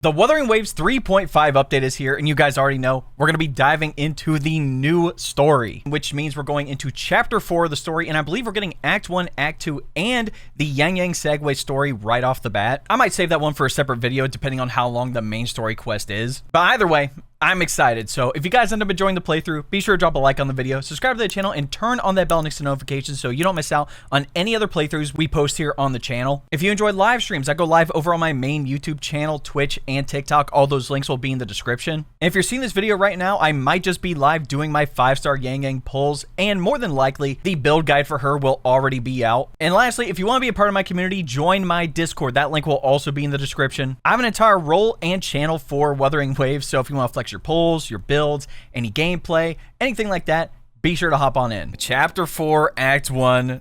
The Wuthering Waves 3.5 update is here, and you guys already know we're going to be diving into the new story, which means we're going into Chapter 4 of the story, and I believe we're getting Act 1, Act 2, and the Yangyang segue story right off the bat. I might save that one for a separate video, depending on how long the main story quest is. But either way, I'm excited. So if you guys end up enjoying the playthrough, be sure to drop a like on the video, subscribe to the channel, and turn on that bell next to notifications so you don't miss out on any other playthroughs we post here on the channel. If you enjoyed live streams, I go live over on my main YouTube channel, Twitch, and TikTok. All those links will be in the description. And if you're seeing this video right now, I might just be live doing my 5-star Yangyang pulls, and more than likely, the build guide for her will already be out. And lastly, if you want to be a part of my community, join my Discord. That link will also be in the description. I have an entire role and channel for Wuthering Waves, so if you want to flex your pulls, your builds, any gameplay, anything like that, be sure to hop on in. Chapter 4, Act 1,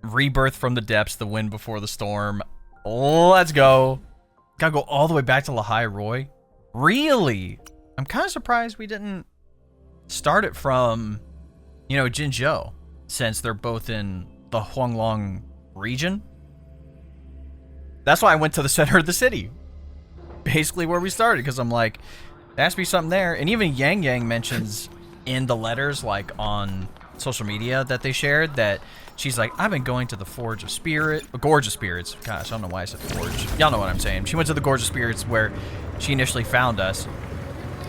Rebirth from the Depths, the Wind Before the Storm. Let's go. Gotta go all the way back to Lahai Roy. Really? I'm kind of surprised we didn't start it from, you know, Jinzhou, since they're both in the Xuanling region. That's why I went to the center of the city. Basically where we started, because I'm like, there has to be something there. And even Yangyang mentions in the letters, like on social media that they shared, that she's like, I've been going to the Gorge of Spirits. Gosh, I don't know why I said Forge. Y'all know what I'm saying. She went to the Gorge of Spirits where she initially found us.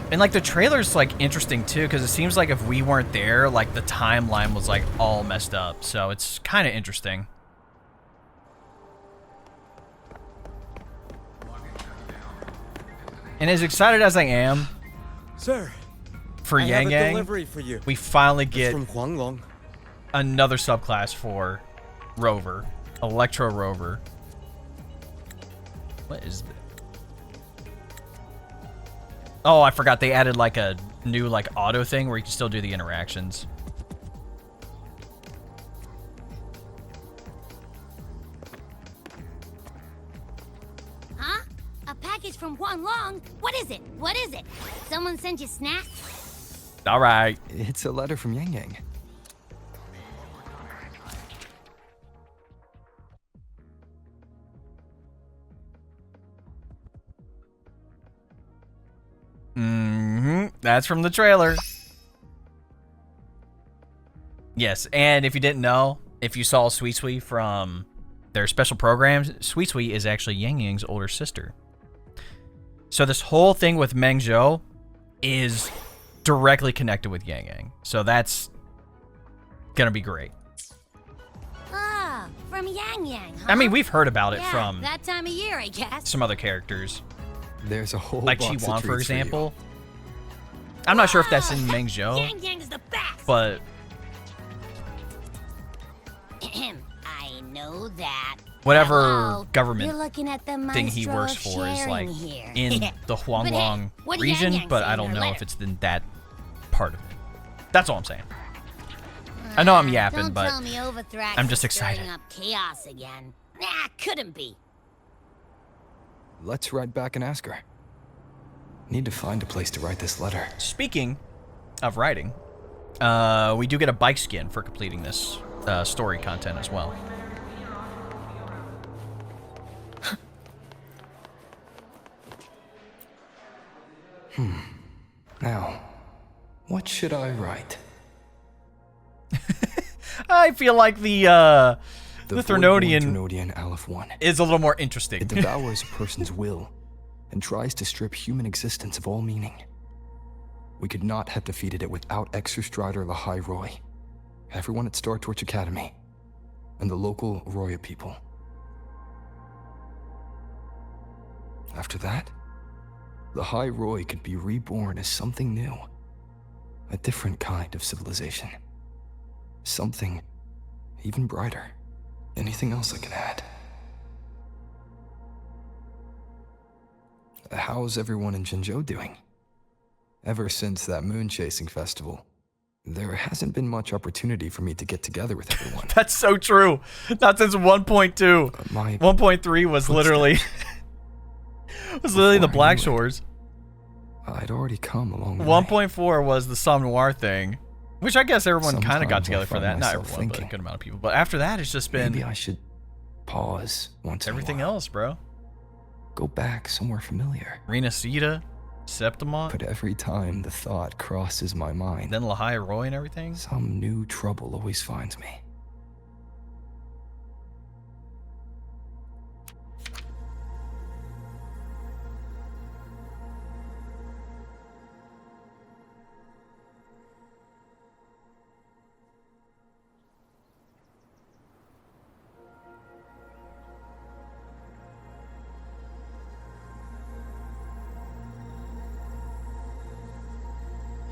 And like the trailer's like interesting too, because it seems like if we weren't there, like the timeline was like all messed up. So it's kind of interesting. And as excited as I am, sir, for Yangyang, we finally get from Xuanling. Another subclass for Rover, Electro Rover. What is this? Oh, I forgot they added like a new like auto thing where you can still do the interactions. From Xuanling? What is it? What is it? Someone sent you snacks? All right. It's a letter from Yangyang. That's from the trailer. Yes, and if you didn't know, if you saw Suisui from their special programs, Suisui is actually Yangyang's older sister. So this whole thing with Mengzhou is directly connected with Yangyang. So that's gonna be great. Ah, from Yangyang, huh? I mean, we've heard about it from that time of year, I guess. some other characters. There's a whole like box Chiwan, of for treats example. I'm not sure if that's in Mengzhou, Yangyang's the best. but I know that. whatever Hello. government You're looking at the thing he maestro works of for is like here. in the Xuanling what did region, Yangyang but say I in don't her know letter? if it's in that part of it. That's all I'm saying. I know I'm yapping, Don't but tell me Overthrax I'm just is stirring excited. up chaos again. Nah, couldn't be. Let's ride back and ask her. Need to find a place to write this letter. Speaking of writing, we do get a bike skin for completing this story content as well. Now, what should I write? I feel like the Thrnodian Aleph 1. is a little more interesting. It devours a person's will and tries to strip human existence of all meaning. We could not have defeated it without Exostrider Lahai Roy, everyone at Star Torch Academy, and the local Roya people. After that, Lahai Roy could be reborn as something new, a different kind of civilization, something even brighter. Anything else I can add? How's everyone in Jinzhou doing? Ever since that moon chasing festival, there hasn't been much opportunity for me to get together with everyone. That's so true. Not since 1.2. 1.3 was literally the Black Shores. I'd already come a long way. 1.4 was the Somme Noir thing, which I guess everyone kind of got Sometimes I together for find that. Not myself everyone, but a thinking, good amount of people. But after that, it's just been maybe I should pause once in a everything while. else, bro. go back somewhere familiar. Renacida, Septimont, But every time the thought crosses my mind, then Lahai Roy and everything. some new trouble always finds me.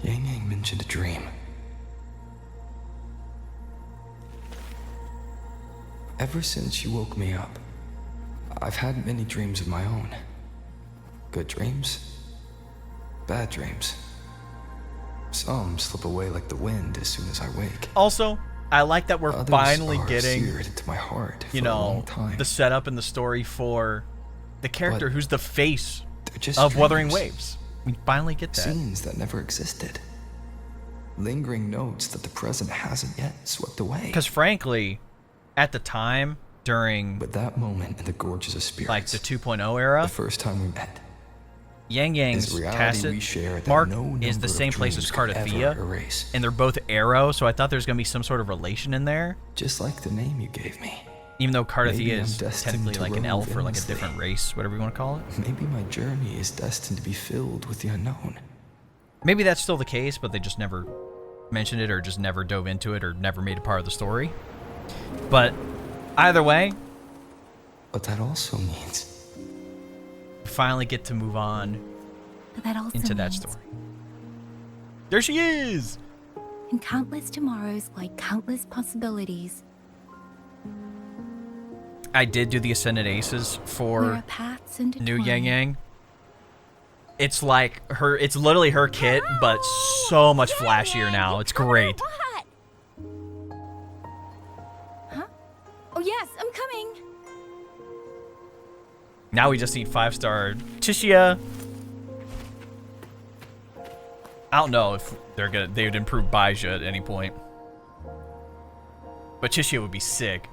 Yangyang mentioned a dream. Ever since she woke me up, I've had many dreams of my own. Good dreams, bad dreams. Some slip away like the wind as soon as I wake. Also, I like that we're Others finally are getting, seared into my heart you for a know, long time. the setup and the story for the character But who's the face They're just of Wuthering dreams. Waves. We finally get that. Scenes that never existed. Lingering notes that the present hasn't yet swept away. Because frankly, at the time, during But that moment in the Gorges of Spirits, like the 2.0 era, the first time we met, Yangyang's is reality tacit we share that mark no is the number same of place as dreams could ever Cardathia, erase. and they're both arrow, so I thought there's going to be some sort of relation in there, Just like the name you gave me. even though Maybe Cardathia I'm is destined technically to like an rove elf or like a endlessly. different race, whatever you want to call it. Maybe my journey is destined to be filled with the unknown. Maybe that's still the case, but they just never mentioned it or just never dove into it or never made it part of the story. But either way, But that also means we finally get to move on But that also into that means story. There she is! in countless tomorrows lie countless possibilities. I did do the Ascended Aces Where for our paths intertwine. new Yangyang. It's like her, it's literally her kit, but so much flashier now. It's great. What? Huh? Oh yes, I'm coming. Now we just need 5-star Tishia. I don't know if they would improve Baija at any point. But Tishia would be sick.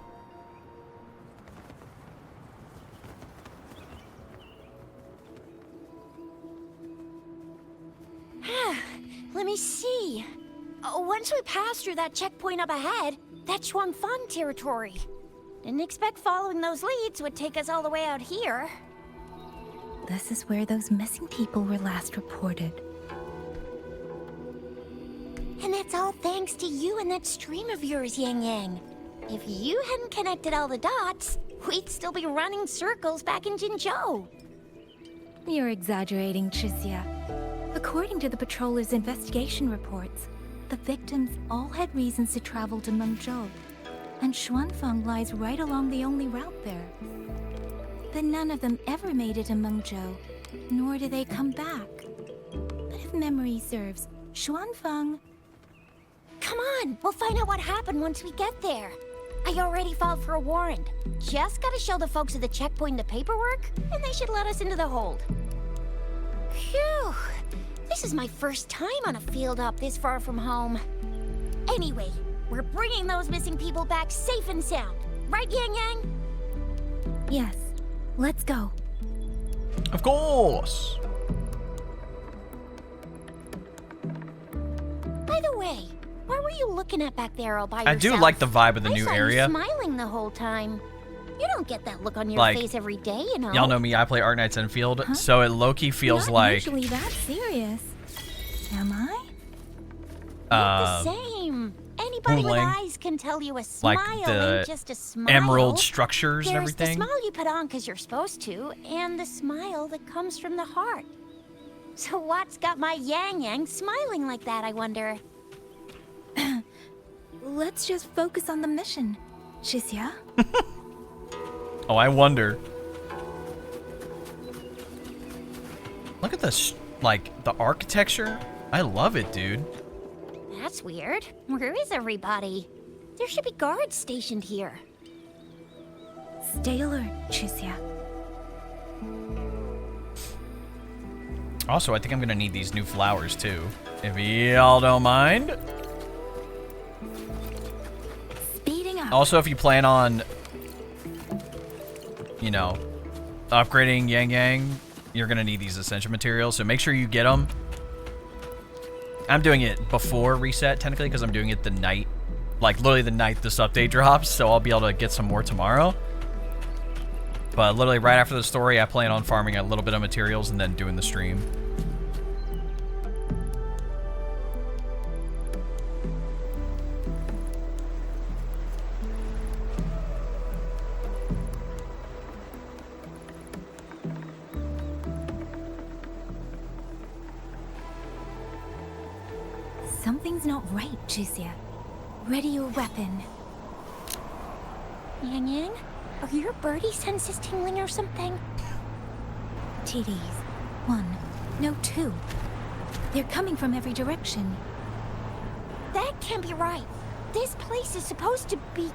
Let me see. Once we pass through that checkpoint up ahead, that's Xuanling territory. Didn't expect following those leads would take us all the way out here. This is where those missing people were last reported. And that's all thanks to you and that stream of yours, Yangyang. If you hadn't connected all the dots, we'd still be running circles back in Jinzhou. You're exaggerating, Chixia. According to the patroller's investigation reports, the victims all had reasons to travel to Mengzhou, and Xuanfeng lies right along the only route there. But none of them ever made it to Mengzhou, nor do they come back. But if memory serves, Xuanfeng... Come on, we'll find out what happened once we get there. I already filed for a warrant. Just gotta show the folks at the checkpoint the paperwork, and they should let us into the hold. Phew. This is my first time on a field up this far from home. Anyway, we're bringing those missing people back safe and sound. Right, Yangyang? Yes, let's go. Of course. By the way, what were you looking at back there all by yourself? I do like the vibe of the I new saw area. You smiling the whole time. You don't get that look on your Like, face every day, you know. Y'all know me, I play Art Knights Enfield, so it low-key feels Not like usually that serious. Am I? Not the same. Anybody with Wuthering. eyes can tell you a smile like the ain't just a smile. emerald structures and There's everything. the smile you put on because you're supposed to, and the smile that comes from the heart. So what's got my Yangyang smiling like that, I wonder? Let's just focus on the mission, Chixia. Oh, I wonder. Look at this, like, the architecture. I love it, dude. That's weird. Where is everybody? There should be guards stationed here. Stay alert, Chixia. Also, I think I'm gonna need these new flowers, too. If y'all don't mind. Speeding up. Also, if you plan on, you know, upgrading Yangyang, you're going to need these essential materials, so make sure you get them. I'm doing it before reset, technically, because I'm doing it the night, like literally the night this update drops, so I'll be able to get some more tomorrow. But literally right after the story, I plan on farming a little bit of materials and then doing the stream. Something's not right, Jusia. Ready your weapon. Yangyang, are your birdie senses tingling or something? TDs. 1. No, 2. They're coming from every direction. That can't be right. This place is supposed to be...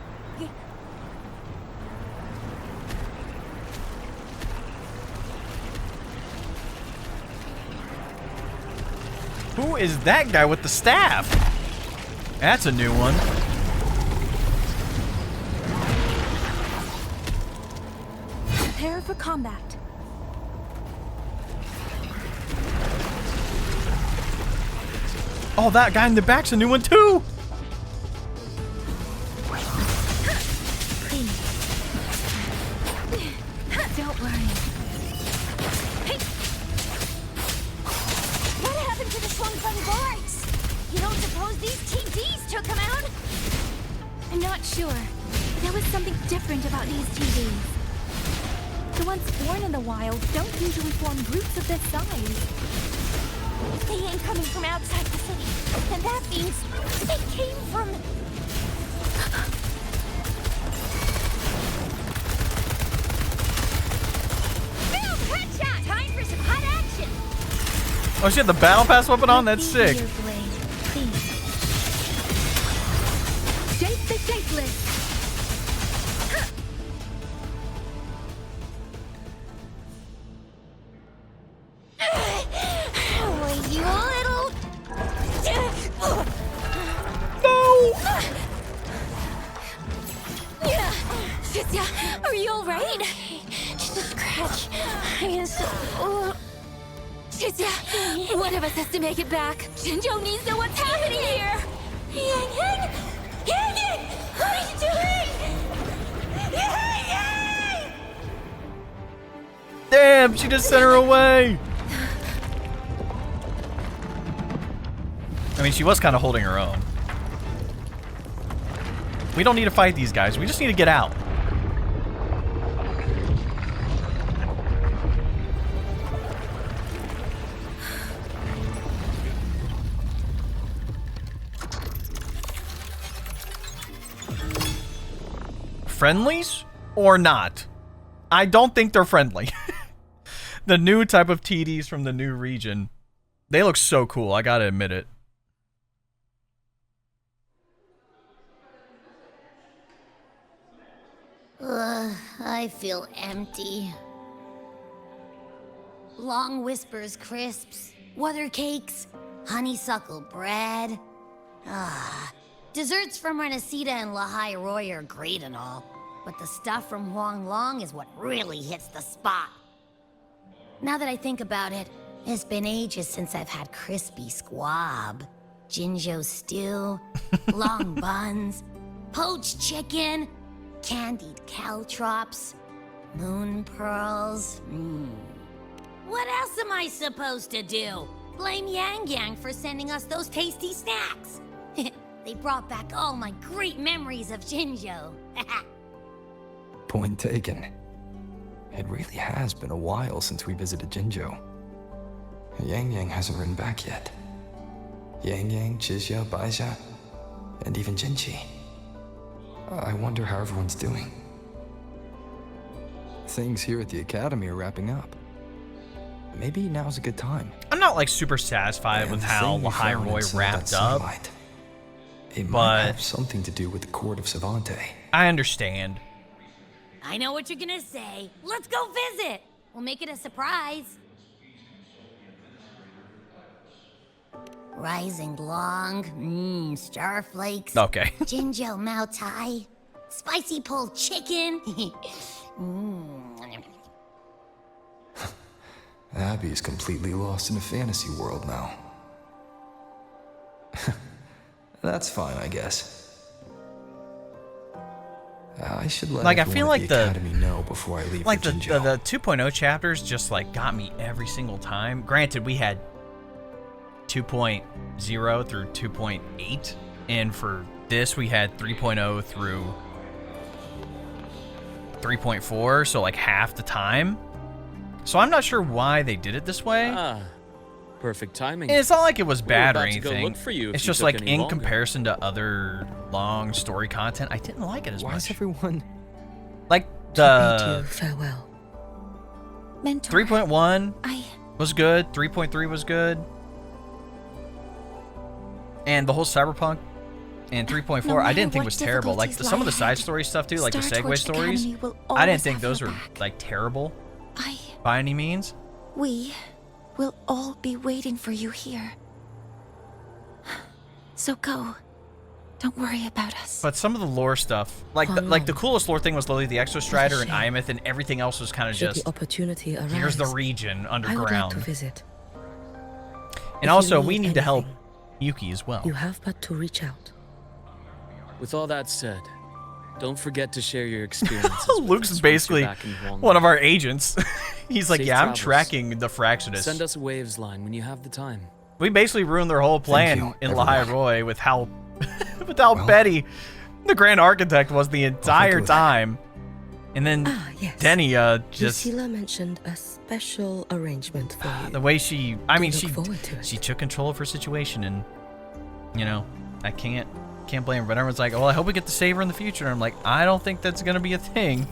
Who is that guy with the staff? That's a new one. Prepare for combat. Oh, that guy in the back's a new one too. Please. Don't worry. What happened to the Xuanling guards? You don't suppose these TDs took them out? I'm not sure. There was something different about these TVs. The ones born in the wild don't usually form groups of this size. They ain't coming from outside the city. And that means they came from... Boom! Headshot! Time for some hot action! Oh, she had the battle pass weapon on? That's Let me sick. your blade, please. Shape the shapeless. Oh, you little... No! Jusia, are you alright? Just a scratch. I am so... Jusia, one of us has to make it back. Jinjo needs to know what's happening here. Yangyang! Yangyang! What are you doing? Yangyang! Damn, she just sent her away. I mean, she was kind of holding her own. We don't need to fight these guys. We just need to get out. Friendlies or not? I don't think they're friendly. The new type of TDs from the new region. They look so cool, I gotta admit it. I feel empty. Long whispers crisps, weather cakes, honeysuckle bread. Desserts from Renacita and Lahai Roy are great and all, but the stuff from Xuanling is what really hits the spot. Now that I think about it, it's been ages since I've had crispy squab, Jinjo stew, long buns, poached chicken, candied caltrops, moon pearls. What else am I supposed to do? Blame Yangyang for sending us those tasty snacks. They brought back all my great memories of Jinjo. Point taken. It really has been a while since we visited Jinjo. Yangyang hasn't written back yet. Yangyang, Chixia, Baixia, and even Jinchi. I wonder how everyone's doing. Things here at the academy are wrapping up. Maybe now's a good time. I'm not like super satisfied And with the how thing we Lahai found Roy inside wrapped that up. sunlight, it but- might have something to do with the court of Savante. I understand. I know what you're gonna say. Let's go visit. We'll make it a surprise. Rising long, starflakes. Okay. Jinjo Mao Tai. Spicy pulled chicken. Abby is completely lost in a fantasy world now. That's fine, I guess. I should let Like, I everyone feel at like the the- academy know before I leave Like, for the Jinzhou. 2.0 chapters just, like, got me every single time. Granted, we had 2.0 through 2.8, and for this, we had 3.0 through 3.4, so, like, half the time. So I'm not sure why they did it this way. Ah, perfect timing. And it's not like it was We were bad or about to go anything. look for you if It's you just took like any in longer. comparison to other long story content, I didn't like it as Why is much. everyone... Like Bid you the farewell. Mentor. 3.1 I... was good, 3.3 was good, and the whole cyberpunk and 3.4 No I matter didn't think what was terrible. Like difficulties some of the lie side ahead, story stuff too, like the Star segue Torch stories. Academy will I didn't always think have those your were back. like terrible I... by any means. We will all be waiting for you here. So go. Don't worry about us. But some of the lore stuff, like the coolest lore thing was Lily the Exostrider and Iamith, and everything else was kind of Should just the opportunity arise, here's the region I would like to underground. visit. And If also, you we need need to help anything, Yuki as well. You have but to reach out. With all that said, don't forget to share your experiences. with Luke's us once basically you're back in Xuanling. one of our agents. He's like, Safe yeah, I'm travels. tracking the Fractionist. Send us a waves line when you have the time. We basically ruined their whole plan you, in everyone. Lahai Roy with how Well, Betty, the Grand Architect, was the entire of that. time. And then Ah, yes. Denny just Lucilla mentioned a special arrangement for you. the way she, I mean, look she forward to it. she took control of her situation, and you know, I can't blame her. But everyone's like, well, I hope we get to save her in the future. And I'm like, I don't think that's gonna be a thing.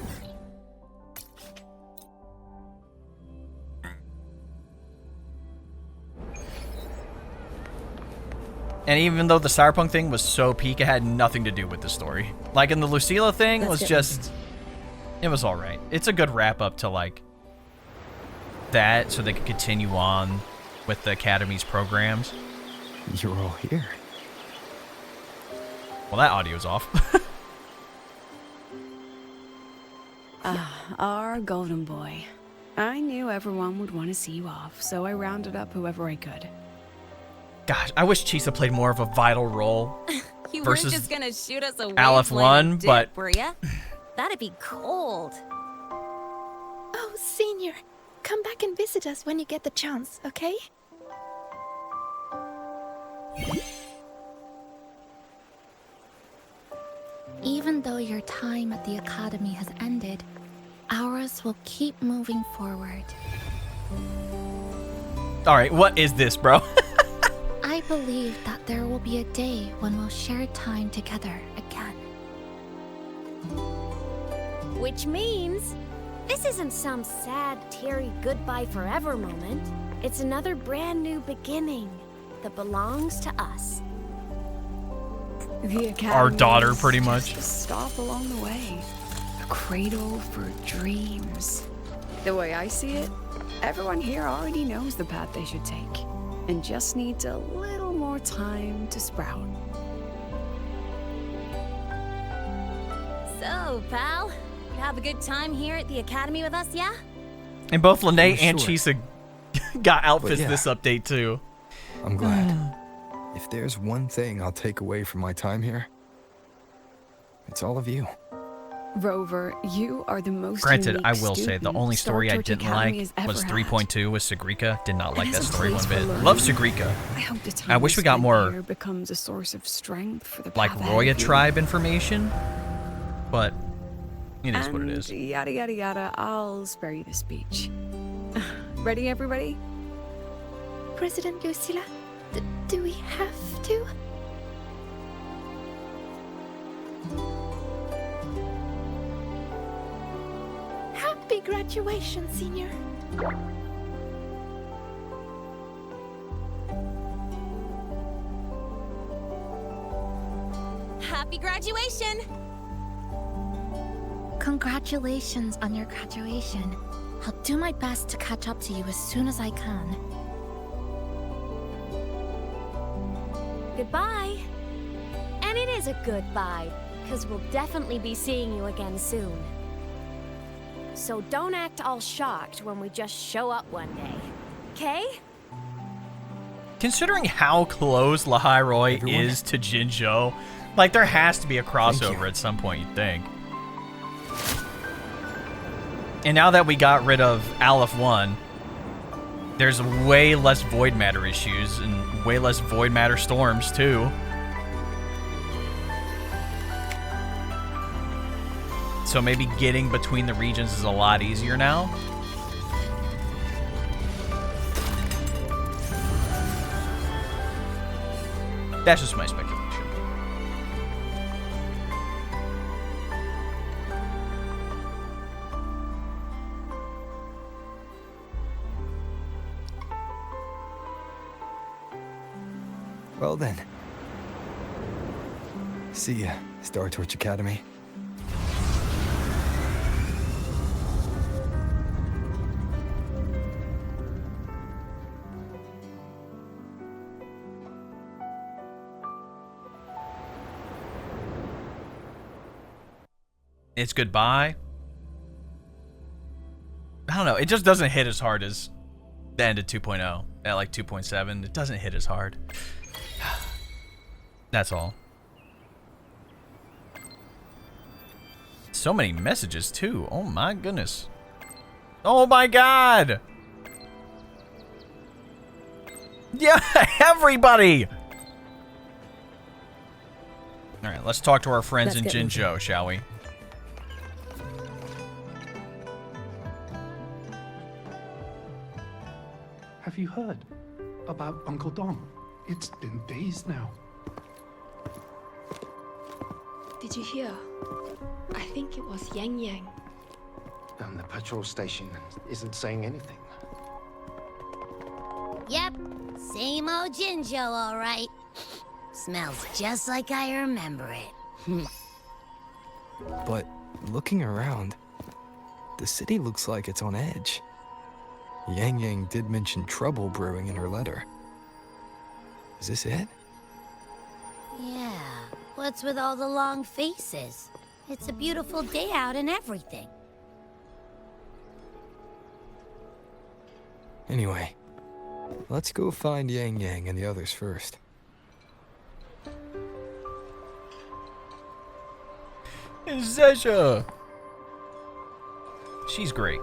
And even though the cyberpunk thing was so peak, it had nothing to do with the story. Like in the Lucilla thing Let's was get just, it was all right. It's a good wrap up to like that, so they could continue on with the Academy's programs. You're all here. Well, that audio's off. Our golden boy. I knew everyone would want to see you off, so I rounded up whoever I could. Gosh, I wish Chisa played more of a vital role. You Versus weren't just gonna shoot us away, Aleph playing won, a dip, but- were ya? That'd be cold. Oh, Senior, come back and visit us when you get the chance, okay? Even though your time at the Academy has ended, ours will keep moving forward. All right, what is this, bro? I believe that there will be a day when we'll share time together again. Which means this isn't some sad, teary goodbye forever moment. It's another brand new beginning that belongs to us. The Academy Our daughter, is pretty just much. a stop along the way. A cradle for dreams. The way I see it, everyone here already knows the path they should take, and just needs a little more time to sprout. So, pal, you have a good time here at the Academy with us, yeah? And both Lene and Sure. Chisa got outfits yeah. this update too. I'm glad. If there's one thing I'll take away from my time here, it's all of you. Rover, you are the most Granted, I unique will say the student only Star story I Torch didn't Academy like has ever was had. 3.2 with Sagrika. Did not like It that has a story one place for bit. learning. Love Sagrika. I hope the time I wish we got spent more, here becomes a source of strength for the like path ahead Roya of you. tribe information, but it is what it And is. Yada yada yada. I'll spare you the speech. Ready, everybody? President Lucilla, do we have to? Happy graduation, Senior. Happy graduation! Congratulations on your graduation. I'll do my best to catch up to you as soon as I can. Goodbye. And it is a goodbye, because we'll definitely be seeing you again soon. So don't act all shocked when we just show up one day. okay? Considering how close Lahai is to Jinzhou, like there has to be a crossover at some point, you'd think. And now that we got rid of Aleph 1, there's way less void matter issues and way less void matter storms too. So maybe getting between the regions is a lot easier now. That's just my speculation. Well then. See ya, Star Torch Academy. It's goodbye. I don't know. It just doesn't hit as hard as the end of 2.0. At like 2.7, it doesn't hit as hard. That's all. So many messages too. Oh my goodness. Oh my god. Yeah, everybody. All right, let's talk to our friends in Jinzhou, shall we? Have you heard about Uncle Dong? It's been days now. Did you hear? I think it was Yangyang. And the patrol station isn't saying anything. Yep, same old Jinzhou, all right. Smells just like I remember it. But looking around, the city looks like it's on edge. Yangyang did mention trouble brewing in her letter. Is this it? Yeah, what's with all the long faces? It's a beautiful day out and everything. Anyway, let's go find Yangyang and the others first. Zesha. She's great.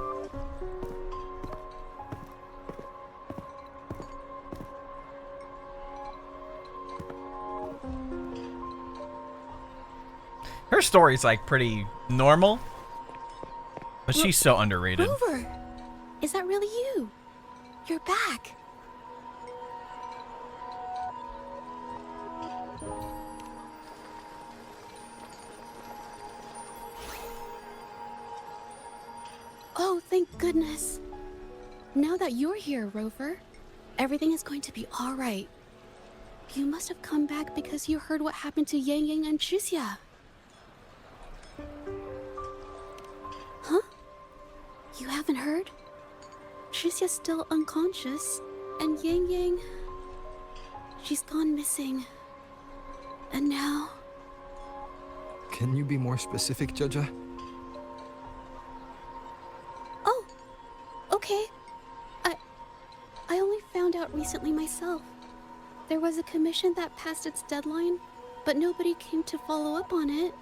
Her story's like pretty normal, but she's so underrated. Rover! Is that really you? You're back. Oh, thank goodness. Now that you're here, Rover, everything is going to be all right. You must have come back because you heard what happened to Yangyang and Xusia. Huh? You haven't heard? Xusia's still unconscious, and Yangyang, she's gone missing. And now... Can you be more specific, Jaja? Oh, okay. I only found out recently myself. There was a commission that passed its deadline, but nobody came to follow up on it.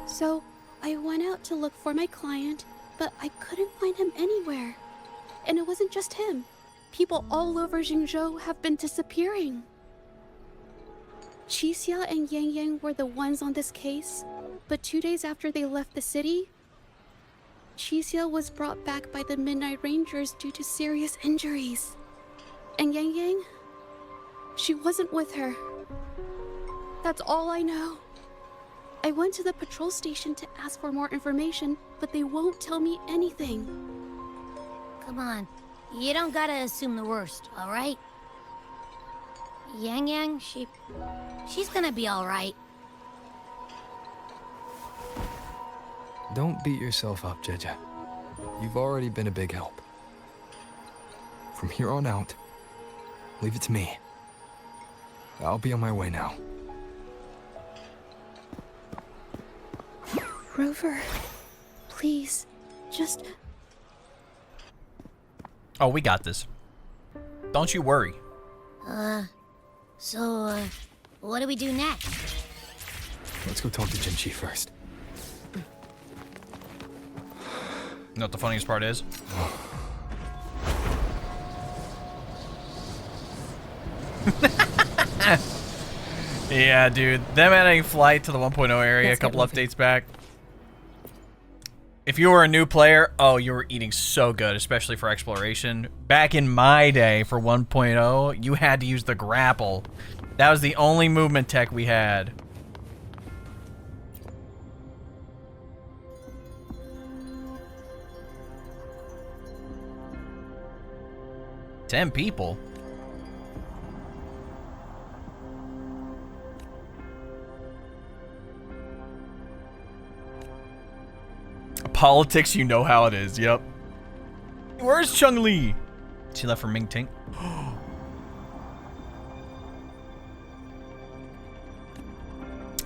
So, I went out to look for my client, but I couldn't find him anywhere. And it wasn't just him. People all over Jinzhou have been disappearing. Xusia and Yangyang were the ones on this case, but 2 days after they left the city, Xusia was brought back by the Midnight Rangers due to serious injuries. And Yangyang, she wasn't with her. That's all I know. I went to the patrol station to ask for more information, but they won't tell me anything. Come on, you don't gotta assume the worst, all right? Yangyang, she's gonna be all right. Don't beat yourself up, Jaja. You've already been a big help. From here on out, leave it to me. I'll be on my way now. Rover, please, just... Oh, we got this. Don't you worry. So, what do we do next? Let's go talk to Jinchi first. You know what the funniest part is? Yeah, dude. Them adding flight to the 1.0 area a couple updates back. If you were a new player, oh, you were eating so good, especially for exploration. Back in my day for 1.0, you had to use the grapple. That was the only movement tech we had. Ten people. Politics, you know how it is. Yep. Where's Chun-Li? She left for Ming Ting.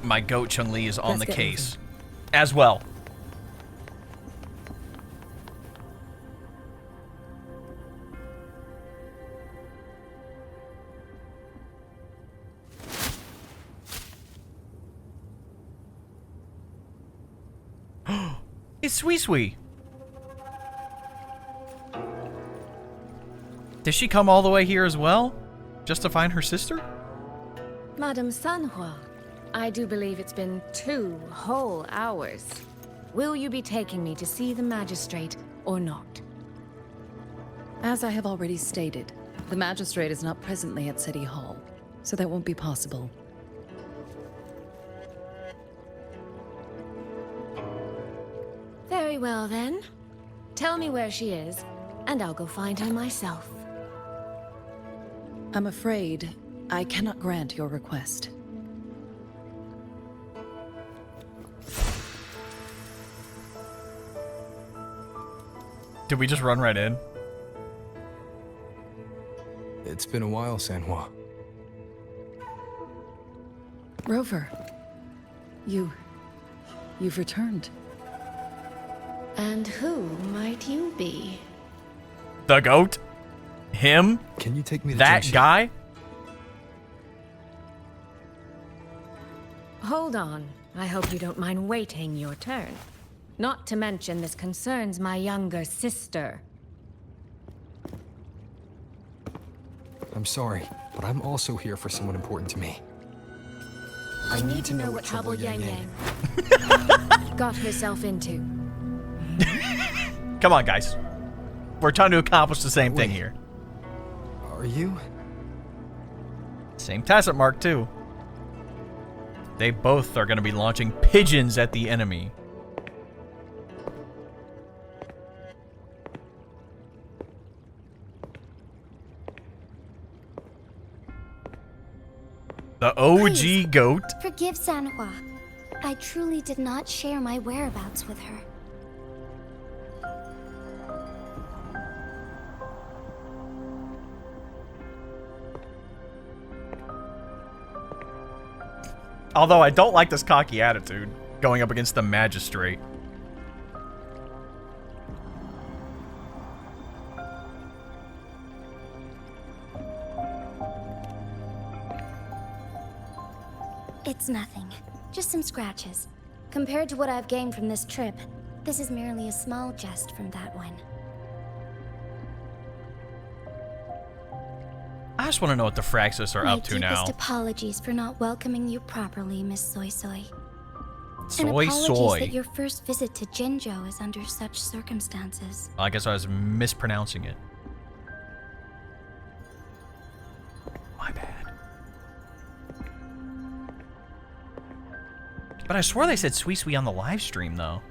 My goat Chun-Li is on the case as well. It's Suisui. Did she come all the way here as well? Just to find her sister? Madame Sanhua, I do believe it's been 2 whole hours. Will you be taking me to see the magistrate or not? As I have already stated, the magistrate is not presently at City Hall, so that won't be possible. Very well then. Tell me where she is, and I'll go find her myself. I'm afraid I cannot grant your request. Did we just run right in? It's been a while, Sanhua. Rover, you've returned. And who might you be? The goat? Him? Can you take me to that Jinchi? guy? Hold on. I hope you don't mind waiting your turn. Not to mention this concerns my younger sister. I'm sorry, but I'm also here for someone important to me. I need to know what trouble Yangyang got herself into. Come on, guys. We're trying to accomplish the same thing here. Are you? Same tacit mark, too. They both are going to be launching pigeons at the enemy. The OG Please, goat. Forgive Sanhua. I truly did not share my whereabouts with her. Although I don't like this cocky attitude going up against the magistrate. It's nothing. Just some scratches. Compared to what I've gained from this trip, this is merely a small jest from that one. I just want to know what the Fraxis are up to now. My deepest apologies for not welcoming you properly, Miss Suisui. Soy And apologies soy. that your first visit to Jinzhou is under such circumstances. Well, I guess I was mispronouncing it. My bad. But I swore they said Suisui on the live stream, though.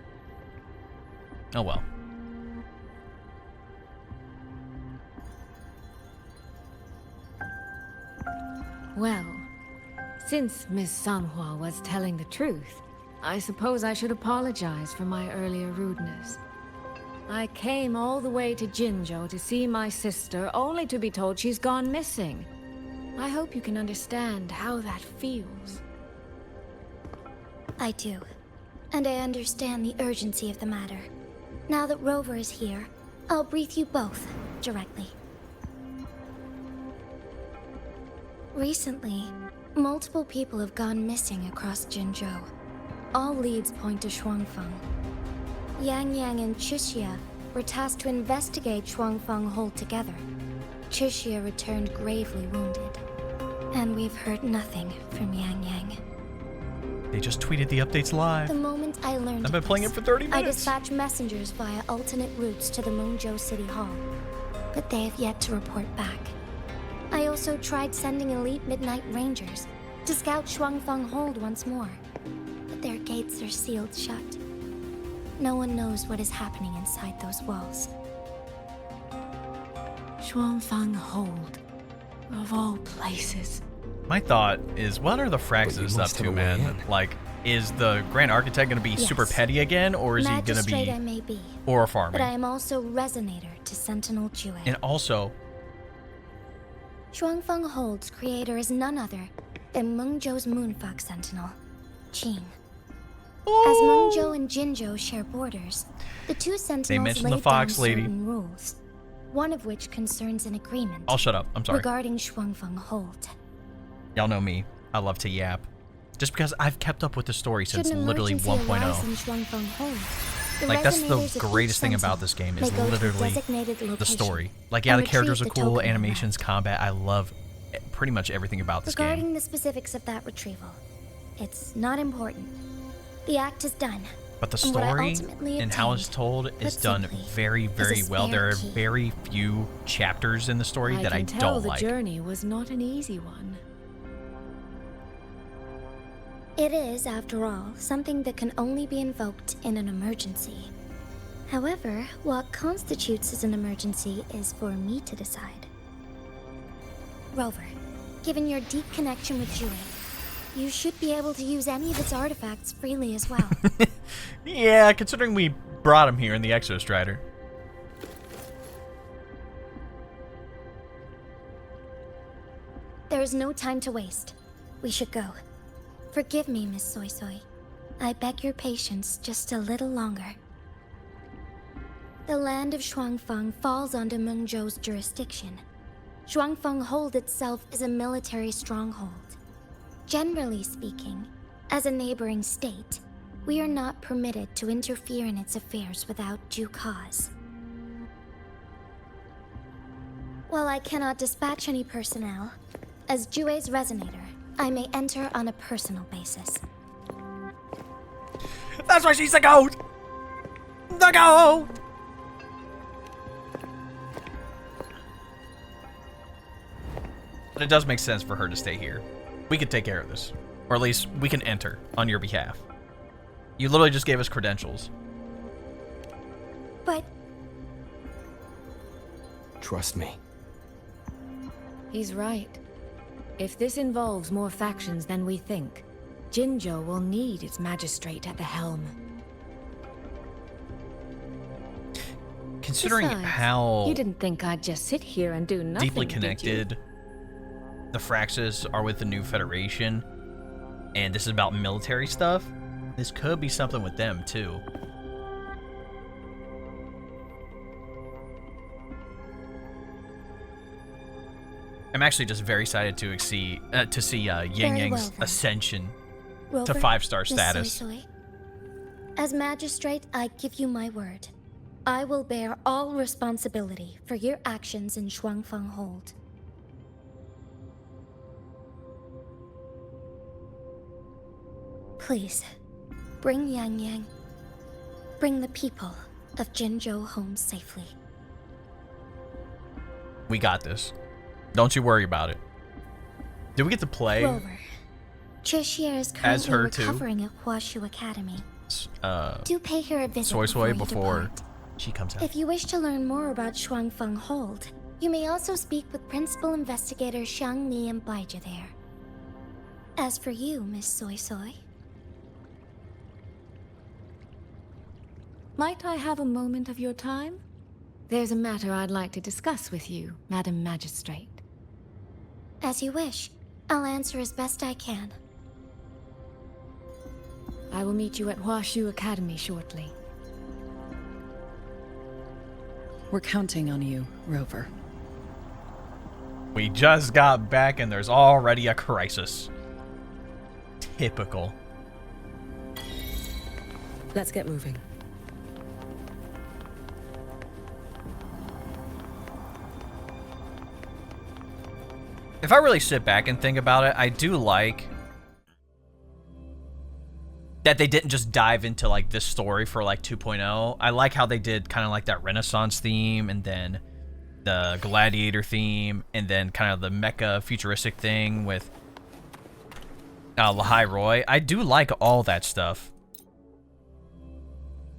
Oh well. Well, since Miss Sanhua was telling the truth, I suppose I should apologize for my earlier rudeness. I came all the way to Jinzhou to see my sister, only to be told she's gone missing. I hope you can understand how that feels. I do. And I understand the urgency of the matter. Now that Rover is here, I'll brief you both directly. Recently, multiple people have gone missing across Jinzhou. All leads point to Xuanfeng. Yangyang and Chixia were tasked to investigate Xuanfeng Hold together. Chixia returned gravely wounded, and we've heard nothing from Yangyang. They just tweeted the updates live. The moment I learned I've been playing it for 30 minutes. I dispatched messengers via alternate routes to the Mengzhou City Hall, but they have yet to report back. I also tried sending elite Midnight Rangers to scout Xuanfeng Hold once more, but their gates are sealed shut. No one knows what is happening inside those walls. Xuanfeng Hold, of all places. My thought is, what are the Fraxes up to, man? Like, is the Grand Architect going to be super petty again, or is he going to Magistrate I may be, or farming? but I am also Resonator to Sentinel Jue. And also, Xuanfeng Hold's creator is none other than Mengzhou's Moonfox Sentinel, Qing. As Mengzhou and Jinzhou share borders, the two Sentinels mentioned the laid Fox down lady. certain rules, one of which concerns an agreement. I'll shut up. I'm sorry. Regarding Xuanfeng Hold. Y'all know me. I love to yap. Just because I've kept up with the story since Should an literally emergency 1.0. arise in Xuanfeng Hold, the Like, that's the resonators of each greatest thing about this game is may go to a literally designated the location story. Like, yeah, and the characters are retrieve the cool, token animations, combat. I love pretty much everything about this Regarding game. the specifics of that retrieval, it's not important. The act is done. But the and what I story ultimately and how obtained, it's told is put done simply, very, very is a well. There are spare key. very few chapters in the story that I can tell don't the like. journey was not an easy one. It is, after all, something that can only be invoked in an emergency. However, what constitutes as an emergency is for me to decide. Rover, given your deep connection with Jue, you should be able to use any of its artifacts freely as well. Yeah, considering we brought him here in the Exostrider. There is no time to waste. We should go. Forgive me, Miss Suisui. I beg your patience just a little longer. The land of Xuanfeng falls under Mengzhou's jurisdiction. Xuanfeng Hold itself is a military stronghold. Generally speaking, as a neighboring state, we are not permitted to interfere in its affairs without due cause. While I cannot dispatch any personnel, as Jue's Resonator, I may enter on a personal basis. That's why she's the goat! The goat! But it does make sense for her to stay here. We could take care of this. Or at least, we can enter on your behalf. You literally just gave us credentials. But... Trust me. He's right. If this involves more factions than we think, Jinzhou will need its magistrate at the helm. Considering Besides, how you didn't think I'd just sit here and do nothing, deeply did you? connected the Fraxes are with the new Federation, and this is about military stuff, this could be something with them too. I'm actually just very excited to see Yangyang's then. ascension Rover, to 5-star Miss status. Suisui, as magistrate, I give you my word. I will bear all responsibility for your actions in Xuanfeng Hold. Please, bring Yangyang. Bring the people of Jinzhou home safely. We got this. Don't you worry about it. Did we get to play Rover, Chixia is as currently her too? recovering at Huashu Academy. Do pay her a visit Suisui before before you depart. she comes out. If you wish to learn more about Xuanfeng Hold, you may also speak with Principal Investigator Xuanling and Baizhi there. As for you, Miss Suisui, Might I have a moment of your time? There's a matter I'd like to discuss with you, Madam Magistrate. as you wish. I'll answer as best I can. I will meet you at Huashu Academy shortly. We're counting on you, Rover. We just got back and there's already a crisis. Typical. Let's get moving. If I really sit back and think about it, I do like that they didn't just dive into like this story for like 2.0. I like how they did kind of like that Renaissance theme and then the gladiator theme and then kind of the mecha futuristic thing with Lahai Roy. I do like all that stuff.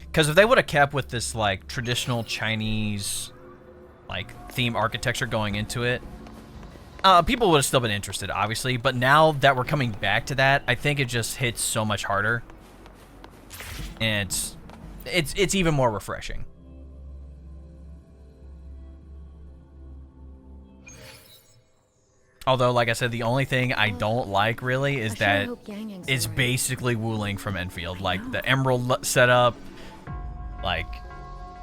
Because if they would have kept with this like traditional Chinese like theme architecture going into it, people would have still been interested, obviously. But now that we're coming back to that, I think it just hits so much harder. And it's even more refreshing. Although, like I said, the only thing I don't like really is that it's basically Wuthering from Enfield. Like the emerald setup, like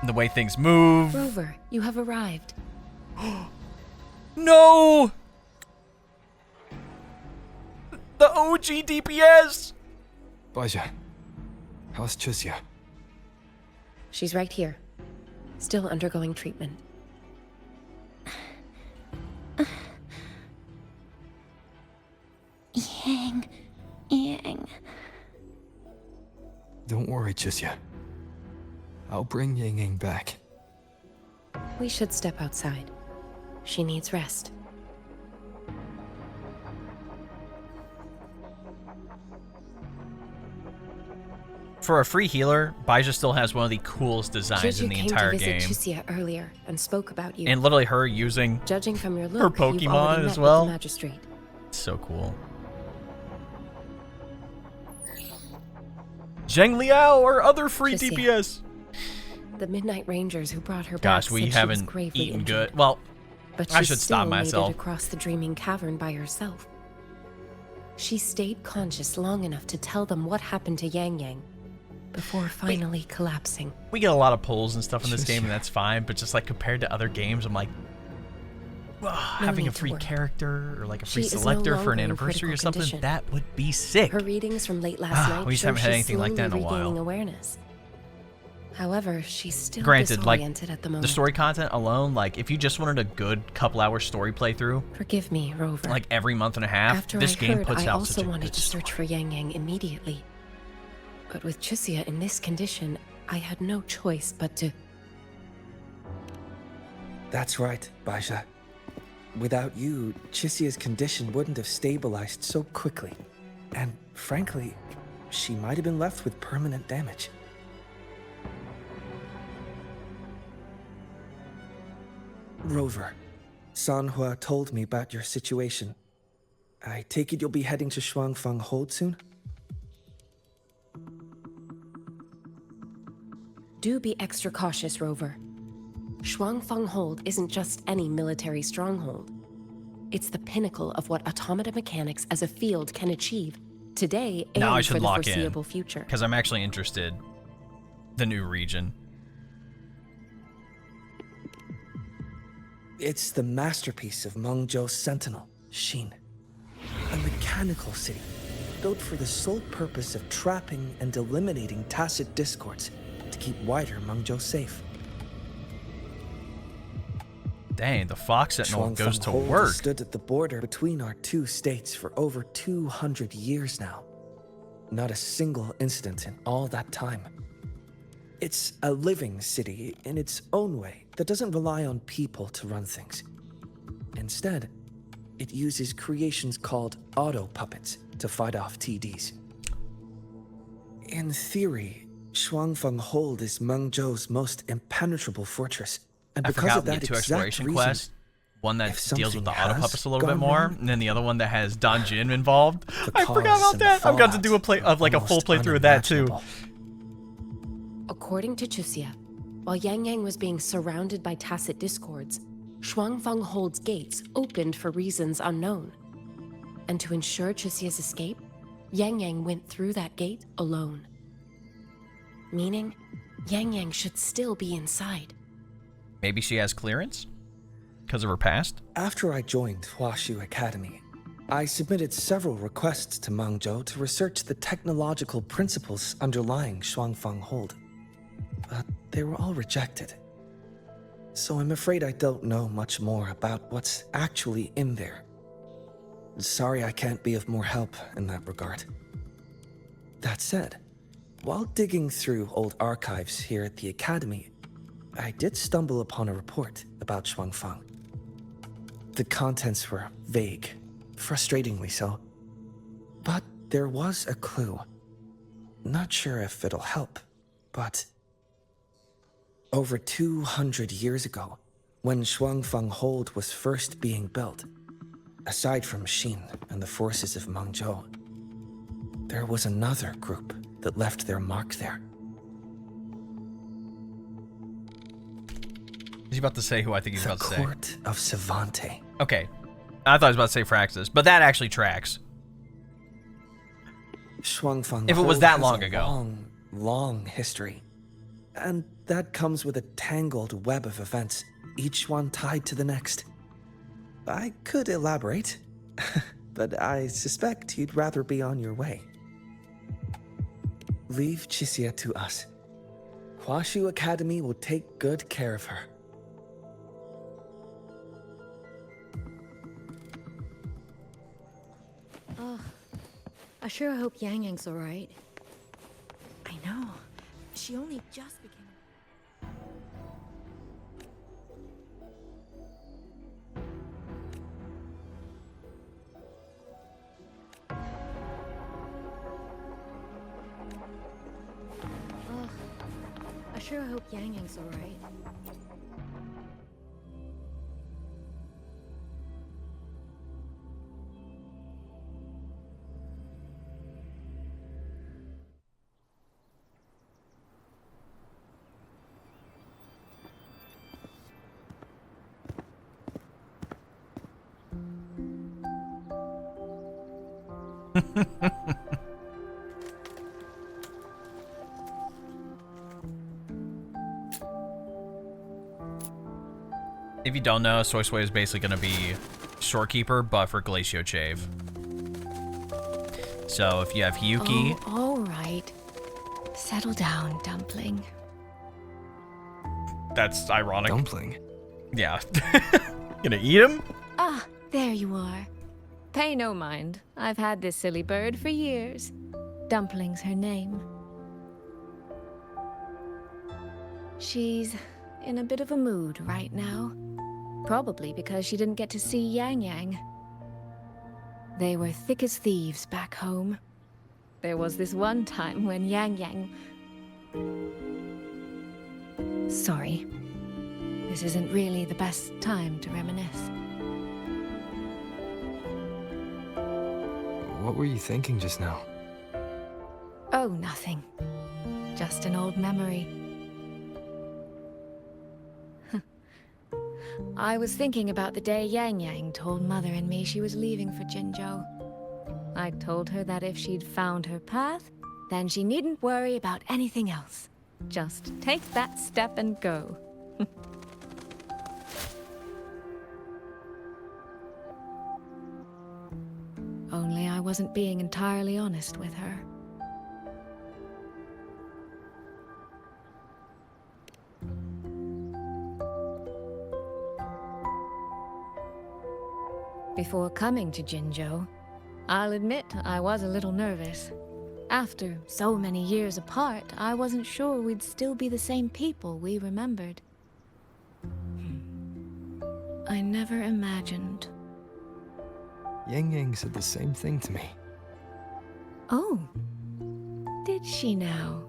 the way things move. Rover, you have arrived. No! The OG DPS! Baja, how's Chusya? She's right here, still undergoing treatment. Yang. Don't worry, Chusya. I'll bring Yangyang back. We should step outside. She needs rest. For a free healer, Baija still has one of the coolest designs in the entire game. Juju came to visit Chusya earlier and spoke about you. And literally her using Judging from your look, her you've already Pokemon met as well. with the magistrate. So cool. Zheng Liao or other free Chusya. DPS. The Midnight Rangers who brought her Gosh, back we said she was haven't gravely eaten injured. good. Well, But I she should still stop made myself. it across the Dreaming Cavern by herself. She stayed conscious long enough to tell them what happened to Yangyang before finally collapsing. We get a lot of pulls and stuff in this game, and that's fine. But just like compared to other games, I'm like, having a need to free worry. character or like a free She is no selector for an longer in anniversary or critical something, condition. that would be sick. Her readings from late last night We just show haven't had she's anything like that in a slowly regaining while. awareness. However, she's still Granted, like disoriented at the moment. the story content alone, like if you just wanted a good couple hour story playthrough, Forgive me, Rover. like every month and a half, After this I game heard, puts I out also such a wanted good to search for Yangyang immediately. But with Chusya in this condition, I had no choice but to... That's right, Baja. Without you, Chusya's condition wouldn't have stabilized so quickly. And frankly, she might have been left with permanent damage. Rover, Sanhua told me about your situation. I take it you'll be heading to Xuanling Hold soon? Do be extra cautious, Rover. Xuanling Hold isn't just any military stronghold. It's the pinnacle of what automata mechanics as a field can achieve today and Now I for should the lock in foreseeable future. because I'm actually interested. The new region. It's the masterpiece of Mengzhou's sentinel, Xin. A mechanical city, built for the sole purpose of trapping and eliminating tacit discords to keep wider Mengzhou safe. Dang, the Fox Sentinel goes to Xuanling Hold work. has stood at the border between our two states for over 200 years now. Not a single incident in all that time. It's a living city in its own way that doesn't rely on people to run things. Instead, it uses creations called auto-puppets to fight off TDs. In theory, Xuanling Hold is Mengzhou's most impenetrable fortress, and I because forgot of we that get two exact exploration reason, quests. One that if deals with the something auto has puppets a little bit gone more, wrong, and then the other one that has Don Jin involved. The I forgot cause about and the that. I've got to do a fallout play of like a are full almost playthrough of that too. unimaginable. According to Chusya, while Yangyang was being surrounded by tacit discords, Xuanling Hold's gates opened for reasons unknown. And to ensure Chusya's escape, Yangyang went through that gate alone. Meaning, Yangyang should still be inside. Maybe she has clearance because of her past? After I joined Huashu Academy, I submitted several requests to Mangzhou to research the technological principles underlying Xuanfang Hold, but they were all rejected. So I'm afraid I don't know much more about what's actually in there. Sorry I can't be of more help in that regard. That said, while digging through old archives here at the Academy, I did stumble upon a report about Xuanfang. The contents were vague, frustratingly so, but there was a clue. Not sure if it'll help, but over 200 years ago, when Xuanfang Hold was first being built, aside from Xin and the forces of Mangzhou, there was another group that left their mark there. Is he about to say who I think he's about to say? The Court of Savante. Okay. I thought he was about to say Fraxis, but that actually tracks. Xuanfang if it was Hold that has long a ago. Long history. And that comes with a tangled web of events, each one tied to the next. I could elaborate, but I suspect you'd rather be on your way. Leave Chixia to us. Huashu Academy will take good care of her. Oh, I sure hope Yangyang's alright. I know. She only just became... Oh, I sure hope Yangyang's alright. If you don't know, Suisui is basically going to be Shorekeeper, but for Glacio Chave. So if you have Hyuki... Oh, all right. Settle down, Dumpling. That's ironic. Dumpling? Yeah. Gonna eat him? Ah, there you are. Pay no mind. I've had this silly bird for years. Dumpling's her name. She's in a bit of a mood right now. Probably because she didn't get to see Yangyang. They were thick as thieves back home. There was this one time when Yangyang... Sorry. This isn't really the best time to reminisce. What were you thinking just now? Oh, nothing. Just an old memory. I was thinking about the day Yangyang told Mother and me she was leaving for Jinzhou. I told her that if she'd found her path, then she needn't worry about anything else. Just take that step and go. Only I wasn't being entirely honest with her. Before coming to Jinzhou, I'll admit I was a little nervous. After so many years apart, I wasn't sure we'd still be the same people we remembered. I never imagined. Yangyang said the same thing to me. Oh, did she now?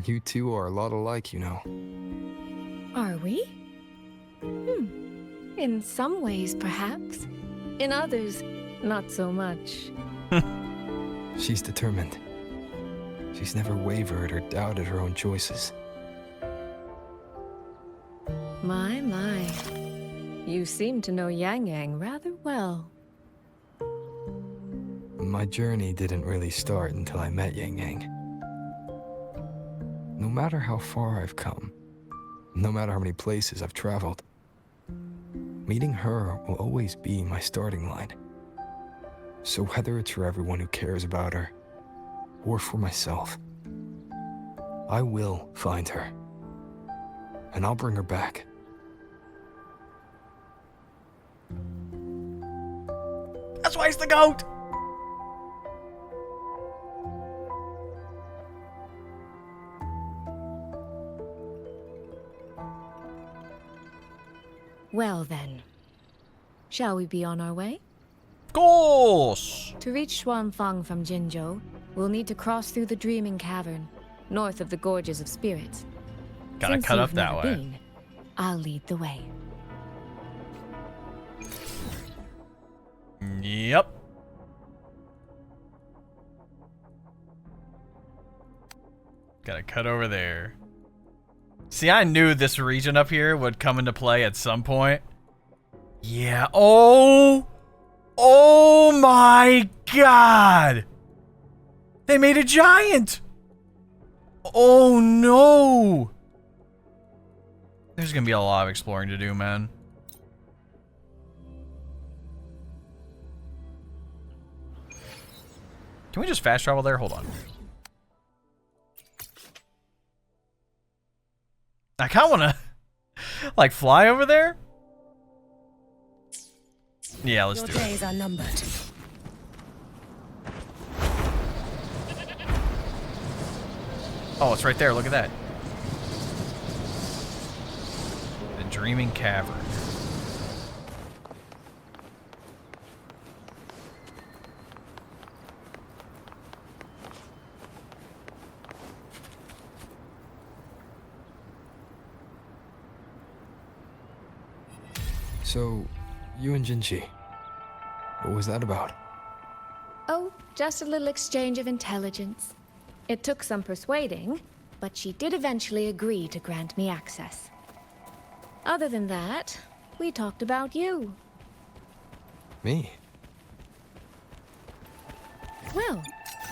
You two are a lot alike, you know. Are we? In some ways, perhaps. In others, not so much. She's determined. She's never wavered or doubted her own choices. My. You seem to know Yangyang rather well. My journey didn't really start until I met Yangyang. No matter how far I've come, no matter how many places I've traveled, meeting her will always be my starting line. So whether it's for everyone who cares about her, or for myself, I will find her. And I'll bring her back. That's why he's the GOAT! Well then, shall we be on our way? Of course! To reach Xuanfang from Jinzhou, we'll need to cross through the Dreaming Cavern, north of the Gorges of Spirits. Gotta Since cut you've up that never way. been, I'll lead the way. Yep. Gotta cut over there. See, I knew this region up here would come into play at some point. Yeah. Oh! Oh my god! They made a giant! Oh no! There's gonna be a lot of exploring to do, man. Can we just fast travel there? Hold on. I kind of want to, like, fly over there. Yeah, let's do it. Your days are numbered. Oh, it's right there. Look at that. The Dreaming Cavern. So, you and Jinchi, what was that about? Oh, just a little exchange of intelligence. It took some persuading, but she did eventually agree to grant me access. Other than that, we talked about you. Me? Well,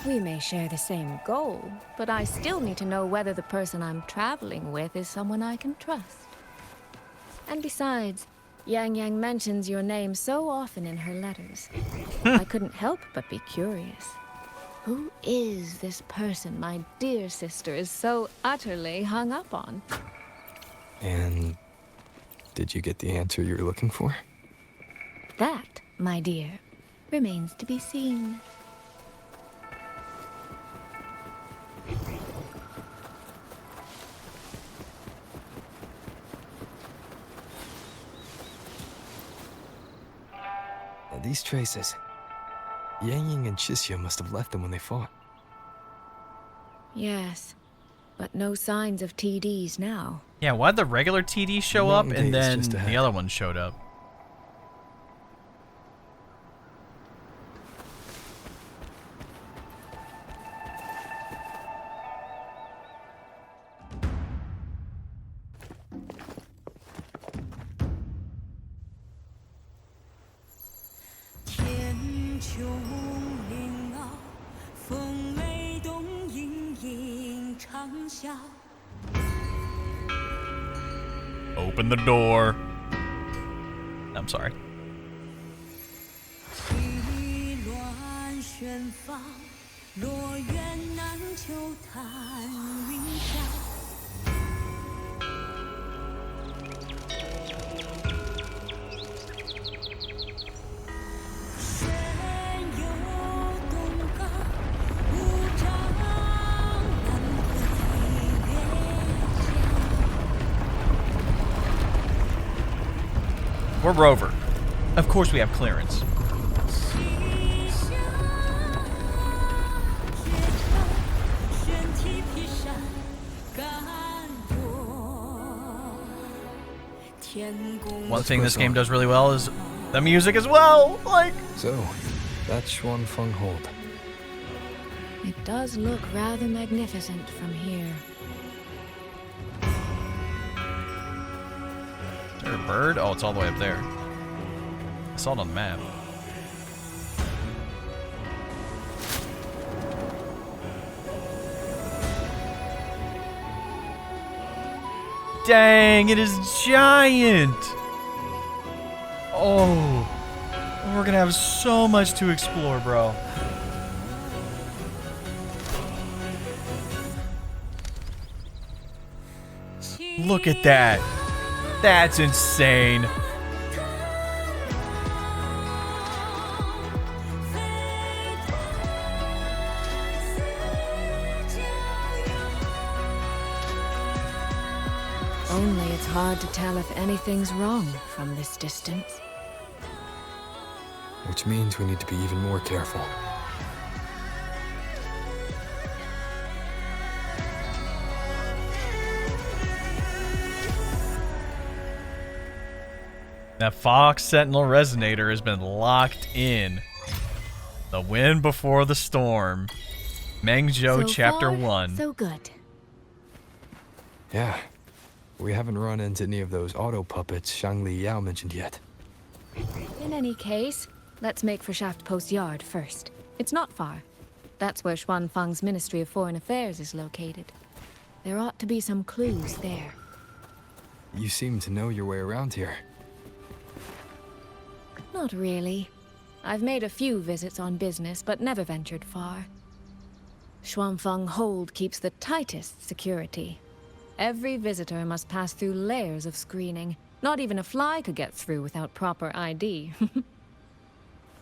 we may share the same goal, but I still need to know whether the person I'm traveling with is someone I can trust. And besides, Yangyang mentions your name so often in her letters. I couldn't help but be curious. Who is this person my dear sister is so utterly hung up on? And did you get the answer you were looking for? That, my dear, remains to be seen. These traces. Yangyang and Xisya must have left them when they fought. Yes, but no signs of TDs now. Yeah, why'd the regular TD show up Mountain and Gate is then just the ahead. other one showed up? Open the door. I'm sorry. We're Rover. Of course we have clearance. One thing this game does really well is the music as well. Like, So, that's Xuanfang Hold. It does look rather magnificent from here. is there a bird? Oh, it's all the way up there. I saw it on the map. Dang, it is giant. Oh, we're gonna have so much to explore, bro. Look at that. That's insane. Only it's hard to tell if anything's wrong from this distance. Which means we need to be even more careful. That Fox Sentinel Resonator has been locked in. The wind before the storm. Mengzhou So Chapter far, 1. So good. Yeah. We haven't run into any of those auto puppets Shangli Yao mentioned yet. In any case, let's make for Shaft Post Yard first. It's not far. That's where Xuanfang's Ministry of Foreign Affairs is located. There ought to be some clues there. You seem to know your way around here. Not really. I've made a few visits on business, but never ventured far. Xuanfang Hold keeps the tightest security. Every visitor must pass through layers of screening. Not even a fly could get through without proper ID.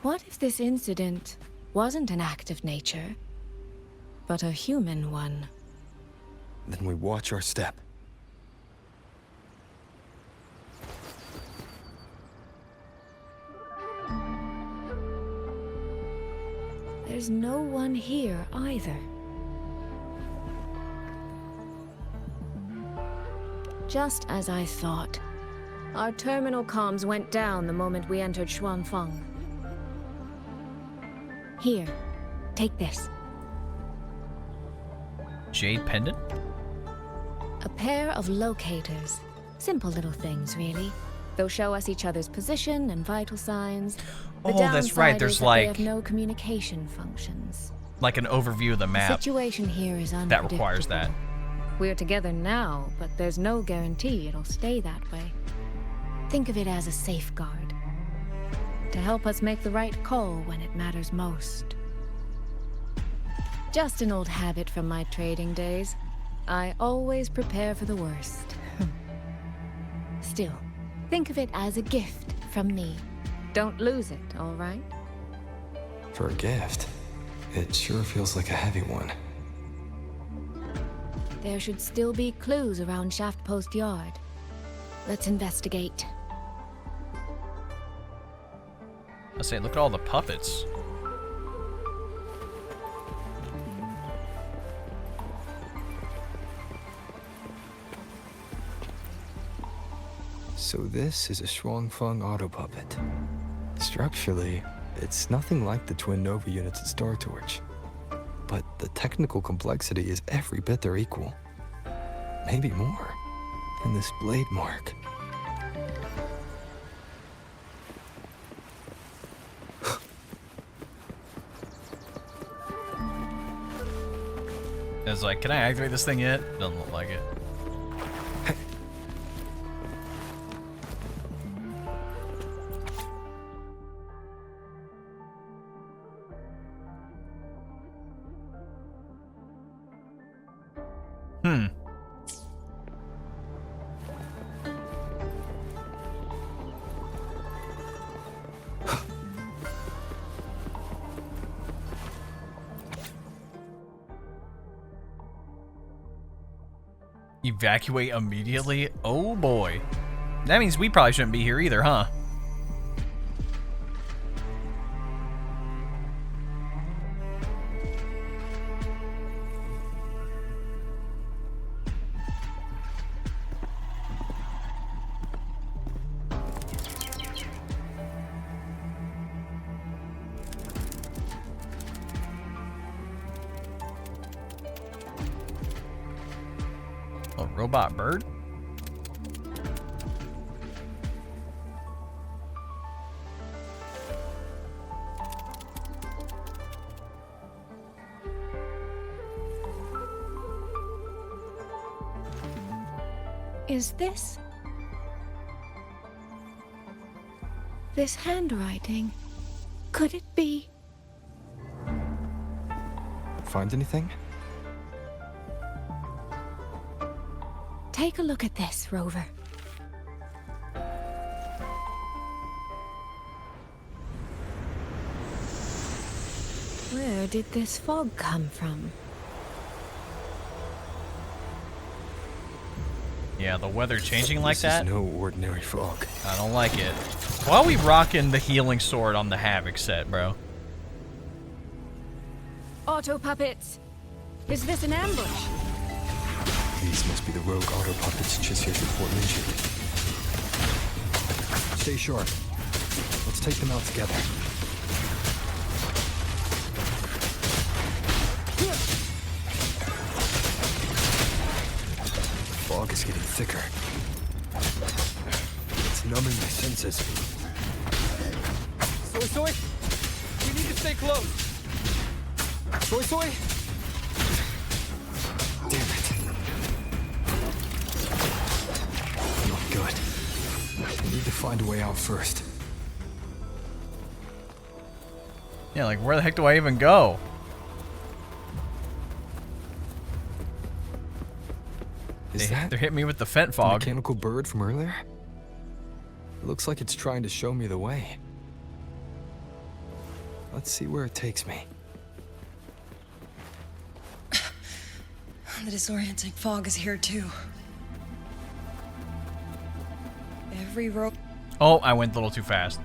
What if this incident wasn't an act of nature, but a human one? Then we watch our step. There's no one here either. Just as I thought. Our terminal comms went down the moment we entered Xuanfang. Here, take this. Jade pendant? A pair of locators. Simple little things, really. They'll show us each other's position and vital signs. The Oh, that's right. downside There's is that like they have no communication functions. an overview of the The map situation here is that unpredictable. requires that. We're together now, but there's no guarantee it'll stay that way. Think of it as a safeguard. To help us make the right call when it matters most. Just an old habit from my trading days. I always prepare for the worst. Still, think of it as a gift from me. Don't lose it, all right? For a gift, it sure feels like a heavy one. There should still be clues around Shaft Post Yard. Let's investigate. I say, look at all the puppets. So this is a Xuanfang auto puppet. Structurally, it's nothing like the twin Nova units at Star Torch. But the technical complexity is every bit their equal. Maybe more. And this blade mark. I was like, can I activate this thing yet? Doesn't look like it. Evacuate immediately? Oh boy. That means we probably shouldn't be here either, huh? A robot bird? is this? This handwriting. Could it be? Find anything? Take a look at this, Rover. Where did this fog come from? Yeah, the weather changing like that? This is no ordinary fog. I don't like it. Why are we rocking the healing sword on the Havoc set, bro? Auto puppets! Is this an ambush? These must be the rogue auto puppets Chisia's report mentioned. Stay sharp. Let's take them out together. The fog is getting thicker. It's numbing my senses. Suisui, we need to stay close. Suisui? Damn it. Not good. I need to find a way out first. Yeah, like where the heck do I even go? They're hitting me with the Fent fog. The mechanical bird from earlier? It looks like it's trying to show me the way. Let's see where it takes me. The disorienting fog is here too. Every rope. Oh, I went a little too fast.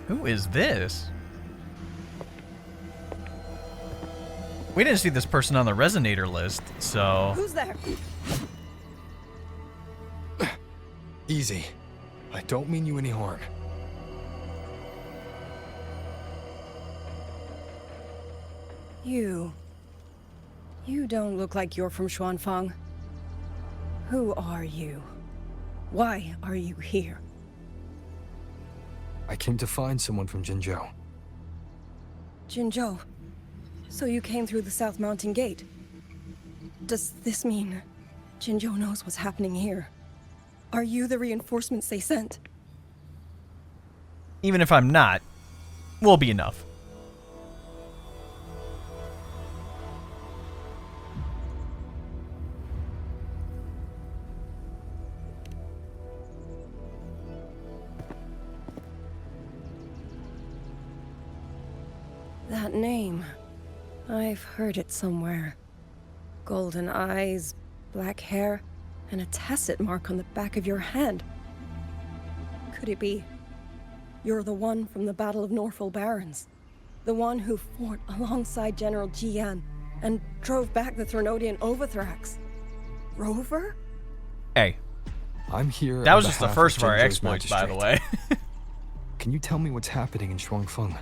Who is this? We didn't see this person on the resonator list, so... Who's there? Easy. I don't mean you any harm. You don't look like you're from Xuanfang. Who are you? Why are you here? I came to find someone from Jinzhou. Jinzhou. So you came through the South Mountain Gate. Does this mean Jinzhou knows what's happening here? Are you the reinforcements they sent? Even if I'm not, will be enough. That name. I've heard it somewhere. Golden eyes, black hair, and a tacit mark on the back of your hand. Could it be? You're the one from the Battle of Norfolk Barrens. The one who fought alongside General Jian and drove back the Threnodian Overthrax. Rover? Hey. I'm here. That was just the first of our exploits, by the way. Can you tell me what's happening in Xuanfeng?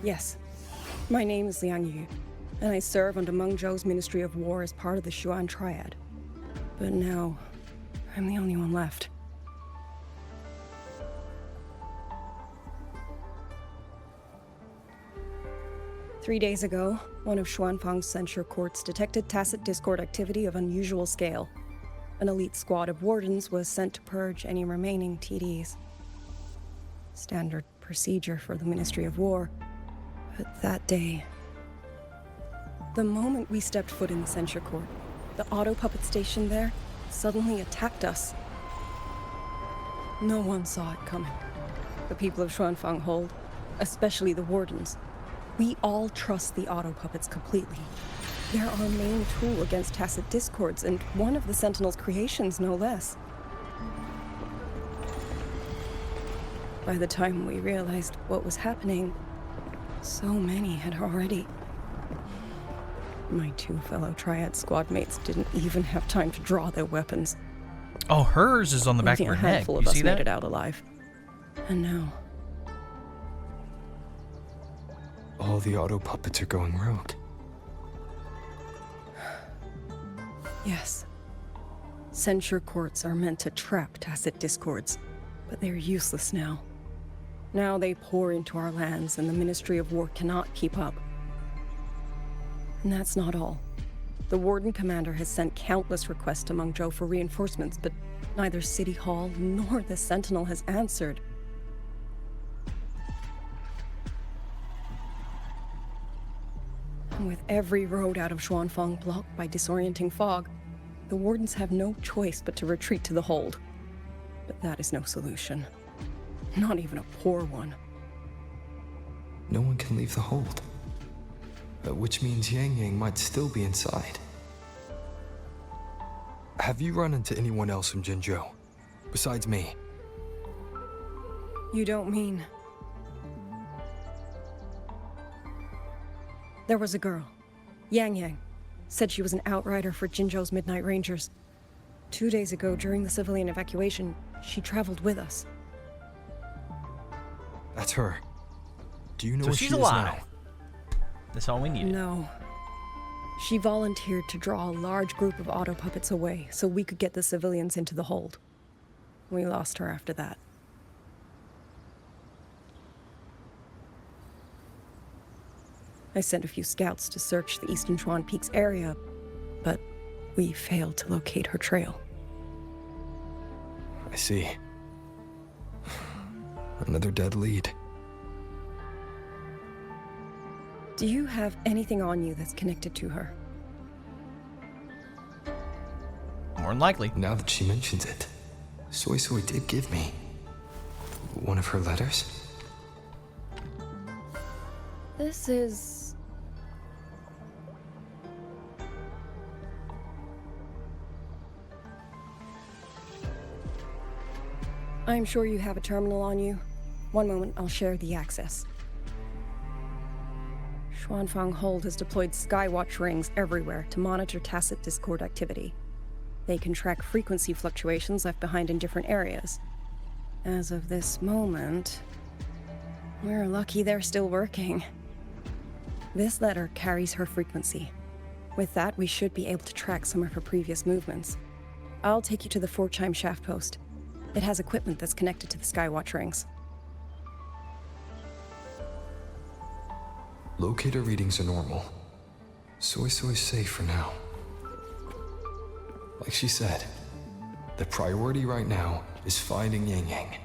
Yes. My name is Yangyang, and I serve under Meng Zhou's Ministry of War as part of the Xuan Triad. But now, I'm the only one left. Three days ago, one of Xuanfang's censure courts detected tacit discord activity of unusual scale. An elite squad of wardens was sent to purge any remaining TDs. Standard procedure for the Ministry of War. But that day, the moment we stepped foot in the censure court, the auto puppet station there suddenly attacked us. No one saw it coming. The people of Xuanfang hold, especially the wardens. We all trust the auto puppets completely. They're our main tool against tacit discords, and one of the Sentinel's creations, no less. By the time we realized what was happening, so many had already. My two fellow Triad squad mates didn't even have time to draw their weapons. Oh, hers is on the back of her neck. A handful You of us see made that? it out alive. And now, all the auto puppets are going rogue. Yes. Censure courts are meant to trap Tacit discords, but they're useless now. Now they pour into our lands, and the Ministry of War cannot keep up. And that's not all. The Warden Commander has sent countless requests to Mengzhou for reinforcements, but neither City Hall nor the Sentinel has answered. And with every road out of Xuanfang blocked by disorienting fog, the Wardens have no choice but to retreat to the hold. But that is no solution. Not even a poor one. No one can leave the hold. Which means Yangyang might still be inside. Have you run into anyone else from Jinzhou? Besides me? You don't mean... There was a girl, Yangyang. Said she was an outrider for Jinzhou's Midnight Rangers. 2 days ago, during the civilian evacuation, she traveled with us. That's her. Do you know So where she's she is alive. now? That's all we need. No. She volunteered to draw a large group of auto puppets away so we could get the civilians into the hold. We lost her after that. I sent a few scouts to search the Eastern Chuan Peaks area, but we failed to locate her trail. I see. Another dead lead. Do you have anything on you that's connected to her? More than likely. Now that she mentions it, Suisui did give me one of her letters. This is... I'm sure you have a terminal on you. One moment, I'll share the access. Xuanfang Hold has deployed Skywatch rings everywhere to monitor Tacit Discord activity. They can track frequency fluctuations left behind in different areas. As of this moment, we're lucky they're still working. This letter carries her frequency. With that, we should be able to track some of her previous movements. I'll take you to the 4-chime shaft post. It has equipment that's connected to the Skywatch rings. Locator readings are normal. Suisui's safe for now. Like she said, the priority right now is finding Yangyang.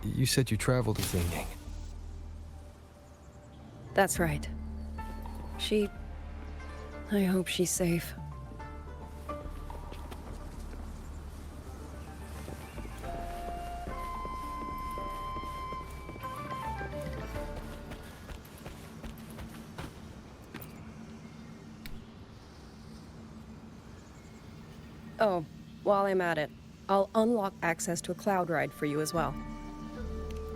You said you traveled with Yangyang. That's right. I hope she's safe. Oh, while I'm at it, I'll unlock access to a cloud ride for you as well.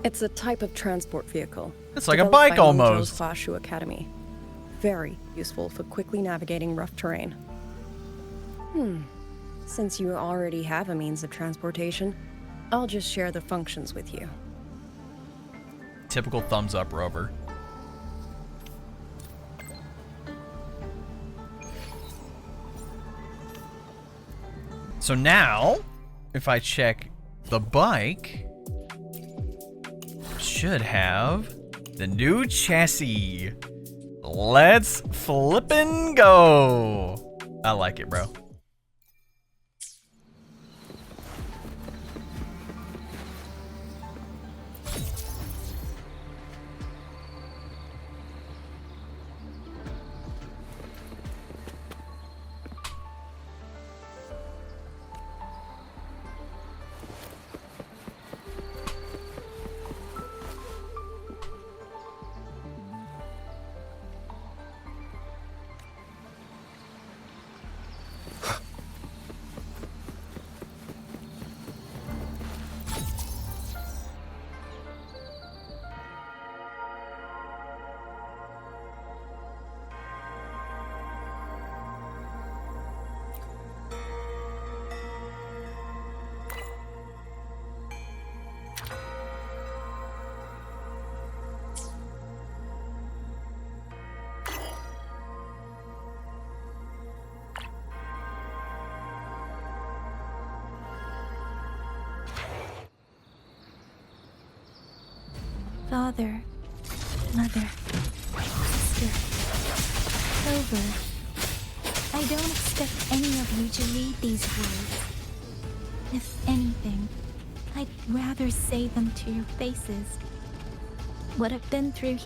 It's a type of transport vehicle. It's like a developed bike by almost. Mengzhou's Fashu Academy. Very useful for quickly navigating rough terrain. Since you already have a means of transportation, I'll just share the functions with you. Typical thumbs up, Rover. So now, if I check the bike, should have the new chassis. Let's flippin' go. I like it, bro. Father, mother, sister, Clover. I don't expect any of you to read these words. If anything, I'd rather say them to your faces. What I've been through.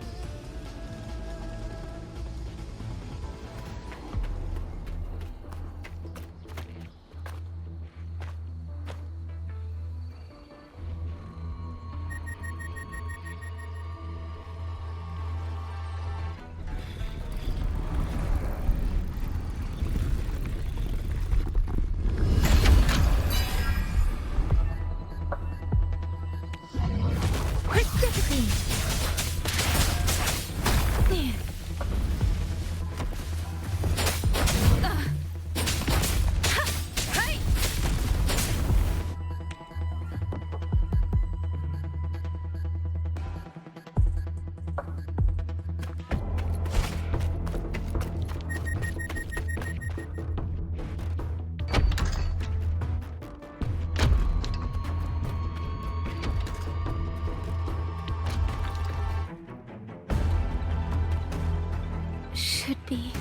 Should be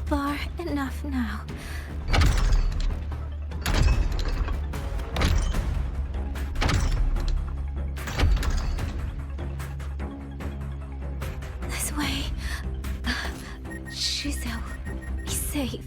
far enough now. This way. Suisui will be safe.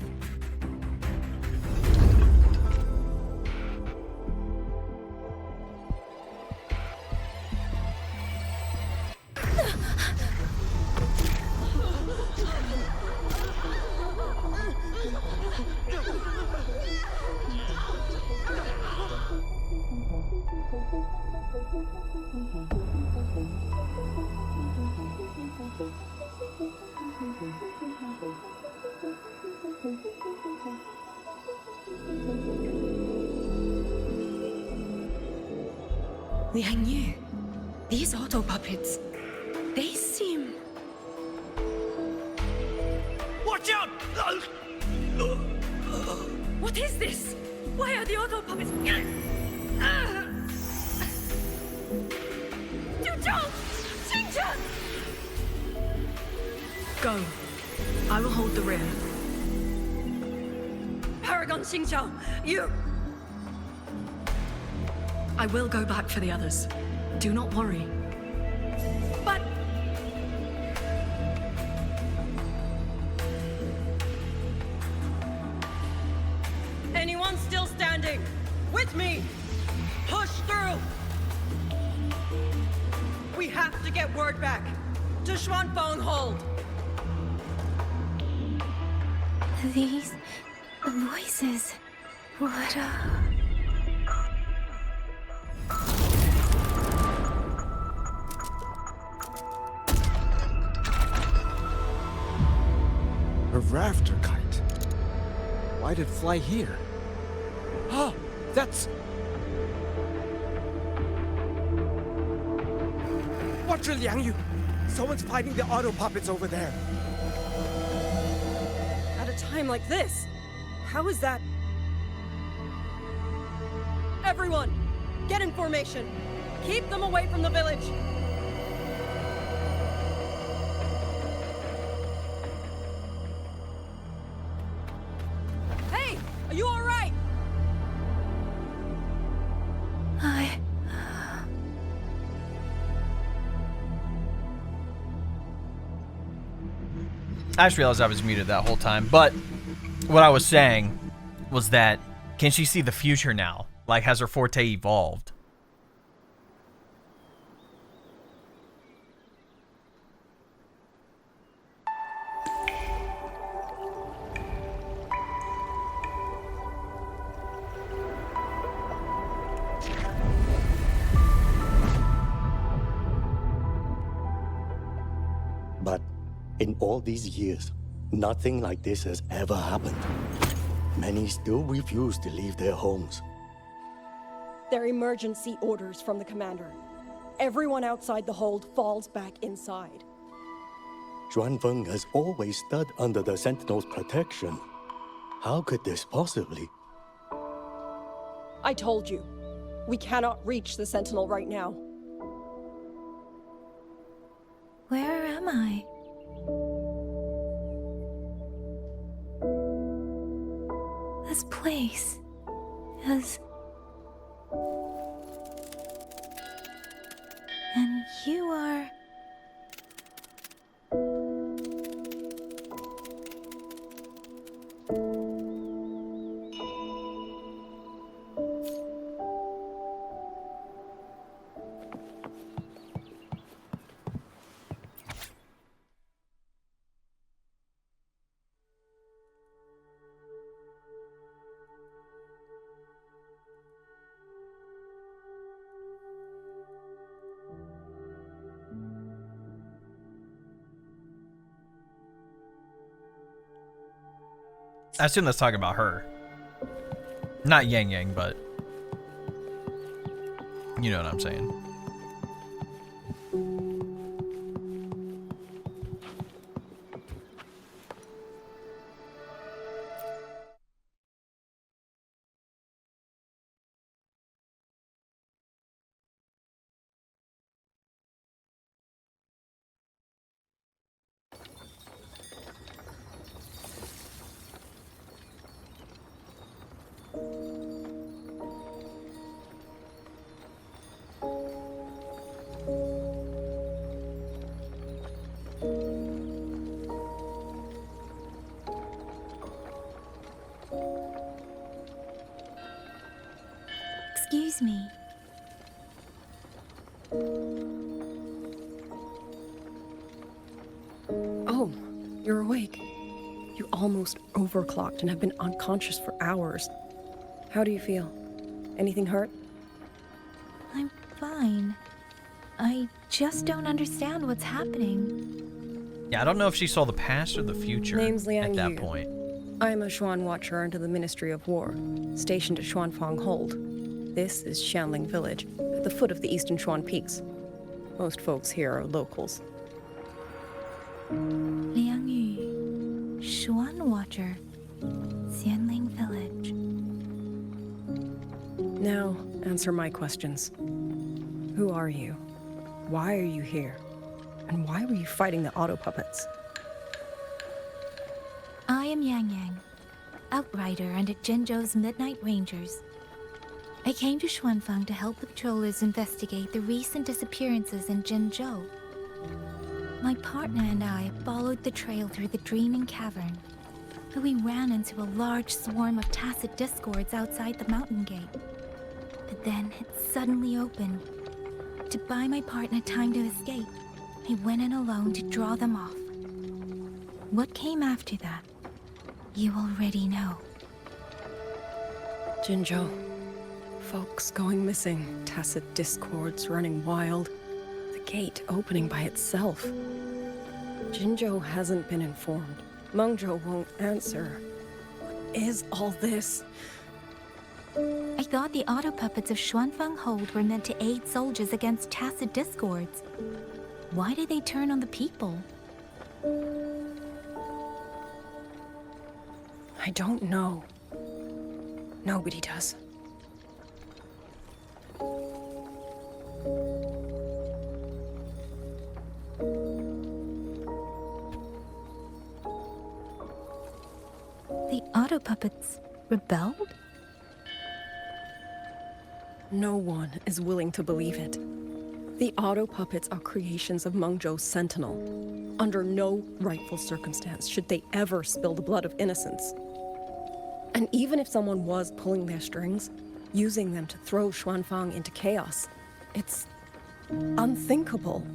Yangyang, these auto puppets, they seem... Watch out! What is this? Why are the auto puppets... Go. I will hold the rear. Paragon Xingqiao, you... I will go back for the others. Do not worry. But... Anyone still standing? With me! Push through! We have to get word back. To Xuanfeng hold! These voices... What A rafter kite. Why'd it fly here? Ah, that's... Watch your Liangyu! Someone's fighting the auto puppets over there. At a time like this? How is that? Everyone, get in formation. Keep them away from the village. Hey, are you all right? I just realized I was muted that whole time, but what I was saying was that, can she see the future now? Like, has her forte evolved? But in all these years, nothing like this has ever happened. Many still refuse to leave their homes. They're emergency orders from the commander. Everyone outside the hold falls back inside. Xuanfeng has always stood under the Sentinel's protection. How could this possibly? I told you, we cannot reach the Sentinel right now. am I? This place is... And you are... I assume that's talking about her. Not Yangyang, but you know what I'm saying. Excuse me. Oh, you're awake. You almost overclocked and have been unconscious for hours. How do you feel? Anything hurt? I'm fine. I just don't understand what's happening. Yeah, I don't know if she saw the past or the future Name's at that Yangyang. point. I'm a Xuan Watcher under the Ministry of War, stationed at Xuanfang Hold. This is Xuanling Village, at the foot of the Eastern Xuan Peaks. Most folks here are locals. Liang Yu, Xuan Watcher, Xuanling Village. Now, answer my questions. Who are you? Why are you here? And why were you fighting the auto puppets? I am Yangyang, outrider under Jinzhou's Midnight Rangers. I came to Xuanfang to help the patrollers investigate the recent disappearances in Jinzhou. My partner and I followed the trail through the Dreaming Cavern, but we ran into a large swarm of tacit discords outside the mountain gate. But then it suddenly opened. To buy my partner time to escape, I went in alone to draw them off. What came after that, you already know. Jinzhou. Folks going missing, tacit discords running wild, the gate opening by itself. Jinzhou hasn't been informed. Mengzhou won't answer. What is all this? I thought the auto puppets of Xuanfang Hold were meant to aid soldiers against tacit discords. Why did they turn on the people? I don't know. Nobody does. The auto puppets rebelled? No one is willing to believe it. The auto puppets are creations of Mengzhou's Sentinel. Under no rightful circumstance should they ever spill the blood of innocents. And even if someone was pulling their strings, using them to throw Xuanfang into chaos, it's unthinkable.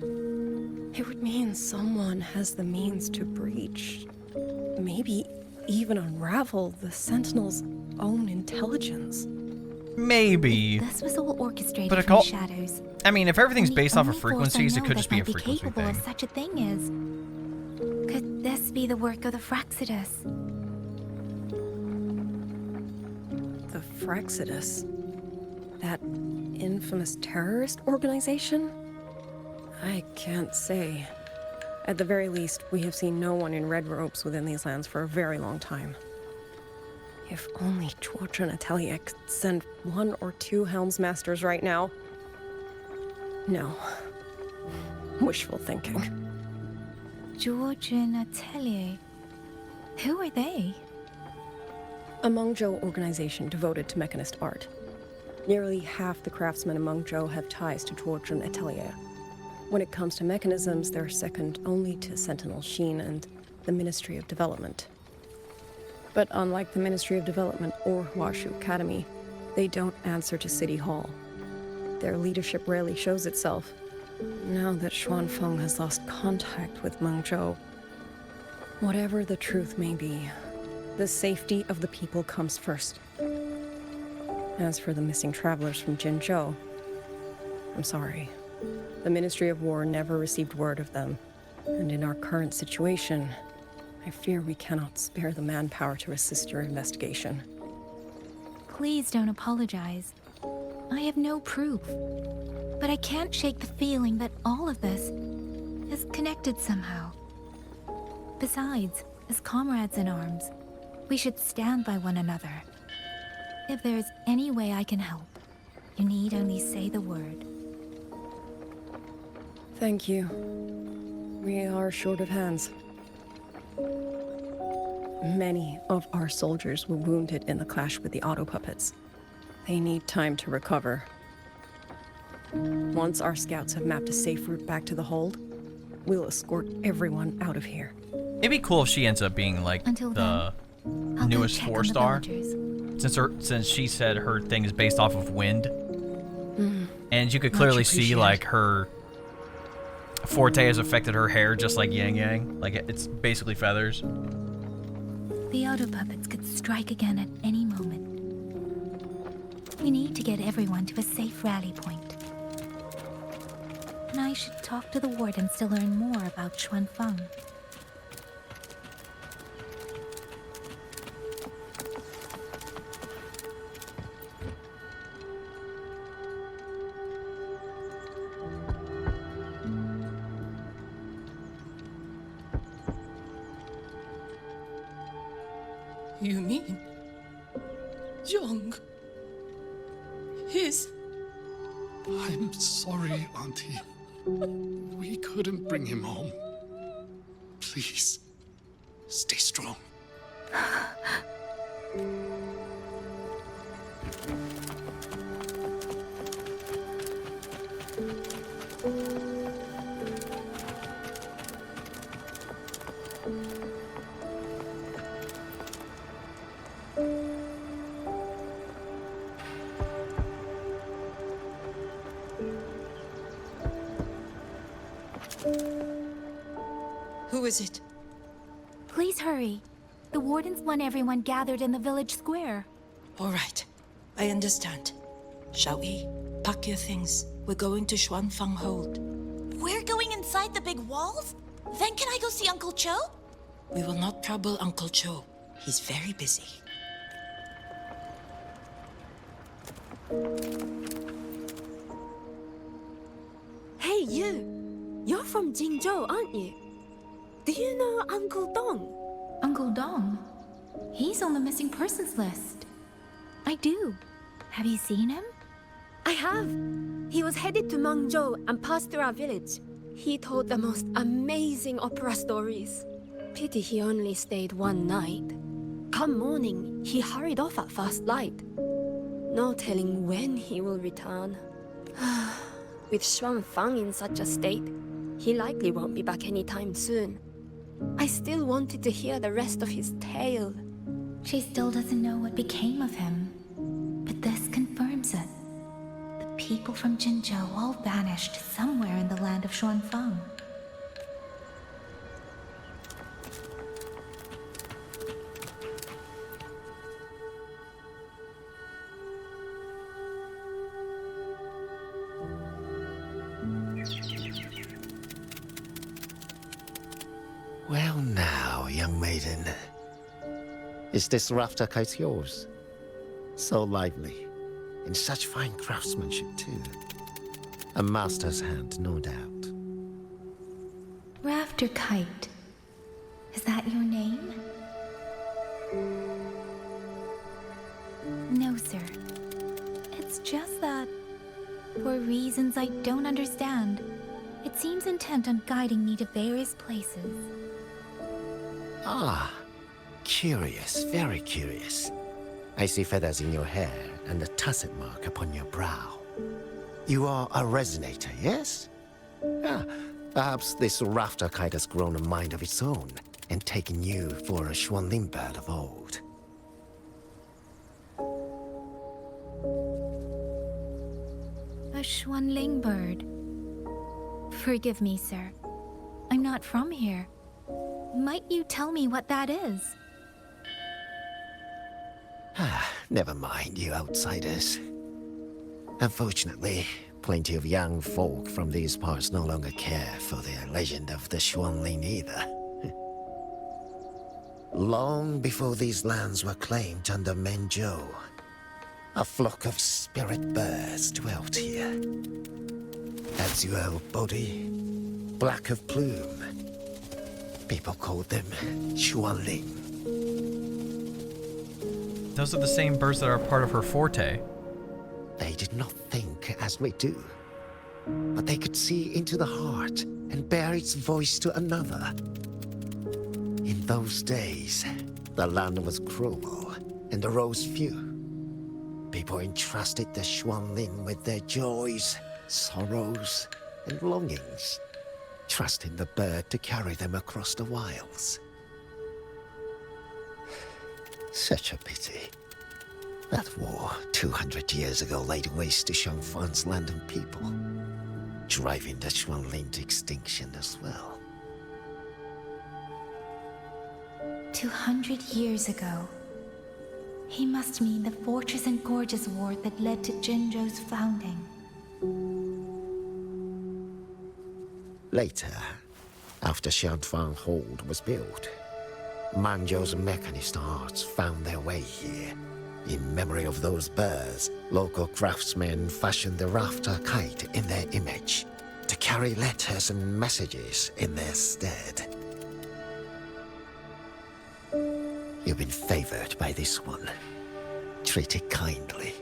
It would mean someone has the means to breach, maybe even unravel the Sentinel's own intelligence. Maybe. This was all orchestrated But from the shadows. I mean, if everything's And the based off of only force I frequencies, it know could that just be a might frequency capable thing. of such a thing is... Could this be the work of the Fraxidus? The Fraxidus? That infamous terrorist organization? I can't say. At the very least, we have seen no one in red robes within these lands for a very long time. If only Chuochen and Atelier could send 1 or 2 Helmsmasters right now. No. Wishful thinking. Georgian Atelier. Who are they? A Mengzhou organization devoted to mechanist art. Nearly half the craftsmen in Mengzhou have ties to Georgian Atelier. When it comes to mechanisms, they're second only to Sentinel Sheen and the Ministry of Development. But unlike the Ministry of Development or Huashu Academy, they don't answer to City Hall. Their leadership rarely shows itself. Now that Xuanfeng has lost contact with Mengzhou, whatever the truth may be, the safety of the people comes first. As for the missing travelers from Jinzhou, I'm sorry. The Ministry of War never received word of them, and in our current situation, I fear we cannot spare the manpower to assist your investigation. Please don't apologize. I have no proof, but I can't shake the feeling that all of this is connected somehow. Besides, as comrades in arms, we should stand by one another. If there is any way I can help, you need only say the word. Thank you. We are short of hands. Many of our soldiers were wounded in the clash with the auto puppets. They need time to recover. Once our scouts have mapped a safe route back to the hold, we'll escort everyone out of here. It'd be cool if she ends up being like the newest 4-star. Since she said her thing is based off of wind. And you could clearly see like her forte has affected her hair just like Yangyang. Like it's basically feathers. The auto puppets could strike again at any moment. We need to get everyone to a safe rally point. And I should talk to the wardens to learn more about Xuanfeng. You mean... Young... His... I'm sorry, Auntie. We couldn't bring him home. Please, stay strong. Who is it? Please hurry. The wardens want everyone gathered in the village square. All right. I understand. Shall we? Pack your things. We're going to Xuanfeng Hold. We're going inside the big walls? Then can I go see Uncle Cho? We will not trouble Uncle Cho. He's very busy. Hey, you! You're from Jingzhou, aren't you? Do you know Uncle Dong? Uncle Dong? He's on the missing persons list. I do. Have you seen him? I have. He was headed to Mengzhou and passed through our village. He told the most amazing opera stories. Pity he only stayed one night. Come morning, he hurried off at first light. No telling when he will return. With Xuanfeng in such a state, he likely won't be back anytime soon. I still wanted to hear the rest of his tale. She still doesn't know what became of him. But this confirms it. The people from Jinzhou all vanished somewhere in the land of Xuanfeng. Well now, young maiden. Is this rafter kite yours? So lively. In such fine craftsmanship, too. A master's hand, no doubt. Rafter Kite. Is that your name? No, sir. It's just that, for reasons I don't understand, it It seems intent on guiding me to various places. Ah, curious, very curious. I see feathers in your hair and a tusset mark upon your brow. You are a resonator, yes? Ah, perhaps this rafter kite has grown a mind of its own and taken you for a Xuanling bird of old. A Xuanling bird. Forgive me, sir. I'm not from here. Might you tell me what that is? Never mind, you outsiders. Unfortunately, plenty of young folk from these parts no longer care for the legend of the Xuanling either. Long before these lands were claimed under Menzhou, a flock of spirit birds dwelt here. Azure body, black of plume. People called them Xuanling. Those are the same birds that are part of her forte. They did not think as we do, but they could see into the heart and bear its voice to another. In those days, the land was cruel and arose few. People entrusted the Xuanling with their joys, sorrows, and longings, trusting the bird to carry them across the wilds. Such a pity. That war 200 years ago laid waste to Xiangfan's land and people, driving the Xuanling to extinction as well. 200 years ago. He must mean the Fortress and Gorges War that led to Jinzhou's founding. Later, after Xiangfang Hold was built, Manzhou's mechanist arts found their way here. In memory of those birds, local craftsmen fashioned the rafter kite in their image to carry letters and messages in their stead. You've been favored by this one. Treat it kindly.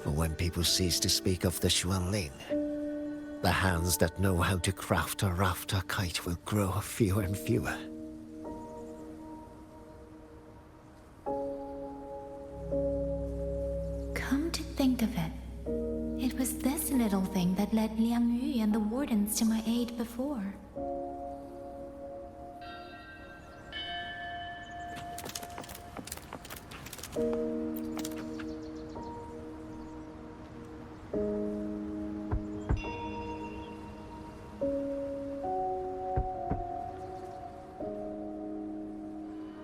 For when people cease to speak of the Xuanling, the hands that know how to craft a rafter kite will grow fewer and fewer. Come to think of it, it was this little thing that led Liang Yu and the wardens to my aid before.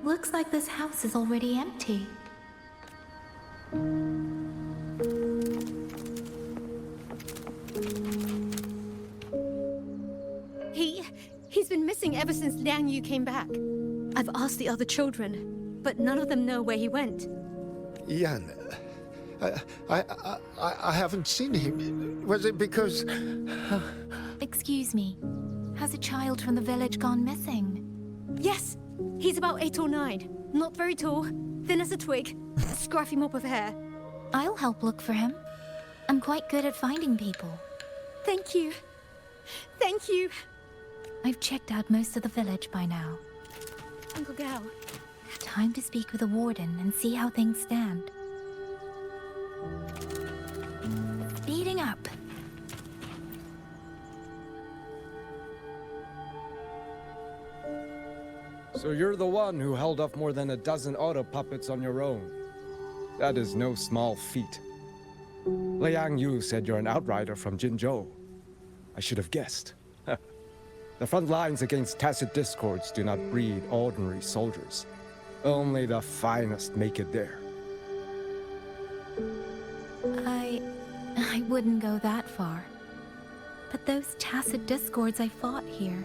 Looks like this house is already empty. He's been missing ever since Liang Yu came back. I've asked the other children, but none of them know where he went. Yan, I haven't seen him. Was it because... Excuse me. Has a child from the village gone missing? Yes, he's about 8 or 9. Not very tall, thin as a twig, scruffy mop of hair. I'll help look for him. I'm quite good at finding people. Thank you. Thank you. I've checked out most of the village by now. Uncle Gao. Time to speak with the warden and see how things stand. Speeding up. So you're the one who held off more than a dozen auto puppets on your own. That is no small feat. Liang Yu said you're an outrider from Jinzhou. I should have guessed. The front lines against tacit discords do not breed ordinary soldiers. Only the finest make it there. I wouldn't go that far. But those tacit discords I fought here,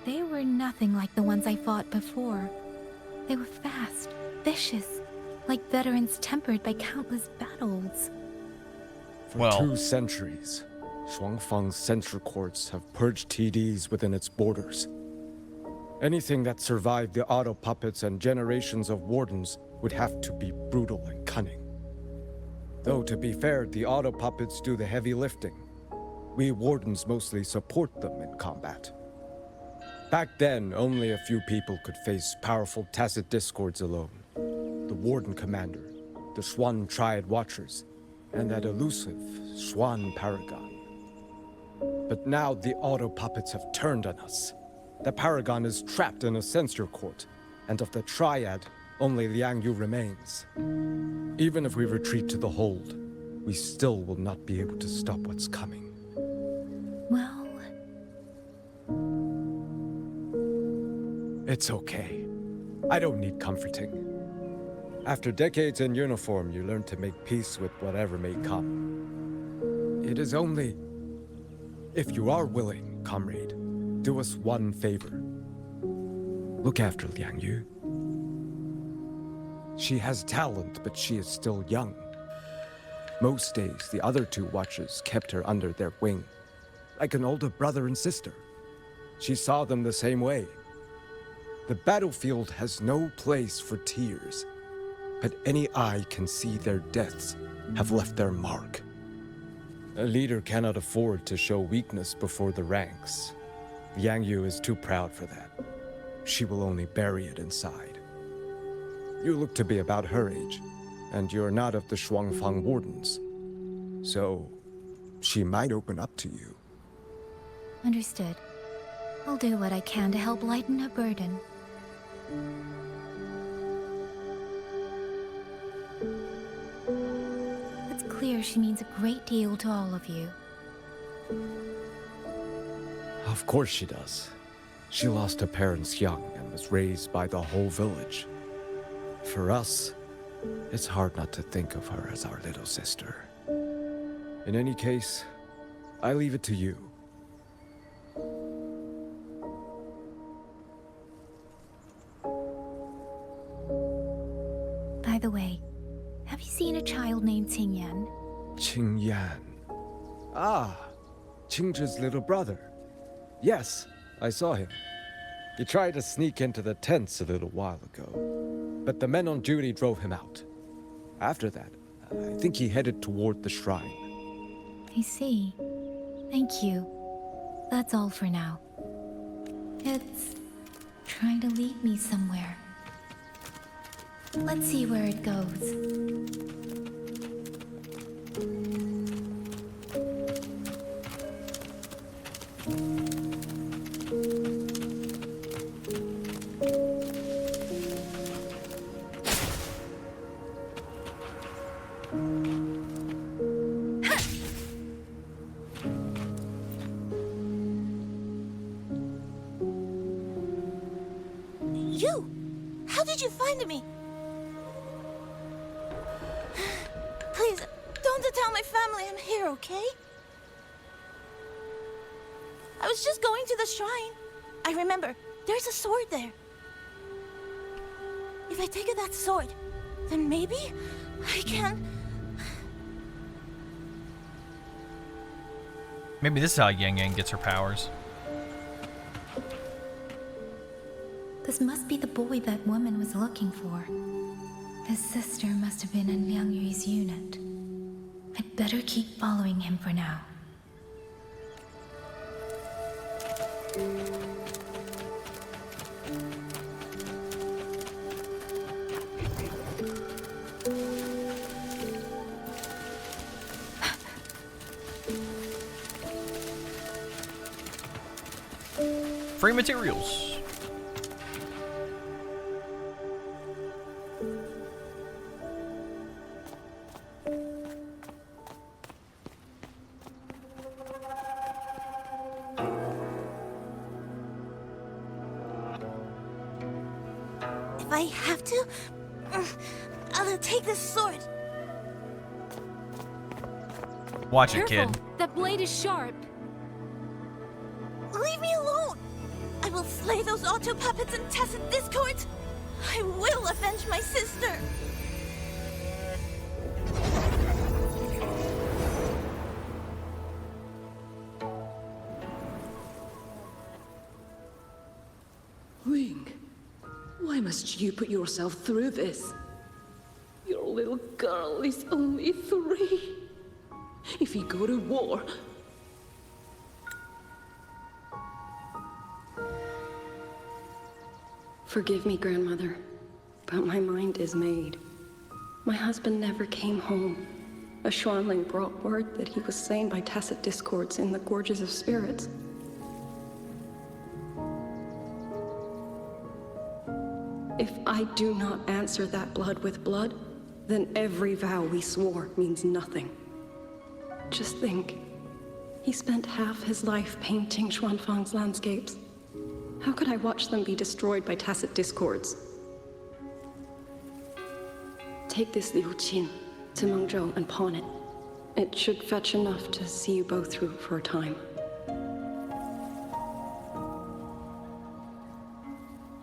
they were nothing like the ones I fought before. They were fast, vicious, like veterans tempered by countless battles. For 2 centuries, Xuanfang's censure courts have purged TDs within its borders. Anything that survived the auto puppets and generations of wardens would have to be brutal and cunning. Though, to be fair, the auto puppets do the heavy lifting. We Wardens mostly support them in combat. Back then, only a few people could face powerful Tacit Discords alone. The Warden Commander, the Xuan Triad Watchers, and that elusive Xuan Paragon. But now the auto-puppets have turned on us. The Paragon is trapped in a censor court, and of the Triad, only Liang Yu remains. Even if we retreat to the hold, we still will not be able to stop what's coming. Well... It's okay. I don't need comforting. After decades in uniform, you learn to make peace with whatever may come. It is only... If you are willing, comrade, do us one favor. Look after Liang Yu. She has talent, but she is still young. Most days, the other two watchers kept her under their wing, like an older brother and sister. She saw them the same way. The battlefield has no place for tears, but any eye can see their deaths have left their mark. A leader cannot afford to show weakness before the ranks. Liang Yu is too proud for that. She will only bury it inside. You look to be about her age, and you're not of the Xuanfang Wardens. So, she might open up to you. Understood. I'll do what I can to help lighten her burden. It's clear she means a great deal to all of you. Of course she does. She lost her parents young and was raised by the whole village. For us, it's hard not to think of her as our little sister. In any case, I leave it to you. By the way, have you seen a child named Yangyang? Yangyang. Ah, Qingzhi's little brother. Yes, I saw him. He tried to sneak into the tents a little while ago, but the men on duty drove him out. After that, I think he headed toward the shrine. I see. Thank you. That's all for now. It's trying to lead me somewhere. Let's see where it goes. You! How did you find me? Please, don't tell my family I'm here, okay? I was just going to the shrine. I remember, there's a sword there. If I take that sword, then maybe I can... Maybe this is how Yangyang gets her powers. This must be the boy that woman was looking for. His sister must have been in Liang Yu's unit. I'd better keep following him for now. Free materials. If I have to, I'll take this sword. Watch it, kid. That blade is sharp. Leave me alone! I will slay those auto puppets and Tacit Discords! I will avenge my sister! Wing, why must you put yourself through this? Your little girl is only 3. If you go to war, Forgive me, Grandmother, but my mind is made. My husband never came home. A Xuanling brought word that he was slain by tacit discords in the Gorges of Spirits. If I do not answer that blood with blood, then every vow we swore means nothing. Just think, he spent half his life painting Xuanfang's landscapes. How could I watch them be destroyed by tacit discords? Take this Liu Qin to Mengzhou and pawn it. It should fetch enough to see you both through for a time.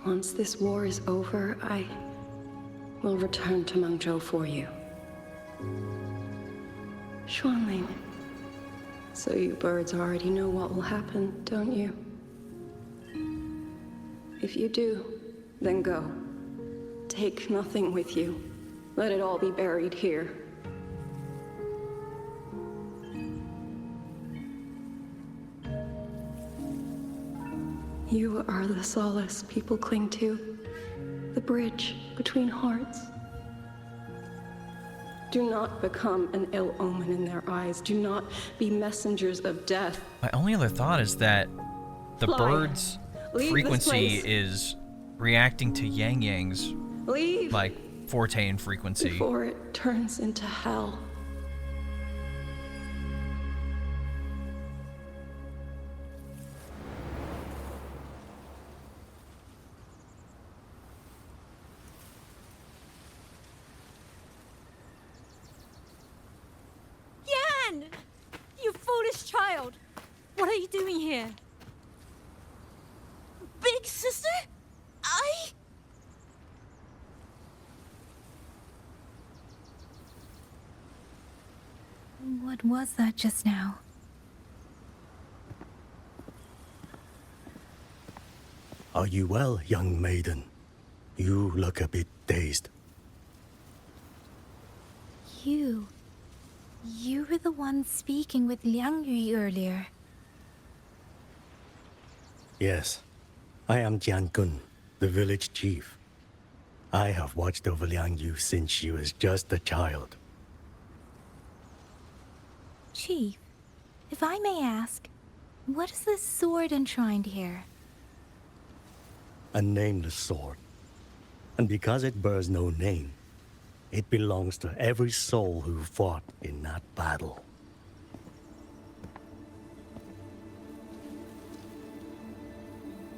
Once this war is over, I will return to Mengzhou for you. Xuanling. So you birds already know what will happen, don't you? If you do, then go. Take nothing with you. Let it all be buried here. You are the solace people cling to, the bridge between hearts. Do not become an ill omen in their eyes. Do not be messengers of death. My only other thought is that the bird's frequency is reacting to Yangyang's like forte and frequency before it turns into hell. Yan! You foolish child! What are you doing here? Big sister? What was that just now? Are you well, young maiden? You look a bit dazed. You were the one speaking with Liang Yui earlier. Yes, I am Jian Gun, the village chief. I have watched over Liang Yu since she was just a child. Chief, if I may ask, what is this sword enshrined here? A nameless sword. And because it bears no name, it belongs to every soul who fought in that battle.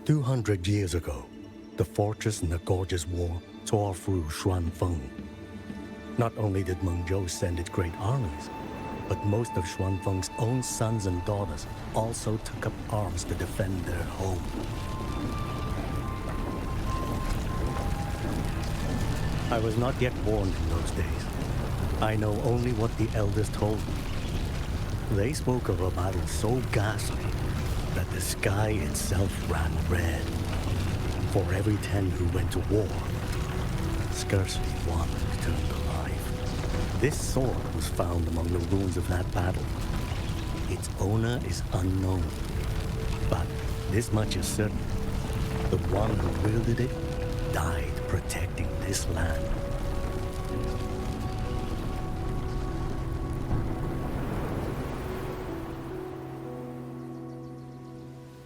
"200 years ago, the fortress in the Gorges War tore through Xuanfeng. Not only did Mengzhou send its great armies, but most of Xuanfeng's own sons and daughters also took up arms to defend their home. I was not yet born in those days. I know only what the elders told me. They spoke of a battle so ghastly that the sky itself ran red. For every 10 who went to war, scarcely one returned alive. This sword was found among the ruins of that battle. Its owner is unknown, but this much is certain. The one who wielded it died protecting this land.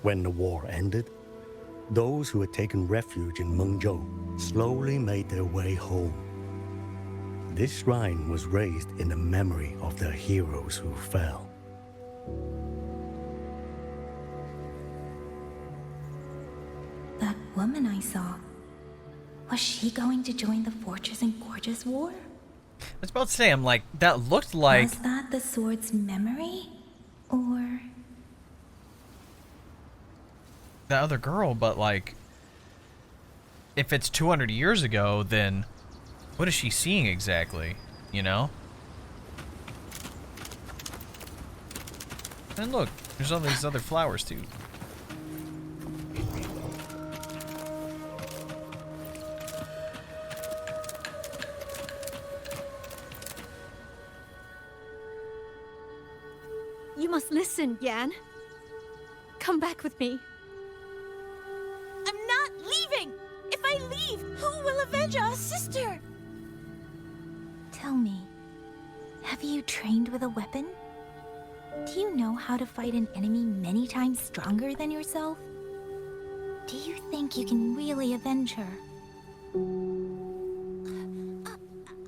When the war ended, those who had taken refuge in Mengzhou slowly made their way home. This shrine was raised in the memory of the heroes who fell. That woman I saw, was she going to join the Fortress and Gorges War? I was about to say, I'm like, that looked like... Was that the sword's memory? Or... the other girl, but like, if it's 200 years ago, then what is she seeing exactly, you know? And look, there's all these other flowers too. You must listen, Yan. Come back with me. I'm not leaving! If I leave, who will avenge our sister? Tell me, have you trained with a weapon? Do you know how to fight an enemy many times stronger than yourself? Do you think you can really avenge her?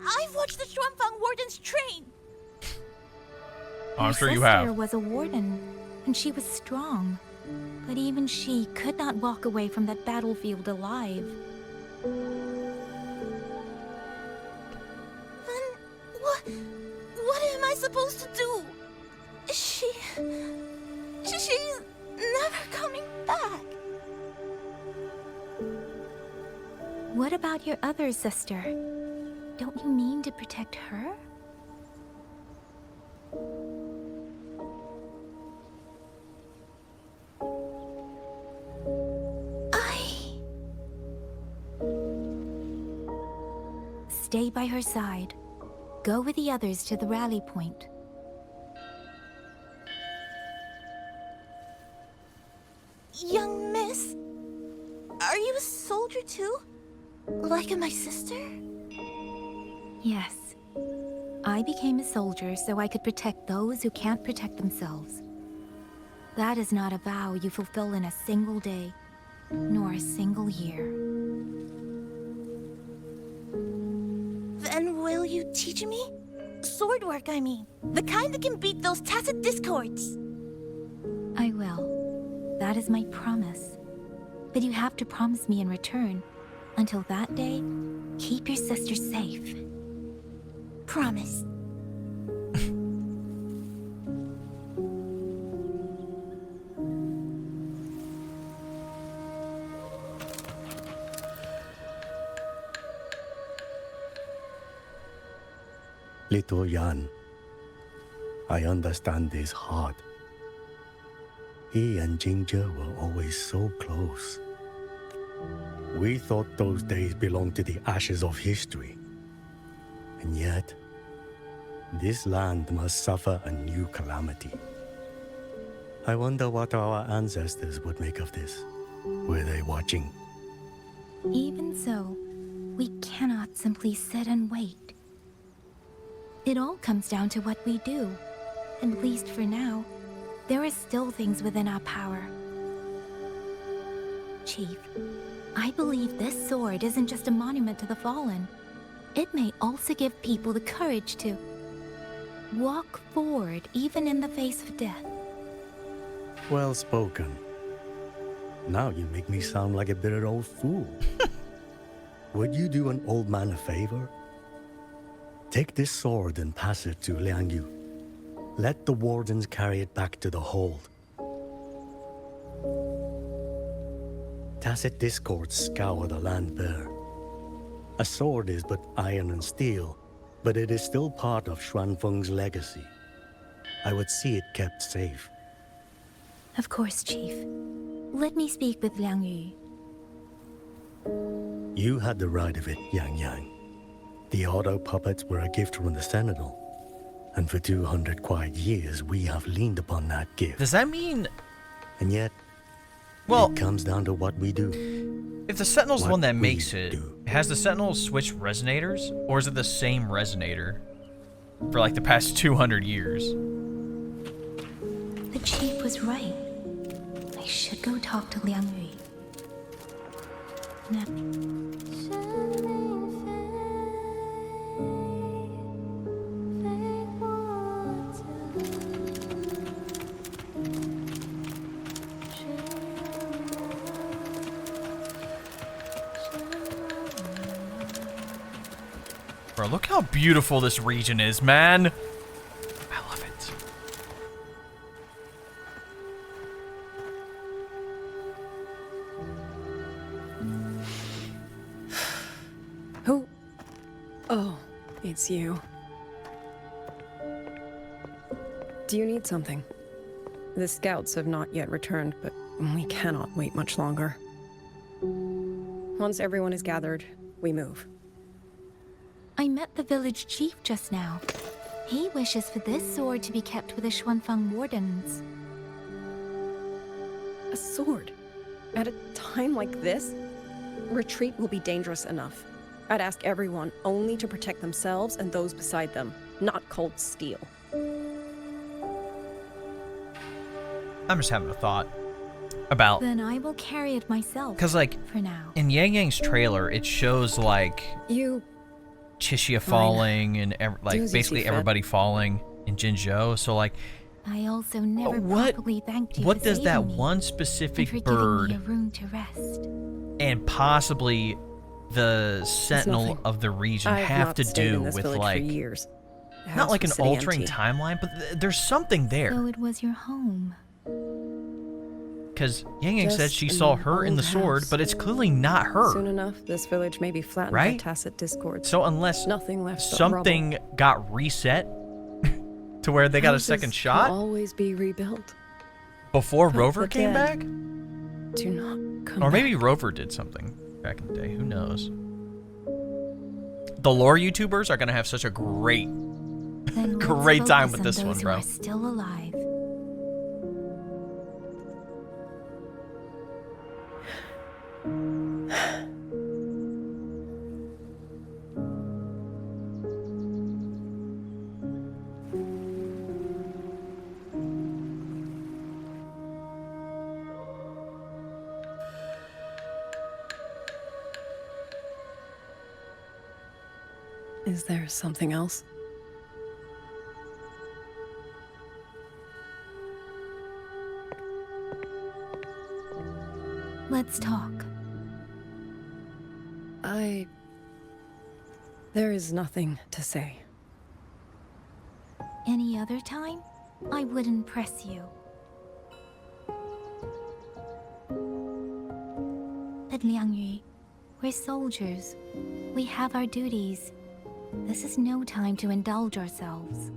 I've watched the Xuanfang wardens train. I'm sure you Your have. sister was a warden, and she was strong. But even she could not walk away from that battlefield alive. Then what am I supposed to do? She's never coming back. What about your other sister? Don't you mean to protect her? Stay by her side. Go with the others to the rally point. Young miss, are you a soldier too? Like my sister? Yes. I became a soldier so I could protect those who can't protect themselves. That is not a vow you fulfill in a single day, nor a single year. Then will you teach me? Sword work, I mean. The kind that can beat those tacit discords. I will. That is my promise. But you have to promise me in return. Until that day, keep your sister safe. Promise. Little Yan, I understand this hard. He and Ginger were always so close. We thought those days belonged to the ashes of history. And yet, this land must suffer a new calamity. I wonder what our ancestors would make of this. Were they watching? Even so, we cannot simply sit and wait. It all comes down to what we do. At least for now, there are still things within our power. Chief, I believe this sword isn't just a monument to the fallen. It may also give people the courage to walk forward even in the face of death. Well spoken. Now you make me sound like a bitter old fool. Would you do an old man a favor? Take this sword and pass it to Liang Yu. Let the wardens carry it back to the hold. Tacit discords scour the land bare. A sword is but iron and steel, but it is still part of Xuanfeng's legacy. I would see it kept safe. Of course, Chief. Let me speak with Liang Yu. You had the right of it, Yangyang. The auto puppets were a gift from the Sentinel. And for 200 quiet years, we have leaned upon that gift. Does that mean... And yet, well, it comes down to what we do. If the Sentinel's the one that makes it, has the Sentinel switched resonators? Or is it the same resonator? For like the past 200 years? The Chief was right. I should go talk to Liang Yu. Bro, look how beautiful this region is, man. I love it. Who? Oh, it's you. Do you need something? The scouts have not yet returned, but we cannot wait much longer. Once everyone is gathered, we move. I met the village chief just now. He wishes for this sword to be kept with the Xuanfang wardens. A sword? At a time like this? Retreat will be dangerous enough. I'd ask everyone only to protect themselves and those beside them, not cold steel. I'm just having a thought about... Then I will carry it myself. Because, like, for now. in Yangyang's trailer, it shows, like... You... Chixia falling and, like, basically everybody falling in Jinzhou. So, like... I also never properly thanked you What for does that saving me one specific and for bird... giving me a room to rest. And possibly the sentinel of the region have to do with, like... Not like an altering timeline, but there's something there. So it was your home. Because Yangyang said she saw her in the sword, but it's clearly not her. Soon enough, this village may be flattened by tacit discord. So unless nothing left something got reset to where they got a second shot, always be rebuilt. Before Rover came back? Do not come Or maybe Rover did something back in the day. Who knows? The lore YouTubers are gonna have such a great time with this one, bro. Still alive. Is there something else? Let's talk. There is nothing to say. Any other time, I wouldn't press you. But Liangyu, we're soldiers. We have our duties. This is no time to indulge ourselves.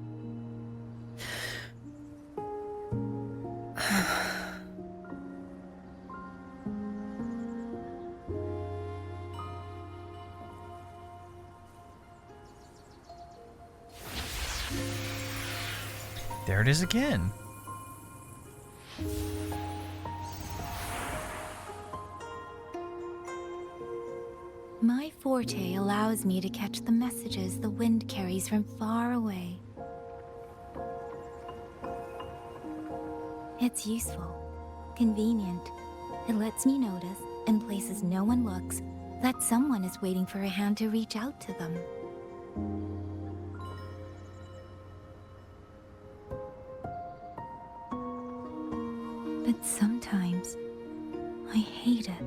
There it is again. My forte allows me to catch the messages the wind carries from far away. It's useful, convenient. It lets me notice, in places no one looks, that someone is waiting for a hand to reach out to them. But sometimes, I hate it.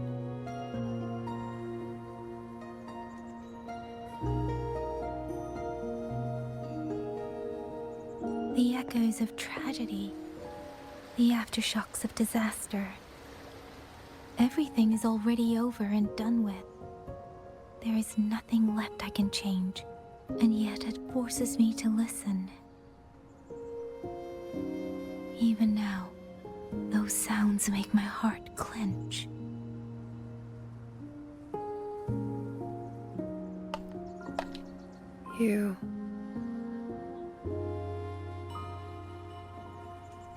The echoes of tragedy, the aftershocks of disaster. Everything is already over and done with. There is nothing left I can change, and yet it forces me to listen. Even now, those sounds make my heart clench.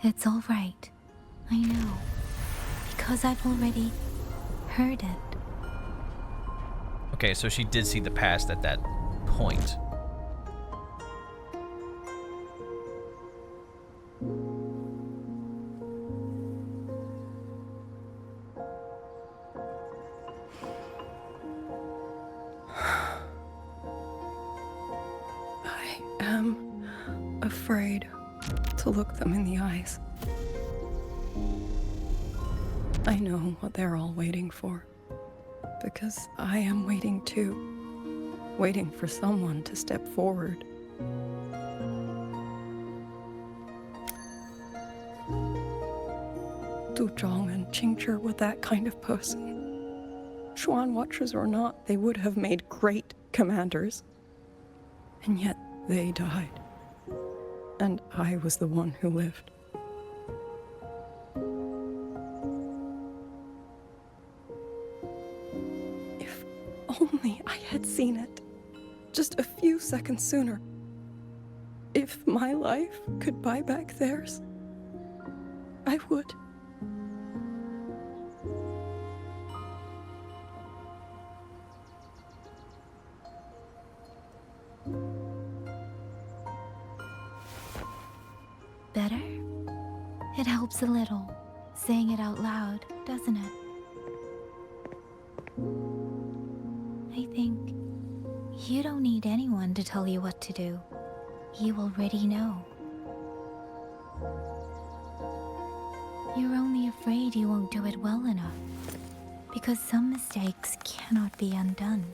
It's all right. I know. Because I've already heard it. Okay, so she did see the past at that point. I am afraid to look them in the eyes. I know what they're all waiting for, because I am waiting too, waiting for someone to step forward. Du Zhong and Qingzhi were that kind of person. Xuan Watchers or not, they would have made great commanders. And yet they died. And I was the one who lived. If only I had seen it, just a few seconds sooner. If my life could buy back theirs, I would. Better? It helps a little, saying it out loud, doesn't it? I think you don't need anyone to tell you what to do. You already know. You're only afraid you won't do it well enough, because some mistakes cannot be undone.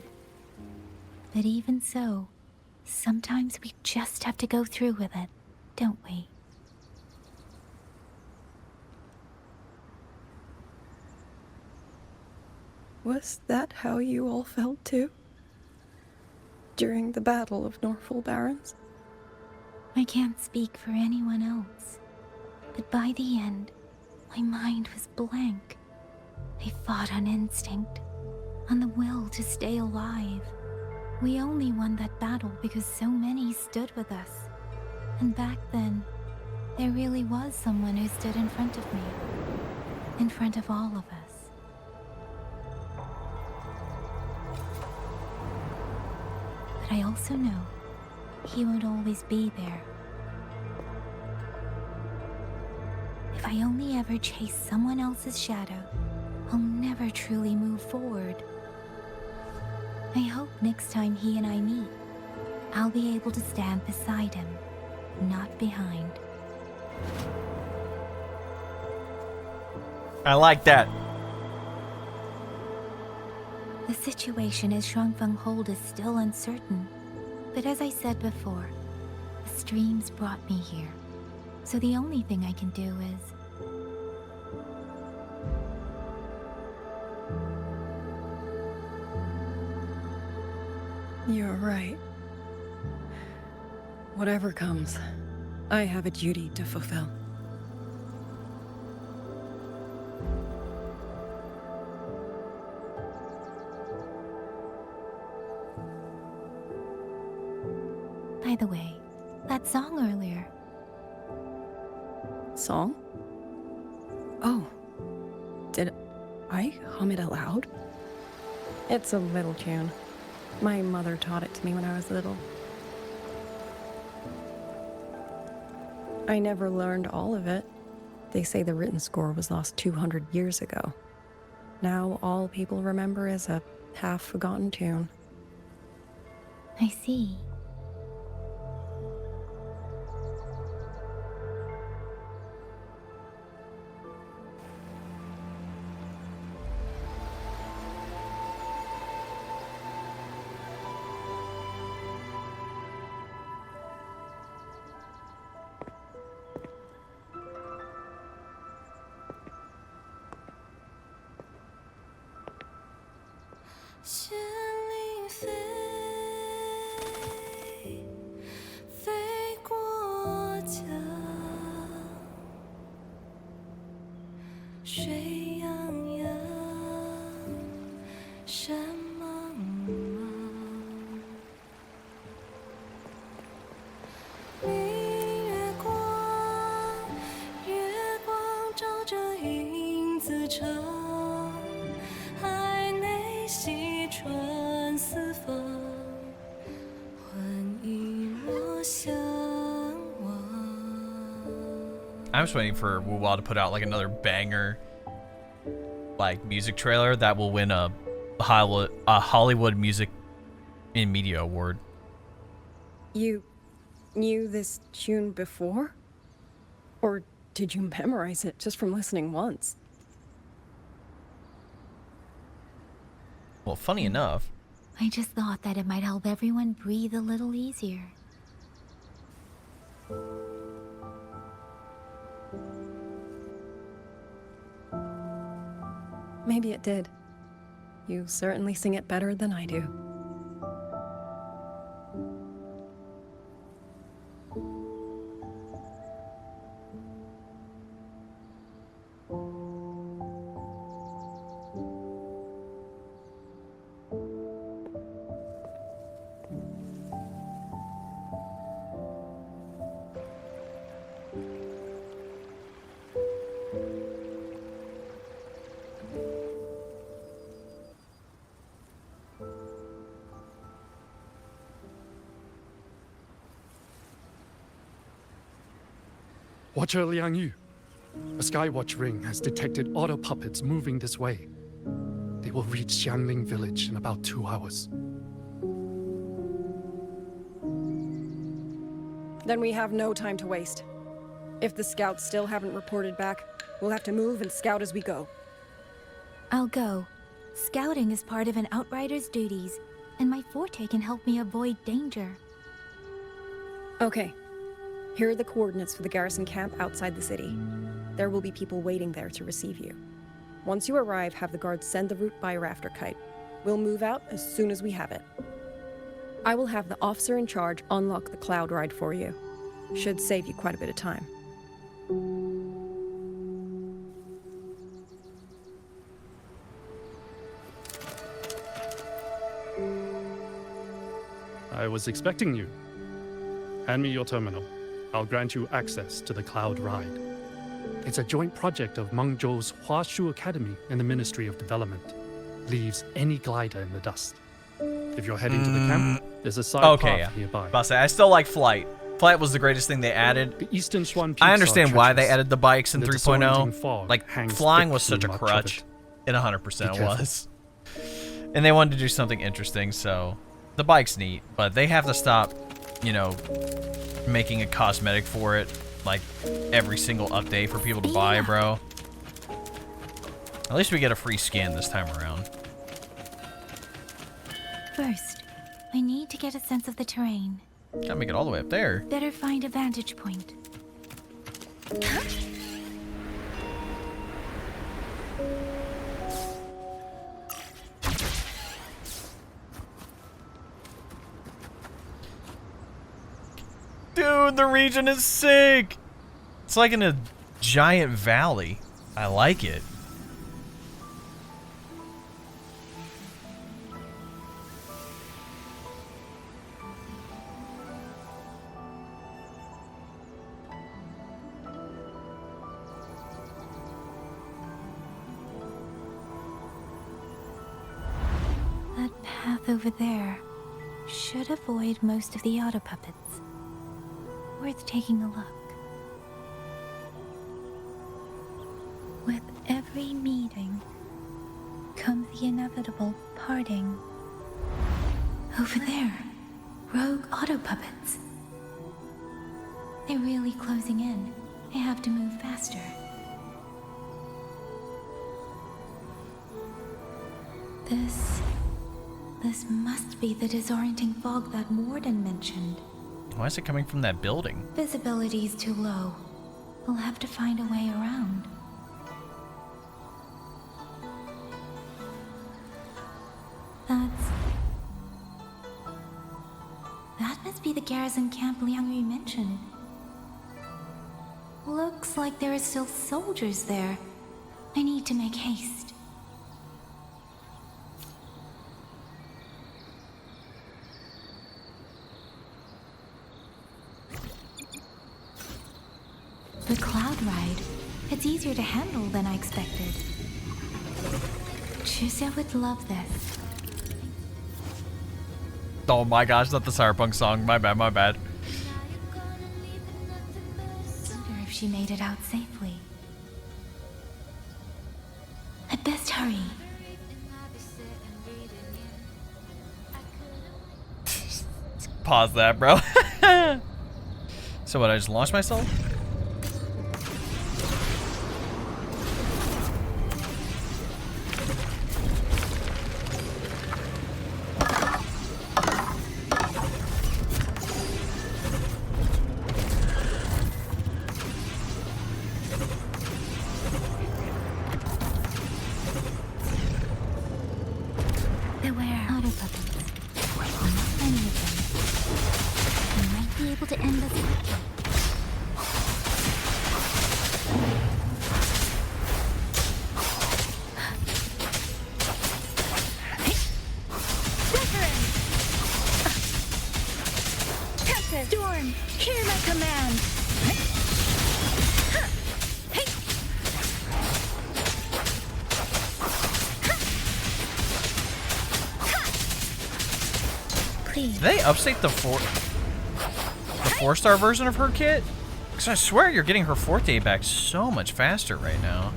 But even so, sometimes we just have to go through with it, don't we? Was that how you all felt too? During the Battle of Norfolk Barrens? I can't speak for anyone else, but by the end, my mind was blank. I fought on instinct, on the will to stay alive. We only won that battle because so many stood with us. And back then, there really was someone who stood in front of me. In front of all of us. But I also know he won't always be there. If I only ever chase someone else's shadow, I'll never truly move forward. I hope next time he and I meet, I'll be able to stand beside him, not behind. I like that. The situation as Xuanfeng Hold is still uncertain, but as I said before, the streams brought me here, so the only thing I can do is... You're right. Whatever comes, I have a duty to fulfill. By the way, that song earlier. Song? Oh. Did I hum it aloud? It's a little tune. My mother taught it to me when I was little. I never learned all of it. They say the written score was lost 200 years ago. Now all people remember is a half-forgotten tune. I see. I'm just waiting for Wuwa to put out like another banger, like music trailer that will win a Hollywood Music in Media Award. You knew this tune before? Or did you memorize it just from listening once? Well, funny enough. I just thought that it might help everyone breathe a little easier. Maybe it did. You certainly sing it better than I do. Watcher Liang Yu, a Skywatch ring has detected auto puppets moving this way. They will reach Xuanling village in about 2 hours. Then we have no time to waste. If the scouts still haven't reported back, we'll have to move and scout as we go. I'll go. Scouting is part of an outrider's duties, and my forte can help me avoid danger. Okay. Here are the coordinates for the garrison camp outside the city. There will be people waiting there to receive you. Once you arrive, have the guards send the route by rafter kite. We'll move out as soon as we have it. I will have the officer in charge unlock the cloud ride for you. Should save you quite a bit of time. I was expecting you. Hand me your terminal. I'll grant you access to the Cloud Ride. It's a joint project of Mengzhou's Huashu Academy and the Ministry of Development. Leaves any glider in the dust. If you're heading to the camp, there's a side path nearby. I'll say, I still like Flight. Flight was the greatest thing they added. The Eastern Xuan I understand why they added the bikes in 3.0. Like, flying was such a crutch. It 100% was. And they wanted to do something interesting, so the bike's neat, but they have to stop, you know, making a cosmetic for it, like, every single update for people to buy, bro. At least we get a free skin this time around. First, I need to get a sense of the terrain. Gotta make it all the way up there. Better find a vantage point. Dude, the region is sick! It's like in a giant valley. I like it. That path over there should avoid most of the auto puppets. Worth taking a look. With every meeting comes the inevitable parting. Over there, rogue auto puppets. They're really closing in. I have to move faster. This must be the disorienting fog that Warden mentioned. Why is it coming from that building? Visibility's too low. We'll have to find a way around. That must be the garrison camp Liang Yu mentioned. Looks like there are still soldiers there. I need to make haste. The cloud ride. It's easier to handle than I expected. Xusia would love this. Oh my gosh, not the Cyberpunk song. My bad, my bad. Wonder if she made it out safely. I'd best hurry. Pause that, bro. So what, I just launched myself? Beware auto puppets. Not many of them. We might be able to end this quickly. Storm, hear my command. Did they update the 4-star version of her kit? Because I swear you're getting her forte back so much faster right now.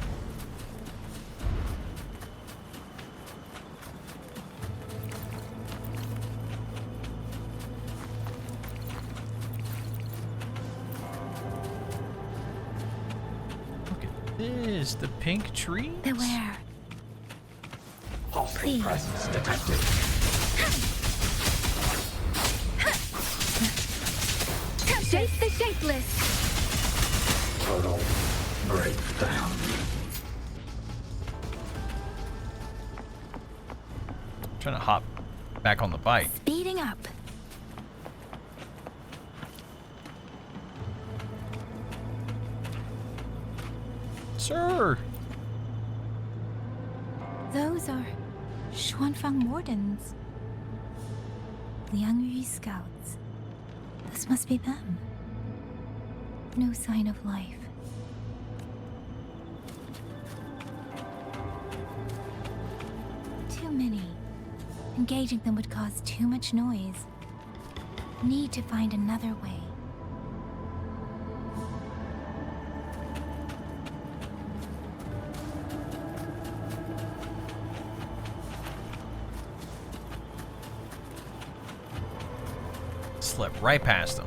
Look at this, the pink tree. Beware. Hostile presence detected. Chase the shapeless. Total breakdown. Trying to hop back on the bike. Speeding up. Sir. Those are Xuanfang Wardens. Liangyu scouts. This must be them. No sign of life. Too many. Engaging them would cause too much noise. Need to find another way. Slip right past them.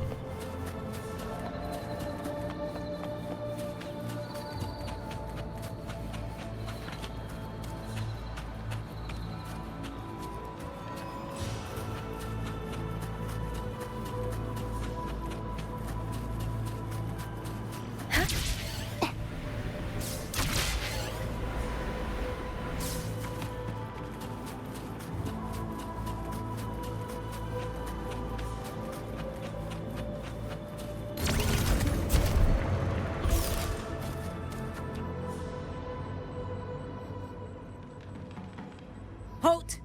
Halt!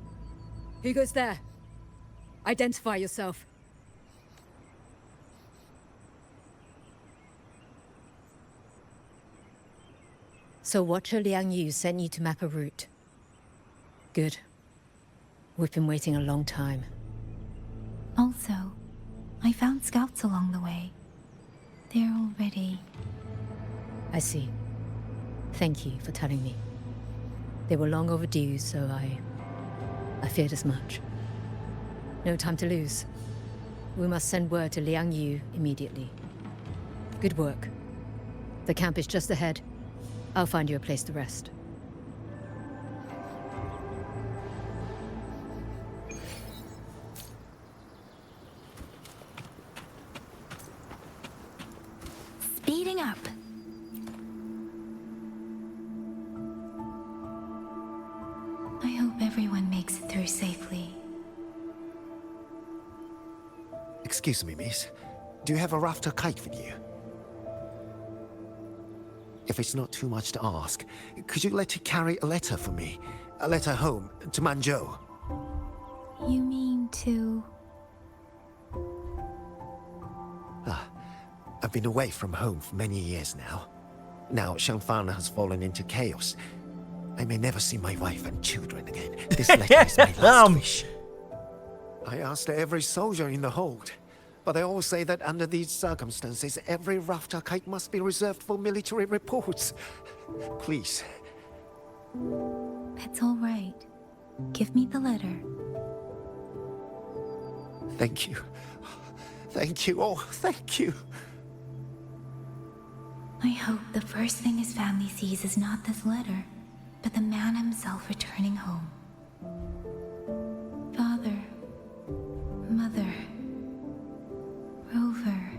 Who goes there? Identify yourself. So Watcher Liangyu sent you to map a route. Good. We've been waiting a long time. Also, I found scouts along the way. They're all ready. I see. Thank you for telling me. They were long overdue, so I feared as much. No time to lose. We must send word to Liangyu immediately. Good work. The camp is just ahead. I'll find you a place to rest. Speeding up. I hope everyone makes it through safely. Excuse me, miss. Do you have a rafter kite with you? If it's not too much to ask, could you let it carry a letter for me? A letter home, to Manzhou. You mean to... I've been away from home for many years now. Now Shangfang has fallen into chaos. I may never see my wife and children again. This letter is my last wish. I asked every soldier in the hold, but they all say that under these circumstances, every rafter kite must be reserved for military reports. Please. That's all right. Give me the letter. Thank you. Thank you. Oh, thank you. I hope the first thing his family sees is not this letter, but the man himself returning home. Father, Mother, Rover.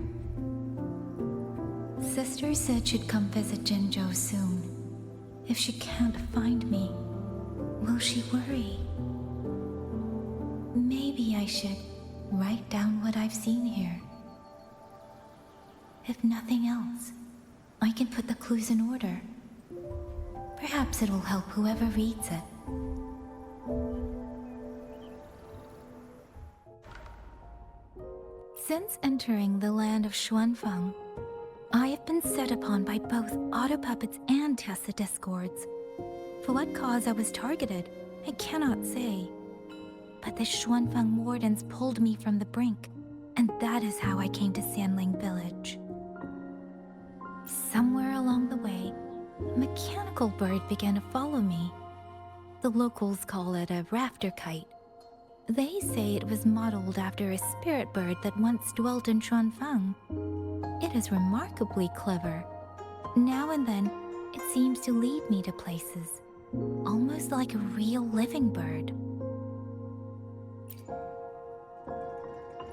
Sister said she'd come visit Jinzhou soon. If she can't find me, will she worry? Maybe I should write down what I've seen here. If nothing else, I can put the clues in order. Perhaps it'll help whoever reads it. Since entering the land of Xuanfang, I have been set upon by both auto puppets and Tacit discords. For what cause I was targeted, I cannot say. But the Xuanfang wardens pulled me from the brink, and that is how I came to Xuanling village. Somewhere along the way, a mechanical bird began to follow me. The locals call it a rafter kite. They say it was modeled after a spirit bird that once dwelt in Xuanfang. It is remarkably clever. Now and then, it seems to lead me to places, almost like a real living bird.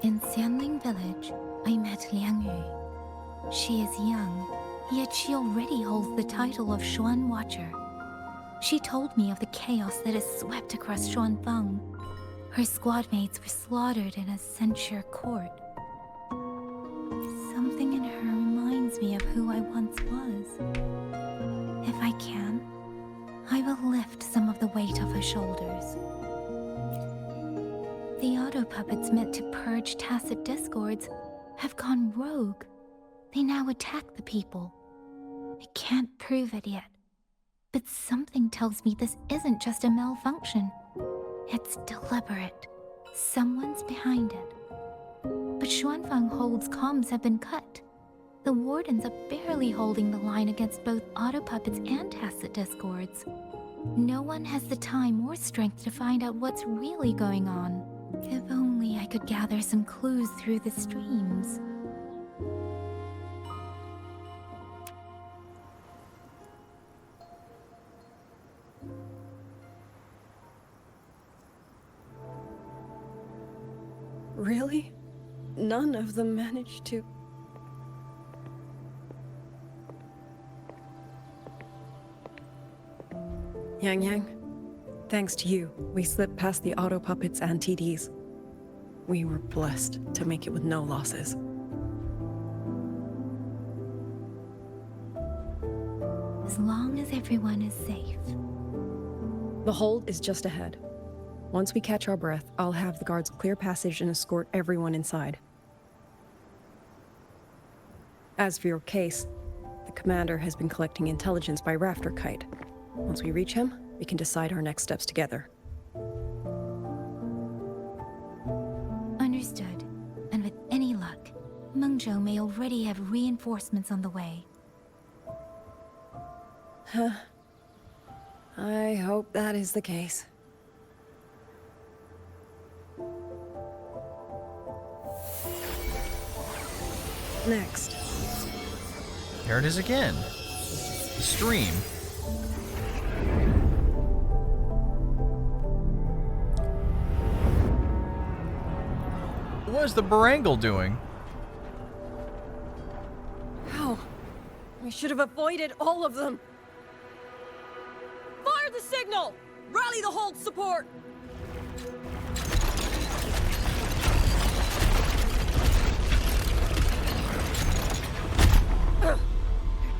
In Xuanling village, I met Yangyang. She is young, yet she already holds the title of Xuan Watcher. She told me of the chaos that has swept across Xuanfang. Her squad mates were slaughtered in a censure court. Something in her reminds me of who I once was. If I can, I will lift some of the weight off her shoulders. The auto puppets meant to purge tacit discords have gone rogue. They now attack the people. I can't prove it yet, but something tells me this isn't just a malfunction. It's deliberate. Someone's behind it. But Xuanfang Hold's comms have been cut. The wardens are barely holding the line against both auto puppets and tacit discords. No one has the time or strength to find out what's really going on. If only I could gather some clues through the streams. Really? None of them managed to... Yangyang, thanks to you, we slipped past the auto puppets and TDs. We were blessed to make it with no losses. As long as everyone is safe. The hold is just ahead. Once we catch our breath, I'll have the guards clear passage and escort everyone inside. As for your case, the commander has been collecting intelligence by Rafter Kite. Once we reach him, we can decide our next steps together. Understood. And with any luck, Mengzhou may already have reinforcements on the way. Huh. I hope that is the case. Next. Here it is again. The stream. What is the Barangle doing? How? We should have avoided all of them. Fire the signal! Rally the hold support!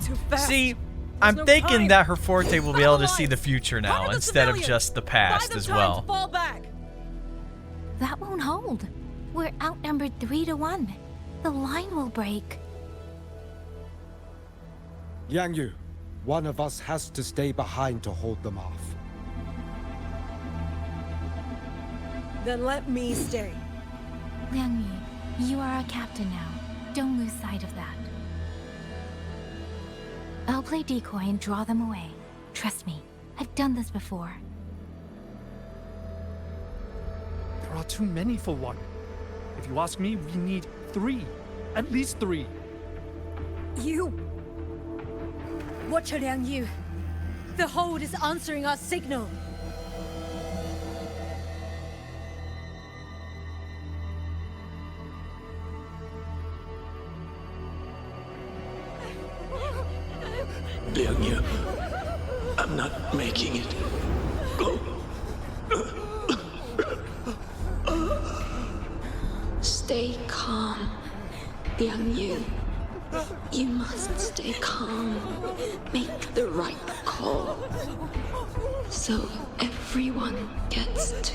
Too fast. See, I'm thinking that her forte will be able to see the future now instead of just the past as well. Fall back. That won't hold. We're outnumbered 3-1. The line will break. Yangyu, one of us has to stay behind to hold them off. Then let me stay. Liang Yu, you are our captain now. Don't lose sight of that. I'll play decoy and draw them away. Trust me, I've done this before. There are too many for one. If you ask me, we need 3. At least 3. You! Watcher Liang Yu. The hold is answering our signal. Liang Yu, I'm not making it. Go. Stay calm, Liang Yu. You must stay calm. Make the right call. So everyone gets to.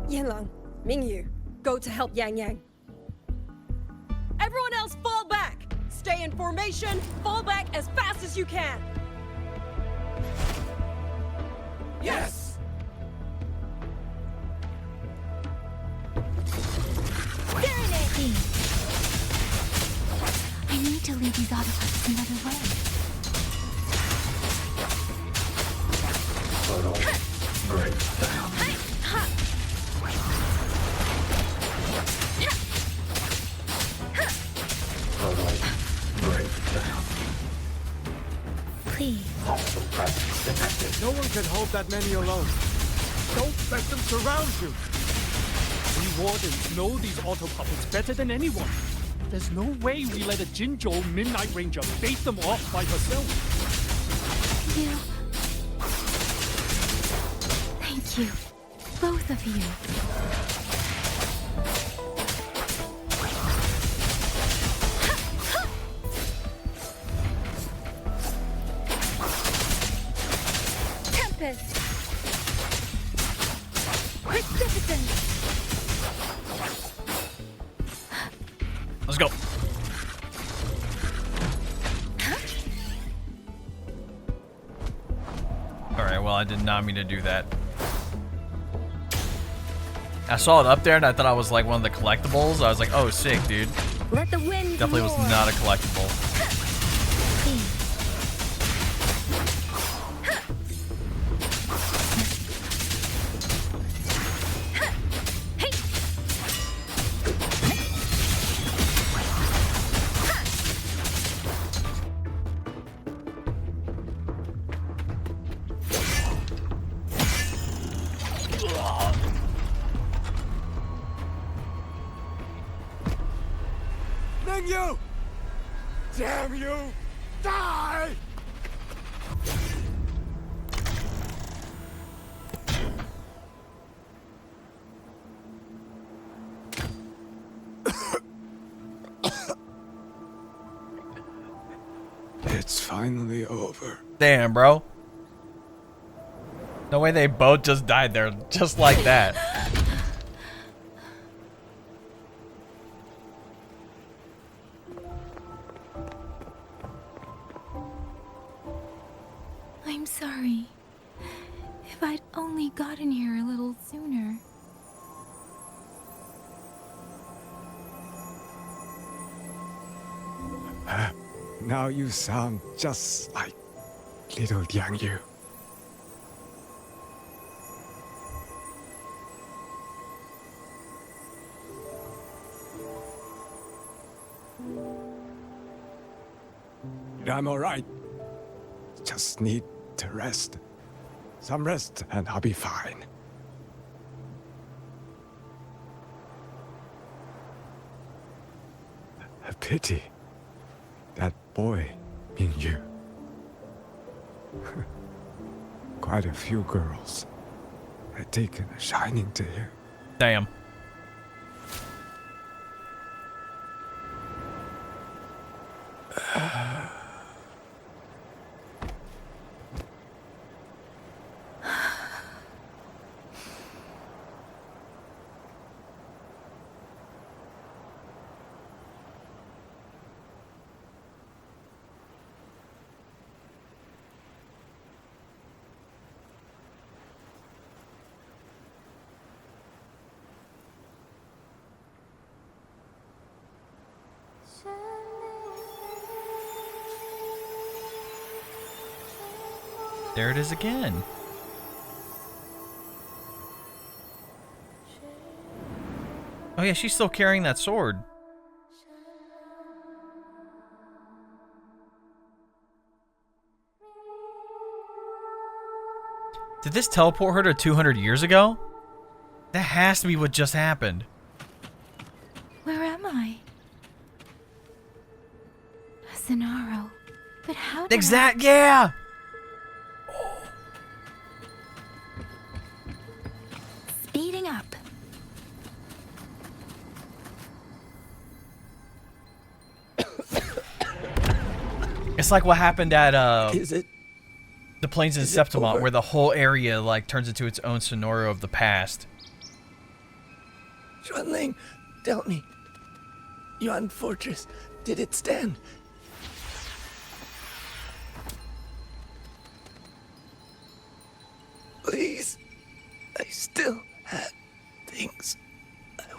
Yanlang, Mingyu, go to help Yangyang. Everyone else fall back! Stay in formation, fall back as fast as you can! Yes! Serenade! I need to lead these autobots another way. Breakdown. Breakdown. Please. Autopilot detected. No one can hold that many alone. Don't let them surround you. We wardens know these auto puppets better than anyone. There's no way we let a Jinzhou Midnight Ranger bait them off by herself. You. Thank you. Both of you. Tempest. Precipitant. Let's go. Alright, well, I did not mean to do that. I saw it up there and I thought I was like one of the collectibles. I was like, oh, sick, dude. Let the wind Definitely was roar. not a collectible. You! Damn you! Die! It's finally over. Damn, bro. No way they both just died there, just like that. I'm sorry. If I'd only gotten here a little sooner. Now you sound just like little Yangyu. I'm alright. Just need to rest. Some rest and I'll be fine. A pity. That boy, Mingyu. Quite a few girls had taken a shining to him. Damn. There it is again. Oh yeah, she's still carrying that sword. Did this teleport her to 200 years ago? That has to be what just happened. Where am I? Sonaro. But how did Yeah! Speeding up. It's like what happened at Is it? the Plains in Septimont, where the whole area like turns into its own scenario of the past. Xuanling, tell me. Yuan Fortress, did it stand?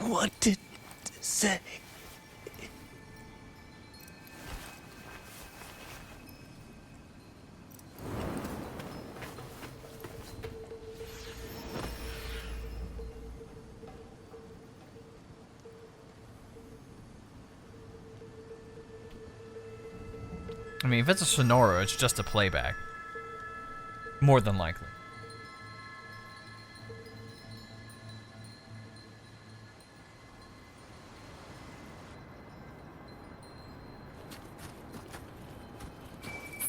What did say? I mean, if it's a sonoro, it's just a playback. More than likely.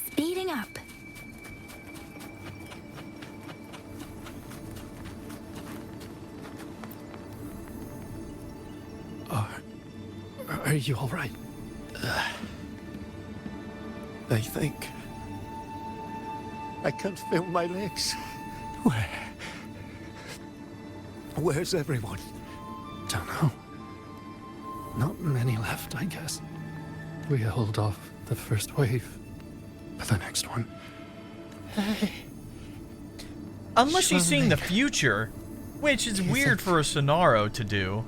Speeding up. Are you all right? I think I can't feel my legs. Where's everyone? Don't know. Not many left, I guess. We held off the first wave, but the next one. Hey. Unless she's seeing the future, which is weird for a sonoro to do.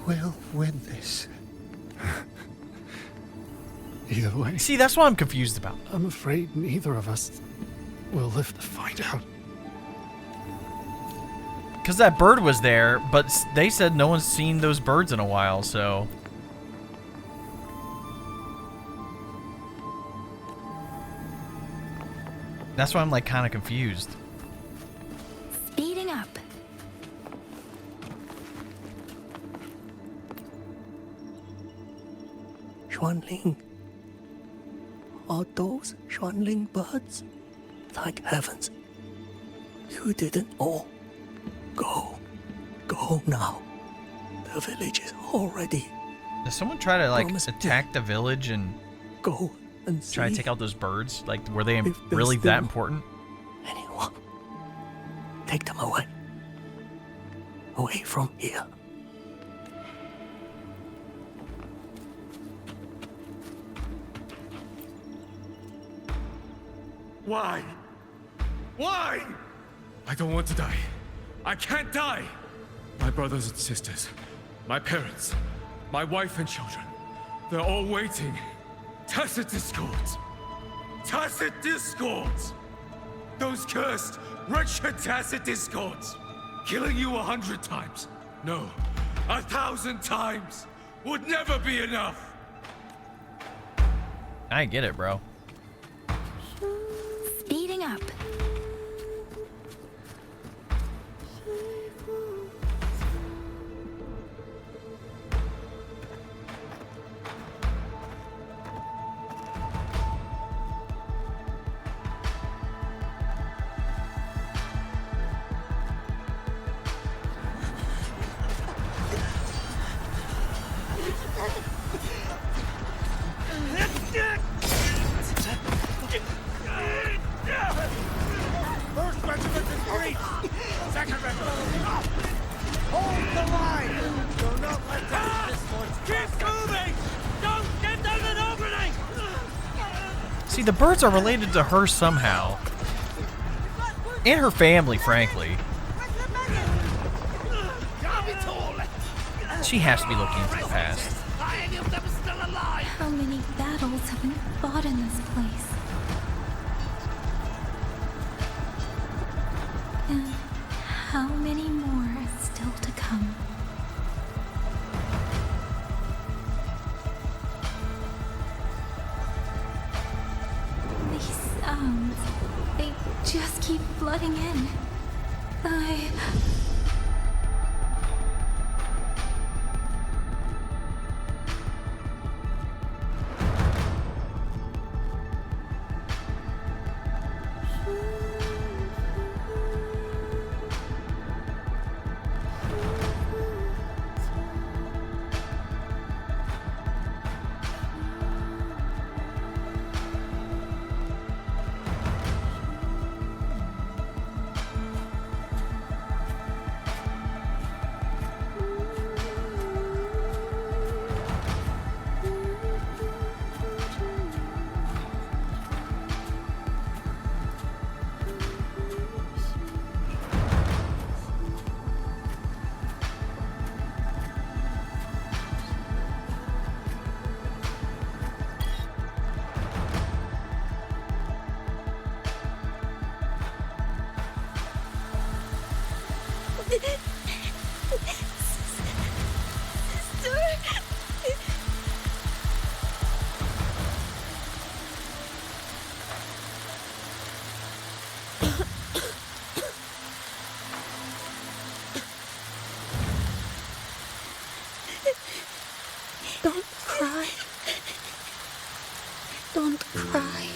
We'll win this. Either way. See, that's what I'm confused about. I'm afraid neither of us will live to find out. Because that bird was there, but they said no one's seen those birds in a while, so... That's why I'm, like, kind of confused. Speeding up. Xuanling. Are those Xuanling birds? Thank heavens. You didn't all. Go. Go now. The village is all ready. Does someone try to, like, attack the village and... Go and try to take out those birds? Like, were they really that important? Anyone. Take them away. Away from here. Why? Why? I don't want to die. I can't die. My brothers and sisters, my parents, my wife and children, they're all waiting. Tacit discords. Tacit discords. Those cursed, wretched tacit discords. Killing you 100 times. No, 1,000 times would never be enough. I get it, bro. Speeding up. First regiment is breached! Second regiment! Hold the line! Do not let them discord. Keep moving! Don't give them an opening! See, the birds are related to her somehow. And her family, frankly. She has to be looking into the past. How many battles have been fought in this place? And how many more are still to come? These sounds, they just keep flooding in. Don't cry. Don't cry.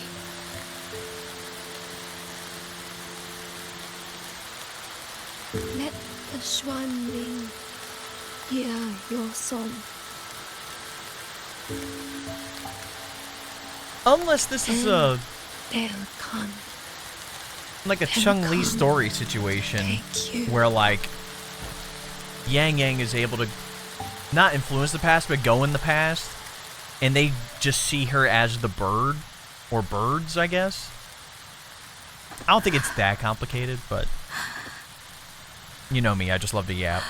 Let the Xuanling hear your song. Unless this is a They'll come. like a Chung-Li story situation where like Yangyang is able to not influence the past but go in the past and they just see her as the bird or birds, I guess. I don't think it's that complicated, but you know me, I just love to yap.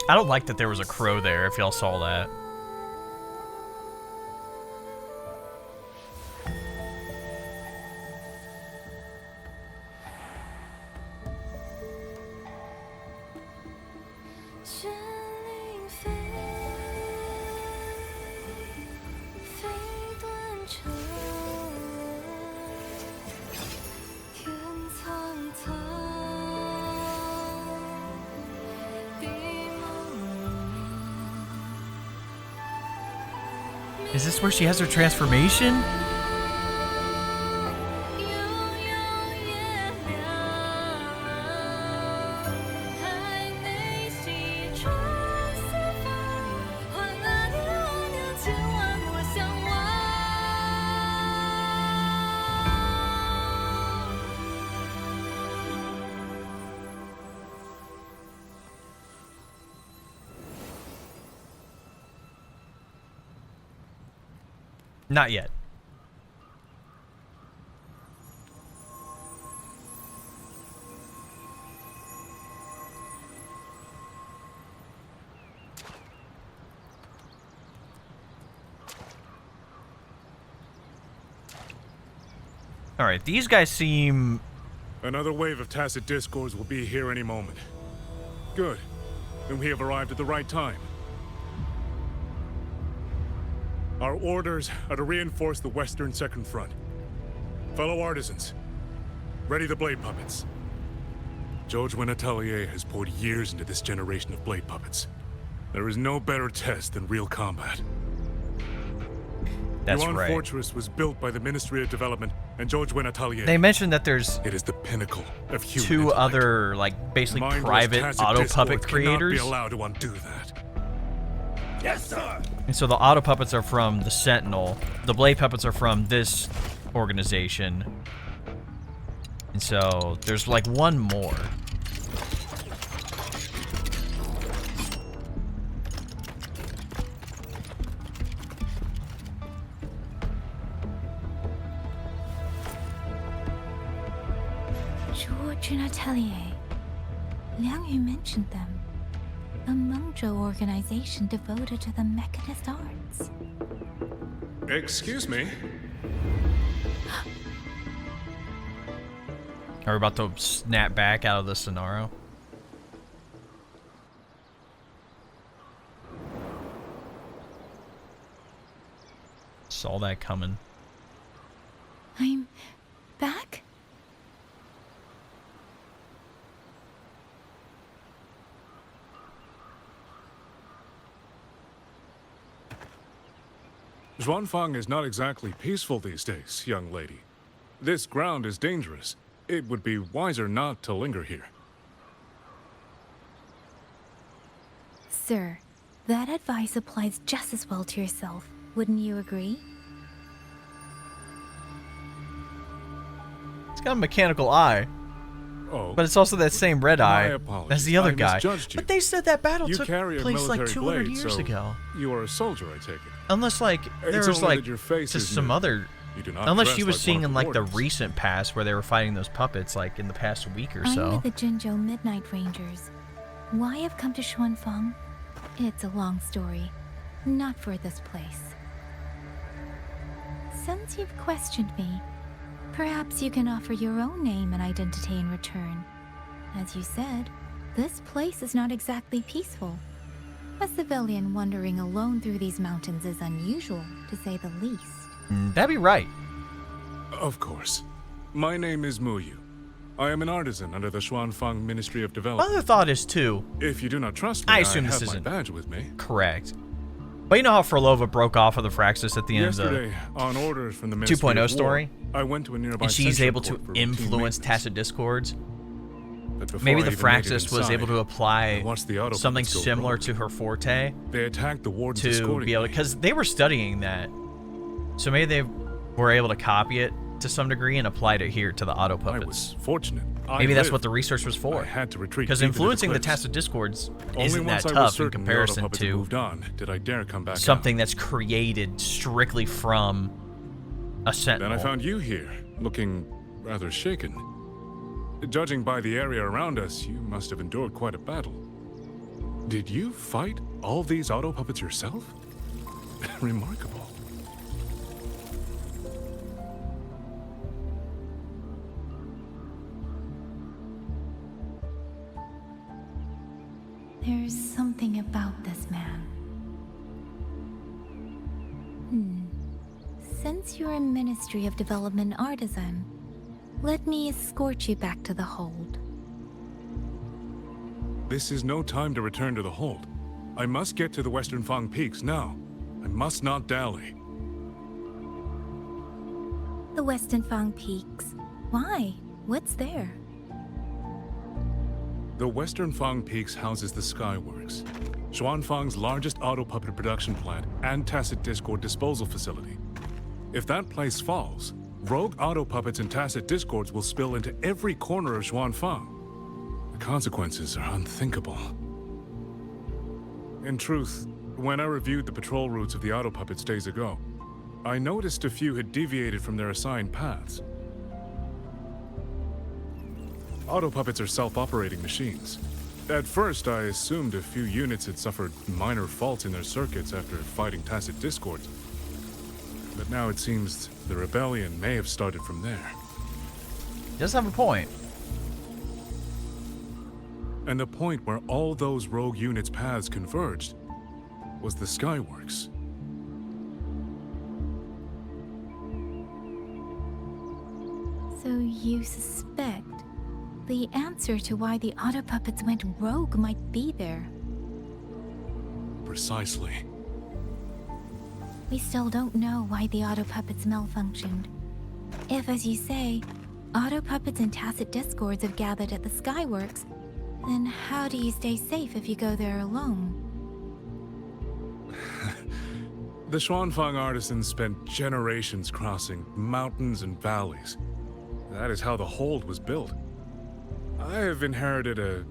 I don't like that there was a crow there, if y'all saw that. Is this where she has her transformation? Not yet. All right, these guys seem... Another wave of Tacit Discords will be here any moment. Good. Then we have arrived at the right time. Our orders are to reinforce the Western Second Front. Fellow artisans, ready the blade puppets. Zhou Atelier has poured years into this generation of blade puppets. There is no better test than real combat. That's Yuan right. Fortress was built by the Ministry of Development and Zhou Atelier. They mentioned that there's it is the pinnacle of human two intellect. other, like, basically Mindless private Tacit auto Discord puppet cannot creators. be allowed to undo that. Yes, sir. And so the auto puppets are from the Sentinel. The blade puppets are from this organization. And so there's like one more. George Atelier. Liang Yu mentioned them. A Mengzhou organization devoted to the mechanist arts. Excuse me? Are we about to snap back out of the scenario? Saw that coming. I'm back? Xuanfang is not exactly peaceful these days, young lady. This ground is dangerous. It would be wiser not to linger here. Sir, that advice applies just as well to yourself. Wouldn't you agree? It's got a mechanical eye. Oh, but it's also that same red eye as the other guy. Misjudged you. But they said that battle took carry a place like military 200 blade, years so ago. You are a soldier, I take it. Unless like there It's was only like that your face just is some new. other. You do not Unless dress she was like seeing one of in the like the wardens. recent past where they were fighting those puppets like in the past week or so. I'm with the Jinzhou Midnight Rangers. Why I've come to Xuanfang? It's a long story. Not for this place. Since you've questioned me, perhaps you can offer your own name and identity in return. As you said, this place is not exactly peaceful. A civilian wandering alone through these mountains is unusual, to say the least. That'd be right. Of course. My name is Muyu. I am an artisan under the Xuanfang Ministry of Development. My other thought is too. If you do not trust me, I assume have this my isn't badge with me. correct. But you know how Frolova broke off of the Fraxis at the end of the Yesterday, on orders from the Ministry 2.0 of story, War, I went to a nearby and she's Central able to Court for routine influence maintenance. tacit discords. But before Maybe I the even made it Fraxis was inside, able to apply I watched the auto something puppets go similar rogue. to her forte They attacked the warden's to escorting be able me. because they were studying that. So maybe they were able to copy it to some degree and applied it here to the auto puppets. I was fortunate. Maybe that's lived. what the research was for. I had to retreat Because deep into influencing the cliffs. tacit discords Only isn't that once I was tough in certain the auto comparison puppets had to moved on did I dare come back something that's created strictly from a sentinel. Then I found you here, looking rather shaken. Judging by the area around us, you must have endured quite a battle. Did you fight all these auto puppets yourself? Remarkable. There's something about this man. Since you're a Ministry of Development artisan, let me escort you back to the hold. This is no time to return to the hold. I must get to the Western Fang Peaks now. I must not dally. The Western Fang Peaks. Why? What's there? The Western Fang Peaks houses the Skyworks, Xuanfang's largest auto puppet production plant and tacit discord disposal facility. If that place falls, rogue auto puppets and tacit discords will spill into every corner of Xuanfang. The consequences are unthinkable. In truth, when I reviewed the patrol routes of the auto puppets days ago, I noticed a few had deviated from their assigned paths. Auto puppets are self-operating machines. At first, I assumed a few units had suffered minor faults in their circuits after fighting tacit discords. But now it seems the rebellion may have started from there. Does have a point. And the point where all those rogue units' paths converged was the Skyworks. So you suspect the answer to why the auto puppets went rogue might be there. Precisely. We still don't know why the auto puppets malfunctioned. If, as you say, auto puppets and tacit discords have gathered at the Skyworks, then how do you stay safe if you go there alone? The Xuanfang artisans spent generations crossing mountains and valleys. That is how the hold was built. I have inherited a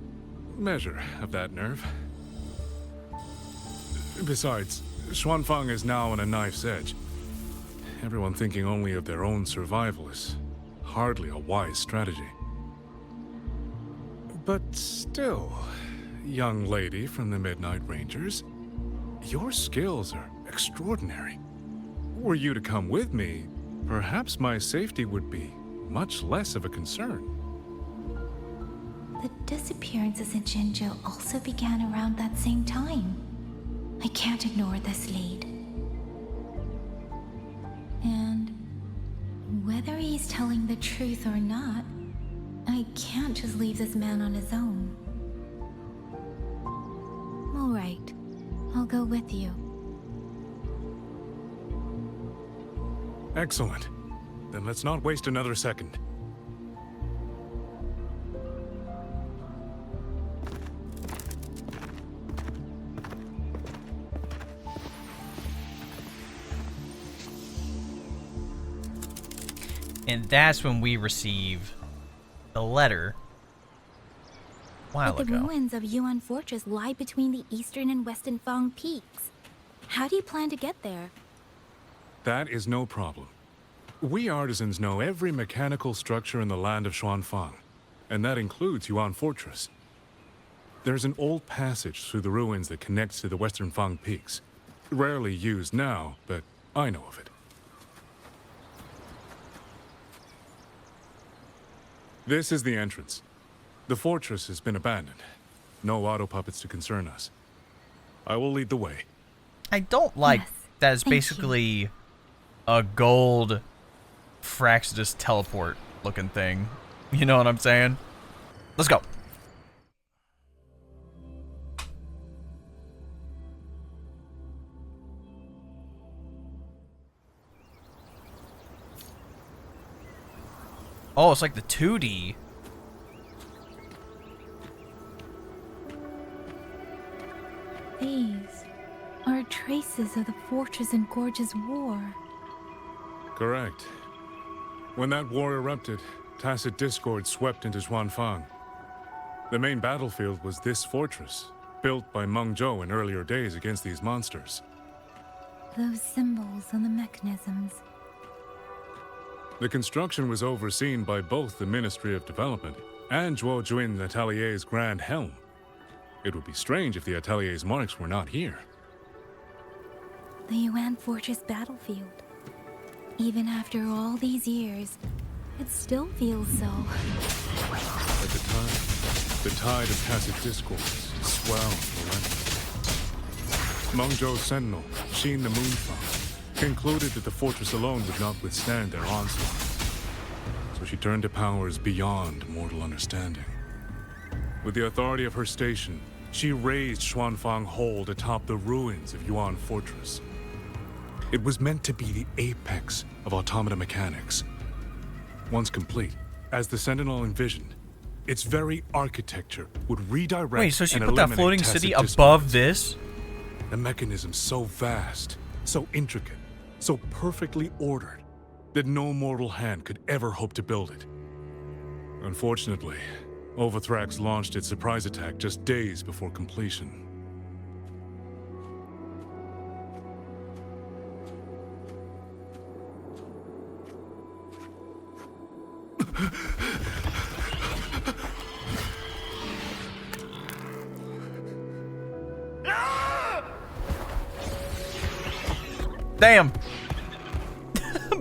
measure of that nerve. Besides, Xuanfang is now on a knife's edge. Everyone thinking only of their own survival is hardly a wise strategy. But still, young lady from the Midnight Rangers, your skills are extraordinary. Were you to come with me, perhaps my safety would be much less of a concern. The disappearances in Jinzhou also began around that same time. I can't ignore this lead. And whether he's telling the truth or not, I can't just leave this man on his own. All right, I'll go with you. Excellent. Then let's not waste another second. And that's when we receive the letter a while But the ago. ruins of Yuan Fortress lie between the eastern and western Fang peaks. How do you plan to get there? That is no problem. We artisans know every mechanical structure in the land of Xuanfang, and that includes Yuan Fortress. There's an old passage through the ruins that connects to the western Fang peaks. Rarely used now, but I know of it. This is the entrance. The fortress has been abandoned. No auto puppets to concern us. I will lead the way. I don't like that it's basically a gold Fraxidus teleport looking thing. You know what I'm saying? Let's go. Oh, it's like the 2D. These are traces of the Fortress and Gorge's war. Correct. When that war erupted, tacit discord swept into Xuanfang. The main battlefield was this fortress, built by Meng Zhou in earlier days against these monsters. Those symbols and the mechanisms. The construction was overseen by both the Ministry of Development and Zhuo Jun Atelier's Grand Helm. It would be strange if the Atelier's marks were not here. The Yuan Fortress battlefield. Even after all these years, it still feels so. At the time, the tide of tacit discourse swelled relentlessly. Meng Zhou's sentinel, Xin the Moonfang, concluded that the fortress alone would not withstand their onslaught. So she turned to powers beyond mortal understanding. With the authority of her station, she raised Xuanfang Hold atop the ruins of Yuan Fortress. It was meant to be the apex of automata mechanics. Once complete, as the Sentinel envisioned, its very architecture would redirect. Wait, so she and put that eliminate floating tacit city discords. above this? A mechanism so vast, so intricate, so perfectly ordered, that no mortal hand could ever hope to build it. Unfortunately, Overthrax launched its surprise attack just days before completion. Damn.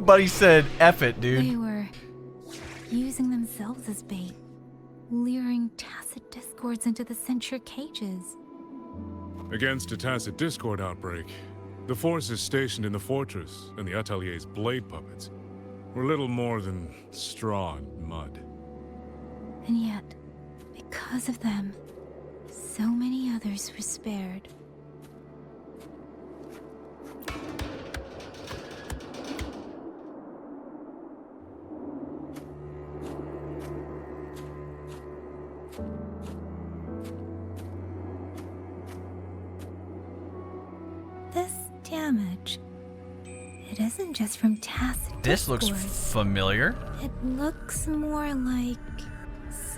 Buddy said, F it, dude. They were using themselves as bait, luring tacit discords into the censure cages. Against a tacit discord outbreak, the forces stationed in the fortress and the Atelier's blade puppets were little more than straw and mud. And yet, because of them, so many others were spared. This damage, it isn't just from tacit This looks discord. familiar. It looks more like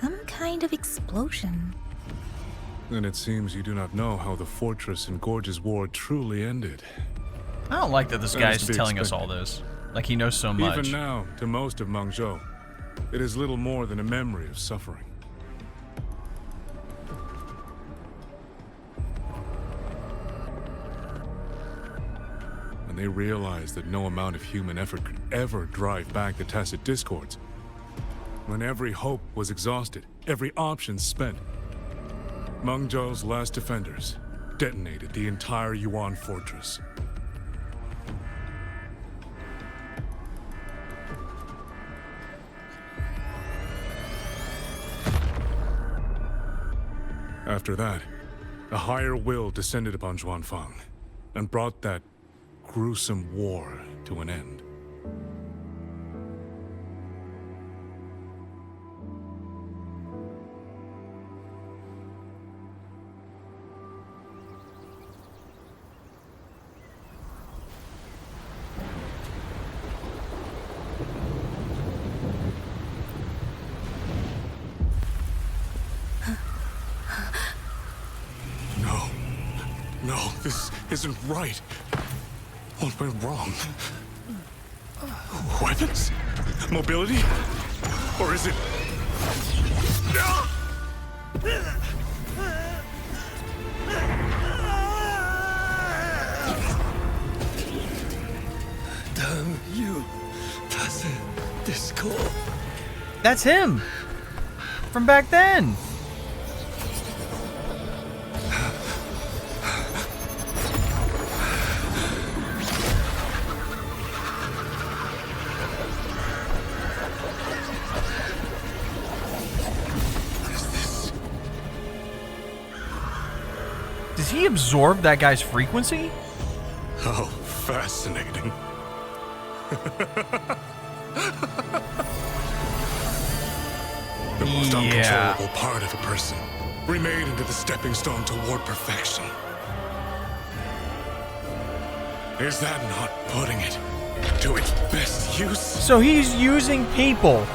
some kind of explosion. Then it seems you do not know how the fortress and Gorge's war truly ended. I don't like that this That guy is is to be telling us expected. all this. Like he knows so much. Even now, to most of Meng Zhou, it is little more than a memory of suffering. When they realized that no amount of human effort could ever drive back the tacit discords, when every hope was exhausted, every option spent, Meng Zhou's last defenders detonated the entire Yuan fortress. After that, a higher will descended upon Xuanfang and brought that gruesome war to an end. isn't right. What went wrong? Weapons? Mobility? Or is it... Damn you, Tacit Discord. That's him! From back then! Does he absorb that guy's frequency? Oh, fascinating. The most uncontrollable part of a person, remade into the stepping stone toward perfection. Is that not putting it to its best use? So he's using people,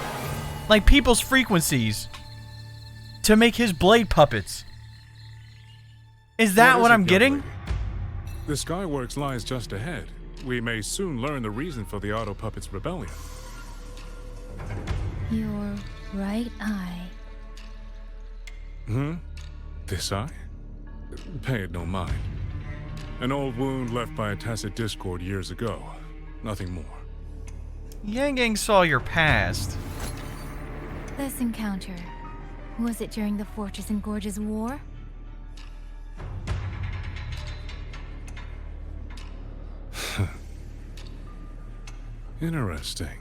like people's frequencies, to make his blade puppets. Is that what I'm getting? The Skyworks lies just ahead. We may soon learn the reason for the Auto Puppets' rebellion. Your right eye. This eye? Pay it no mind. An old wound left by a Tacit Discord years ago. Nothing more. Yangyang saw your past. This encounter, was it during the Fortress and Gorges War? Interesting.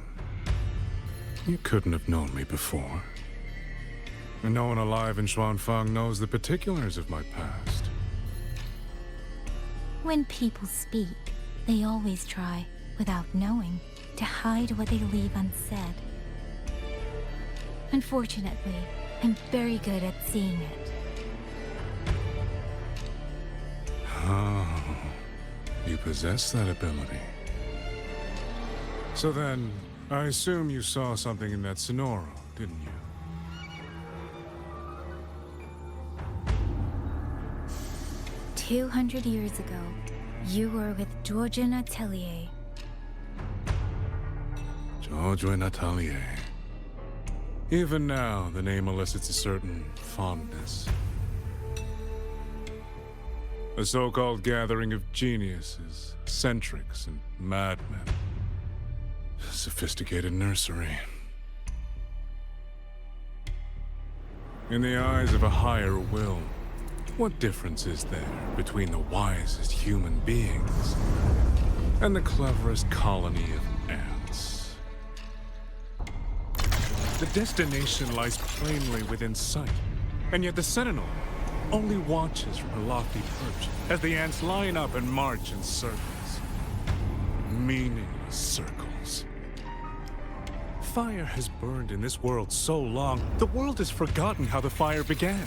You couldn't have known me before. And no one alive in Xuanfang knows the particulars of my past. When people speak, they always try, without knowing, to hide what they leave unsaid. Unfortunately, I'm very good at seeing it. Oh, you possess that ability. So then, I assume you saw something in that Sonoro, didn't you? 200 years ago, you were with Georgian Atelier. Georgian Atelier. Even now, the name elicits a certain fondness. A so-called gathering of geniuses, eccentrics, and madmen. A sophisticated nursery. In the eyes of a higher will, what difference is there between the wisest human beings and the cleverest colony of ants? The destination lies plainly within sight, and yet the Sentinel only watches from her lofty perch as the ants line up and march in circles. Meaningless circles. Fire has burned in this world so long, the world has forgotten how the fire began.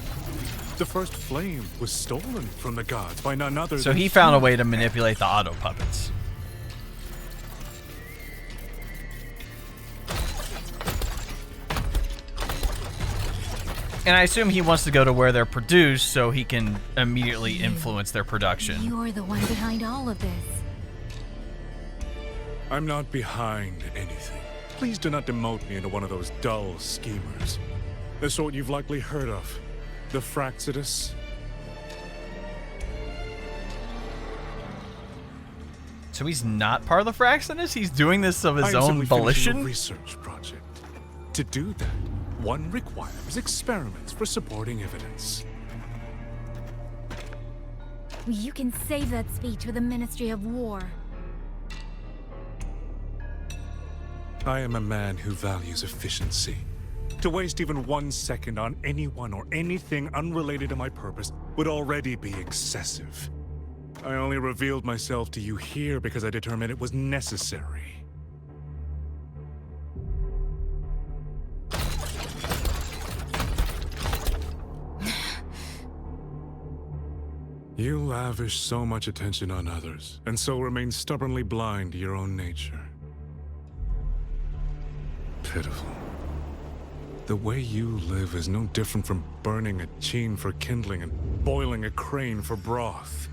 The first flame was stolen from the gods by none other than... So he found a way to manipulate the auto puppets. And I assume he wants to go to where they're produced so he can immediately influence their production. You're the one behind all of this. I'm not behind anything. Please do not demote me into one of those dull schemers. The sort you've likely heard of. The Fraxidus. So he's not part of the Fraxidus? He's doing this of his I am own simply finishing volition? a research project. To do that, one requires experiments for supporting evidence. You can save that speech for the Ministry of War. I am a man who values efficiency. To waste even 1 second on anyone or anything unrelated to my purpose would already be excessive. I only revealed myself to you here because I determined it was necessary. You lavish so much attention on others, and so remain stubbornly blind to your own nature. Pitiful. The way you live is no different from burning a cheen for kindling and boiling a crane for broth.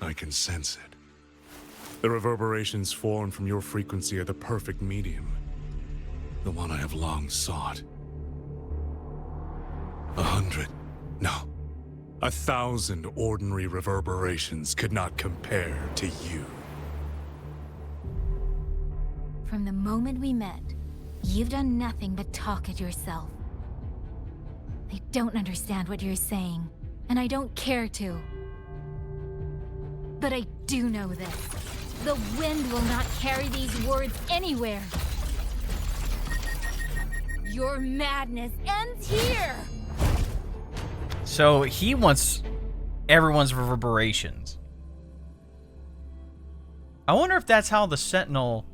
I can sense it. The reverberations formed from your frequency are the perfect medium. The one I have long sought. 100, no, 1,000 ordinary reverberations could not compare to you. From the moment we met, you've done nothing but talk at yourself. I don't understand what you're saying, and I don't care to. But I do know this. The wind will not carry these words anywhere. Your madness ends here! So he wants everyone's reverberations. I wonder if that's how the Sentinel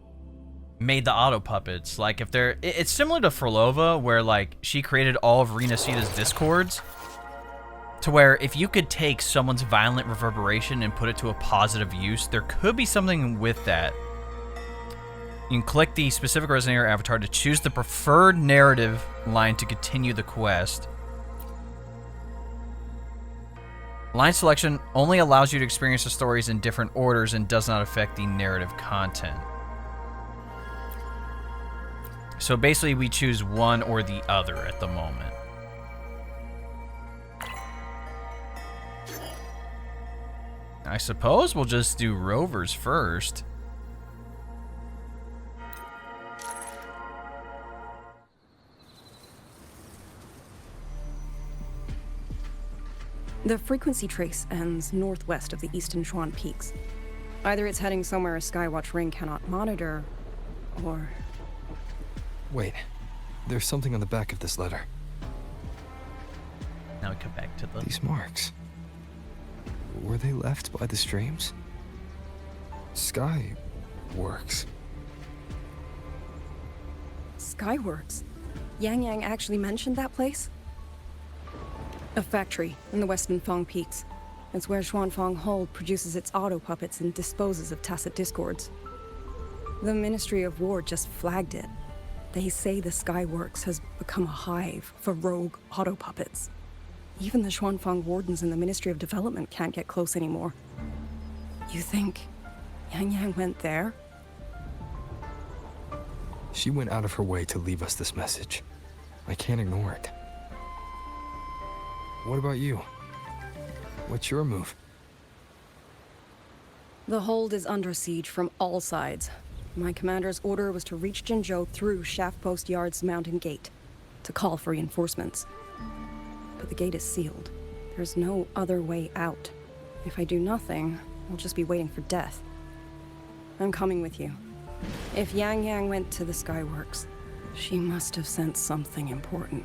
made the auto puppets. Like if they're, it's similar to Frolova, where like she created all of Rena Sita's discords, to where if you could take someone's violent reverberation and put it to a positive use, there could be something with that. You can click the specific resonator avatar to choose the preferred narrative line to continue the quest. Line selection only allows you to experience the stories in different orders and does not affect the narrative content. So basically we choose one or the other at the moment. I suppose we'll just do rovers first. The frequency trace ends northwest of the Eastern Xuan Peaks. Either it's heading somewhere a Skywatch ring cannot monitor, or... Wait, there's something on the back of this letter. Now we come back to the... These marks. Were they left by the streams? Skyworks. Skyworks? Yangyang actually mentioned that place? A factory in the Western Fang Peaks. It's where Xuanfang Hold produces its auto puppets and disposes of tacit discords. The Ministry of War just flagged it. They say the Skyworks has become a hive for rogue auto puppets. Even the Xuanfang wardens in the Ministry of Development can't get close anymore. You think Yangyang went there? She went out of her way to leave us this message. I can't ignore it. What about you? What's your move? The hold is under siege from all sides. My commander's order was to reach Jinzhou through Shaft Post Yard's mountain gate, to call for reinforcements. But the gate is sealed. There's no other way out. If I do nothing, I'll just be waiting for death. I'm coming with you. If Yangyang went to the Skyworks, she must have sensed something important.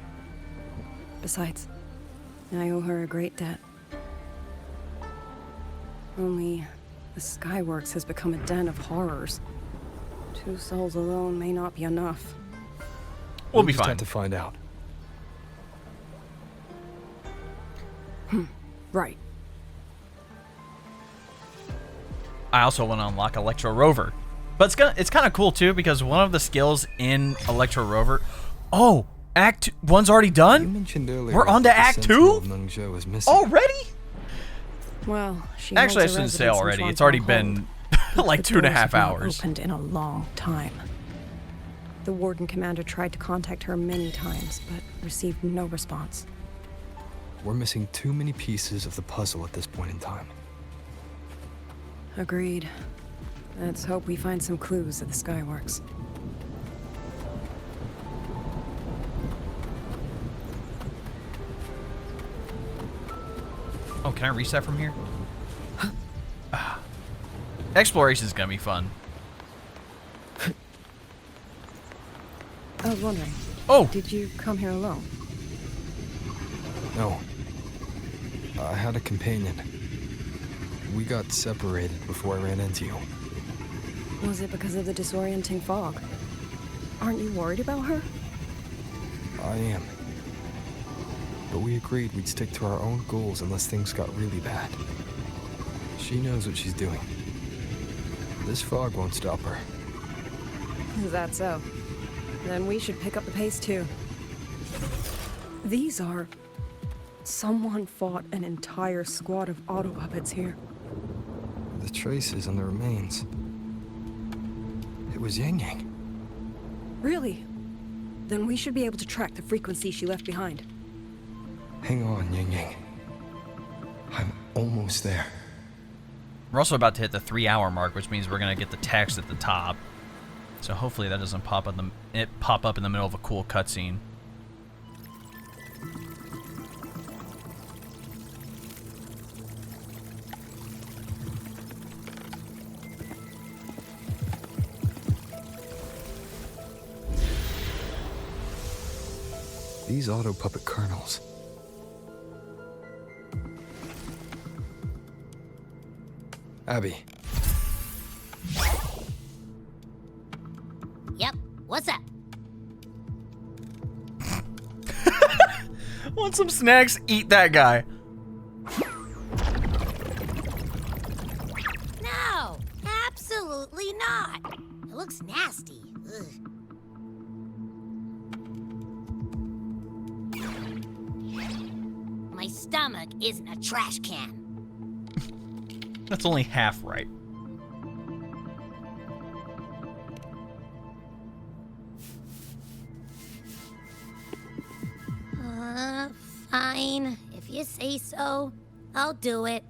Besides, I owe her a great debt. Only, the Skyworks has become a den of horrors. 2 souls alone may not be enough. We'll be just fine. have to find out. Right. I also want to unlock Electro Rover. But it's kind of cool too, because one of the skills in Electro Rover... Oh! Act 1's already done? You mentioned earlier We're on to that the Act Sentinel 2? of Mengzhou is missing. Already? Well, she Actually, I holds a shouldn't say residence in already. It's Xuanfang already Hold, been but like the 2.5 doors have not hours. Opened in a long time. The Warden Commander tried to contact her many times, but received no response. We're missing too many pieces of the puzzle at this point in time. Agreed. Let's hope we find some clues at the Skyworks. Oh, can I reset from here? Exploration's gonna be fun. I was wondering. Oh! Did you come here alone? No. I had a companion. We got separated before I ran into you. Was it because of the disorienting fog? Aren't you worried about her? I am. But we agreed we'd stick to our own goals unless things got really bad. She knows what she's doing. This fog won't stop her. Is that so? Then we should pick up the pace too. These are... Someone fought an entire squad of auto puppets here. traces on the remains. It was Yangyang. Really? Then we should be able to track the frequency she left behind. Hang on, Yangyang. I'm almost there. We're also about to hit the 3-hour mark, which means we're gonna get the text at the top. So hopefully that doesn't pop up in the middle of a cool cutscene. These auto puppet kernels. Abby. Yep, what's up? Want some snacks? Eat that guy. No, absolutely not. It looks nasty. Ugh. My stomach isn't a trash can. That's only half right. Fine. If you say so, I'll do it.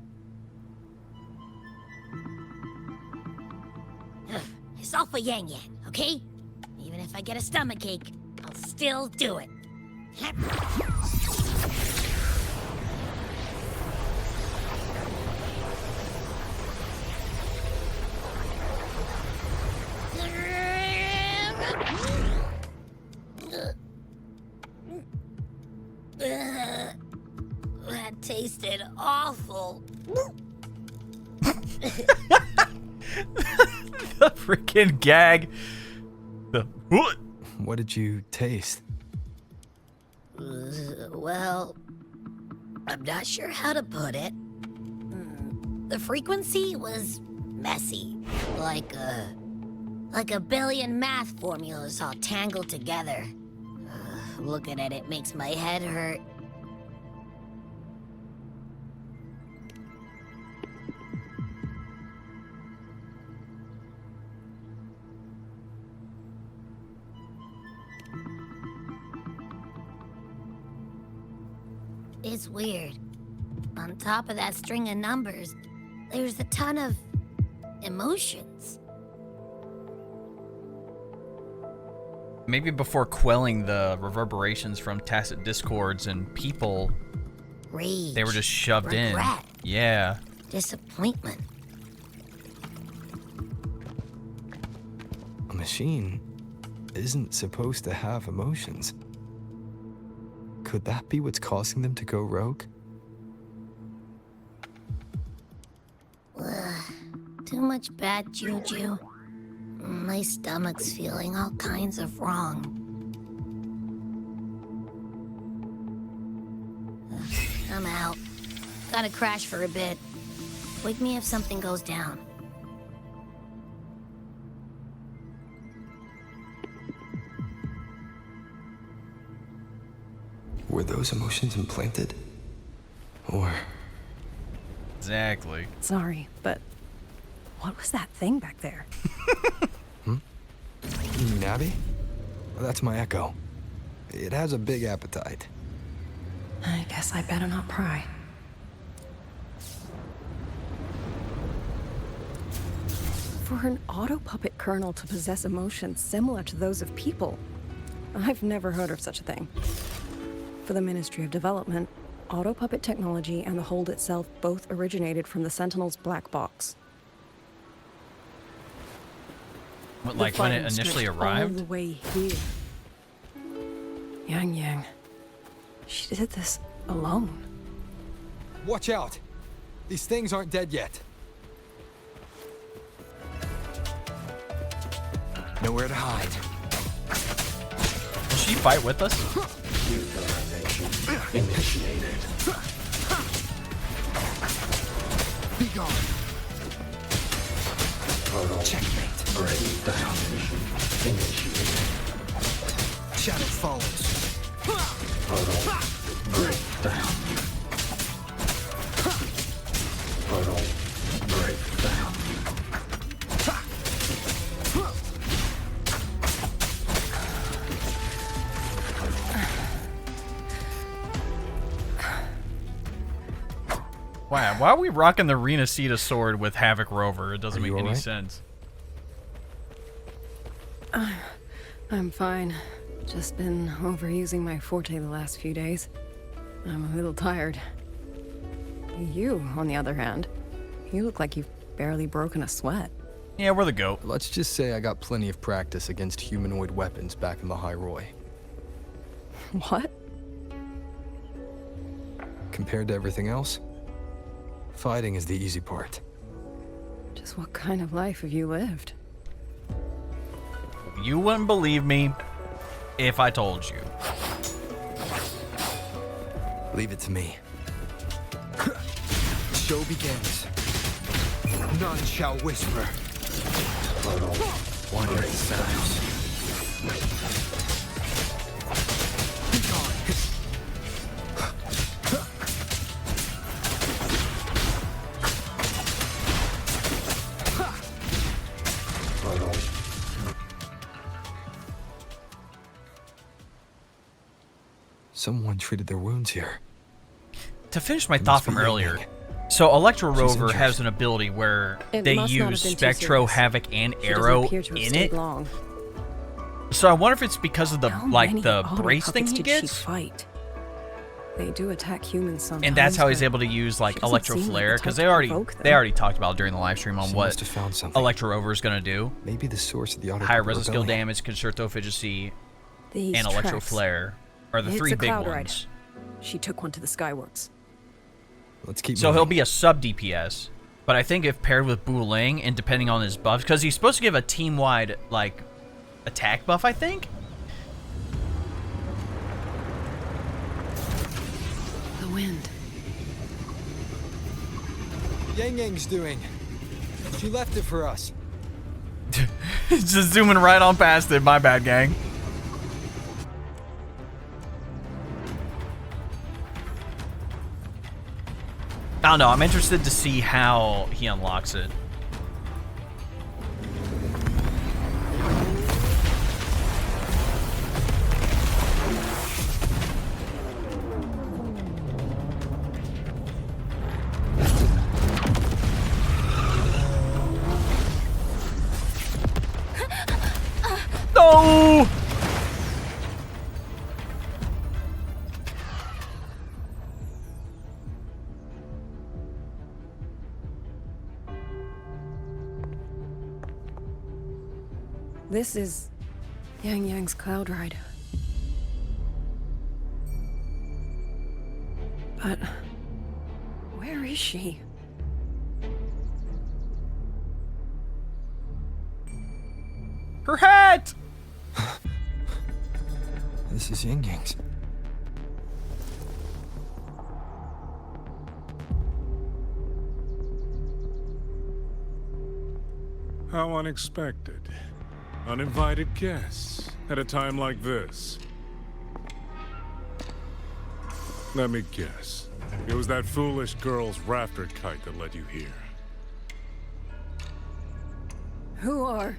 It's all for Yangyang, okay? Even if I get a stomachache, I'll still do it. That tasted awful. The freaking gag. What did you taste? Well, I'm not sure how to put it. The frequency was messy, like a billion math formulas all tangled together. Looking at it makes my head hurt. It's weird. On top of that string of numbers, there's a ton of emotions. Maybe before quelling the reverberations from tacit discords and people, Rage, they were just shoved regret, in. Yeah. Disappointment. A machine isn't supposed to have emotions. Could that be what's causing them to go rogue? Too much bad juju. My stomach's feeling all kinds of wrong. I'm out. Gotta crash for a bit. Wake me if something goes down. Were those emotions implanted? Or... Exactly. Sorry, but what was that thing back there? You mean Abby? That's my echo. It has a big appetite. I guess I better not pry. For an auto puppet kernel to possess emotions similar to those of people, I've never heard of such a thing. For the Ministry of Development, auto puppet technology and the hold itself both originated from the Sentinel's black box. What, like when it initially arrived? All the way here. Yangyang. She did this alone. Watch out! These things aren't dead yet. Nowhere to hide. Will she fight with us? Neutralization initiated. Be gone. Total checkmate. Breakdown mission initiated. Shadow follows. Total breakdown. Total breakdown. Why are we rocking the Renacita sword with Havoc Rover? It doesn't make any sense. I'm fine. Just been overusing my forte the last few days. I'm a little tired. You, on the other hand, you look like you've barely broken a sweat. Yeah, we're the GOAT. Let's just say I got plenty of practice against humanoid weapons back in the High Roy. What? Compared to everything else, fighting is the easy part. Just what kind of life have you lived? You wouldn't believe me if I told you. Leave it to me. Show begins. None shall whisper. One at a Someone treated their wounds here. To finish my thought from earlier, so Electro Rover has an ability where they use Spectro, Havoc, and Arrow in it. So I wonder if it's because of the the brace thing he gets. They do attack humans sometimes. And that's how he's able to use Electro Flare, because they already talked about it during the live stream on what Electro Rover is gonna do. Maybe the source of the auto higher resist skill damage, Concerto Efficacy, and Electro Flare are the three big ones. She took one to the Skyworks. Let's keep so moving. He'll be a sub DPS, but I think if paired with Wuling and depending on his buffs, because he's supposed to give a team-wide attack buff, I think. The wind. Yangyang's doing. She left it for us. Just zooming right on past it. My bad, gang. I don't know. I'm interested to see how he unlocks it. No! This is Yangyang's cloud ride. But where is she? Her hat! This is Yangyang's. How unexpected. Uninvited guests at a time like this. Let me guess. It was that foolish girl's rafter kite that led you here. Who are?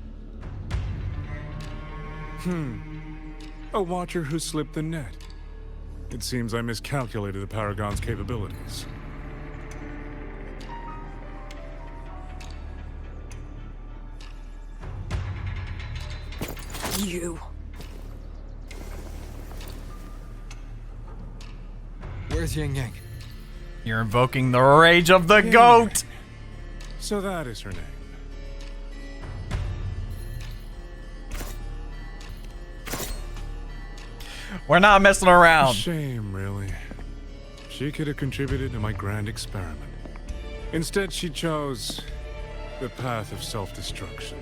A watcher who slipped the net. It seems I miscalculated the Paragon's capabilities. You. Where's Yangyang? You're invoking the rage of the GOAT! So that is her name. We're not messing around. Shame, really. She could have contributed to my grand experiment. Instead, she chose the path of self-destruction.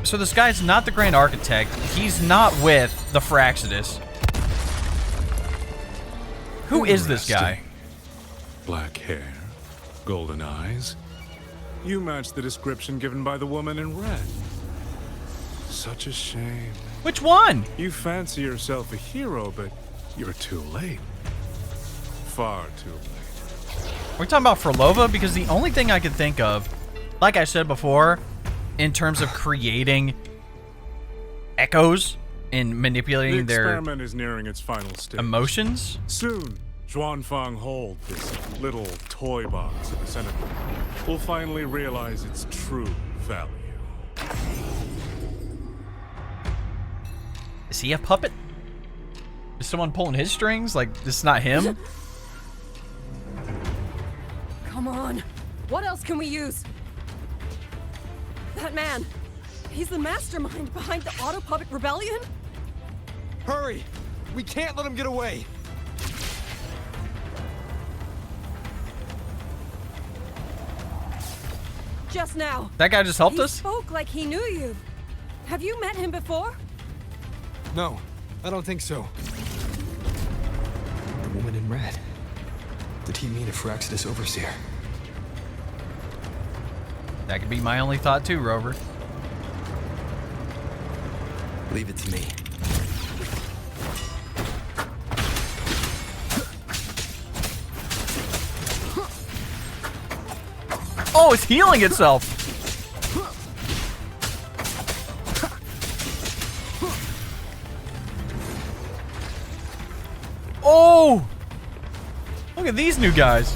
So this guy's not the Grand Architect. He's not with the Fraxidus. Who is this guy? Black hair, golden eyes. You match the description given by the woman in red. Such a shame. Which one? You fancy yourself a hero, but you're too late. Far too late. We're talking about Frolova, because the only thing I could think of, like I said before, in terms of creating echoes and manipulating The their experiment is nearing its final stage. emotions. Soon, Xuanfang Hold, this little toy box at the center, will finally realize its true value. Is he a puppet? Is someone pulling his strings? Like, this is not him? Come on. What else can we use? That man. He's the mastermind behind the Auto Puppet Rebellion? Hurry! We can't let him get away! Just now. That guy just helped us? He spoke like he knew you. Have you met him before? No, I don't think so. The woman in red. Did he mean a Phyrexidus overseer? That could be my only thought too, Rover. Leave it to me. Oh, it's healing itself! Oh! Look at these new guys.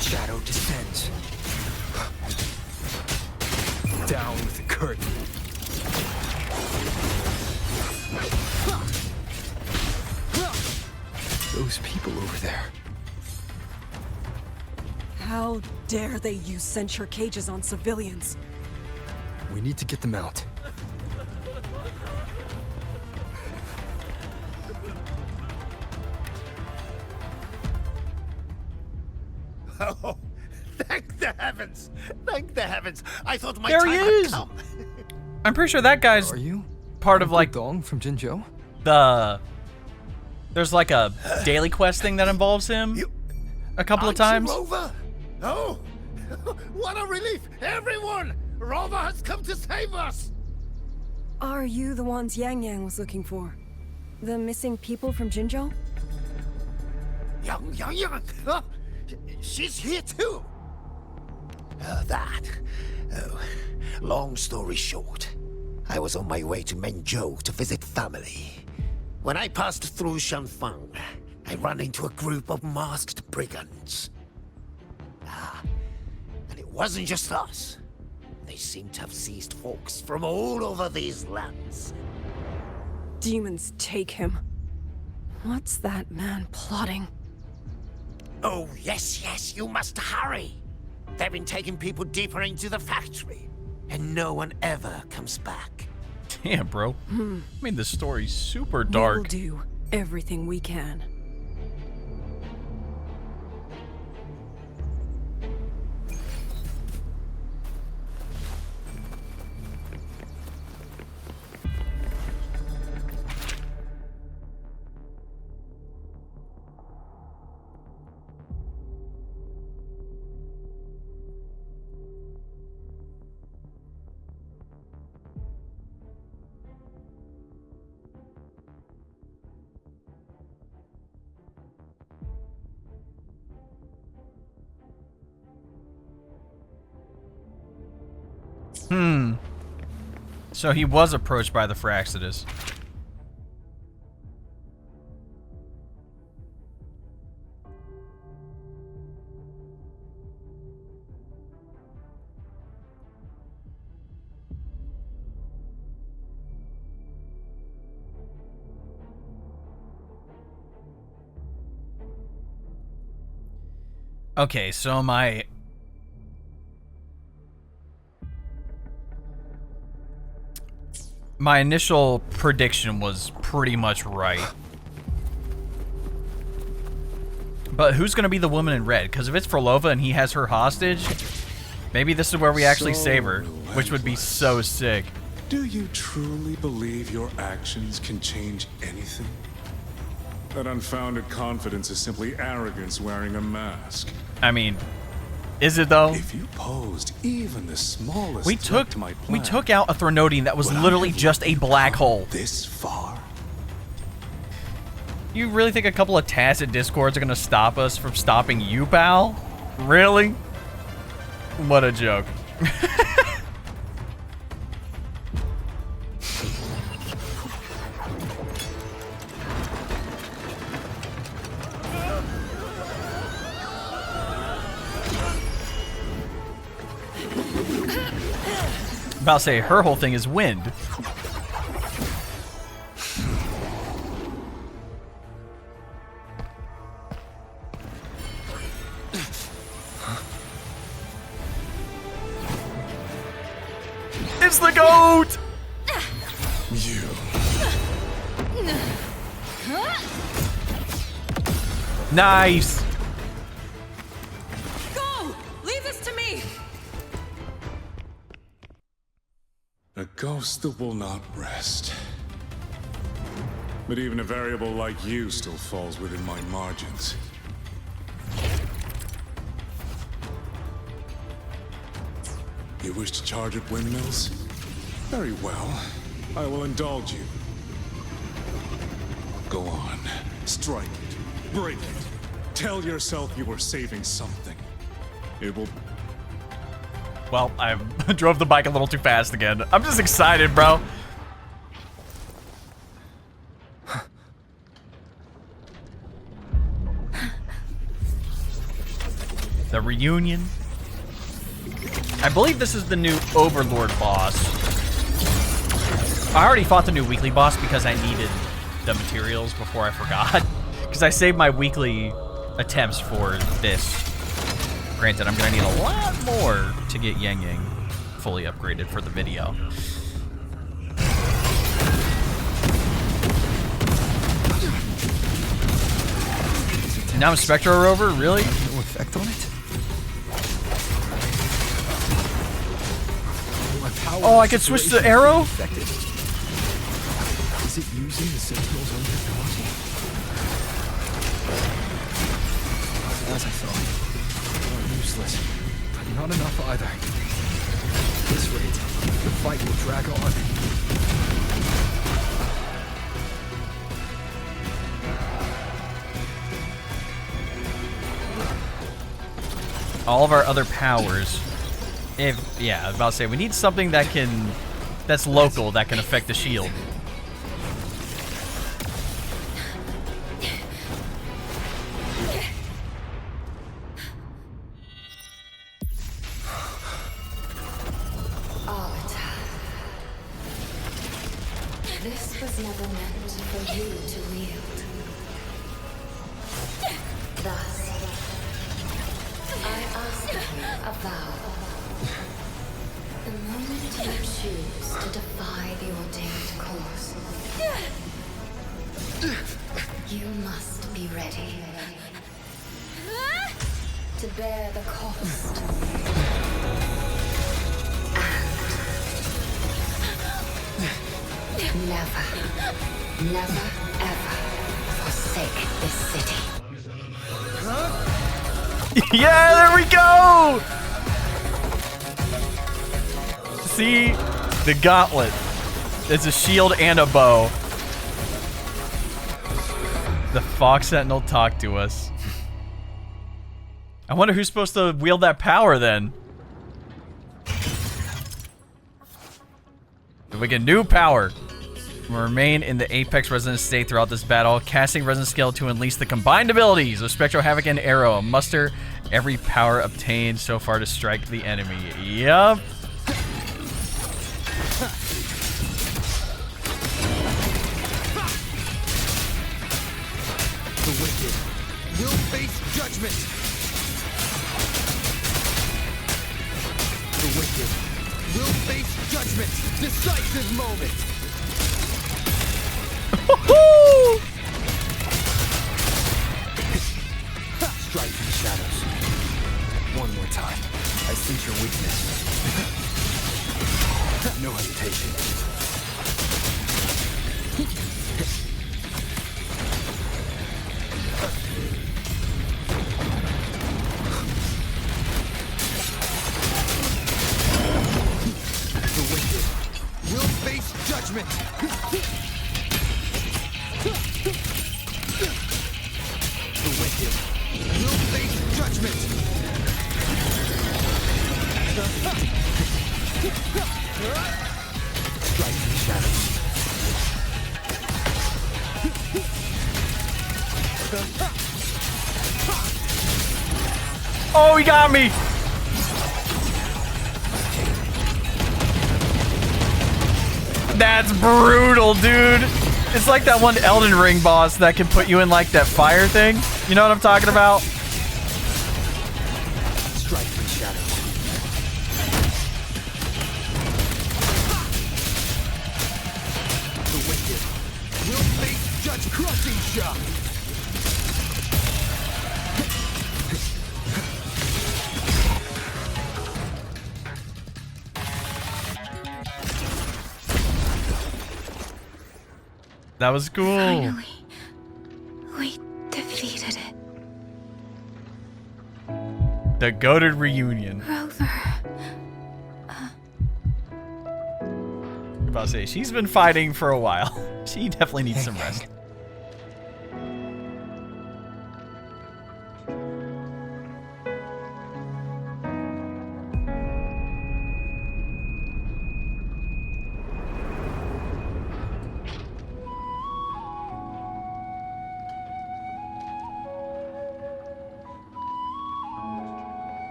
Shadow descends. Down with the curtain. Those people over there. How dare they use censure cages on civilians? We need to get them out. Oh, thank the heavens! Thank the heavens! I thought my There time he had is! come. I'm pretty sure that guy's Are you part of like Dong from Jinzhou? There's like a daily quest thing that involves him a couple of times. Rover? Oh, what a relief! Everyone! Rover has come to save us! Are you the ones Yangyang was looking for? The missing people from Jinzhou? Yangyang! She's here too! Long story short, I was on my way to Menzhou to visit family. When I passed through Shanfang, I ran into a group of masked brigands. And it wasn't just us. They seem to have seized folks from all over these lands. Demons take him. What's that man plotting? Oh, yes, you must hurry. They've been taking people deeper into the factory, and no one ever comes back. Damn, bro. Made this story super dark. We'll do everything we can. So he was approached by the Phyrexidus. Okay, so my initial prediction was pretty much right. But who's going to be the woman in red? Because if it's Frolova and he has her hostage, maybe this is where we actually save her, which would be so sick. Do you truly believe your actions can change anything? That unfounded confidence is simply arrogance wearing a mask. I mean, is it though? If you posed even the smallest we threat to my plan, we took out a Thronodian that was literally just a black hole. This far? You really think a couple of tacit discords are gonna stop us from stopping you, pal? Really? What a joke. About to say, her whole thing is wind. It's the goat! You. Nice! Go! Leave this to me! A ghost that will not rest. But even a variable like you still falls within my margins. You wish to charge at windmills? Very well. I will indulge you. Go on. Strike it. Break it. Tell yourself you are saving something. It will... Well, I drove the bike a little too fast again. I'm just excited, bro. The reunion. I believe this is the new Overlord boss. I already fought the new weekly boss because I needed the materials before I forgot. Because I saved my weekly attempts for this. Granted, I'm going to need a lot more to get Yangyang fully upgraded for the video. Now I'm Spectro Rover? Really? No effect on it? Oh, I could switch to arrow? Is it using the Sentinel's own technology? As I thought. Not useless, but not enough either. At this rate, the fight will drag on. All of our other powers. Yeah, I was about to say, we need something that that's local, that can affect the shield. This was never meant for you to wield. Thus, I ask of you a vow. The moment you choose to defy the ordained course, you must be ready to bear the cost. And never, ever forsake this city. Yeah, there we go! See? The gauntlet. It's a shield and a bow. The Fox Sentinel talked to us. I wonder who's supposed to wield that power then. We get new power. Remain in the Apex Resonance state throughout this battle, casting Resonance skill to unleash the combined abilities of Spectro, Havoc, and Arrow. Muster every power obtained so far to strike the enemy. Yup. The wicked will face judgment. The wicked will face judgment. Decisive moment. Strike from the shadows. One more time. I sense your weakness. No hesitation. The wicked will face judgment. The wicked will face judgment. Oh, he got me. That's brutal, dude. It's like that one Elden Ring boss that can put you in like that fire thing. You know what I'm talking about? Strike from shadows. The wicked will face Judge crushing shot. That was cool. Finally, we defeated it. The goated reunion. Rover. I'm about to say, she's been fighting for a while. She definitely needs some rest.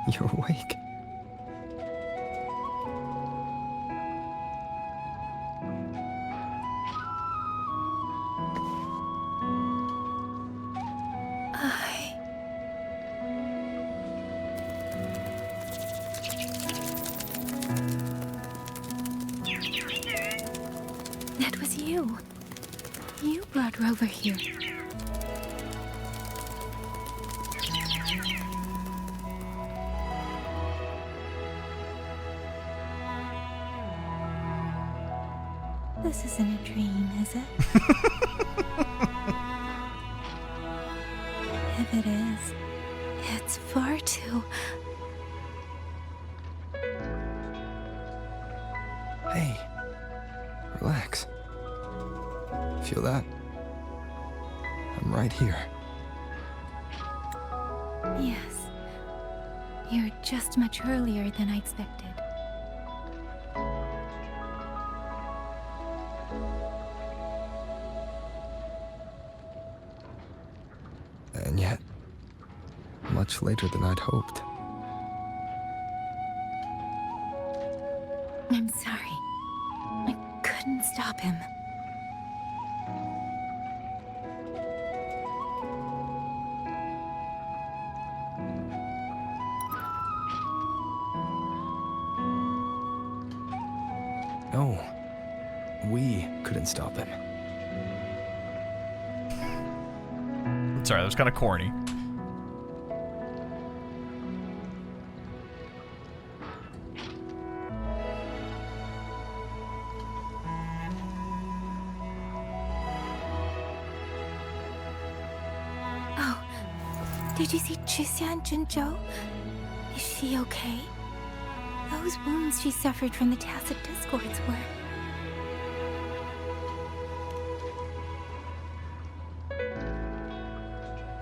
You're awake. That was you. You brought Rover here. This isn't a dream, is it? If it is, it's far too... Hey, relax. Feel that? I'm right here. Yes. You're just much earlier than I expected. And yet, much later than I'd hoped. I'm sorry. I couldn't stop him. No, we couldn't stop him. Sorry, that was kind of corny. Oh, did you see Xusia and Jinzhou? Is she okay? Those wounds she suffered from the tacit discords were...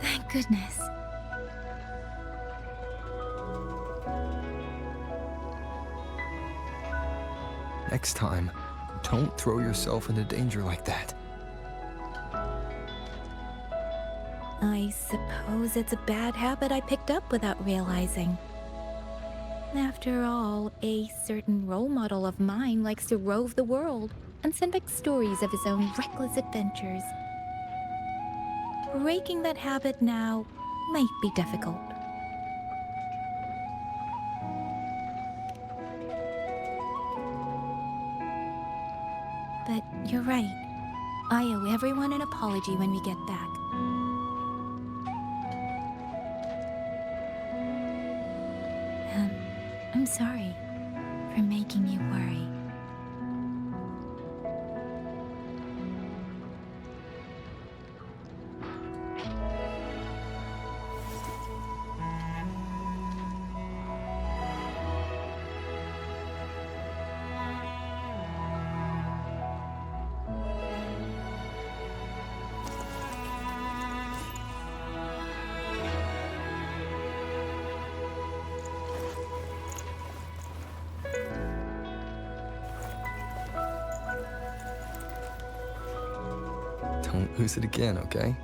Thank goodness. Next time, don't throw yourself into danger like that. I suppose it's a bad habit I picked up without realizing. After all, a certain role model of mine likes to rove the world and send back stories of his own reckless adventures. Breaking that habit now might be difficult. But you're right. I owe everyone an apology when we get back. I'm sorry for making you worry. Don't lose it again, okay?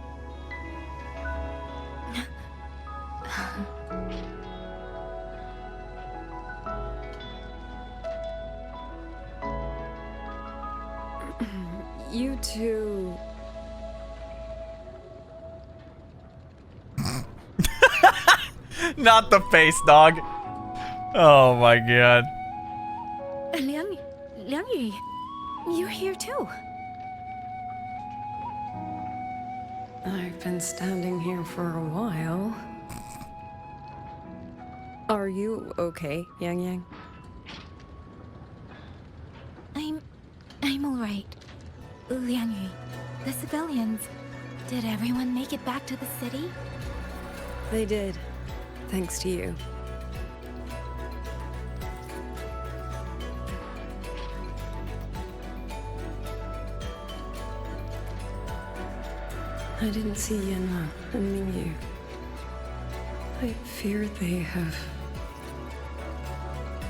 You two... Not the face, dog. Oh my god. Liangyu, you're here too. I've been standing here for a while. Are you okay, Yangyang? I'm alright. Liangyu, the civilians, did everyone make it back to the city? They did, thanks to you. I didn't see Yanna and Mingyu. I fear they have...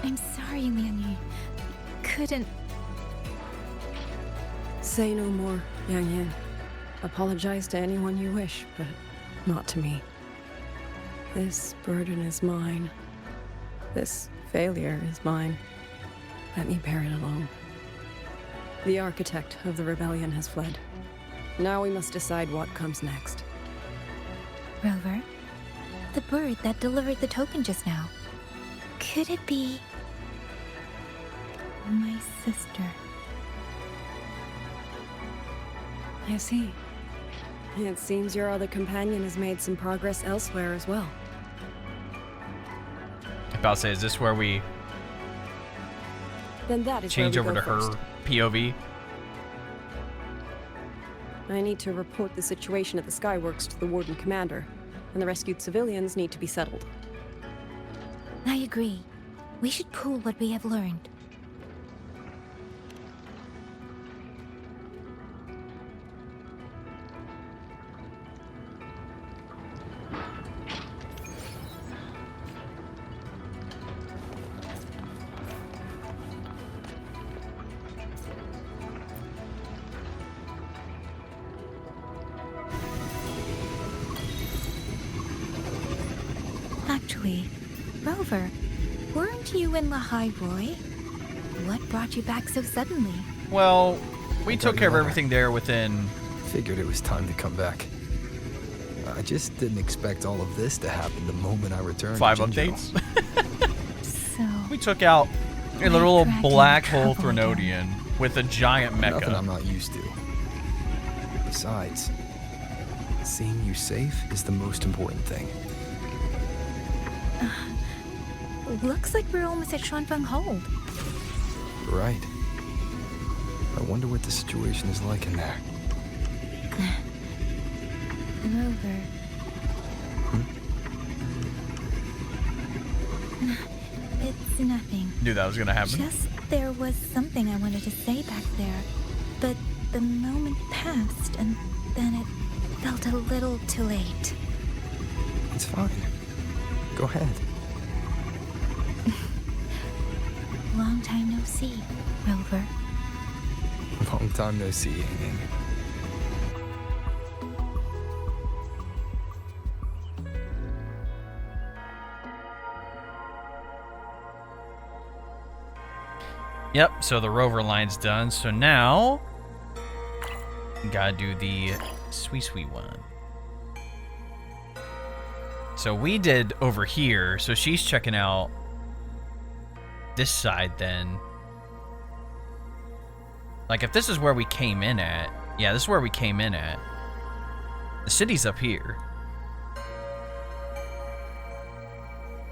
I'm sorry, Liangyu. Couldn't... Say no more, Yangyang. Apologize to anyone you wish, but not to me. This burden is mine. This failure is mine. Let me bear it alone. The architect of the rebellion has fled. Now we must decide what comes next. Rover, the bird that delivered the token just now. Could it be... my sister? I see. It seems your other companion has made some progress elsewhere as well. About to say, is this where we Then that is change where we over go to her first. POV? I need to report the situation at the Skyworks to the Warden Commander, and the rescued civilians need to be settled. I agree. We should pool what we have learned. Actually, Rover, weren't you in Lahai Roy? What brought you back so suddenly? Well, we took care of everything there within... Figured it was time to come back. I just didn't expect all of this to happen the moment I returned. 5 to Jinzhou. updates. So... We took out a little dragged black in hole trouble Threnodian with a giant mecha. Nothing I'm not used to. Besides, seeing you safe is the most important thing. Looks like we're almost at Xuanfeng Hold. Right. I wonder what the situation is like in there. Rover. It's nothing. Knew that was gonna happen. Just there was something I wanted to say back there, but the moment passed and then it felt a little too late. It's fine. Go ahead. Long time no see, Rover. Long time no see, Yangyang. Yep, so the rover line's done. So now, gotta do the Suisui one. So we did over here, so she's checking out this side then. Like if this is where we came in at, yeah, this is where we came in at. The city's up here.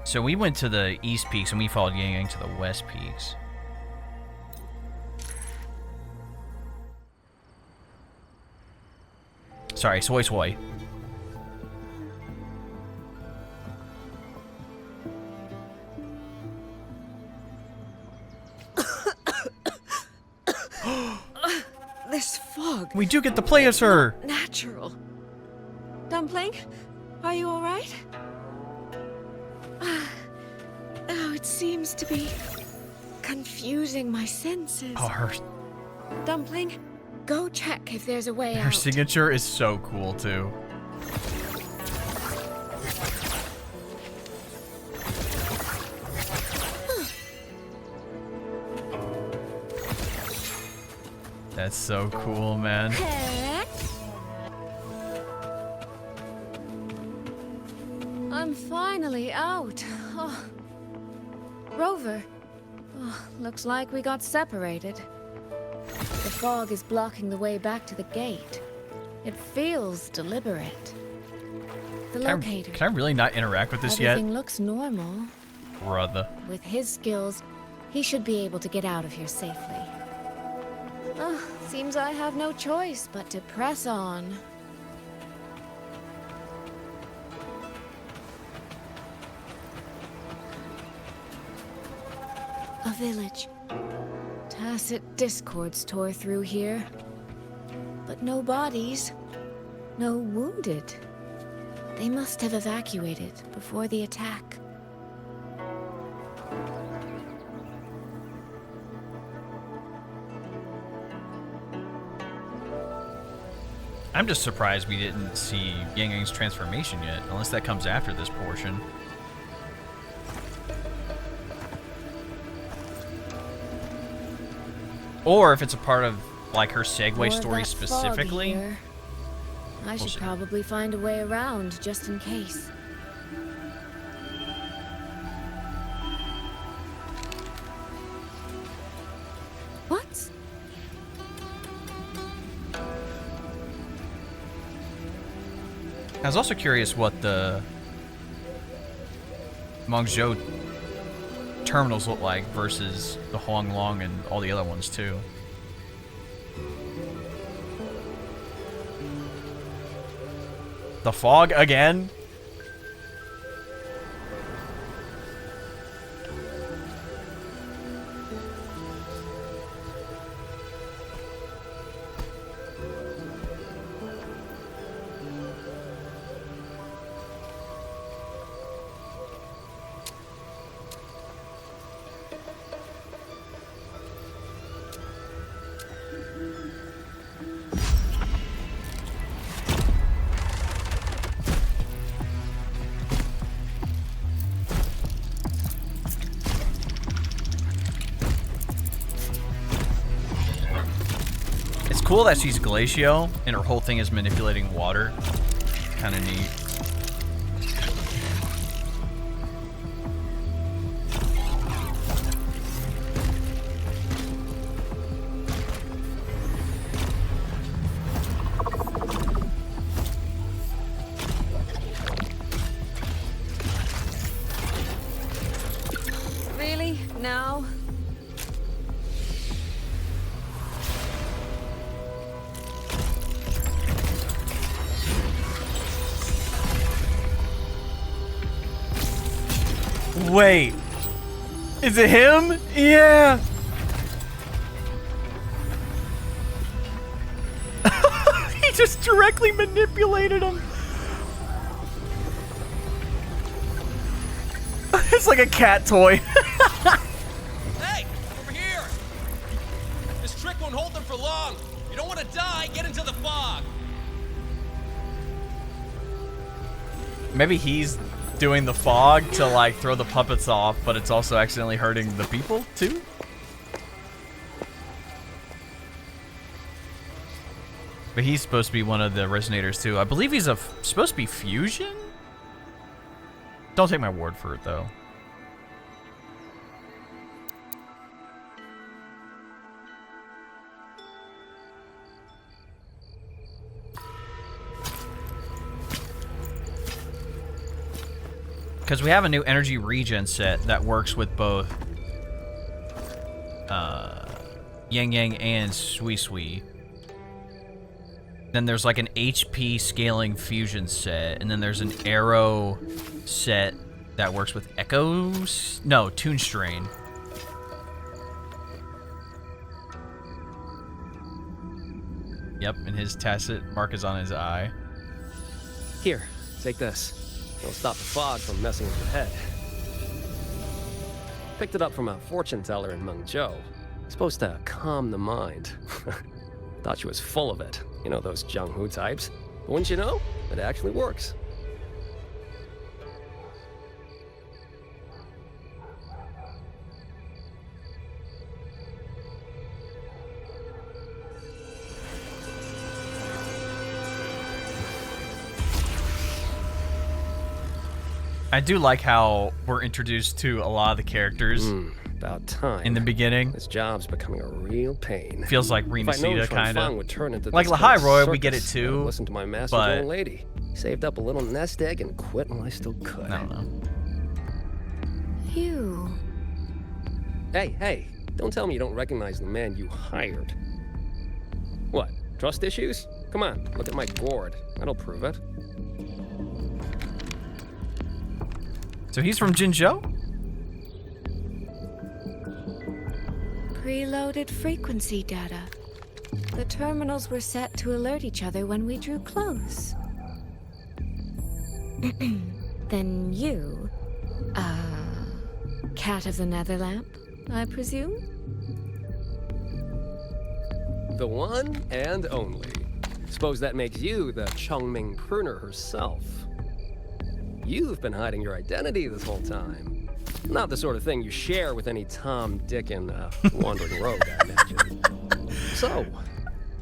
So we went to the east peaks and we followed Yangyang to the west peaks. Sorry, Suisui. This fog. We do get to play as her. Natural. Dumpling, are you all right? Oh, it seems to be confusing my senses. Oh, her Dumpling, go check if there's a way out. her signature is so cool too. That's so cool, man. I'm finally out. Oh. Rover. Oh, looks like we got separated. The fog is blocking the way back to the gate. It feels deliberate. The locator. Can I really not interact with this Everything yet? looks normal. Brother. With his skills, he should be able to get out of here safely. Seems I have no choice but to press on. A village. Tacit discords tore through here. But no bodies. No wounded. They must have evacuated before the attack. I'm just surprised we didn't see Yangyang's transformation yet, unless that comes after this portion. Or if it's a part of, like, her segue story specifically. I should probably find a way around, just in case. What? I was also curious what the Mengzhou terminals look like versus the Xuanling and all the other ones too. The fog again? Cool that she's Glacio and her whole thing is manipulating water. Kind of neat. Really? Now? Wait, is it him? Yeah. He just directly manipulated him. It's like a cat toy. Hey, over here! This trick won't hold them for long. You don't want to die, get into the fog. Maybe he's doing the fog to like throw the puppets off, but it's also accidentally hurting the people too. But he's supposed to be one of the resonators too. I believe he's supposed to be fusion. Don't take my word for it though. Because we have a new energy regen set that works with both Yangyang and Suisui. Then there's like an HP scaling fusion set, and then there's an arrow set that works with echoes. No, Tune Strain. Yep, and his tacit mark is on his eye. Here, take this. It'll stop the fog from messing with your head. Picked it up from a fortune teller in Mengzhou. Supposed to calm the mind. Thought she was full of it. You know, those Jianghu types. But wouldn't you know? It actually works. I do like how we're introduced to a lot of the characters. About time. In the beginning. This job's becoming a real pain. Feels like Renacita, kind of. Like Like Lahai Roy, we get it too. Listen to my master's but... old lady. Saved up a little nest egg and quit while I still could. I don't know. You. Hey, don't tell me you don't recognize the man you hired. What, trust issues? Come on, look at my gourd. That'll prove it. So he's from Jinzhou? Preloaded frequency data. The terminals were set to alert each other when we drew close. Then you, cat of the Netherlamp, I presume? The one and only. Suppose that makes you the Chongming pruner herself. You've been hiding your identity this whole time. Not the sort of thing you share with any Tom, Dick, and wandering rogue, I imagine. So,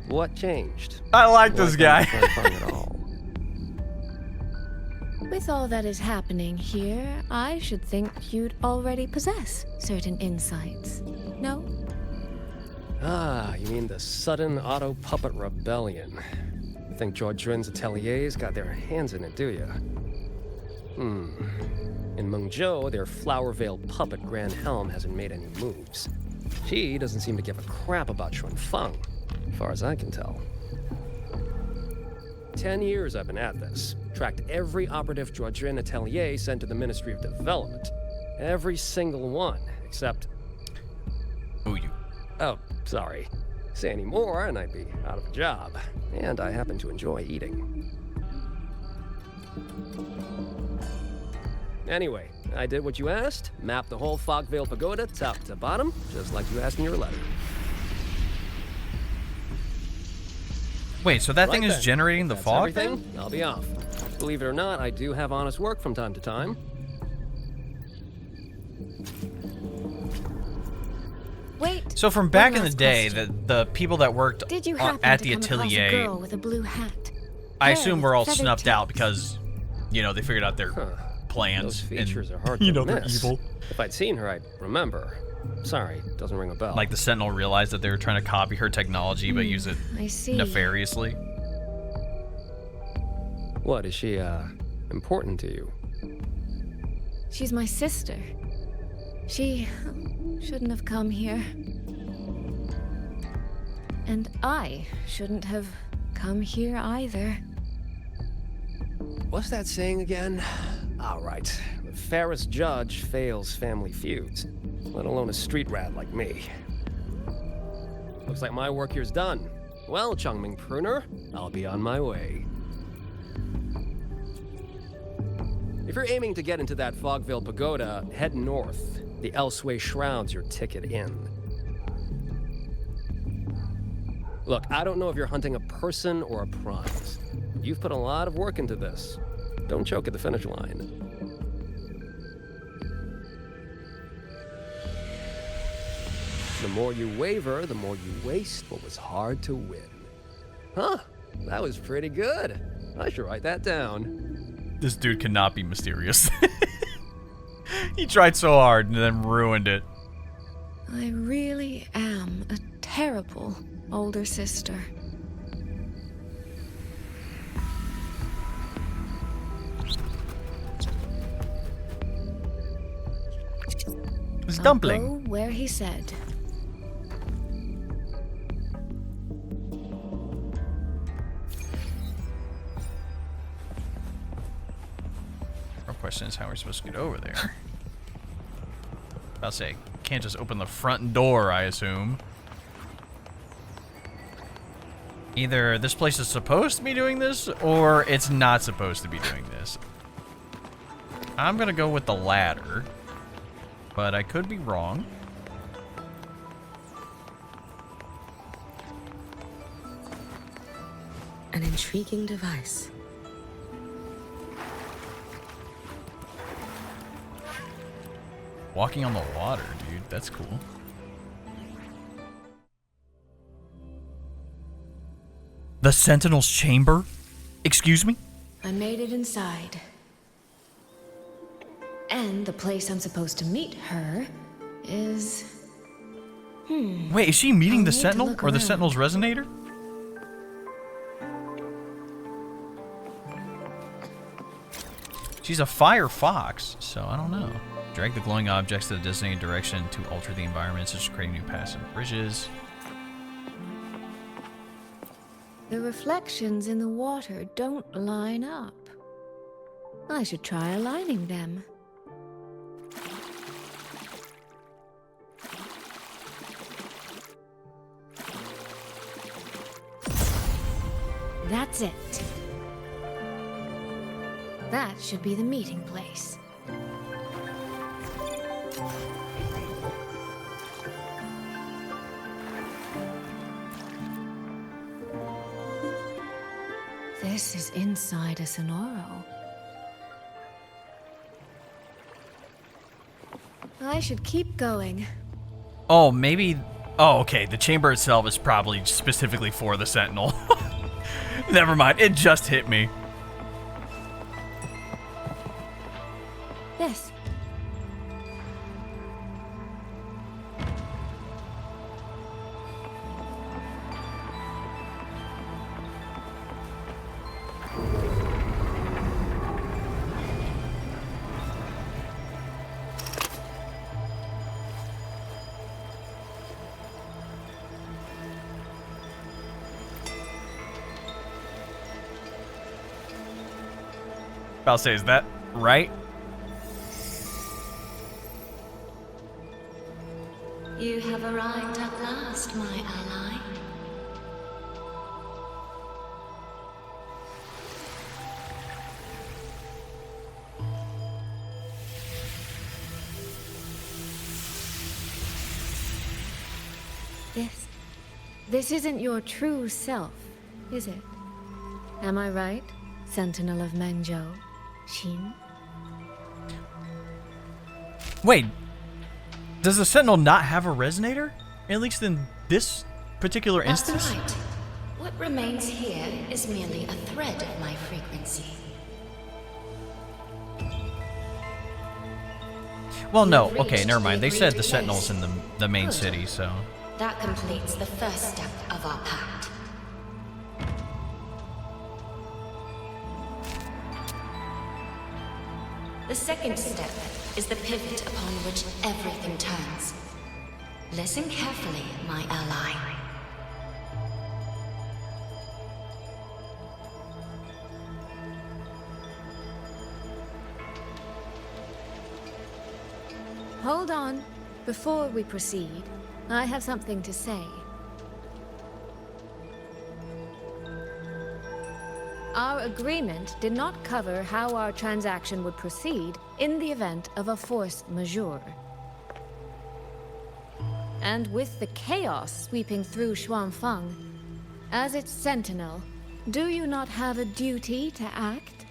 what changed? I like this guy. At all? With all that is happening here, I should think you'd already possess certain insights. No? Ah, you mean the sudden auto-puppet rebellion. You think George Rin's ateliers got their hands in it, do you? In Mengzhou, their flower-veiled puppet Grand Helm hasn't made any moves. She doesn't seem to give a crap about Xuanfeng, as far as I can tell. 10 years I've been at this. Tracked every operative George Rin atelier sent to the Ministry of Development. Every single one, except... Oh, sorry. Say any more and I'd be out of a job. And I happen to enjoy eating. Anyway, I did what you asked. Mapped the whole Fogvale Pagoda top to bottom, just like you asked in your letter. Wait, so that thing is generating the fog? Everything, I'll be off. Believe it or not, I do have honest work from time to time. Wait. So from back in the day, the people that worked Did you at the atelier, a girl with a blue hat? I assume we're all snuffed out because, you know, they figured out their plans. Those features and, are hard you to know, they're miss. evil. If I'd seen her, I'd remember. Sorry, doesn't ring a bell. Like the Sentinel realized that they were trying to copy her technology but use it I see. nefariously. What, is she, important to you? She's my sister. She shouldn't have come here. And I shouldn't have come here either. What's that saying again? All right. The fairest judge fails family feuds, let alone a street rat like me. Looks like my work here's done. Well, Chongming Pruner, I'll be on my way. If you're aiming to get into that Fogvale Pagoda, head north. The Elseway Shroud's your ticket in. Look, I don't know if you're hunting a person or a prize. You've put a lot of work into this. Don't choke at the finish line. The more you waver, the more you waste what was hard to win. Huh, that was pretty good. I should write that down. This dude cannot be mysterious. He tried so hard and then ruined it. I really am a terrible older sister. It's I'll Dumpling. go where he said. Our question is how we're supposed to get over there. I'll say, can't just open the front door, I assume. Either this place is supposed to be doing this, or it's not supposed to be doing this. I'm gonna go with the latter, but I could be wrong. An intriguing device. Walking on the water, dude. That's cool. The Sentinel's chamber? Excuse me? I made it inside. And the place I'm supposed to meet her is... Wait, is she meeting the Sentinel or the Sentinel's resonator? She's a fire fox, so I don't know. Drag the glowing objects to the designated direction to alter the environment, such as creating new paths and bridges. The reflections in the water don't line up. I should try aligning them. That's it. That should be the meeting place. This is inside a Sonoro. I should keep going. Oh, maybe... Oh, okay. The chamber itself is probably specifically for the Sentinel. Never mind. It just hit me. Yes. I'll say, is that right? You have arrived at last, my ally. This isn't your true self, is it? Am I right, Sentinel of Mengzhou, Xin? Wait, does the Sentinel not have a resonator? At least in this particular instance? That's right. What remains here is merely a thread of my frequency. Well, no. Okay, never mind. They said the Sentinel's in the main city, so... That completes the first step of our pact. The second step is the pivot upon which everything turns. Listen carefully, my ally. Hold on. Before we proceed, I have something to say. Our agreement did not cover how our transaction would proceed in the event of a force majeure. And with the chaos sweeping through Xuanfang, as its sentinel, do you not have a duty to act?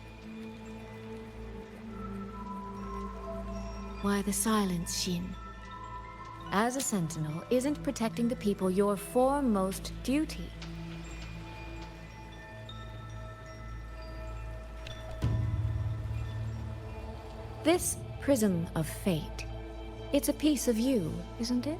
Why the silence, Xin? As a sentinel, isn't protecting the people your foremost duty? This prism of fate, it's a piece of you, isn't it?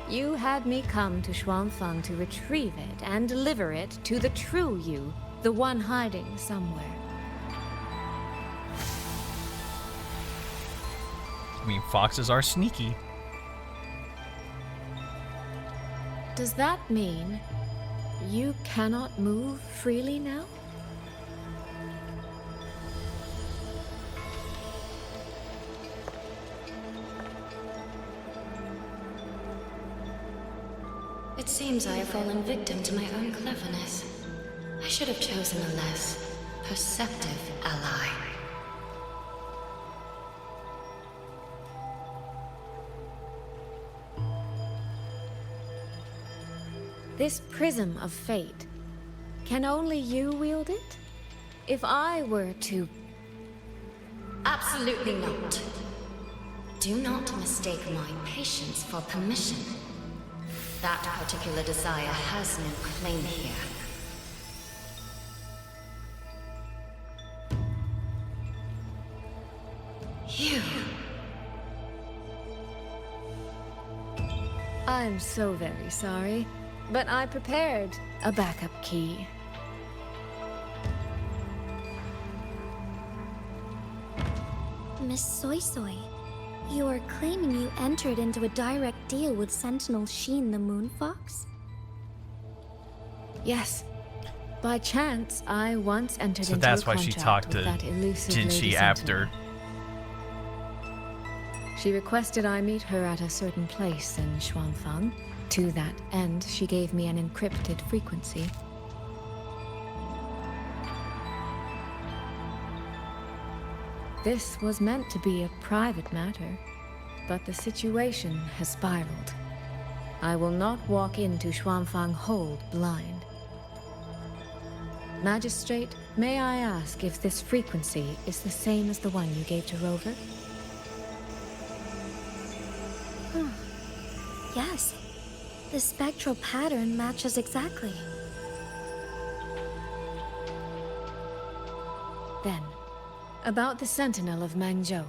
You had me come to Xuanfang to retrieve it and deliver it to the true you, the one hiding somewhere. I mean, foxes are sneaky. Does that mean you cannot move freely now? It seems I have fallen victim to my own cleverness. I should have chosen a less perceptive ally. This prism of fate, can only you wield it? If I were to... Absolutely not. Do not mistake my patience for permission. That particular desire has no claim here. You. I'm so very sorry, but I prepared a backup key. Miss Suisui, you are claiming you entered into a direct deal with Sentinel Sheen the Moon Fox? Yes. By chance, I once entered into that's a why contract she talked with to that elusive Jinshi Lady after. Sentinel. She requested I meet her at a certain place in Xuanfang. To that end, she gave me an encrypted frequency. This was meant to be a private matter, but the situation has spiraled. I will not walk into Xuanfang Hold blind. Magistrate, may I ask if this frequency is the same as the one you gave to Rover? Yes. The spectral pattern matches exactly. Then, about the Sentinel of Mangzhou,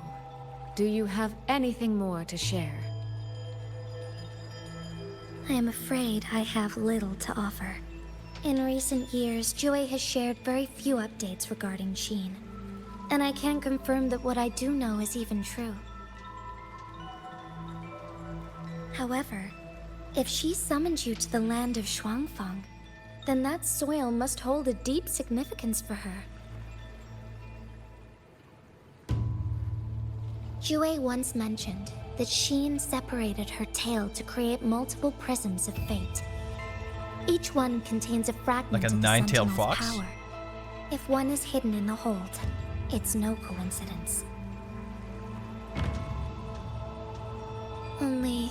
do you have anything more to share? I am afraid I have little to offer. In recent years, Jue has shared very few updates regarding Sheen, and I can't confirm that what I do know is even true. However, if she summoned you to the land of Xuanfang, then that soil must hold a deep significance for her. Jue once mentioned that Sheen separated her tail to create multiple prisms of fate. Each one contains a fragment Like a of the nine-tailed Sentinel's fox? power. If one is hidden in the hold, it's no coincidence. Only,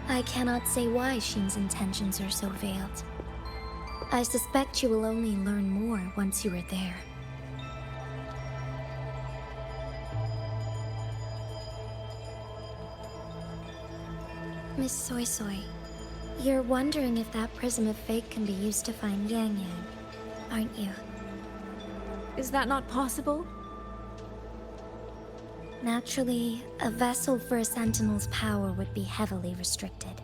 I cannot say why Sheen's intentions are so veiled. I suspect you will only learn more once you are there. Miss Suisui, you're wondering if that prism of fate can be used to find Yangyang, aren't you? Is that not possible? Naturally, a vessel for a Sentinel's power would be heavily restricted.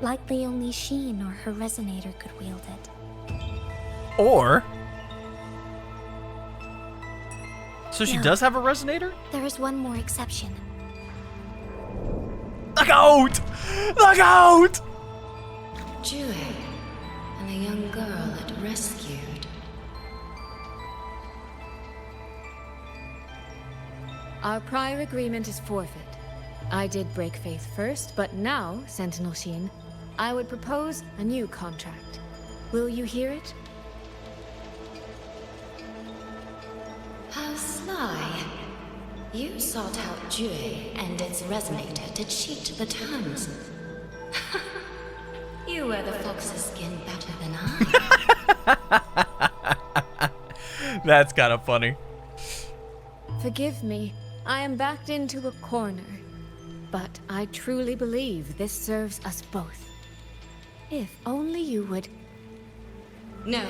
Likely only Sheen or her resonator could wield it. Or... So she No. does have a resonator? There is one more exception. Look out! Look out! Jue and the young girl it rescued. Our prior agreement is forfeit. I did break faith first, but now, Sentinel Sheen, I would propose a new contract. Will you hear it? How sly. You sought out Jue and its resonator to cheat the terms. You wear the fox's skin better than I. That's kind of funny. Forgive me, I am backed into a corner. But I truly believe this serves us both. If only you would... No.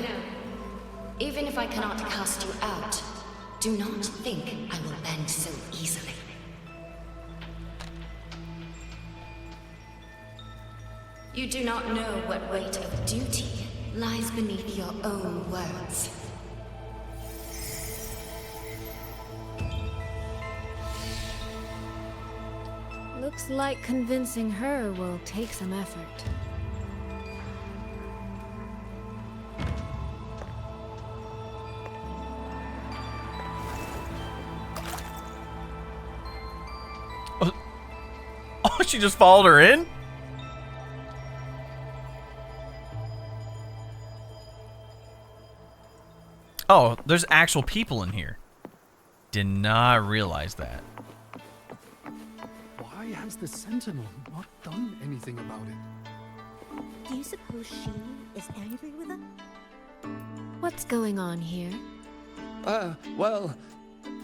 Even if I cannot cast you out, do not think I will bend so easily. You do not know what weight of duty lies beneath your own words. Looks like convincing her will take some effort. Oh, she just followed her in? Oh, there's actual people in here. Did not realize that. Why has the Sentinel not done anything about it? Do you suppose Sheen is angry with us? What's going on here? Well,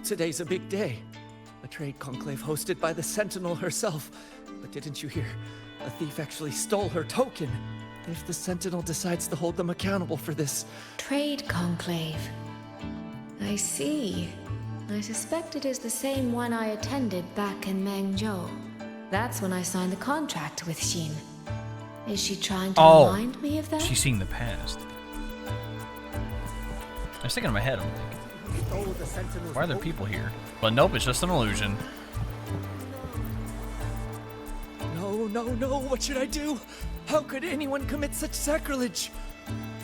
today's a big day. A trade conclave hosted by the Sentinel herself. But didn't you hear? A thief actually stole her token. If the Sentinel decides to hold them accountable for this... Trade conclave. I see. I suspect it is the same one I attended back in Mengzhou. That's when I signed the contract with Xin. Is she trying to remind me of that? She's seen the past. I was thinking in my head, I'm like, why are there people here? But nope, it's just an illusion. No, what should I do? How could anyone commit such sacrilege?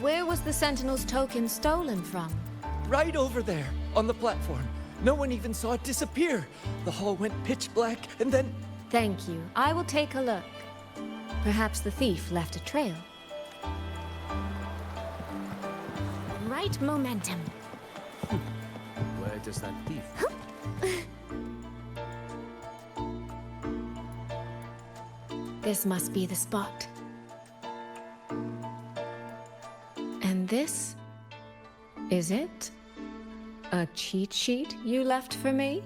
Where was the Sentinel's token stolen from? Right over there, on the platform. No one even saw it disappear. The hall went pitch black, and then... Thank you. I will take a look. Perhaps the thief left a trail. Right momentum. Where does that thief? This must be the spot. And this is it? A cheat sheet you left for me?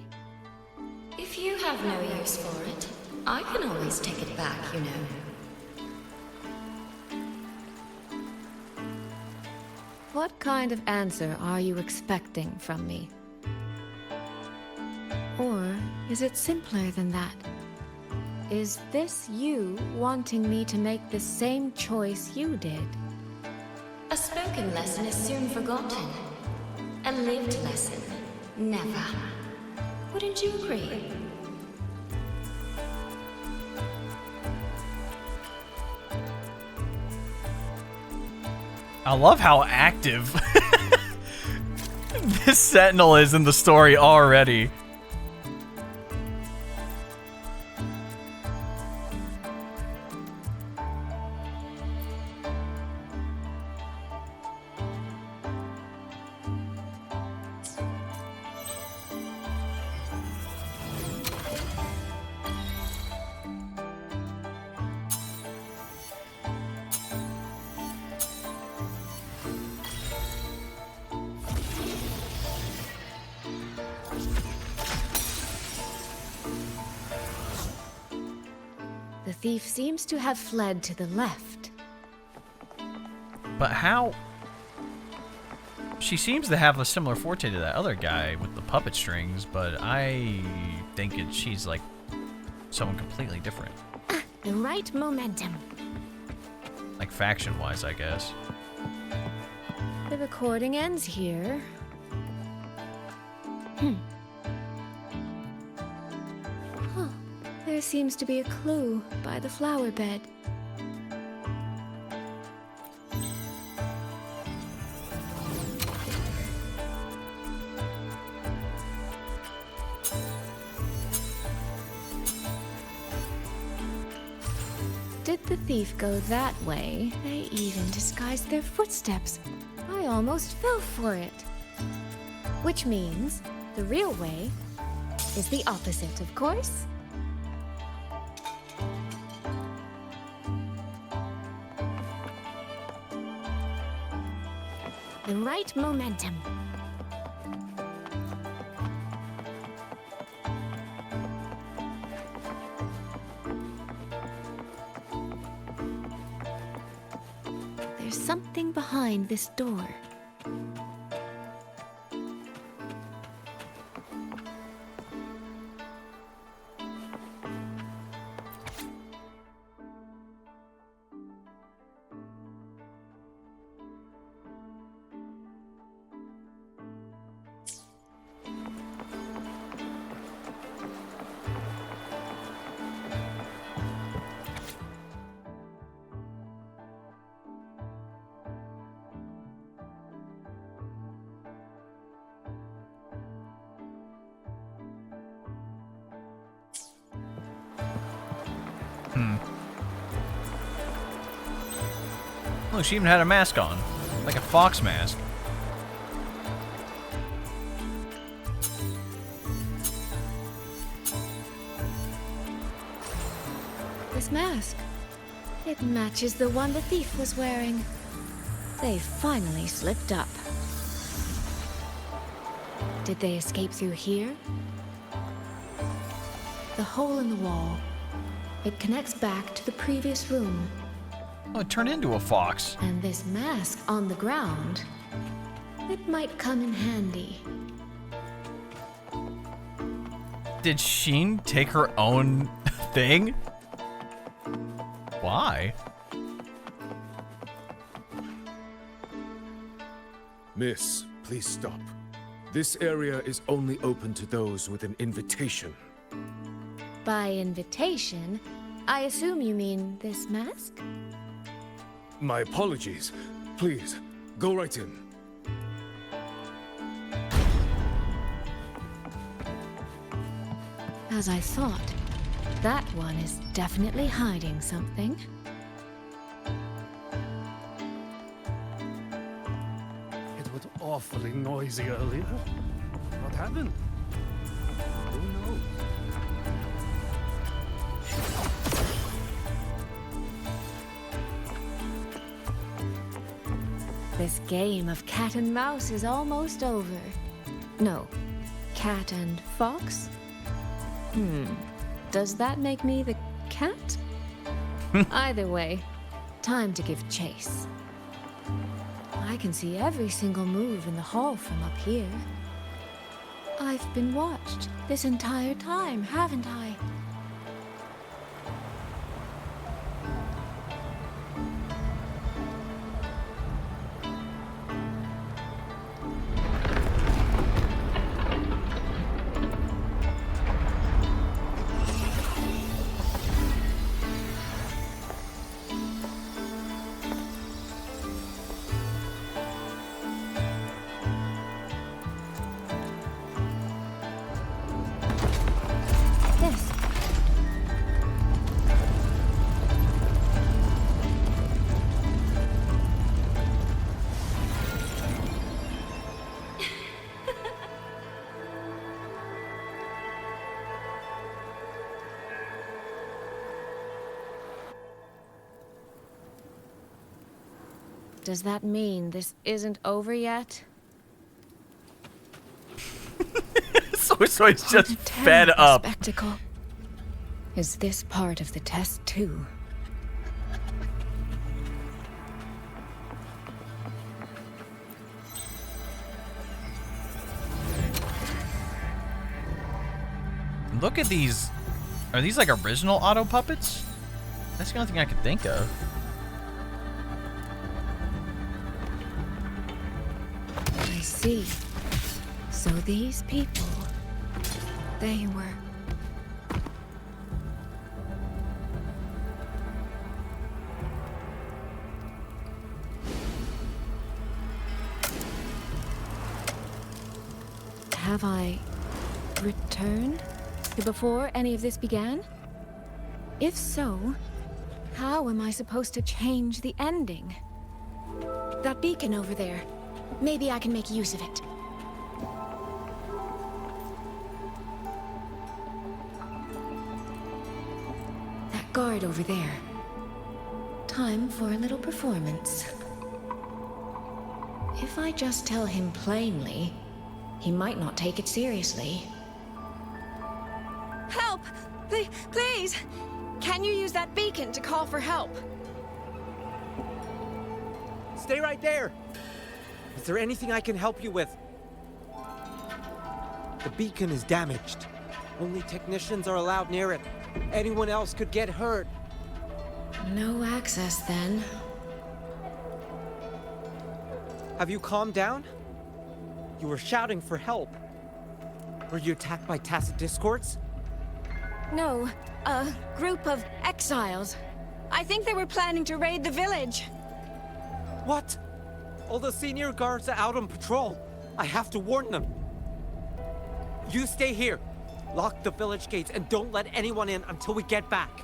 If you have no use for it, I can always take it back, you know. What kind of answer are you expecting from me? Or is it simpler than that? Is this you wanting me to make the same choice you did? A spoken lesson is soon forgotten. A lived lesson, never. Wouldn't you agree? I love how active this Sentinel is in the story already. The thief seems to have fled to the left. But how? She seems to have a similar forte to that other guy with the puppet strings, but I think she's like someone completely different. The right momentum. Like faction-wise, I guess. The recording ends here. There seems to be a clue by the flower bed. Did the thief go that way? They even disguised their footsteps. I almost fell for it. Which means the real way is the opposite, of course. The right momentum. There's something behind this door. Oh, she even had a mask on. Like a fox mask. This mask. It matches the one the thief was wearing. They finally slipped up. Did they escape through here? The hole in the wall. It connects back to the previous room. Oh, it turned into a fox. And this mask on the ground, it might come in handy. Did Sheen take her own thing? Why? Miss, please stop. This area is only open to those with an invitation. By invitation, I assume you mean this mask? My apologies. Please, go right in. As I thought, that one is definitely hiding something. It was awfully noisy earlier. What happened? Who knows? This game of cat and mouse is almost over. No, cat and fox? Does that make me the cat? Either way, time to give chase. I can see every single move in the hall from up here. I've been watched this entire time, haven't I? Does that mean this isn't over yet? Suisui's just fed up. Spectacle. Is this part of the test too? Look at these. Are these like original auto puppets? That's the only thing I could think of. I see. So these people, they were... Have I returned to before any of this began? If so, how am I supposed to change the ending? That beacon over there. Maybe I can make use of it. That guard over there. Time for a little performance. If I just tell him plainly, he might not take it seriously. Help! Please! Can you use that beacon to call for help? Stay right there! Is there anything I can help you with? The beacon is damaged. Only technicians are allowed near it. Anyone else could get hurt. No access, then. Have you calmed down? You were shouting for help. Were you attacked by tacit discords? No, a group of exiles. I think they were planning to raid the village. What? All the senior guards are out on patrol. I have to warn them. You stay here. Lock the village gates and don't let anyone in until we get back.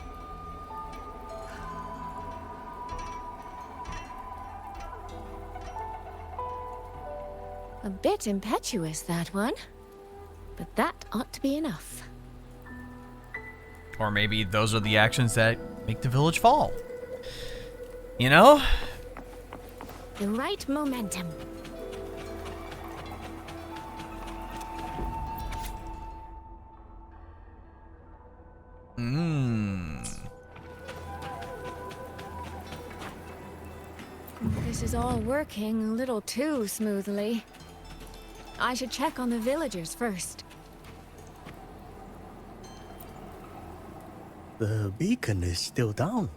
A bit impetuous, that one. But that ought to be enough. Or maybe those are the actions that make the village fall. You know? The right momentum. This is all working a little too smoothly. I should check on the villagers first. The beacon is still down.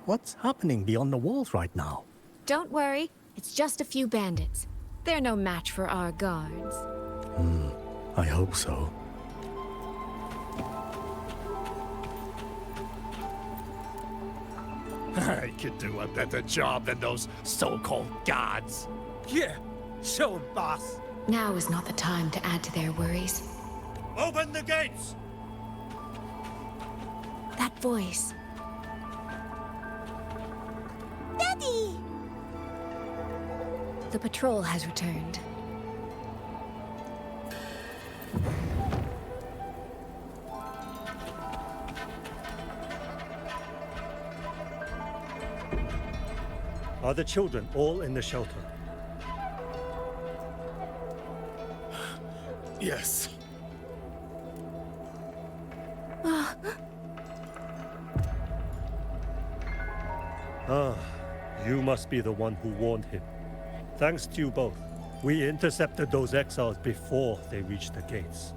What's happening beyond the walls right now? Don't worry, it's just a few bandits. They're no match for our guards. I hope so. I could do a better job than those so-called gods. Yeah, show 'em, boss. Now is not the time to add to their worries. Open the gates! That voice. Daddy! The patrol has returned. Are the children all in the shelter? Yes. You must be the one who warned him. Thanks to you both. We intercepted those exiles before they reached the gates.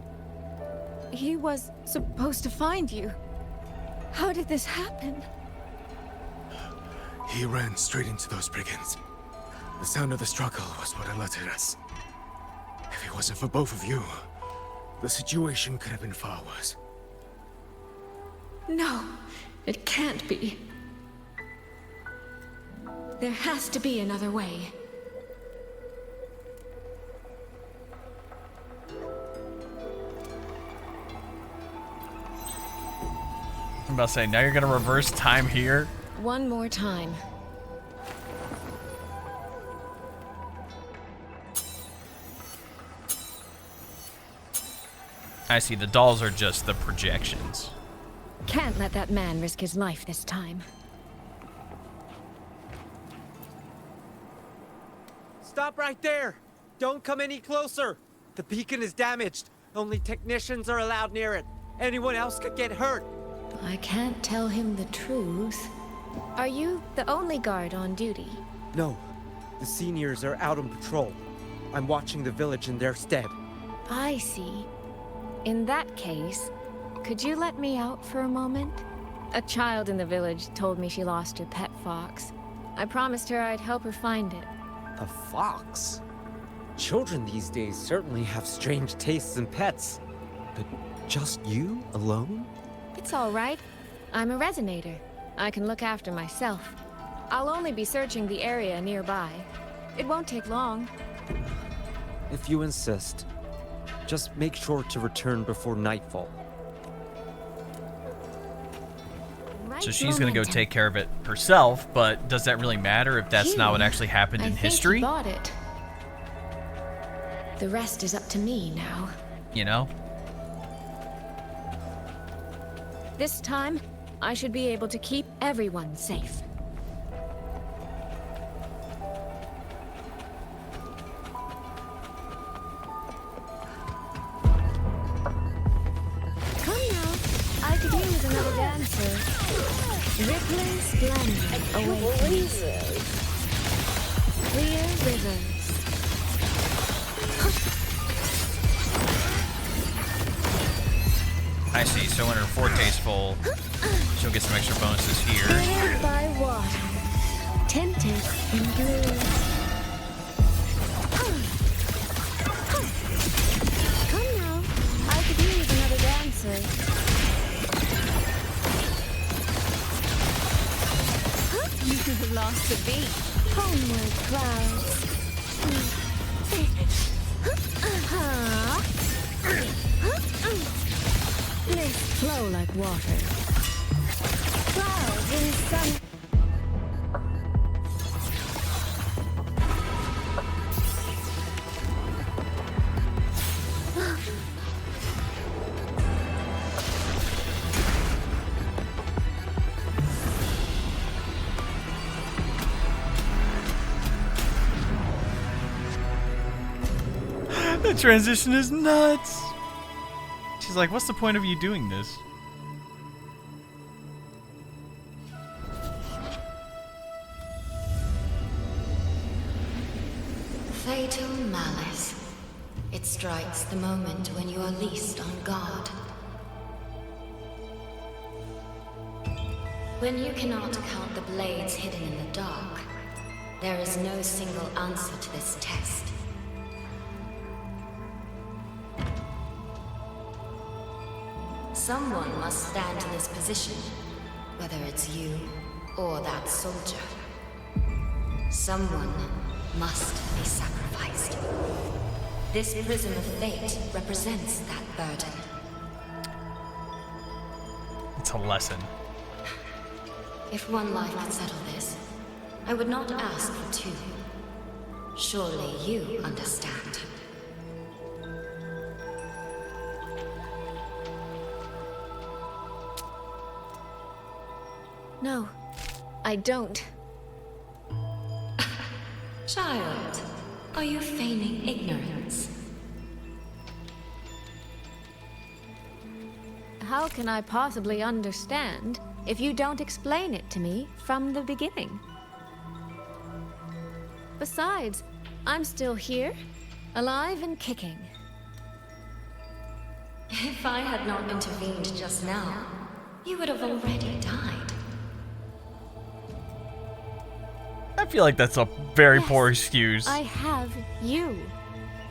He was supposed to find you. How did this happen? He ran straight into those brigands. The sound of the struggle was what alerted us. If it wasn't for both of you, the situation could have been far worse. No, it can't be. There has to be another way. I'm about to say, now you're gonna reverse time here? One more time. I see, the dolls are just the projections. Can't let that man risk his life this time. Stop right there! Don't come any closer! The beacon is damaged. Only technicians are allowed near it. Anyone else could get hurt. I can't tell him the truth. Are you the only guard on duty? No. The seniors are out on patrol. I'm watching the village in their stead. I see. In that case, could you let me out for a moment? A child in the village told me she lost her pet fox. I promised her I'd help her find it. A fox? Children these days certainly have strange tastes in pets. But just you alone? It's all right. I'm a resonator. I can look after myself. I'll only be searching the area nearby. It won't take long. If you insist, just make sure to return before nightfall. So she's gonna go take care of it herself, but does that really matter if that's not what actually happened in history? I bought it. The rest is up to me now. You know? This time, I should be able to keep everyone safe. Come now, I could use another dancer. Rippling splendor awaits me. Clear rivers. I see, so when her forte's full, she'll get some extra bonuses here. Filled by water, tinted in blue. Come now, I could use another dancer. You've lost the beat. Homeward clouds. Bliss flow like water. Clouds in sun. The transition is nuts. She's like, what's the point of you doing this? Fatal malice. It strikes the moment when you are least on guard. When you cannot count the blades hidden in the dark, there is no single answer to this test. Someone must stand in this position, whether it's you or that soldier. Someone must be sacrificed. This prism of fate represents that burden. It's a lesson. If one life could settle this, I would not ask for two. Surely you understand. No, I don't. Child, are you feigning ignorance? How can I possibly understand if you don't explain it to me from the beginning? Besides, I'm still here, alive and kicking. If I had not intervened just now, you would have already died. I feel like that's a very poor excuse. I have you.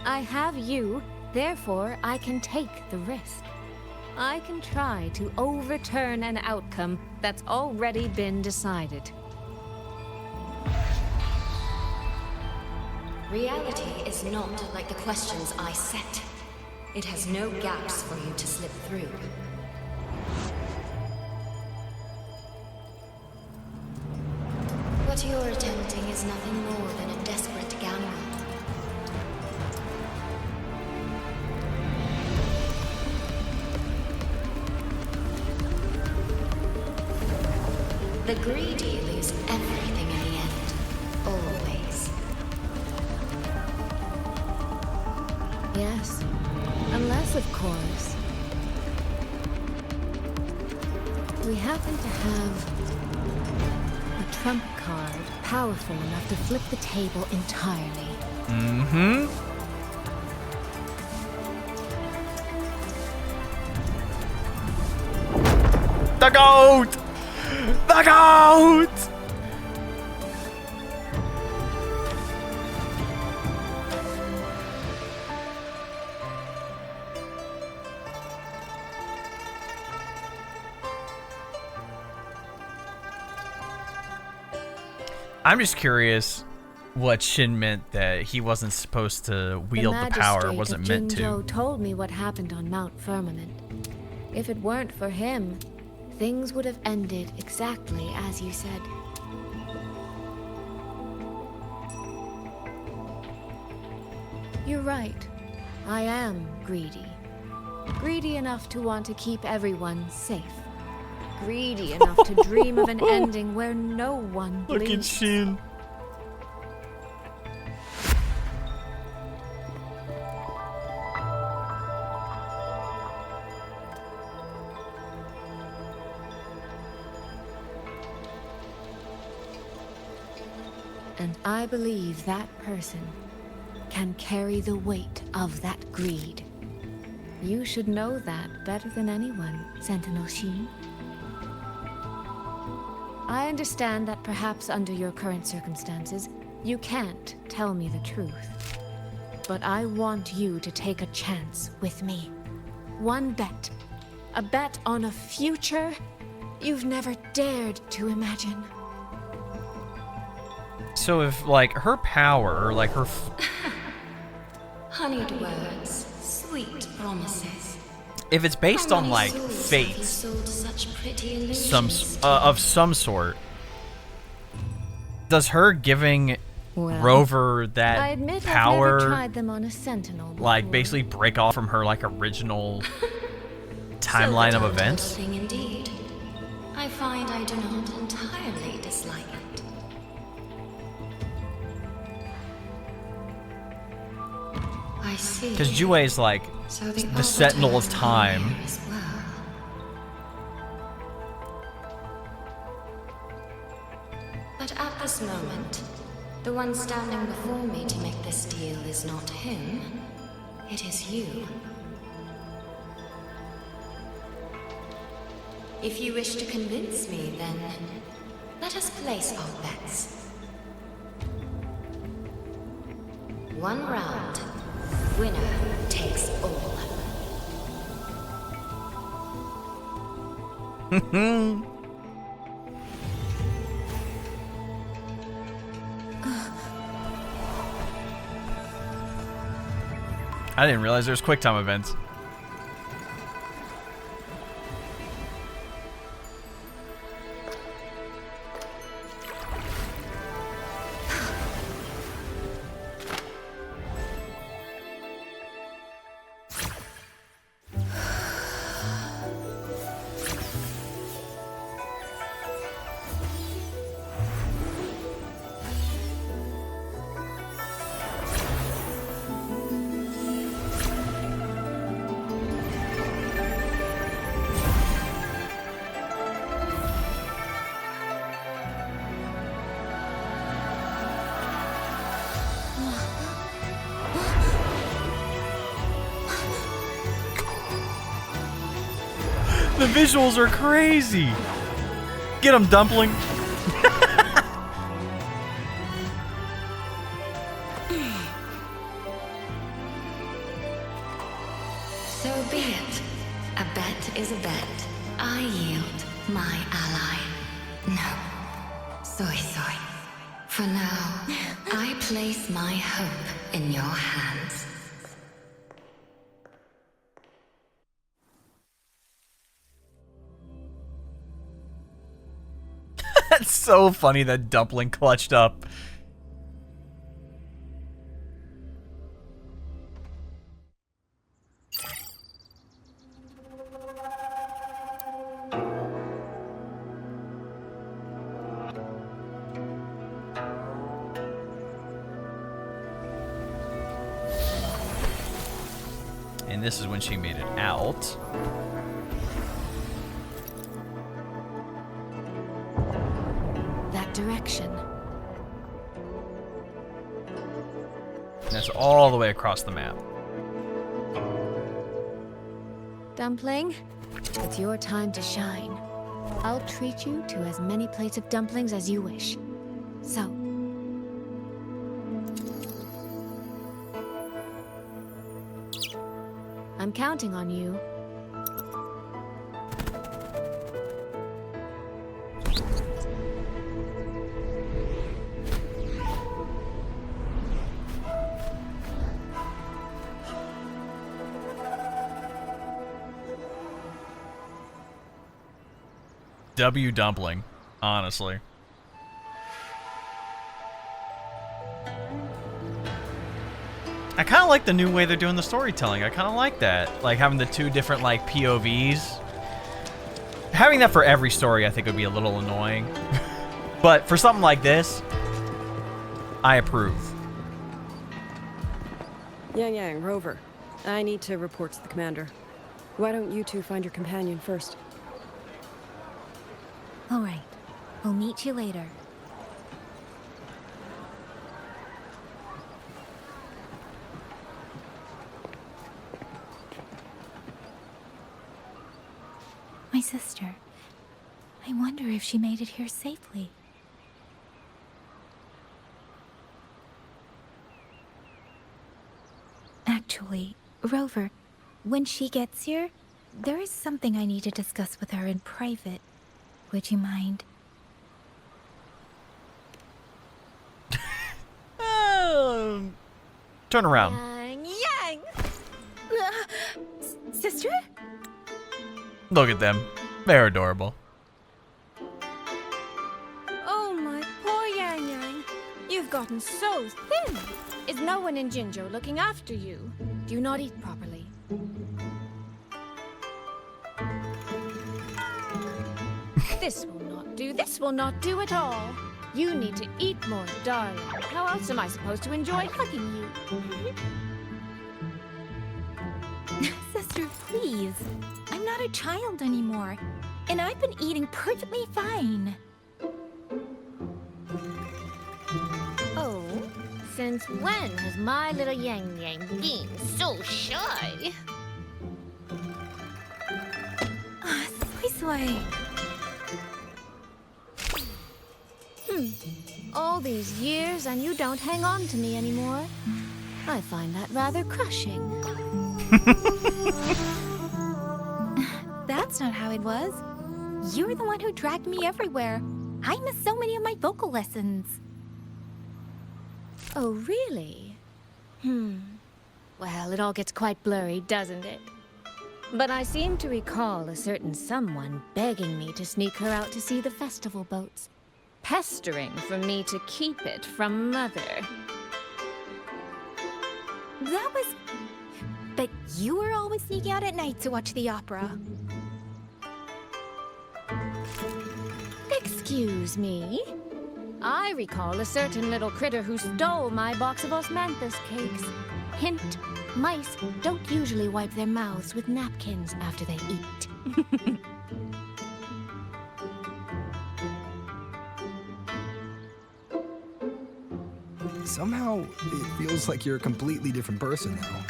I have you, therefore I can take the risk. I can try to overturn an outcome that's already been decided. Reality is not like the questions I set. It has no gaps for you to slip through. What you're attempting is nothing more than a desperate gamble. The greedy lose everything in the end. Always. Yes. Unless, of course, we happen to have a trump card powerful enough to flip the table entirely. Mm-hmm. The goat! The goat! I'm just curious what Shin meant that he wasn't supposed to wield the power, wasn't meant to. Jinzhou told me what happened on Mount Firmament. If it weren't for him, things would have ended exactly as you said. You're right. I am greedy. Greedy enough to want to keep everyone safe. Greedy enough to dream of an ending where no one bleeds. Look at Shin. And I believe that person can carry the weight of that greed. You should know that better than anyone, Sentinel Shin. I understand that perhaps under your current circumstances, you can't tell me the truth. But I want you to take a chance with me. One bet. A bet on a future you've never dared to imagine. So if, like, her power, or like her... Honeyed words, sweet promises. If it's based on, like, fate, of some sort, does her giving Rover that I admit power, I've never tried them on a Sentinel before. like, basically break off from her, like, original timeline of events? Thing indeed. I find I do not entirely dislike it. I see. Because Jue is like So the Sentinel of Time. as well. But at this moment, the one standing before me to make this deal is not him. It is you. If you wish to convince me, then let us place our bets. One round. Winner takes all. I didn't realize there's QuickTime events. The visuals are crazy. Get him, Dumpling. So be it. A bet is a bet. I yield my ally. No. Suisui. For now, I place my hope in your hands. That's so funny that Dumpling clutched up. And this is when she made it out. Direction. And that's all the way across the map. Dumpling, it's your time to shine. I'll treat you to as many plates of dumplings as you wish. So, I'm counting on you. W Dumpling, honestly. I kind of like the new way they're doing the storytelling. I kind of like that. Like having the two different like POVs. Having that for every story I think would be a little annoying. But for something like this, I approve. Yangyang, Rover. I need to report to the commander. Why don't you two find your companion first? All right. We'll meet you later. My sister. I wonder if she made it here safely. Actually, Rover, when she gets here, there is something I need to discuss with her in private. Would you mind? Turn around. Yang! Sister? Look at them. They're adorable. Oh, my poor Yangyang. You've gotten so thin. Is no one in Jinzhou looking after you? Do you not eat properly? This will not do. This will not do at all. You need to eat more, darling. How else am I supposed to enjoy hugging you? Sister, please. I'm not a child anymore. And I've been eating perfectly fine. Oh? Since when has my little Yangyang been so shy? Suisui. All these years and you don't hang on to me anymore. I find that rather crushing. That's not how it was. You're the one who dragged me everywhere. I missed so many of my vocal lessons. Oh, really? Well, it all gets quite blurry, doesn't it? But I seem to recall a certain someone begging me to sneak her out to see the festival boats, pestering for me to keep it from Mother. That was... But you were always sneaking out at night to watch the opera. Excuse me? I recall a certain little critter who stole my box of osmanthus cakes. Hint, mice don't usually wipe their mouths with napkins after they eat. Somehow, it feels like you're a completely different person now.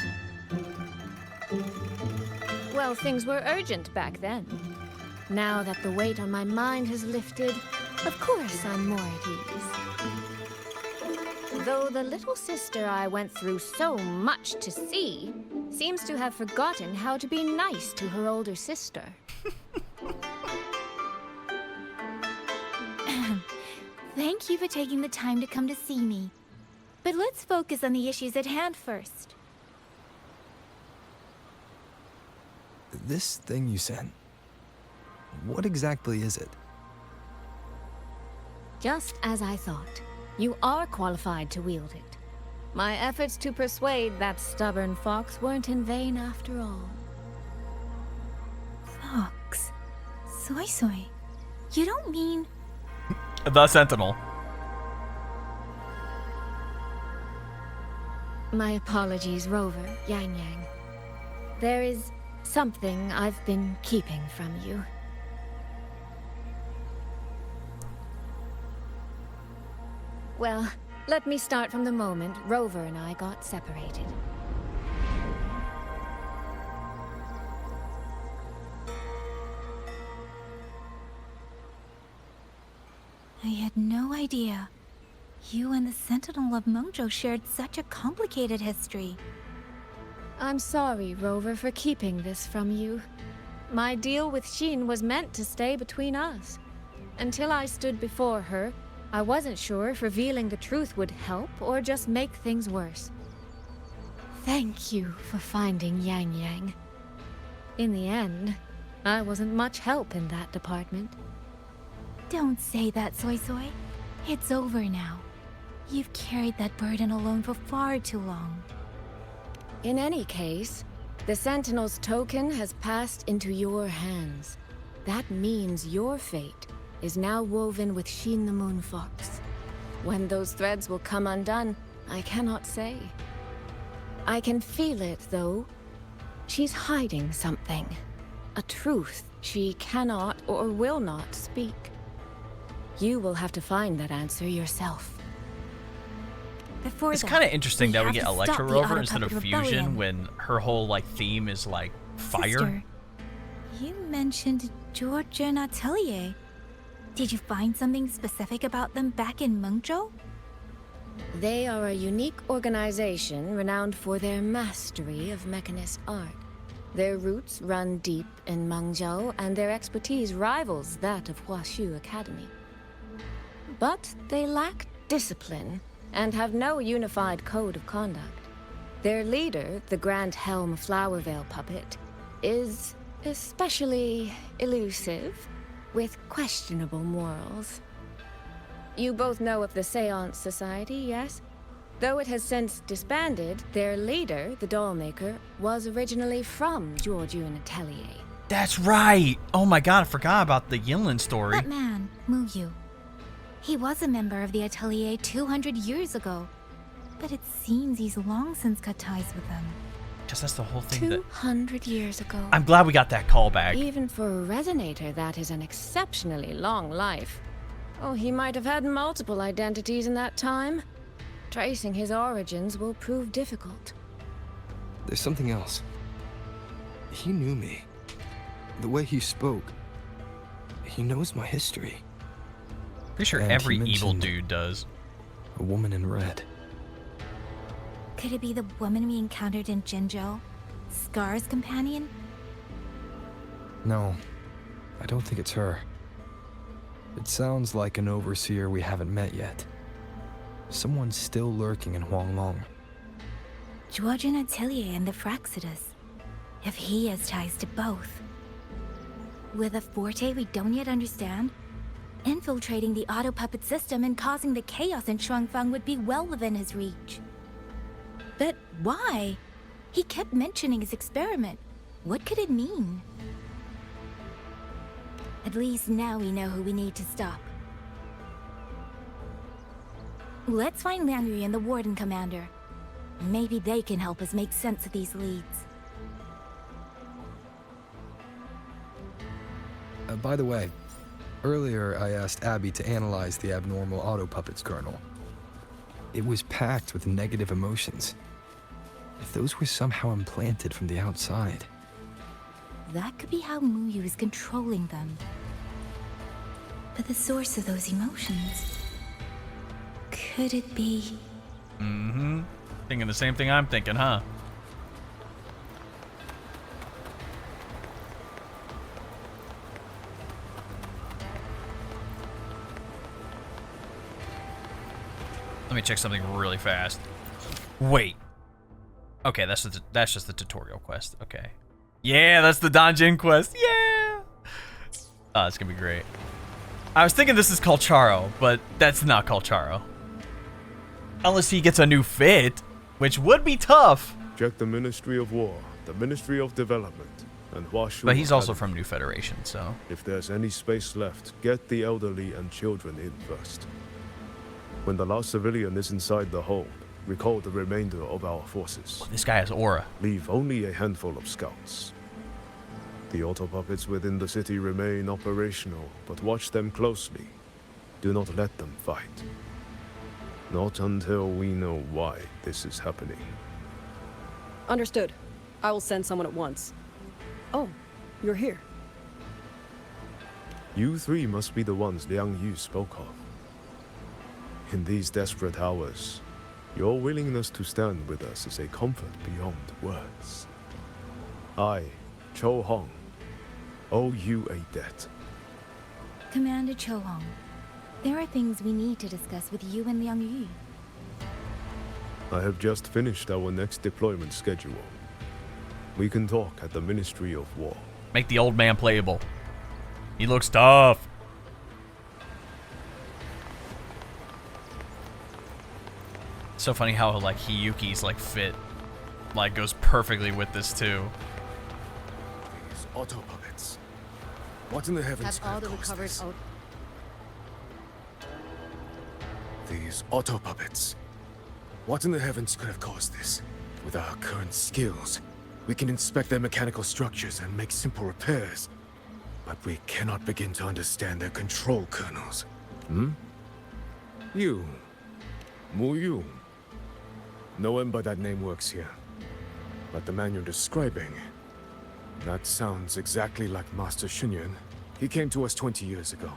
Well, things were urgent back then. Now that the weight on my mind has lifted, of course I'm more at ease. Though the little sister I went through so much to see seems to have forgotten how to be nice to her older sister. Thank you for taking the time to come to see me. But let's focus on the issues at hand first. This thing you sent, what exactly is it? Just as I thought. You are qualified to wield it. My efforts to persuade that stubborn fox weren't in vain after all. Fox? Suisui? You don't mean... The Sentinel. My apologies, Rover, Yangyang. There is something I've been keeping from you. Well, let me start from the moment Rover and I got separated. I had no idea. You and the Sentinel of Mengzhou shared such a complicated history. I'm sorry, Rover, for keeping this from you. My deal with Xin was meant to stay between us. Until I stood before her, I wasn't sure if revealing the truth would help or just make things worse. Thank you for finding Yangyang. In the end, I wasn't much help in that department. Don't say that, Suisui. It's over now. You've carried that burden alone for far too long. In any case, the Sentinel's token has passed into your hands. That means your fate is now woven with Xin the Moon Fox. When those threads will come undone, I cannot say. I can feel it, though. She's hiding something. A truth she cannot or will not speak. You will have to find that answer yourself. It's kind of interesting that we get Electro Rover instead of Fusion rebellion. when her whole like theme is like fire. Sister, you mentioned Georgia and Atelier. Did you find something specific about them back in Mengzhou? They are a unique organization renowned for their mastery of mechanist art. Their roots run deep in Mengzhou, and their expertise rivals that of Huashu Academy. But they lack discipline and have no unified code of conduct. Their leader, the Grand Helm Flowervale puppet, is especially elusive, with questionable morals. You both know of the Seance Society, yes? Though it has since disbanded, their leader, the Dollmaker, was originally from Georgian Atelier. That's right. Oh my god, I forgot about the Yinlin story. That man, Muyu. He was a member of the Atelier 200 years ago. But it seems he's long since cut ties with them. Because that's the whole thing. 200 years ago. I'm glad we got that call back. Even for a resonator, that is an exceptionally long life. Oh, he might have had multiple identities in that time. Tracing his origins will prove difficult. There's something else. He knew me. The way he spoke, He knows my history. Pretty sure And he every evil mentioned dude does. A woman in red. Could it be the woman we encountered in Jinzhou? Scar's companion? No, I don't think it's her. It sounds like an overseer we haven't met yet. Someone still lurking in Xuanling. Georgian Atelier and the Fraxidus. If he has ties to both. With a forte we don't yet understand, infiltrating the auto puppet system and causing the chaos in Xuanfang would be well within his reach. But why? He kept mentioning his experiment. What could it mean? At least now we know who we need to stop. Let's find Liang and the Warden Commander. Maybe they can help us make sense of these leads. By the way, earlier I asked Abby to analyze the abnormal auto puppet's kernel. It was packed with negative emotions. If those were somehow implanted from the outside. That could be how Muyu is controlling them. But the source of those emotions... could it be... Mm-hmm. Thinking the same thing I'm thinking, huh? Let me check something really fast. Wait. Okay, that's just the tutorial quest. Okay. Yeah, that's the Donjin quest. Yeah. Oh, it's gonna be great. I was thinking this is called Charo, but that's not called Charo. Unless he gets a new fit, which would be tough. Check the Ministry of War, the Ministry of Development, and Huashu. But he's also from New Federation, so. If there's any space left, get the elderly and children in first. When the last civilian is inside the hold, recall the remainder of our forces. Oh, this guy has aura. Leave only a handful of scouts. The auto puppets within the city remain operational, but watch them closely. Do not let them fight. Not until we know why this is happening. Understood. I will send someone at once. Oh, you're here. You three must be the ones Liang Yu spoke of. In these desperate hours, your willingness to stand with us is a comfort beyond words. I, Cho Hong, owe you a debt. Commander Cho Hong, there are things we need to discuss with you and Liang Yu. I have just finished our next deployment schedule. We can talk at the Ministry of War. Make the old man playable. He looks tough. So funny how like Hiyuki's like fit, like goes perfectly with this too. These auto puppets. What in the heavens could have caused this? These auto puppets. What in the heavens could have caused this? With our current skills, we can inspect their mechanical structures and make simple repairs. But we cannot begin to understand their control kernels. Hmm? You. Muyu. No one by that name works here. But the man you're describing... that sounds exactly like Master Xunyuan. He came to us 20 years ago.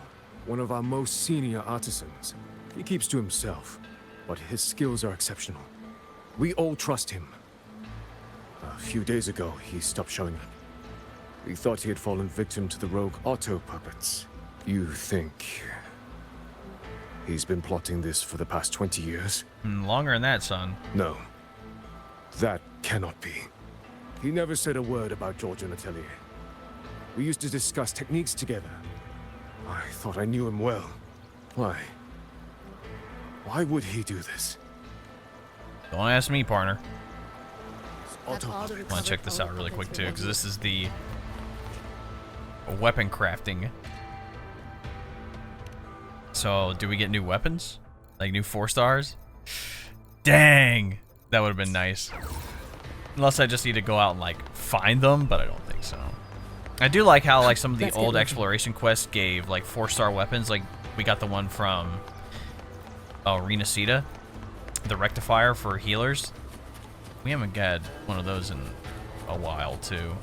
One of our most senior artisans. He keeps to himself, but his skills are exceptional. We all trust him. A few days ago, he stopped showing up. We thought he had fallen victim to the rogue auto puppets. You think... he's been plotting this for the past 20 years? Longer than that, son. No. That cannot be. He never said a word about Georgian Atelier. We used to discuss techniques together. I thought I knew him well. Why? Why would he do this? Don't ask me, partner. Auto I want to check this out really quick too, because this is the weapon crafting. So, do we get new weapons? Like new 4 stars? Dang! That would have been nice. Unless I just need to go out and like find them, but I don't think so. I do like how like some of the old exploration quests gave like 4-star weapons. Like we got the one from Renacita, the rectifier for healers. We haven't got one of those in a while too.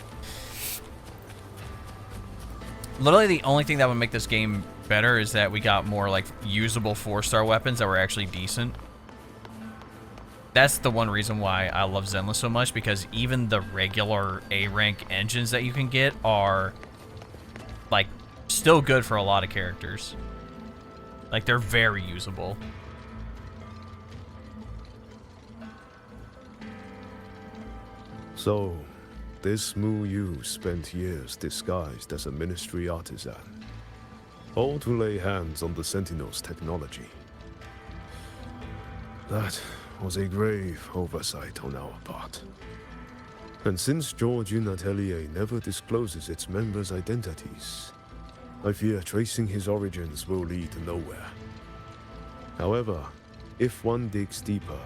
Literally the only thing that would make this game better is that we got more like usable 4-star weapons that were actually decent. That's the one reason why I love Zenless so much, because even the regular A-rank engines that you can get are like still good for a lot of characters. Like, they're very usable. So, this Mu Yu spent years disguised as a ministry artisan, all to lay hands on the Sentinel's technology. That was a grave oversight on our part. And since Georgian Atelier never discloses its members' identities, I fear tracing his origins will lead nowhere. However, if one digs deeper,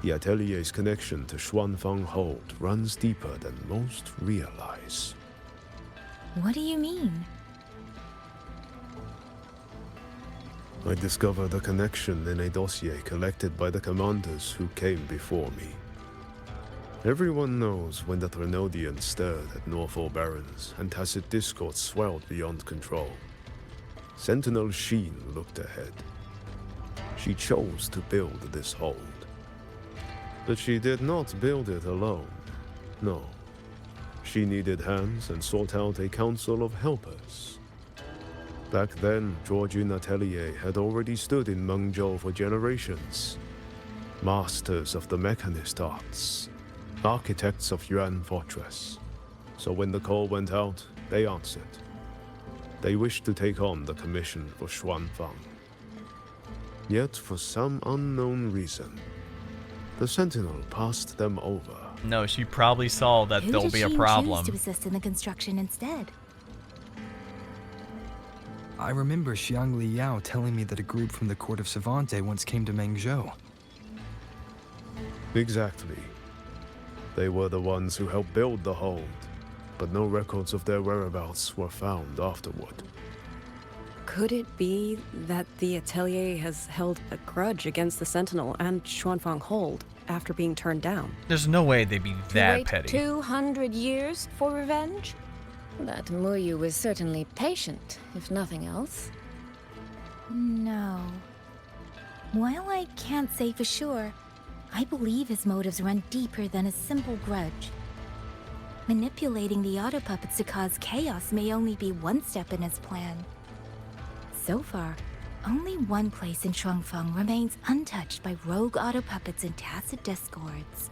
the Atelier's connection to Xuanfang Hold runs deeper than most realize. What do you mean? I discovered a connection in a dossier collected by the commanders who came before me. Everyone knows when the Threnodians stirred at Northall Barrens and tacit discord swelled beyond control. Sentinel Sheen looked ahead. She chose to build this hold. But she did not build it alone. No. She needed hands and sought out a council of helpers. Back then, Georgian Atelier had already stood in Mengzhou for generations. Masters of the mechanist arts. Architects of Yuan Fortress. So when the call went out, they answered. They wished to take on the commission for Xuanfang. Yet, for some unknown reason, the Sentinel passed them over. No, she probably saw that there'll be a problem. Who did she choose to assist in the construction instead? I remember Xiang Liao telling me that a group from the court of Savante once came to Mengzhou. Exactly. They were the ones who helped build the hold, but no records of their whereabouts were found afterward. Could it be that the Atelier has held a grudge against the Sentinel and Xuanfang Hold after being turned down? There's no way they'd be that Wait petty. 200 years for revenge? That Muyu was certainly patient, if nothing else. No. While I can't say for sure, I believe his motives run deeper than a simple grudge. Manipulating the auto puppets to cause chaos may only be one step in his plan. So far, only one place in Shuangfeng remains untouched by rogue auto puppets and tacit discords.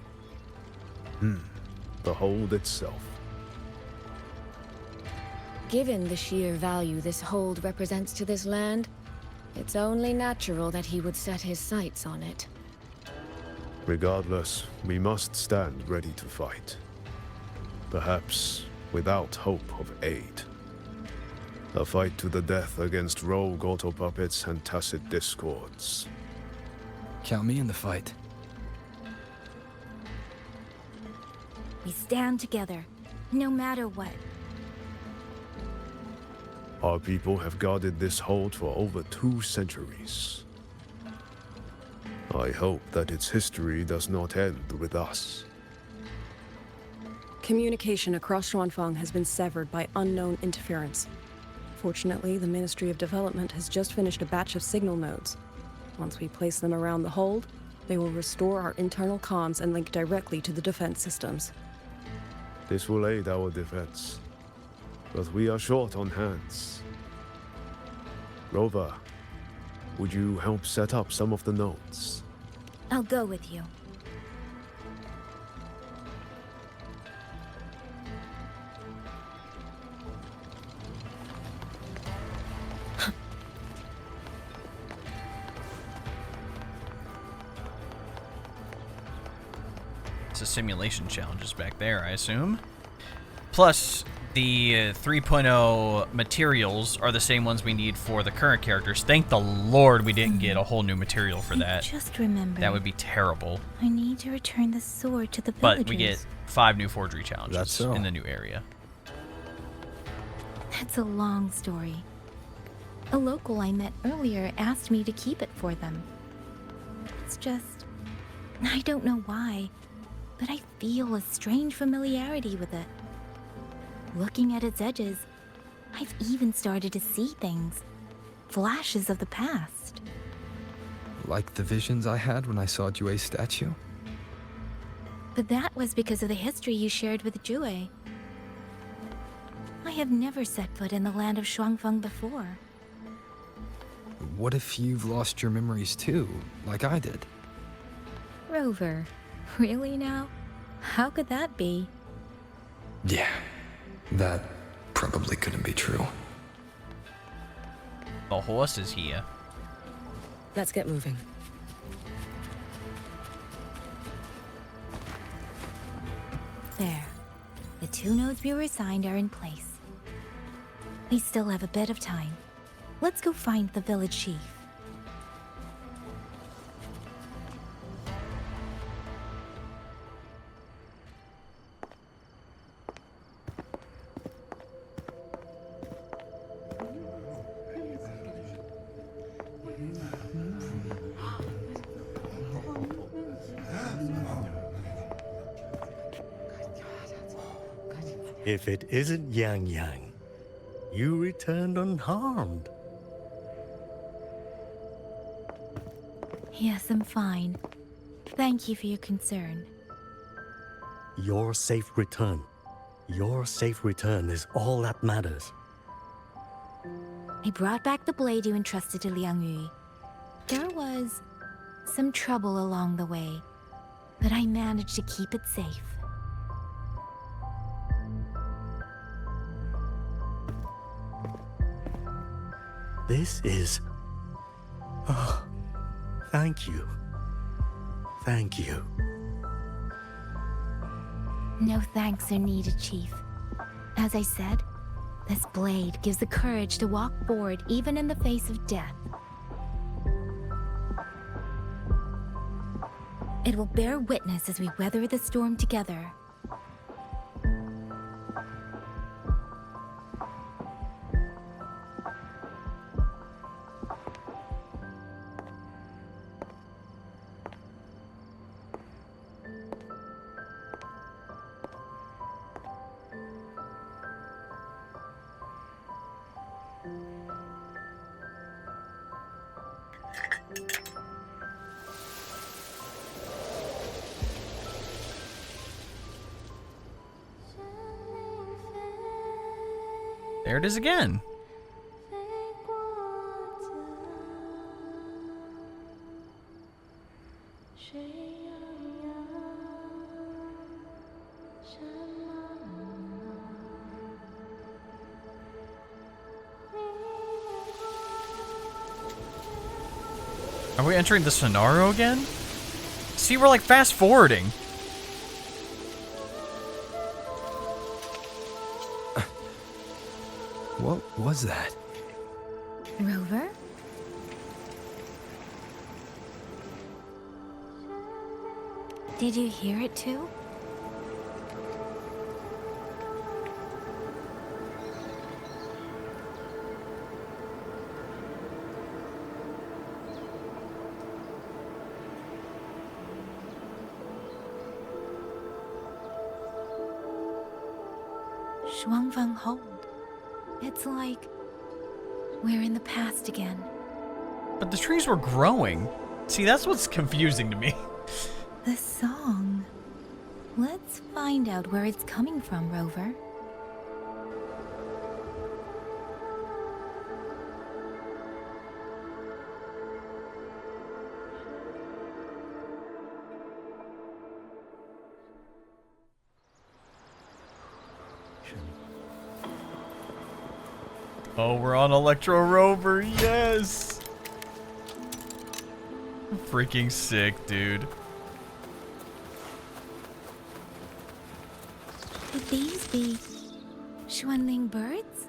The hold itself. Given the sheer value this hold represents to this land, it's only natural that he would set his sights on it. Regardless, we must stand ready to fight. Perhaps without hope of aid. A fight to the death against rogue auto puppets and tacit discords. Count me in the fight. We stand together, no matter what. Our people have guarded this hold for over 2 centuries. I hope that its history does not end with us. Communication across Xuanfang has been severed by unknown interference. Fortunately, the Ministry of Development has just finished a batch of signal nodes. Once we place them around the hold, they will restore our internal comms and link directly to the defense systems. This will aid our defense. But we are short on hands. Rover, would you help set up some of the nodes? I'll go with you. It's a simulation challenges back there, I assume. Plus, the 3.0 materials are the same ones we need for the current characters. Thank the Lord we didn't get a whole new material for that. Just remember. That would be terrible. I need to return the sword to the villagers. But we get 5 new forgery challenges in the new area. That's a long story. A local I met earlier asked me to keep it for them. It's just... I don't know why, but I feel a strange familiarity with it. Looking at its edges, I've even started to see things. Flashes of the past. Like the visions I had when I saw Jue's statue? But that was because of the history you shared with Jue. I have never set foot in the land of Xuanfeng before. What if you've lost your memories too, like I did? Rover, really now? How could that be? Yeah, that probably couldn't be true. The horse is here. Let's get moving. There. The 2 nodes we were assigned are in place. We still have a bit of time. Let's go find the village chief. If it isn't Yangyang, you returned unharmed. Yes, I'm fine. Thank you for your concern. Your safe return. Your safe return is all that matters. I brought back the blade you entrusted to Liang Yu. There was some trouble along the way, but I managed to keep it safe. This is... Oh, thank you. Thank you. No thanks are needed, Chief. As I said, this blade gives the courage to walk forward even in the face of death. It will bear witness as we weather the storm together. There it is again. Are we entering the scenario again? See, we're like fast forwarding. What was that? Rover? Did you hear it too? Xuanfeng Hold. It's like we're in the past again. But the trees were growing. See, that's what's confusing to me. The song. Let's find out where it's coming from, Rover. Oh, we're on Electro Rover, yes! Freaking sick, dude. Could these be Xuanling birds?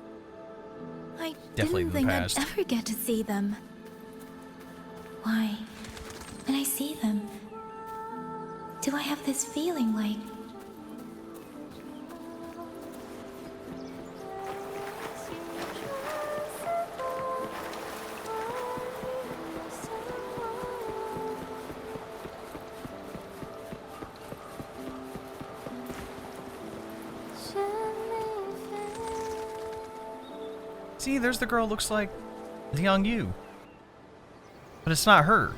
I Definitely didn't in the think past. I'd ever get to see them. Why, when I see them, do I have this feeling like... See, there's the girl who looks like Yangyang. But it's not her.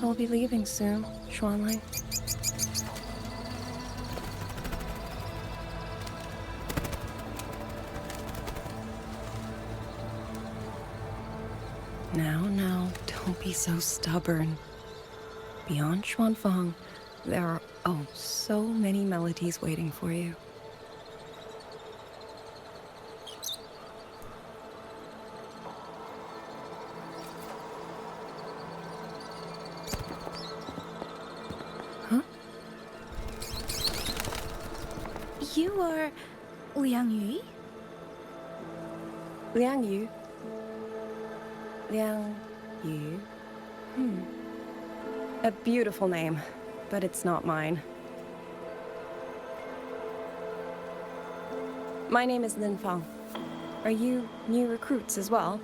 I'll be leaving soon, Xuanling. Now, don't be so stubborn. Beyond Xuanfang, there are, oh, so many melodies waiting for you. Huh? You are Liang Yu? Liang Yu? Liang Yu? A beautiful name, but it's not mine. My name is Lin Fang. Are you new recruits as well?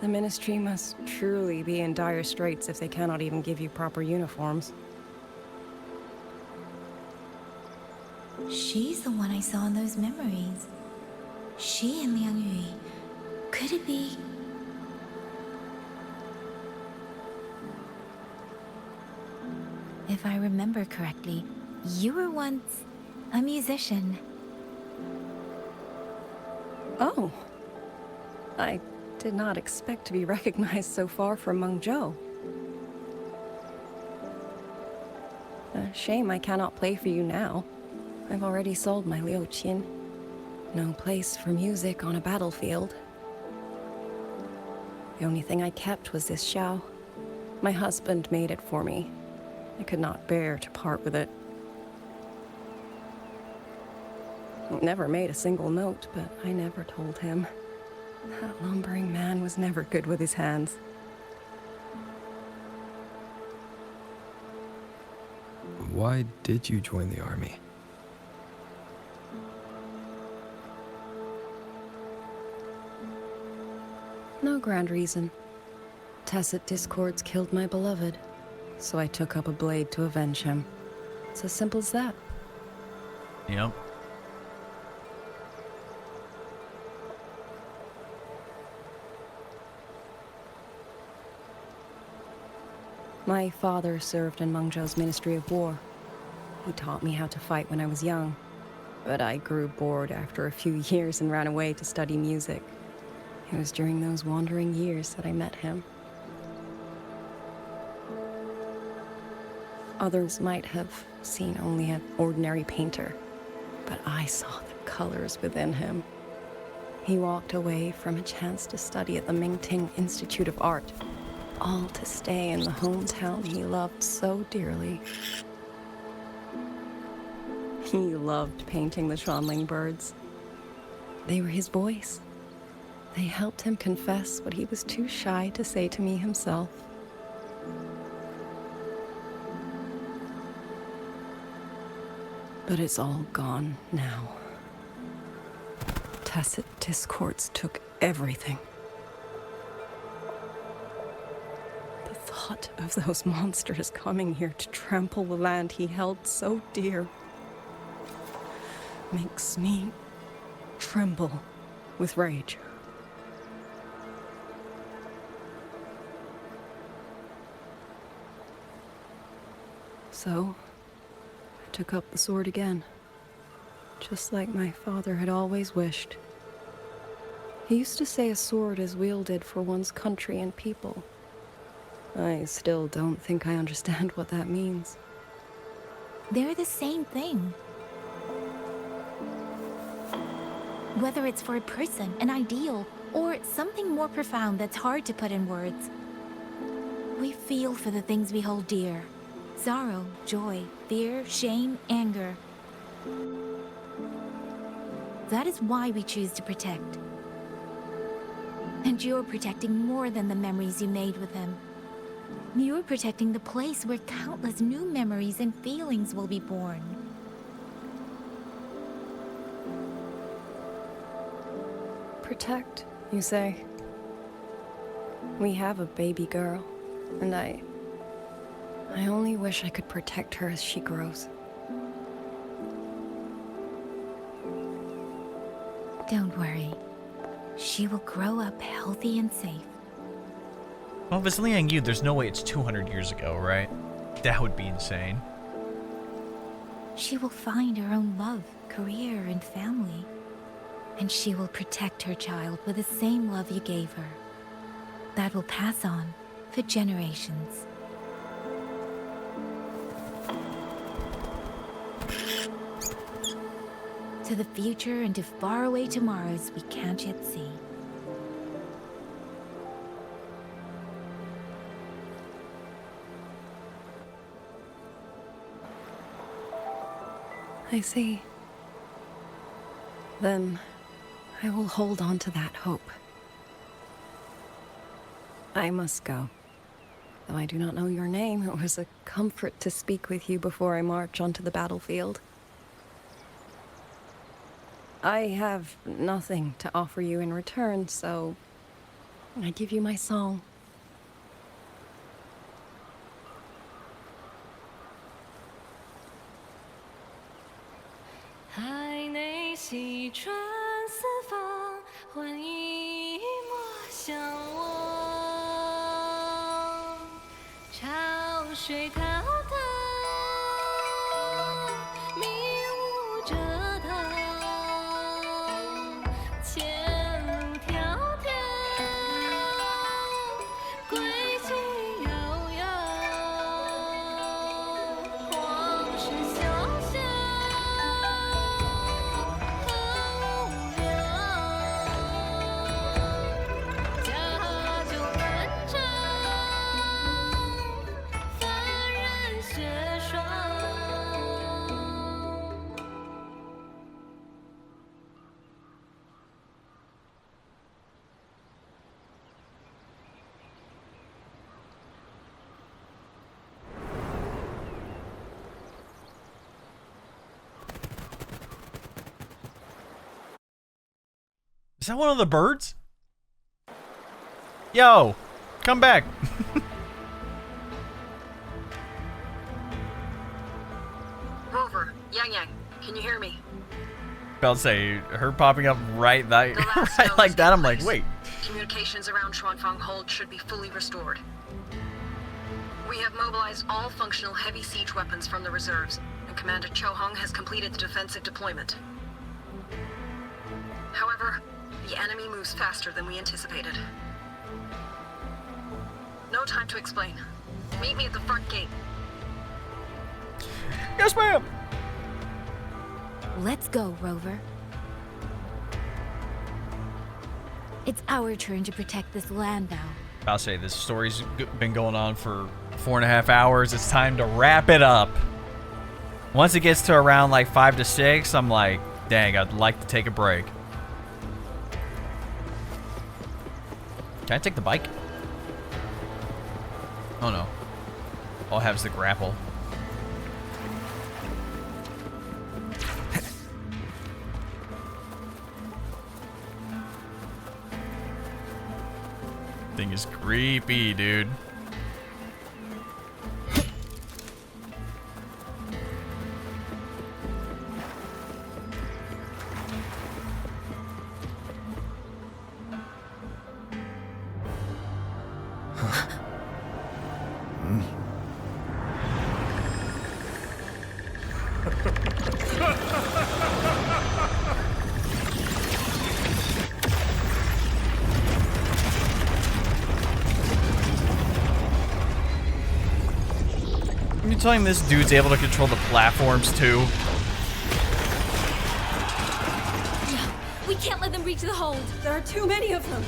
The Ministry must truly be in dire straits if they cannot even give you proper uniforms. She's the one I saw in those memories. She and Liang Yu. Could it be? If I remember correctly, you were once a musician. Oh. I did not expect to be recognized so far from Mengzhou. A shame I cannot play for you now. I've already sold my liuqin. No place for music on a battlefield. The only thing I kept was this xiao. My husband made it for me. I could not bear to part with it. Never made a single note, but I never told him. That lumbering man was never good with his hands. Why did you join the army? No grand reason. Tacit discords killed my beloved, so I took up a blade to avenge him. It's as simple as that. Yep. My father served in Mengzhou's Ministry of War. He taught me how to fight when I was young, but I grew bored after a few years and ran away to study music. It was during those wandering years that I met him. Others might have seen only an ordinary painter, but I saw the colors within him. He walked away from a chance to study at the Mingting Institute of Art, all to stay in the hometown he loved so dearly. He loved painting the Xuanling birds. They were his voice. They helped him confess what he was too shy to say to me himself. But it's all gone now. Tacit discords took everything. The thought of those monsters coming here to trample the land he held so dear makes me tremble with rage. So, I took up the sword again, just like my father had always wished. He used to say a sword is wielded for one's country and people. I still don't think I understand what that means. They're the same thing. Whether it's for a person, an ideal, or something more profound that's hard to put in words. We feel for the things we hold dear. Sorrow, joy, fear, shame, anger. That is why we choose to protect. And you're protecting more than the memories you made with him. You're protecting the place where countless new memories and feelings will be born. Protect, you say? We have a baby girl, and I only wish I could protect her as she grows. Don't worry. She will grow up healthy and safe. Well, if it's Liang Yu, there's no way it's 200 years ago, right? That would be insane. She will find her own love, career, and family. And she will protect her child with the same love you gave her. That will pass on for generations. To the future and to faraway tomorrows we can't yet see. I see. Then I will hold on to that hope. I must go. Though I do not know your name, it was a comfort to speak with you before I march onto the battlefield. I have nothing to offer you in return, so I give you my song. Is that one of the birds? Yo, come back. Rover, Yangyang, can you hear me? About to say, her popping up right that right like that, I'm like, wait. Communications around Xuanfang Hold should be fully restored. We have mobilized all functional heavy siege weapons from the reserves, and Commander Cho Hong has completed the defensive deployment. However, the enemy moves faster than we anticipated. No time to explain. Meet me at the front gate. Yes, ma'am. Let's go, Rover. It's our turn to protect this land now. I'll say this story's been going on for 4.5 hours. It's time to wrap it up. Once it gets to around like 5 to 6, I'm like, dang, I'd like to take a break. Can I take the bike? Oh no. All I have is the grapple. Thing is creepy, dude. You're telling me this dude's able to control the platforms too? No, we can't let them reach the hold. There are too many of them.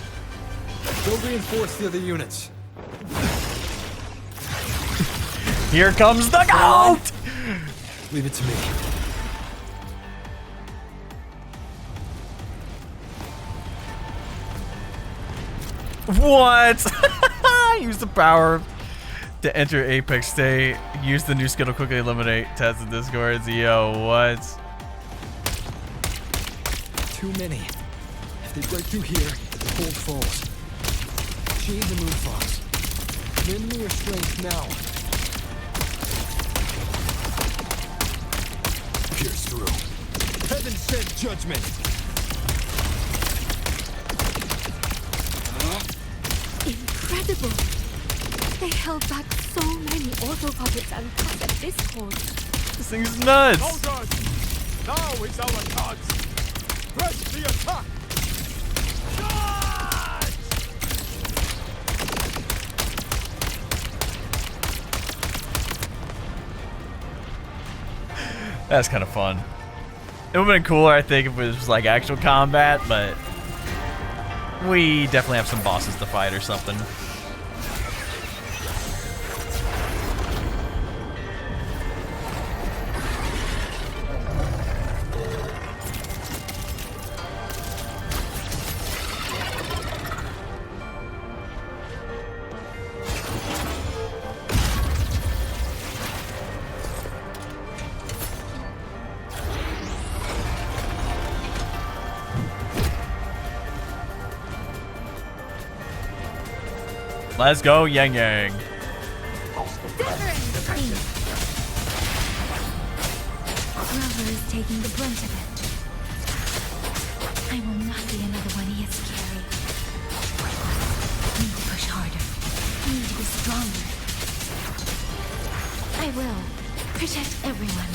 Go reinforce the other units. Here comes the goat! Leave it to me. What? Use the power to enter Apex state. Use the new skill to quickly eliminate Taz and Discords. Yo, what? Too many. They break through here, hold falls. Chain the Moonfox. Lend me your strength now. Pierce through. Heaven sent judgment. Incredible! They held back so many auto puppets and cassette discords. This thing's nuts! Soldiers! Now is our chance! Press the attack! Charge! That's kind of fun. It would have been cooler, I think, if it was like actual combat, but we definitely have some bosses to fight or something. Let's go, Yangyang. Grover is taking the brunt of it. I will not be another one he has carried. Need to push harder. Need to be stronger. I will protect everyone.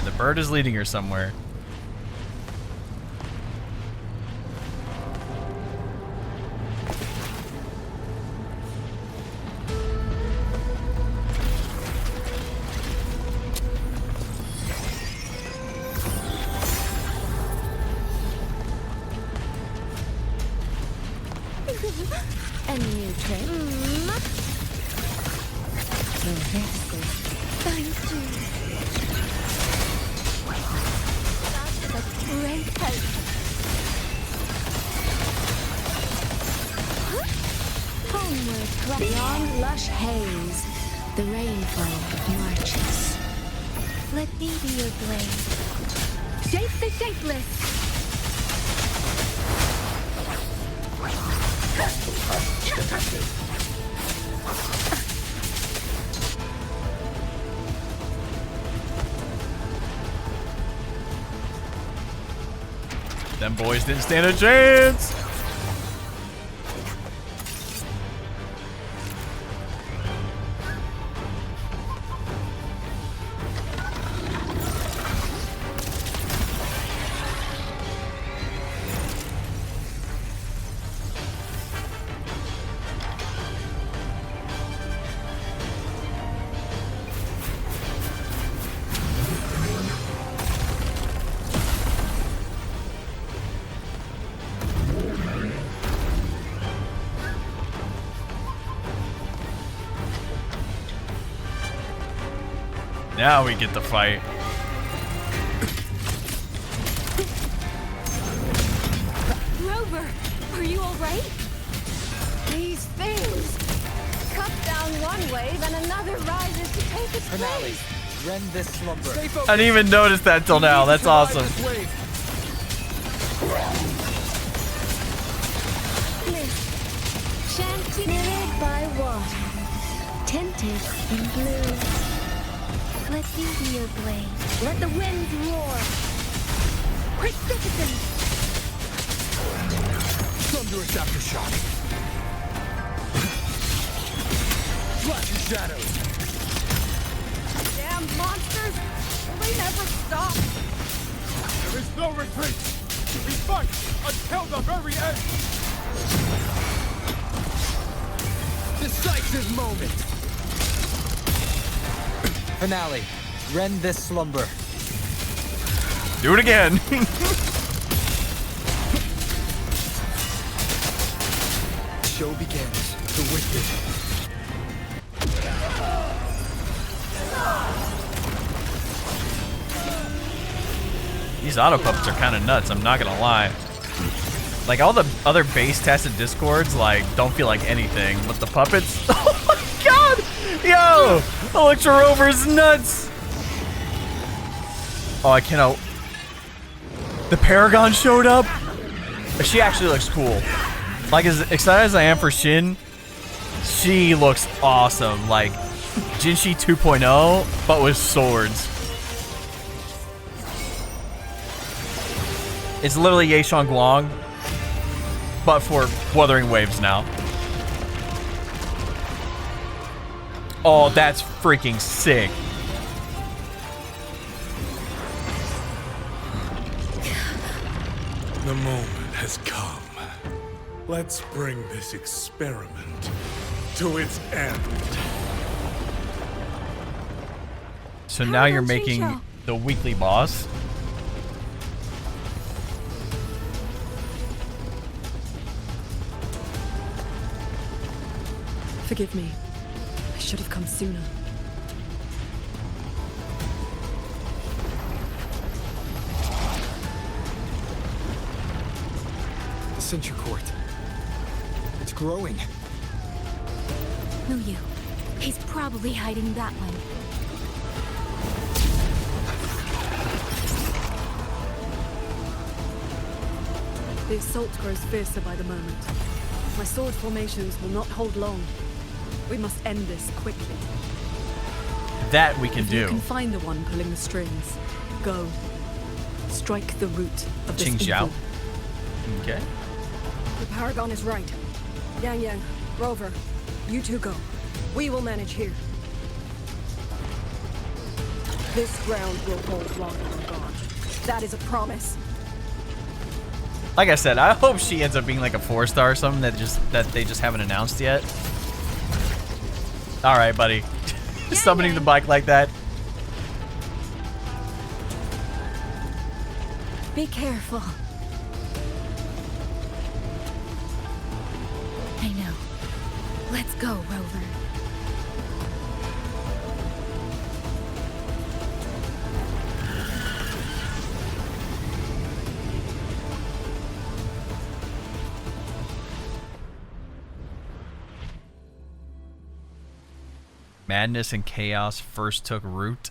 The bird is leading her somewhere. A new trick. Thank you. Great help. Homeward, beyond lush haze, the rainfall marches. Let me be your blade. Shape the shapeless. Them boys didn't stand a chance. Now we get the fight. Rover, are you all right? These things cut down one wave and another rises to take its place. Rend this slumber. I didn't even notice that till now. That's awesome. Shanty mirrored by water, tinted in blue. Let me be your blade. Let the winds roar. Quick citizens! Thunderous aftershock. Flashing shadows. Damn monsters! They never stop! There is no retreat! We fight until the very end! Decisive moment! Finale. Rend this slumber. Do it again. Show begins. The wicked. these auto puppets are kind of nuts, I'm not gonna lie. Like, all the other base tested discords, like, don't feel like anything, but the puppets, oh my god! Yo! Electro Rover's nuts! Oh, I cannot. The Paragon showed up? She actually looks cool. Like, as excited as I am for Shin, she looks awesome. Like, Jinshi 2.0, but with swords. It's literally Ye Guang, but for Wuthering Waves now. Oh, that's freaking sick. The moment has come. Let's bring this experiment to its end. So now you're making the weekly boss. Forgive me. I should have come sooner. The Censure Court. It's growing. Who you? He's probably hiding that one. The assault grows fiercer by the moment. My sword formations will not hold long. We must end this quickly. That we can If do. you can find the one pulling the strings, go. Strike the root of this Qing Xiao. evil. Okay. The Paragon is right. Yangyang, Rover, you two go. We will manage here. This ground will hold longer than gone. That is a promise. Like I said, I hope she ends up being like a 4-star or something that they just haven't announced yet. All right, buddy. Summoning the bike like that. Be careful. I know. Let's go, Rover. Madness and chaos first took root.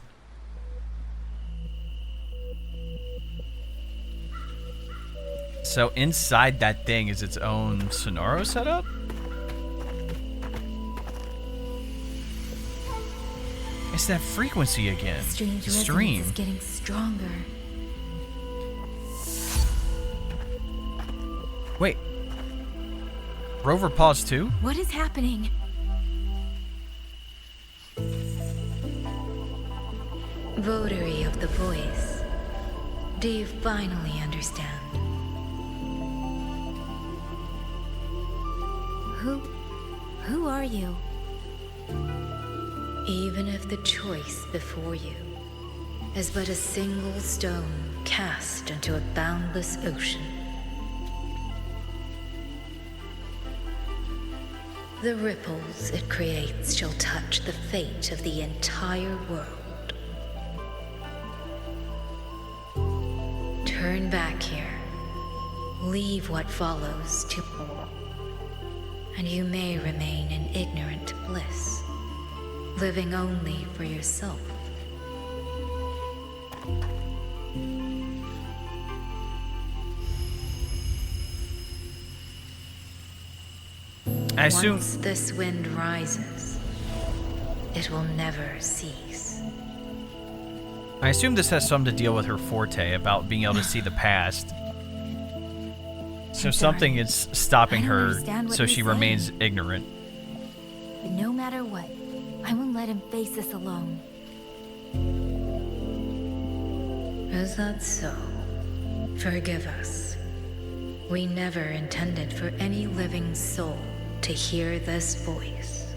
So inside that thing is its own Sonoro setup? It's that frequency again. Strange The resonance stream. is getting stronger. Wait. Rover paused too? What is happening? Votary of the voice. Do you finally understand? Who are you? Even if the choice before you is but a single stone cast into a boundless ocean, the ripples it creates shall touch the fate of the entire world. Turn back here. Leave what follows to and you may remain in ignorant bliss, living only for yourself. I assume Once this wind rises, it will never cease. I assume this has something to deal with her forte about being able to see the past. So something is stopping her understand what so you're she saying. remains ignorant. But no matter what, I won't let him face this alone. Is that so? Forgive us. We never intended for any living soul to hear this voice.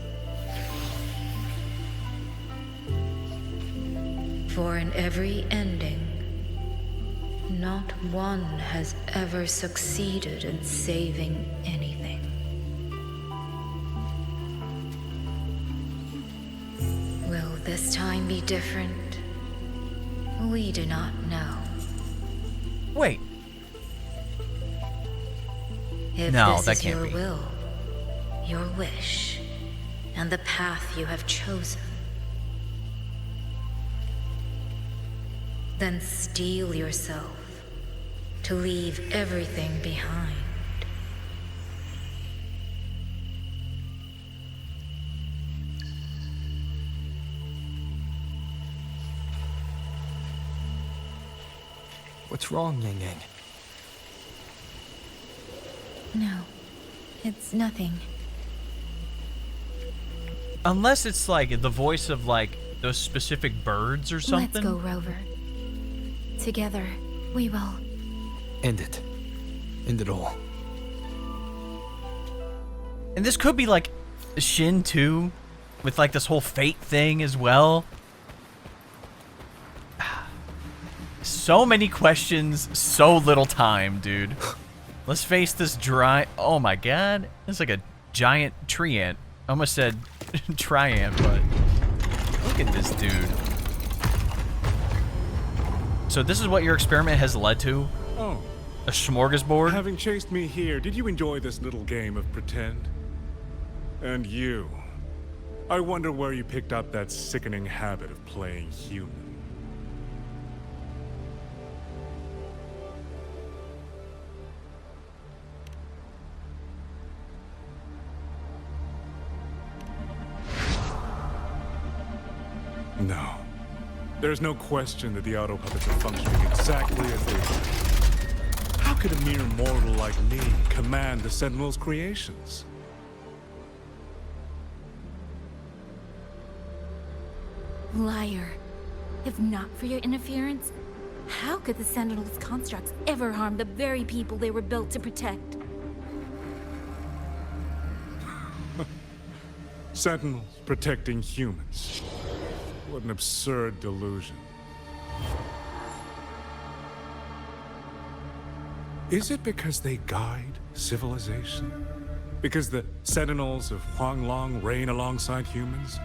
For in every ending, not one has ever succeeded in saving anything. Will this time be different? We do not know. Wait. If No, this that is can't your be. will, your wish, and the path you have chosen, then steel yourself to leave everything behind. What's wrong, Yangyang? No, it's nothing. Unless it's like the voice of like those specific birds or something. Let's go, Rover. Together, we will. End it. End it all. And this could be like Shin 2 with like this whole fate thing as well. So many questions, so little time, dude. Let's face this dry... Oh my god. It's like a giant tree ant. I almost said tri-ant, but... Look at this dude. So this is what your experiment has led to? Oh. A smorgasbord? Having chased me here, did you enjoy this little game of pretend? And you. I wonder where you picked up that sickening habit of playing human. No. There's no question that the auto puppets are functioning exactly as they are. How could a mere mortal like me command the Sentinel's creations? Liar. If not for your interference, how could the Sentinel's constructs ever harm the very people they were built to protect? Sentinels protecting humans. What an absurd delusion. Is it because they guide civilization? Because the Sentinels of Xuanling reign alongside humans?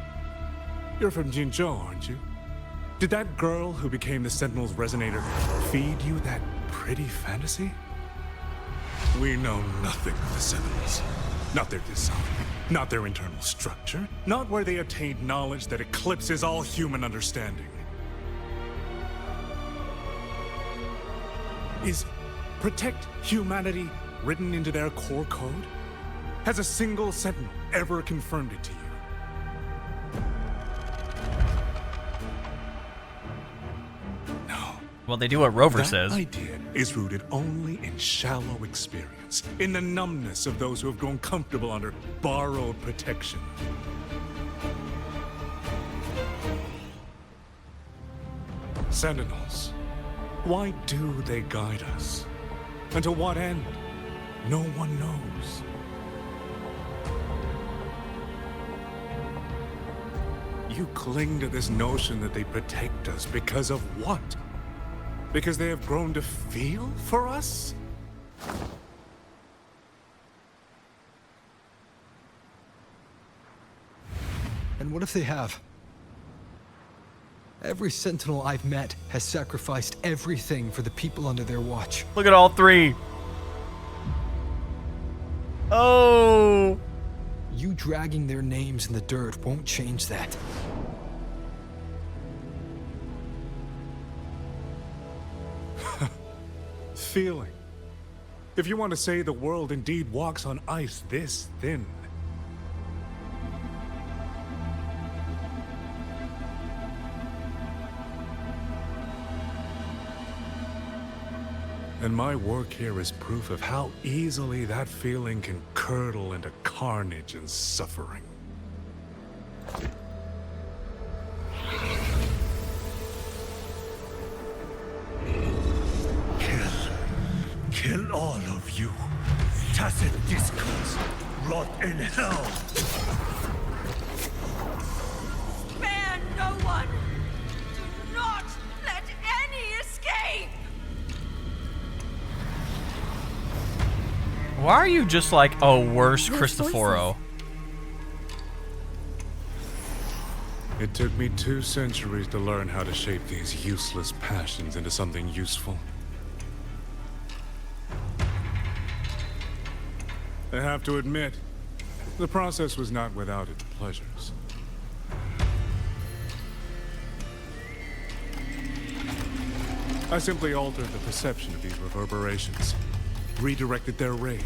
You're from Jinzhou, aren't you? Did that girl who became the Sentinel's resonator feed you that pretty fantasy? We know nothing of the Sentinels. Not their design, not their internal structure, not where they attained knowledge that eclipses all human understanding. Is protect humanity written into their core code? Has a single Sentinel ever confirmed it to you? Well, they do what Rover That says. idea is rooted only in shallow experience, in the numbness of those who have grown comfortable under borrowed protection. Sentinels, why do they guide us? And to what end? No one knows. You cling to this notion that they protect us because of what? Because they have grown to feel for us? And what if they have? Every Sentinel I've met has sacrificed everything for the people under their watch. Look at all three. Oh. You dragging their names in the dirt won't change that. Feeling. If you want to say the world indeed walks on ice this thin. And my work here is proof of how easily that feeling can curdle into carnage and suffering. Kill all of you. Tacit discords, rot in hell. Spare no one. Do not let any escape. Why are you just like a worse Cristoforo? It took me 2 centuries to learn how to shape these useless passions into something useful. have to admit, the process was not without its pleasures. I simply altered the perception of these reverberations, redirected their rage,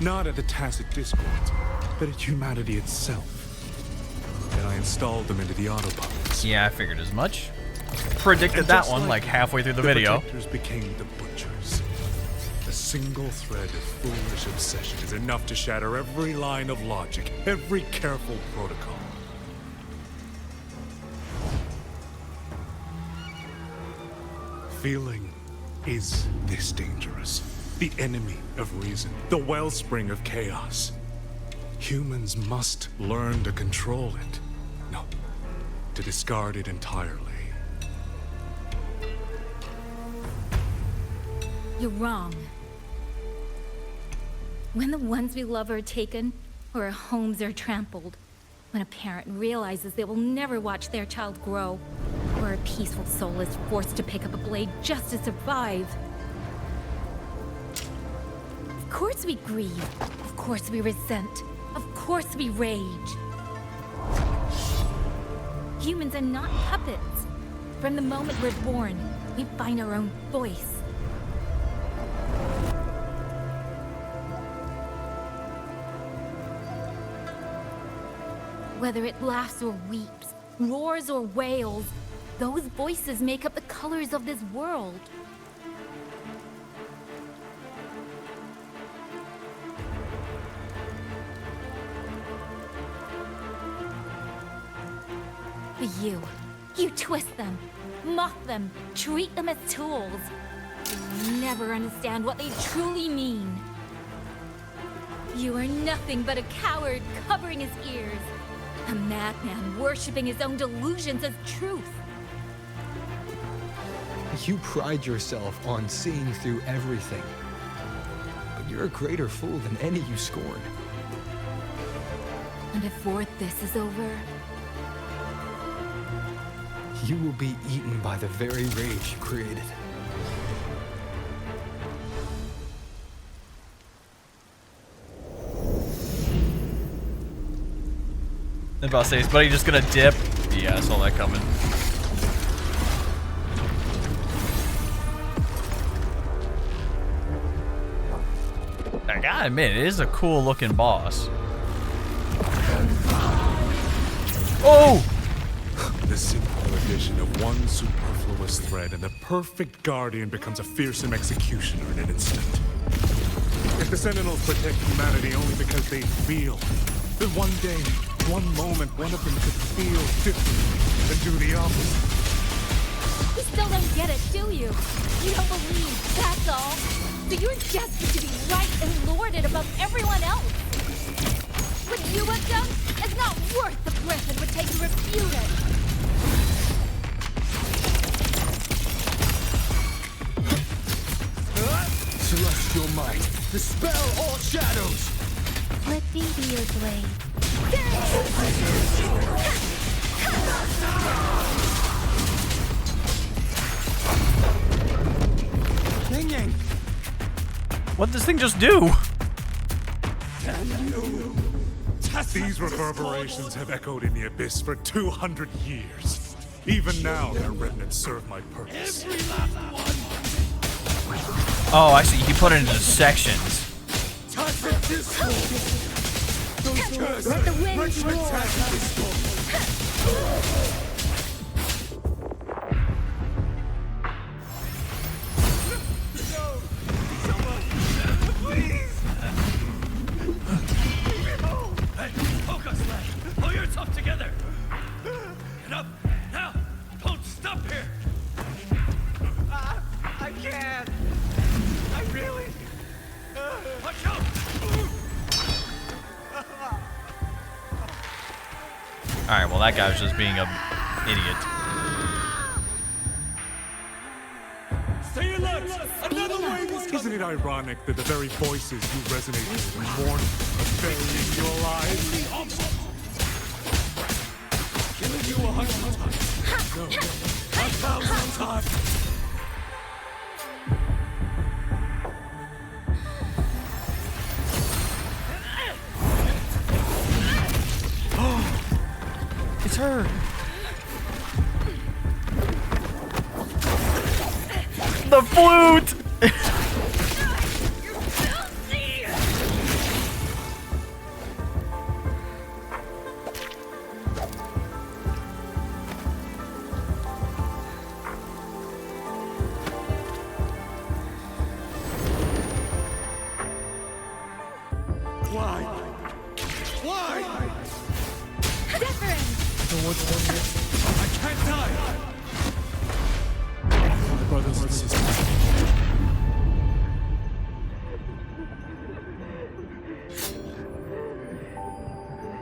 not at the tacit discords, but at humanity itself. And I installed them into the autopuppets. Yeah, I figured as much. Predicted that one like halfway through the video. Protectors became the butchers. A single thread of foolish obsession is enough to shatter every line of logic, every careful protocol. Feeling is this dangerous. The enemy of reason, the wellspring of chaos. Humans must learn to control it. No, to discard it entirely. You're wrong. When the ones we love are taken, or our homes are trampled, when a parent realizes they will never watch their child grow, or a peaceful soul is forced to pick up a blade just to survive. Of course we grieve. Of course we resent. Of course we rage. Humans are not puppets. From the moment we're born, we find our own voice. Whether it laughs or weeps, roars or wails, those voices make up the colors of this world. But you twist them, mock them, treat them as tools. You will never understand what they truly mean. You are nothing but a coward covering his ears. A madman worshipping his own delusions as truth. You pride yourself on seeing through everything. But you're a greater fool than any you scorn. And before this is over, you will be eaten by the very rage you created. I was about to say, is Buddy just gonna dip? Yeah, I saw that coming. I gotta admit, it is a cool looking boss. Oh! The simple addition of one superfluous thread and the perfect guardian becomes a fearsome executioner in an instant. If the Sentinels protect humanity only because they feel, then one day, one moment, one of them could feel differently and do the opposite. you still don't get it, do you? You don't believe, that's all. So you're desperate to be right and lorded above everyone else. What you have done is not worth the breath it would take to refute it. Celestial might, dispel all shadows! Let me be your blade. Yangyang! What'd this thing just do? These reverberations have echoed in the abyss for 200 years. Even now, their remnants serve my purpose. Oh, I see. He put it into sections. Let the wind roar! Alright, well that guy was just being an idiot. Say another way. Isn't it ironic that the very voices you resonate with in the morning are burying you alive? Killing you 100 times. No, 1,000 times. It's her. The flute.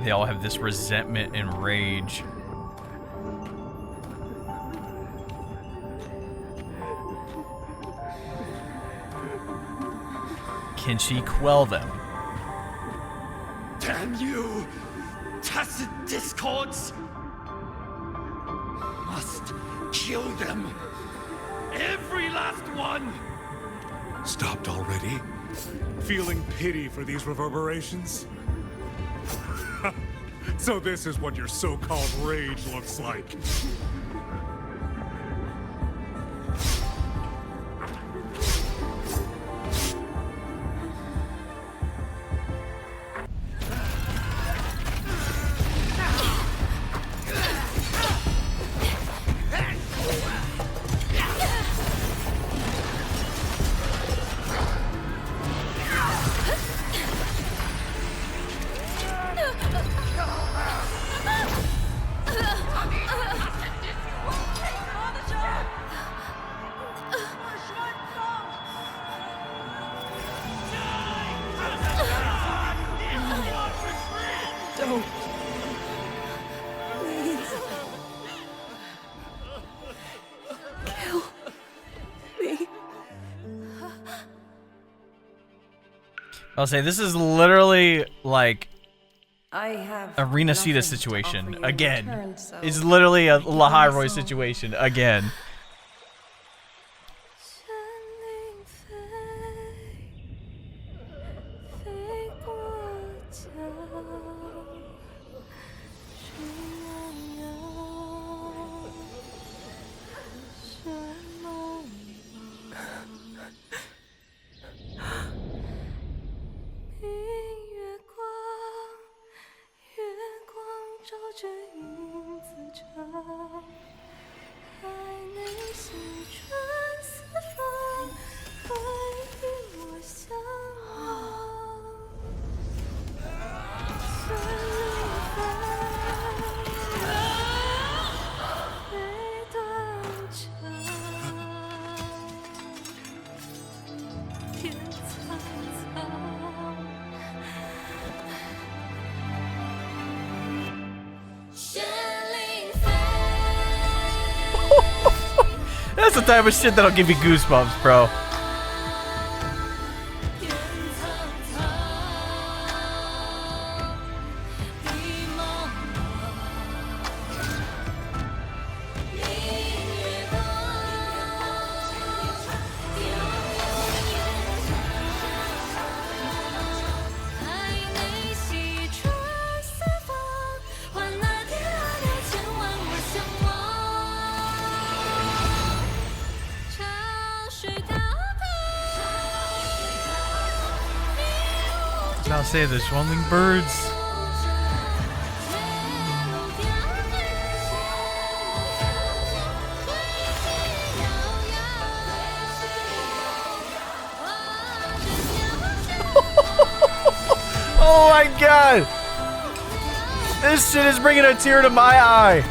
They all have this resentment and rage. Can she quell them? Damn you! Tacit discords! Must kill them! Every last one! Stopped already? Feeling pity for these reverberations? So this is what your so-called rage looks like. I'll say this is literally like I have Arena nothing Sita to situation offer you in again. return, so It's literally a keep my Lahairoi soul. situation again. That's the type of shit that'll give you goosebumps, bro. I'll say the Xuanling birds. Oh my god! This shit is bringing a tear to my eye.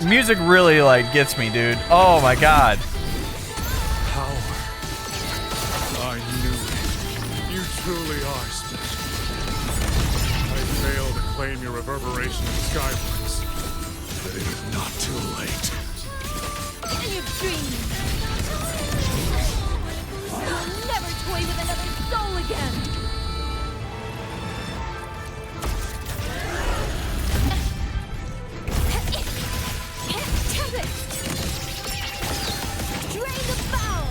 Music really like gets me, dude. Oh my god. Truly are special. I failed to claim your reverberation of Skyworks, but it is not too late. In your dreams! You'll never toy with another soul again! Drain the foul!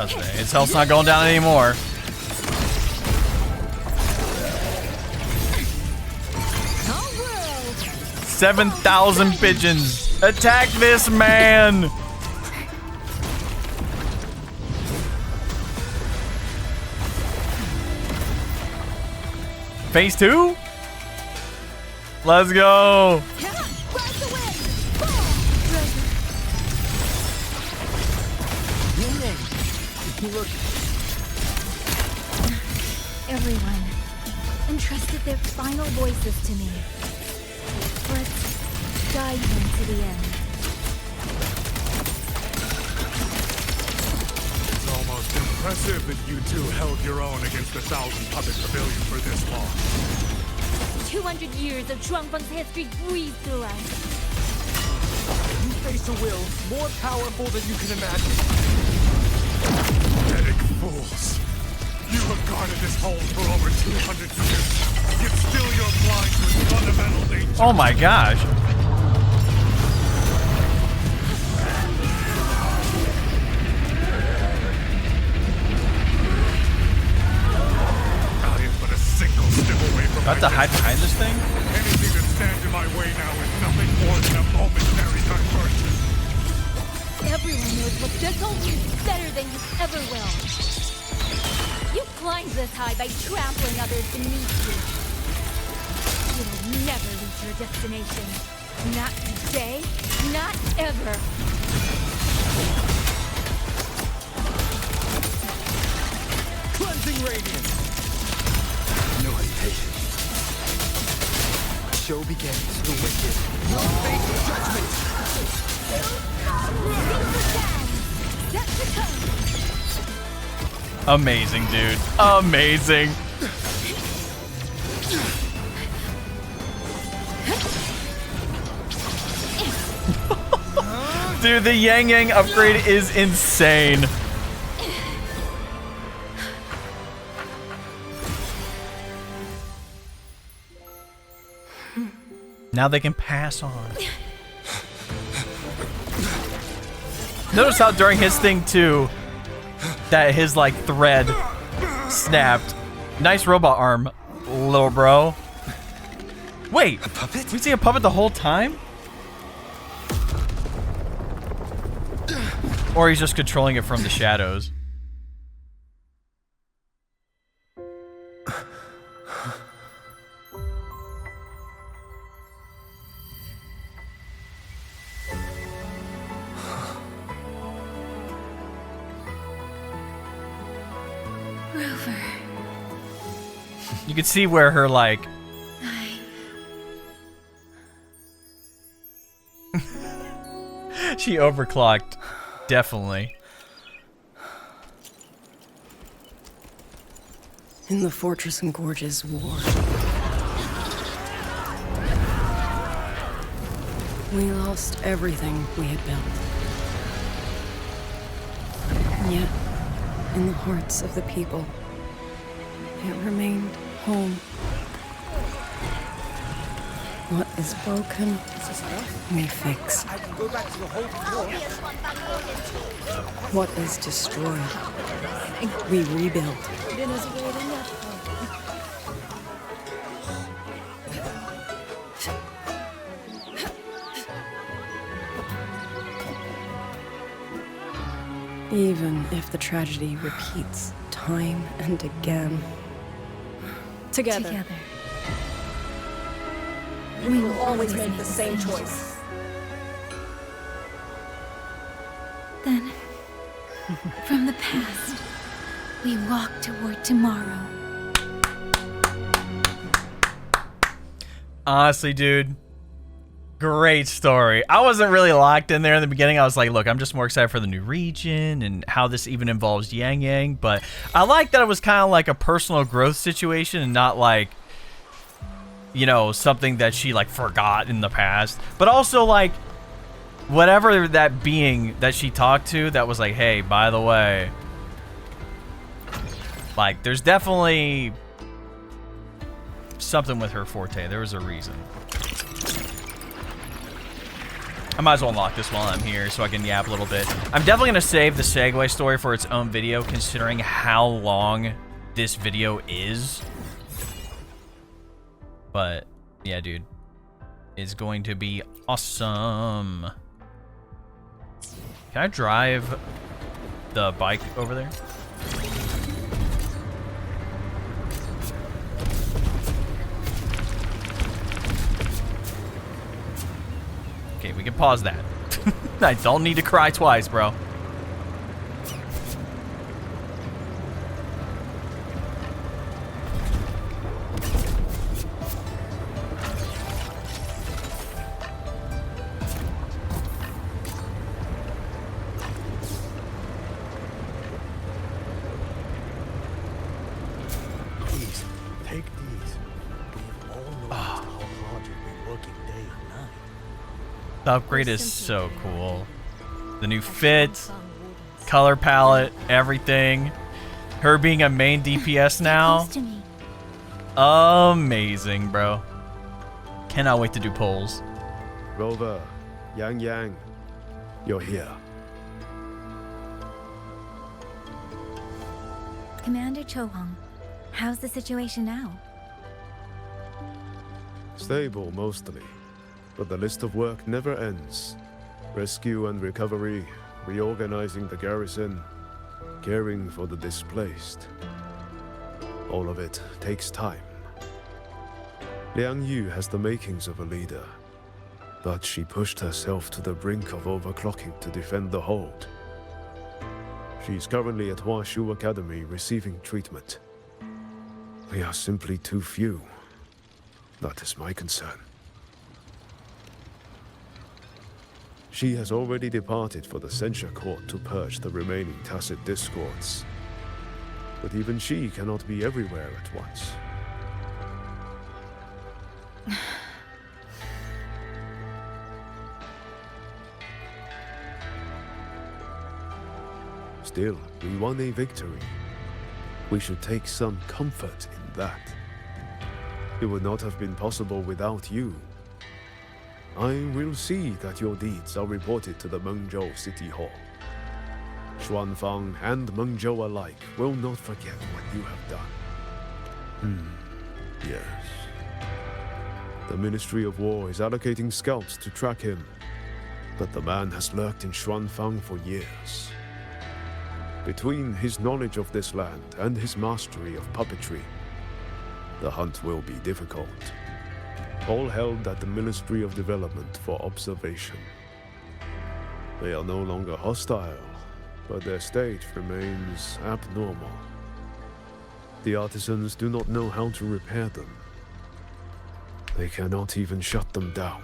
Trust me, his health's not going down anymore. 7,000 pigeons. Attack this man. Phase 2? Let's go. Everyone entrusted their final voices to me. Let's guide them to the end. It's almost impressive that you two held your own against the 1,000 puppet pavilion for this long. 200 years of Xuanfeng's history breathed through us. You face a will more powerful than you can imagine. Pathetic fools. You have guarded this hold for over 200 years, yet still you're blind to its fundamental nature. Oh my gosh. I am but a single step away from Got to hide behind this thing? Anything that stands in my way now is nothing more than a momentary diversion. Everyone knows what this hold is better than you ever will. You climbed this high by trampling others beneath you. You'll never reach your destination. Not today, not ever. Cleansing radiance. No hesitation. Show begins. The wicked. No face judgment. Set to come. Amazing, dude. Amazing. Dude, the Yangyang upgrade is insane. Now they can pass on. Notice how during his thing too, that his like thread snapped. Nice robot arm, little bro. Wait, a puppet? We see a puppet the whole time? Or he's just controlling it from the shadows. Rover. You can see where her like she overclocked, definitely. In the Fortress and Gorges War, we lost everything we had built. And yet, in the hearts of the people, it remained home. What is broken, we fix. I can go back to the whole floor. What is destroyed, we rebuild. Dinner's waiting up. Even if the tragedy repeats time and again. Together. We will always make the same choice. Then, from the past, we walk toward tomorrow. Honestly, dude, great story. I wasn't really locked in there in the beginning. I was like, look, I'm just more excited for the new region and how this even involves Yangyang. But I like that it was kind of like a personal growth situation and not like, you know, something that she like forgot in the past. But also like whatever that being that she talked to that was like, hey, by the way, like there's definitely something with her forte. There was a reason. I might as well unlock this while I'm here so I can yap a little bit. I'm definitely going to save the Segway story for its own video, considering how long this video is. But, yeah, dude. It's going to be awesome. Can I drive the bike over there? Okay, we can pause that. I don't need to cry twice, bro. Please, take these. We've all noticed how hard you've been working day and night. The upgrade is so cool. The new fit, color palette, everything. Her being a main DPS now. Amazing, bro. Cannot wait to do polls. Rover, Yangyang, you're here. Commander Chohong, how's the situation now? Stable, mostly. But the list of work never ends. Rescue and recovery, reorganizing the garrison, caring for the displaced. All of it takes time. Liang Yu has the makings of a leader, but she pushed herself to the brink of overclocking to defend the hold. She's currently at Huashu Academy receiving treatment. We are simply too few. That is my concern. She has already departed for the censure court to purge the remaining tacit discords. But even she cannot be everywhere at once. Still, we won a victory. We should take some comfort in that. It would not have been possible without you. I will see that your deeds are reported to the Mengzhou City Hall. Xuanfang and Mengzhou alike will not forget what you have done. Yes. The Ministry of War is allocating scouts to track him, but the man has lurked in Xuanfang for years. Between his knowledge of this land and his mastery of puppetry, the hunt will be difficult. All held at the Ministry of Development for observation. They are no longer hostile, but their state remains abnormal. The artisans do not know how to repair them. They cannot even shut them down.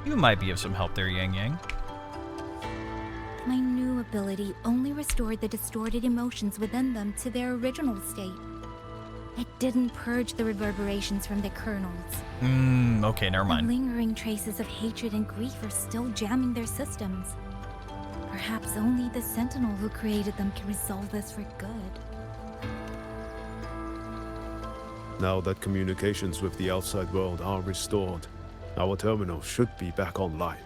You might be of some help there, Yangyang. My new ability only restored the distorted emotions within them to their original state. It didn't purge the reverberations from the kernels. Okay, never mind. The lingering traces of hatred and grief are still jamming their systems. Perhaps only the Sentinel who created them can resolve this for good. Now that communications with the outside world are restored, our terminal should be back online.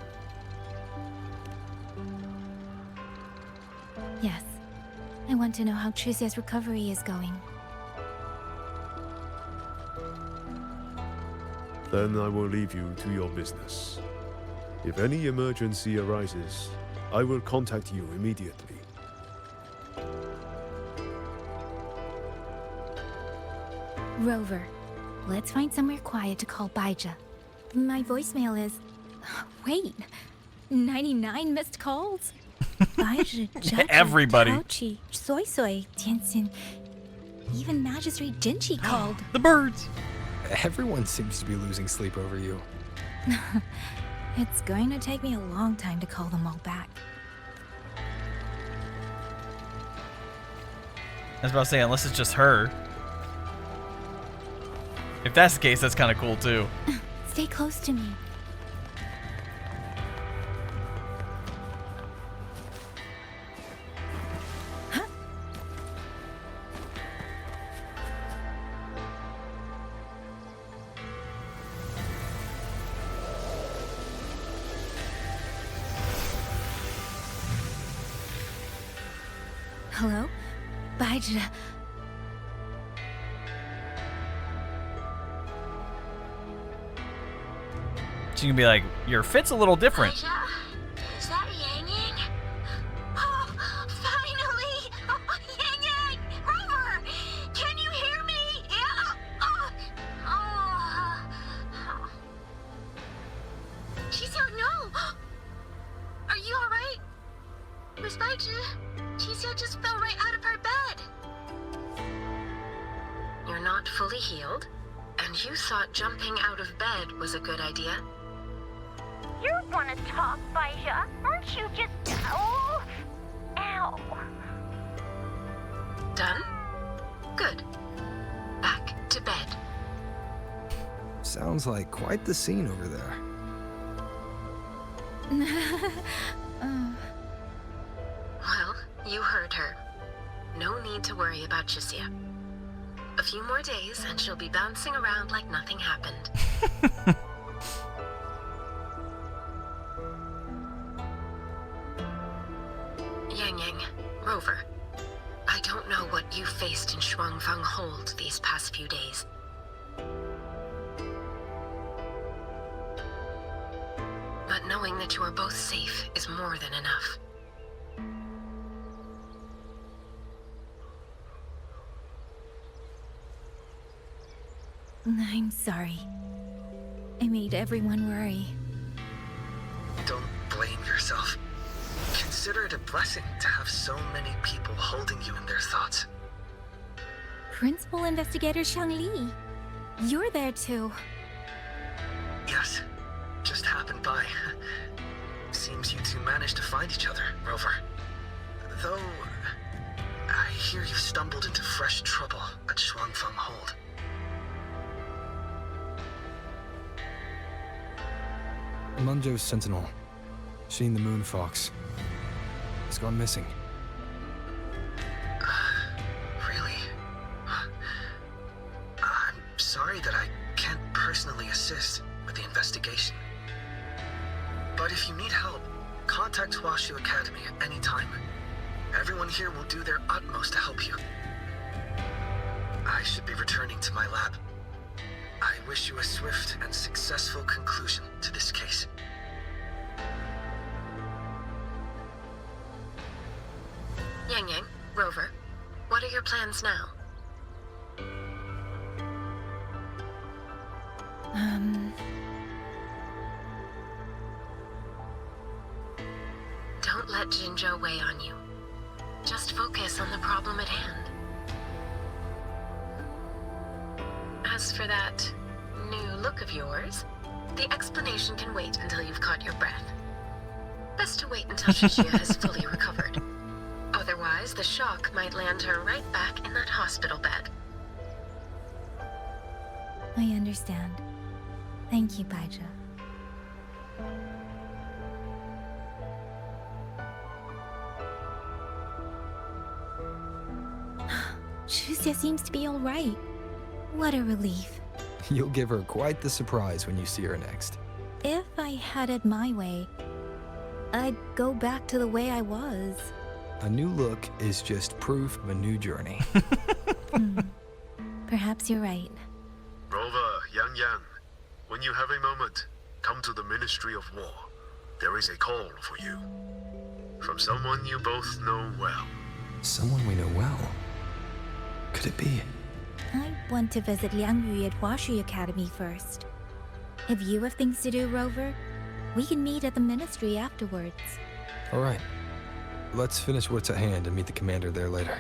Yes. I want to know how Tricia's recovery is going. Then I will leave you to your business. If any emergency arises, I will contact you immediately. Rover, let's find somewhere quiet to call Baija. My voicemail is... Wait, 99 missed calls? Baija, Judge, Everybody. Taochi, Suisui, Tianxin, even Magistrate Jinchi called. The birds! Everyone seems to be losing sleep over you. It's going to take me a long time to call them all back. I was about to say, unless it's just her. If that's the case, that's kind of cool too. Stay close to me. Hello? Baizhi. She can be like, your fit's a little different. Is that Yangyang? Oh, finally! Yangyang! Rover! Can you hear me? Yeah. Qixia, no! Are you alright? Miss Baizhi, Qixia just fell right out of her bed. You're not fully healed, and you thought jumping out of bed was a good idea? You want to talk, Baizhi? Aren't you just... Oh! Ow. Done? Good. Back to bed. Sounds like quite the scene over there. Well, you heard her. No need to worry about Qixia. A few more days and she'll be bouncing around like nothing happened. Yangyang, Rover, I don't know what you faced in Xuanfang Hold these past few days. But knowing that you are both safe is more than enough. I'm sorry. I made everyone worry. Don't blame yourself. Consider it a blessing to have so many people holding you in their thoughts. Principal Investigator Xuanling, you're there too. Yes, just happened by. Seems you two managed to find each other, Rover. Though, I hear you stumbled into fresh trouble at Xuanfang Hold. Mengzhou's sentinel, Sheen the Moon Fox, has gone missing. Really? I'm sorry that I can't personally assist with the investigation. But if you need help, contact Huashu Academy at any time. Everyone here will do their utmost to help you. I should be returning to my lab. I wish you a swift and successful conclusion to this case. Yangyang, Rover, what are your plans now? Don't let Jinzhou weigh on you. Just focus on the problem at hand. As for that new look of yours, the explanation can wait until you've caught your breath. Best to wait until Qixia has fully recovered. Otherwise, the shock might land her right back in that hospital bed. I understand. Thank you, Baizhi. Qixia seems to be all right. What a relief. You'll give her quite the surprise when you see her next. If I had it my way, I'd go back to the way I was. A new look is just proof of a new journey. Perhaps you're right. Rover, Yangyang, when you have a moment, come to the Ministry of War. There is a call for you. From someone you both know well. Someone we know well? Could it be? I want to visit Liangyu at Huashu Academy first. If you have things to do, Rover, we can meet at the Ministry afterwards. All right. Let's finish what's at hand and meet the commander there later.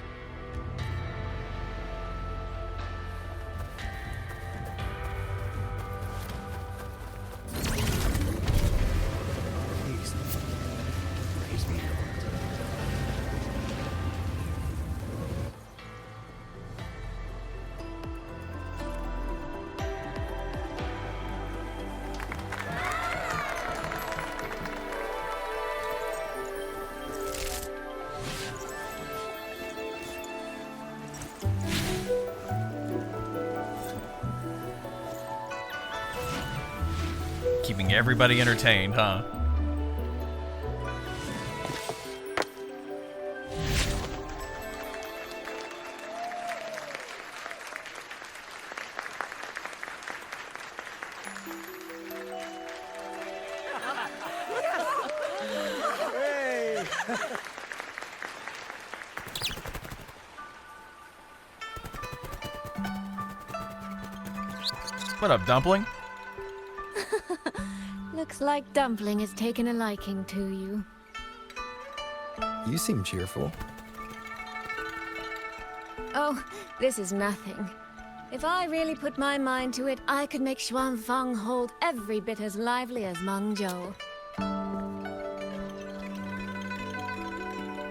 Keeping everybody entertained, huh? What up, Dumpling? Looks like Dumpling has taken a liking to you. You seem cheerful. Oh, this is nothing. If I really put my mind to it, I could make Xuanfang hold every bit as lively as Mengzhou.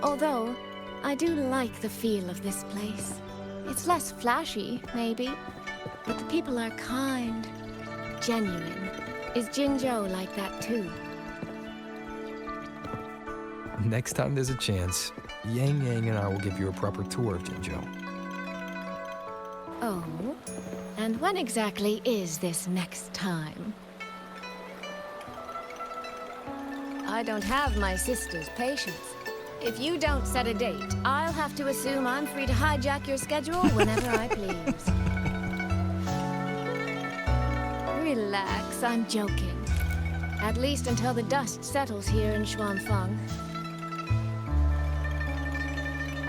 Although, I do like the feel of this place. It's less flashy, maybe, but the people are kind, genuine. Is Jinzhou like that too? Next time there's a chance, Yangyang and I will give you a proper tour of Jinzhou. Oh? And when exactly is this next time? I don't have my sister's patience. If you don't set a date, I'll have to assume I'm free to hijack your schedule whenever I please. Relax, I'm joking. At least until the dust settles here in Xuanfang.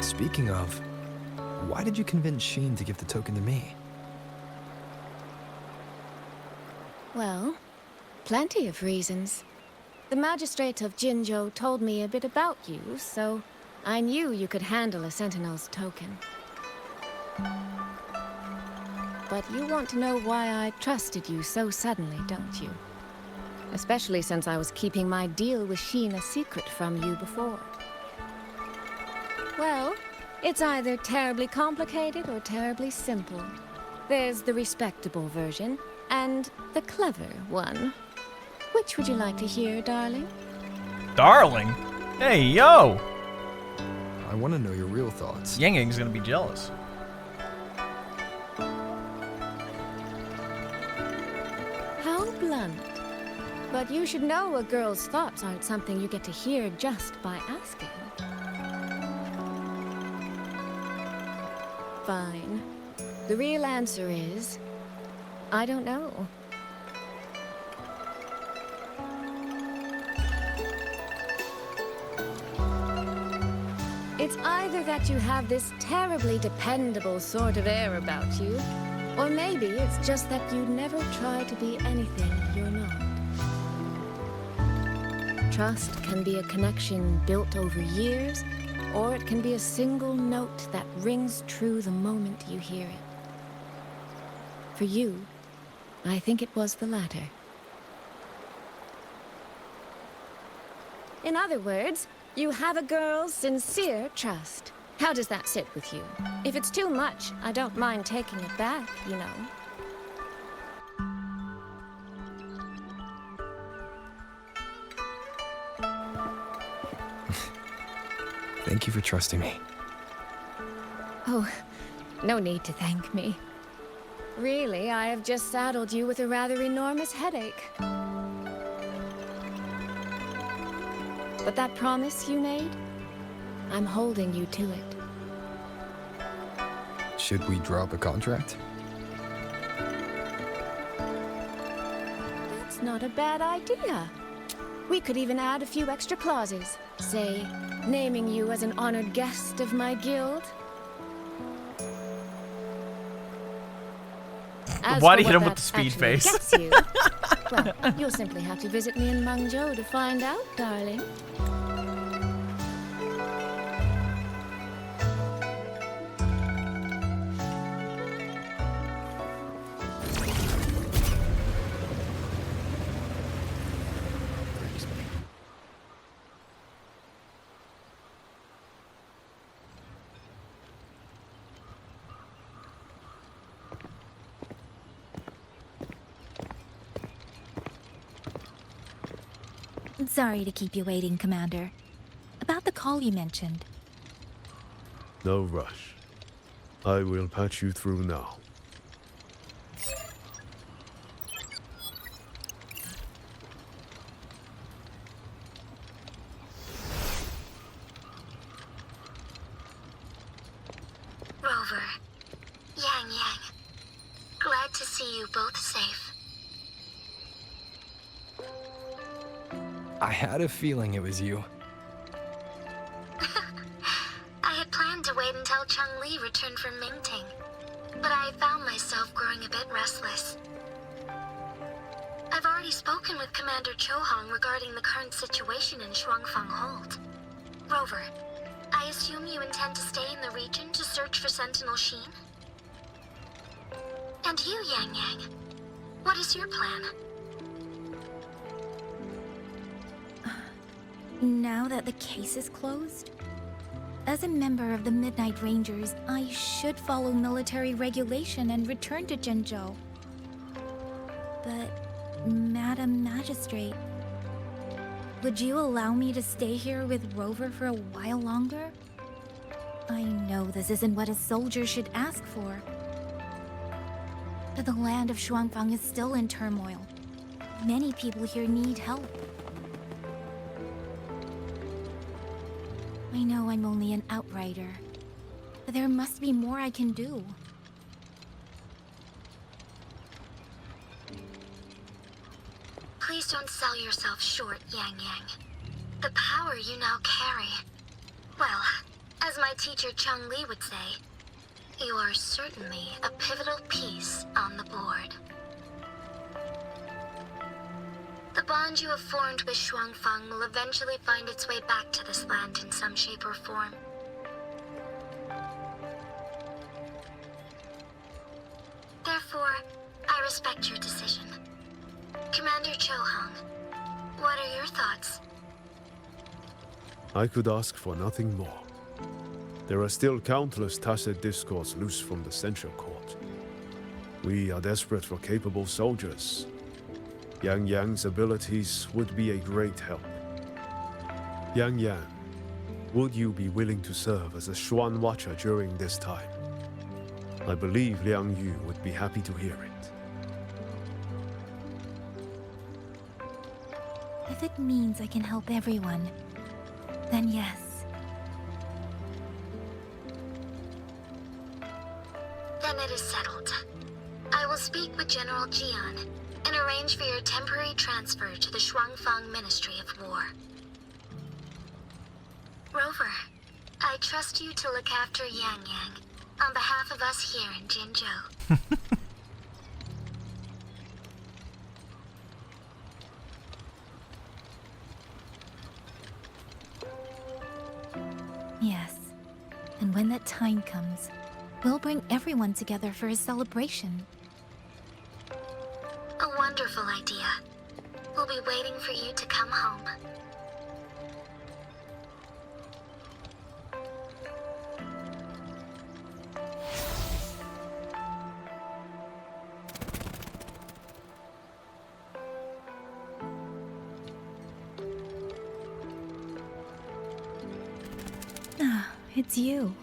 Speaking of, why did you convince Xin to give the token to me? Well, plenty of reasons. The magistrate of Jinzhou told me a bit about you, so I knew you could handle a Sentinel's token. But you want to know why I trusted you so suddenly, don't you? Especially since I was keeping my deal with Xin a secret from you before. Well, it's either terribly complicated or terribly simple. There's the respectable version, and the clever one. Which would you like to hear, darling? Darling? Hey, yo! I want to know your real thoughts. Yangyang's gonna be jealous. How blunt. But you should know a girl's thoughts aren't something you get to hear just by asking. Fine. The real answer is, I don't know. It's either that you have this terribly dependable sort of air about you, or maybe it's just that you never try to be anything you're not. Trust can be a connection built over years, or it can be a single note that rings true the moment you hear it. For you, I think it was the latter. In other words, you have a girl's sincere trust. How does that sit with you? If it's too much, I don't mind taking it back, you know. Thank you for trusting me. Oh, no need to thank me. Really, I have just saddled you with a rather enormous headache. But that promise you made, I'm holding you to it. Should we drop a contract? That's not a bad idea. We could even add a few extra clauses. Say, naming you as an honored guest of my guild. Why do you hit him with the speed face? You, well, you'll simply have to visit me in Mengzhou to find out, darling. Sorry to keep you waiting, Commander. About the call you mentioned. No rush. I will patch you through now. Rover, Yangyang, glad to see you both safe. I had a feeling it was you. Xiangli returned from Mingting, but I found myself growing a bit restless. I've already spoken with Commander Chohong regarding the current situation in Xuanfang Hold. Rover, I assume you intend to stay in the region to search for Sentinel Sheen? And you, Yangyang, what is your plan? Now that the case is closed, as a member of the Midnight Rangers, I should follow military regulation and return to Zhenzhou. But, Madam Magistrate, would you allow me to stay here with Rover for a while longer? I know this isn't what a soldier should ask for, but the land of Xuanfang is still in turmoil. Many people here need help. I know I'm only an outrider, but there must be more I can do. Please don't sell yourself short, Yangyang. The power you now carry... Well, as my teacher Chang Li would say, you are certainly a pivotal piece on the board. The bond you have formed with Xuanfang will eventually find its way back to this land in some shape or form. Therefore, I respect your decision. Commander Chohong, what are your thoughts? I could ask for nothing more. There are still countless tacit discords loose from the Censure Court. We are desperate for capable soldiers. Yangyang's abilities would be a great help. Yangyang, would you be willing to serve as a Xuan Watcher during this time? I believe Liang Yu would be happy to hear it. If it means I can help everyone, then yes. Then it is settled. I will speak with General Jian and arrange for your temporary transfer to the Xuanfang Ministry of War. Rover, I trust you to look after Yangyang on behalf of us here in Jinzhou. Yes. And when that time comes, we'll bring everyone together for a celebration. A wonderful idea. We'll be waiting for you to come home. Ah, it's you.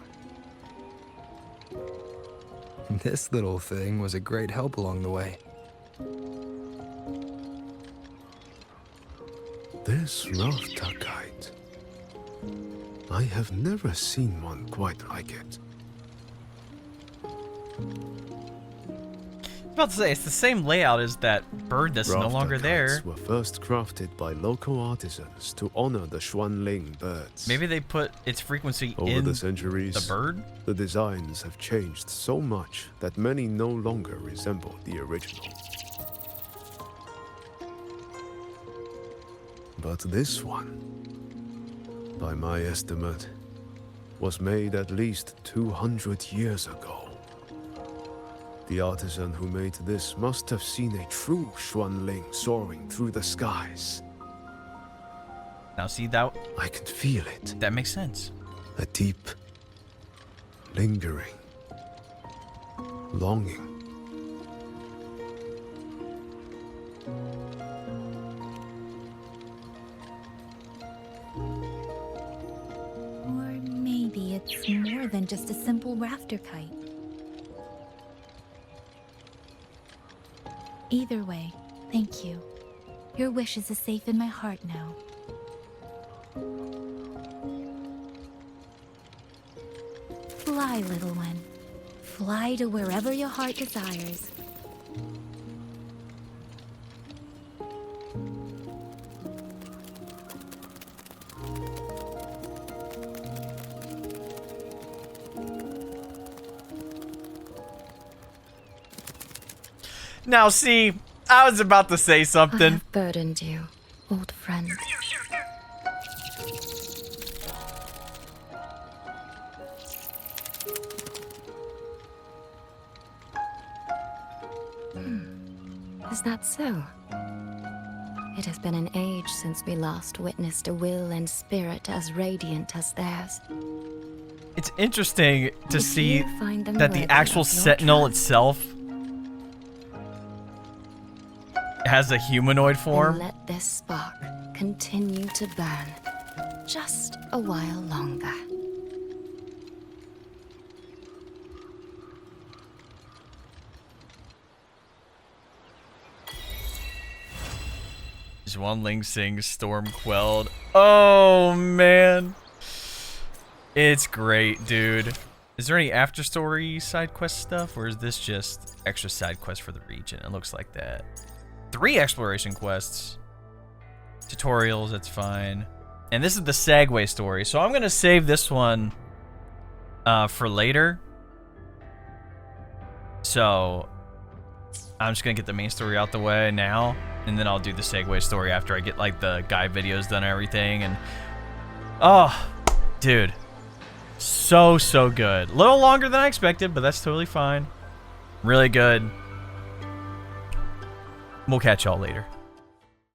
This little thing was a great help along the way. This Raftakite. I have never seen one quite like it. I was about to say, it's the same layout as that bird that's no longer there. Were first crafted by local artisans to honor the Xuanling birds. Maybe they put its frequency Over in the centuries, the bird? The designs have changed so much that many no longer resemble the original. But this one, by my estimate, was made at least 200 years ago. The artisan who made this must have seen a true Xuanling soaring through the skies. Now see that? I can feel it. That makes sense. A deep, lingering longing. Or maybe it's more than just a simple rafter kite. Either way, thank you. Your wishes are safe in my heart now. Fly, little one. Fly to wherever your heart desires. Now see, I was about to say I something. have burdened you, old friend. Is that so? It has been an age since we last witnessed a will and spirit as radiant as theirs. It's interesting to If see you find them that the worthy actual of your Sentinel trust, itself has a humanoid then form. let this spark continue to burn just a while longer. Xuanling sings Storm Quelled. Oh, man. It's great, dude. Is there any after story side quest stuff, or is this just extra side quest for the region? It looks like that. 3 exploration quests. Tutorials, that's fine. And this is the Segway story, so I'm going to save this one for later. So I'm just going to get the main story out the way now, and then I'll do the Segway story after I get like the guide videos done and everything. And oh, dude, so good. A little longer than I expected, but that's totally fine. Really good. We'll catch y'all later.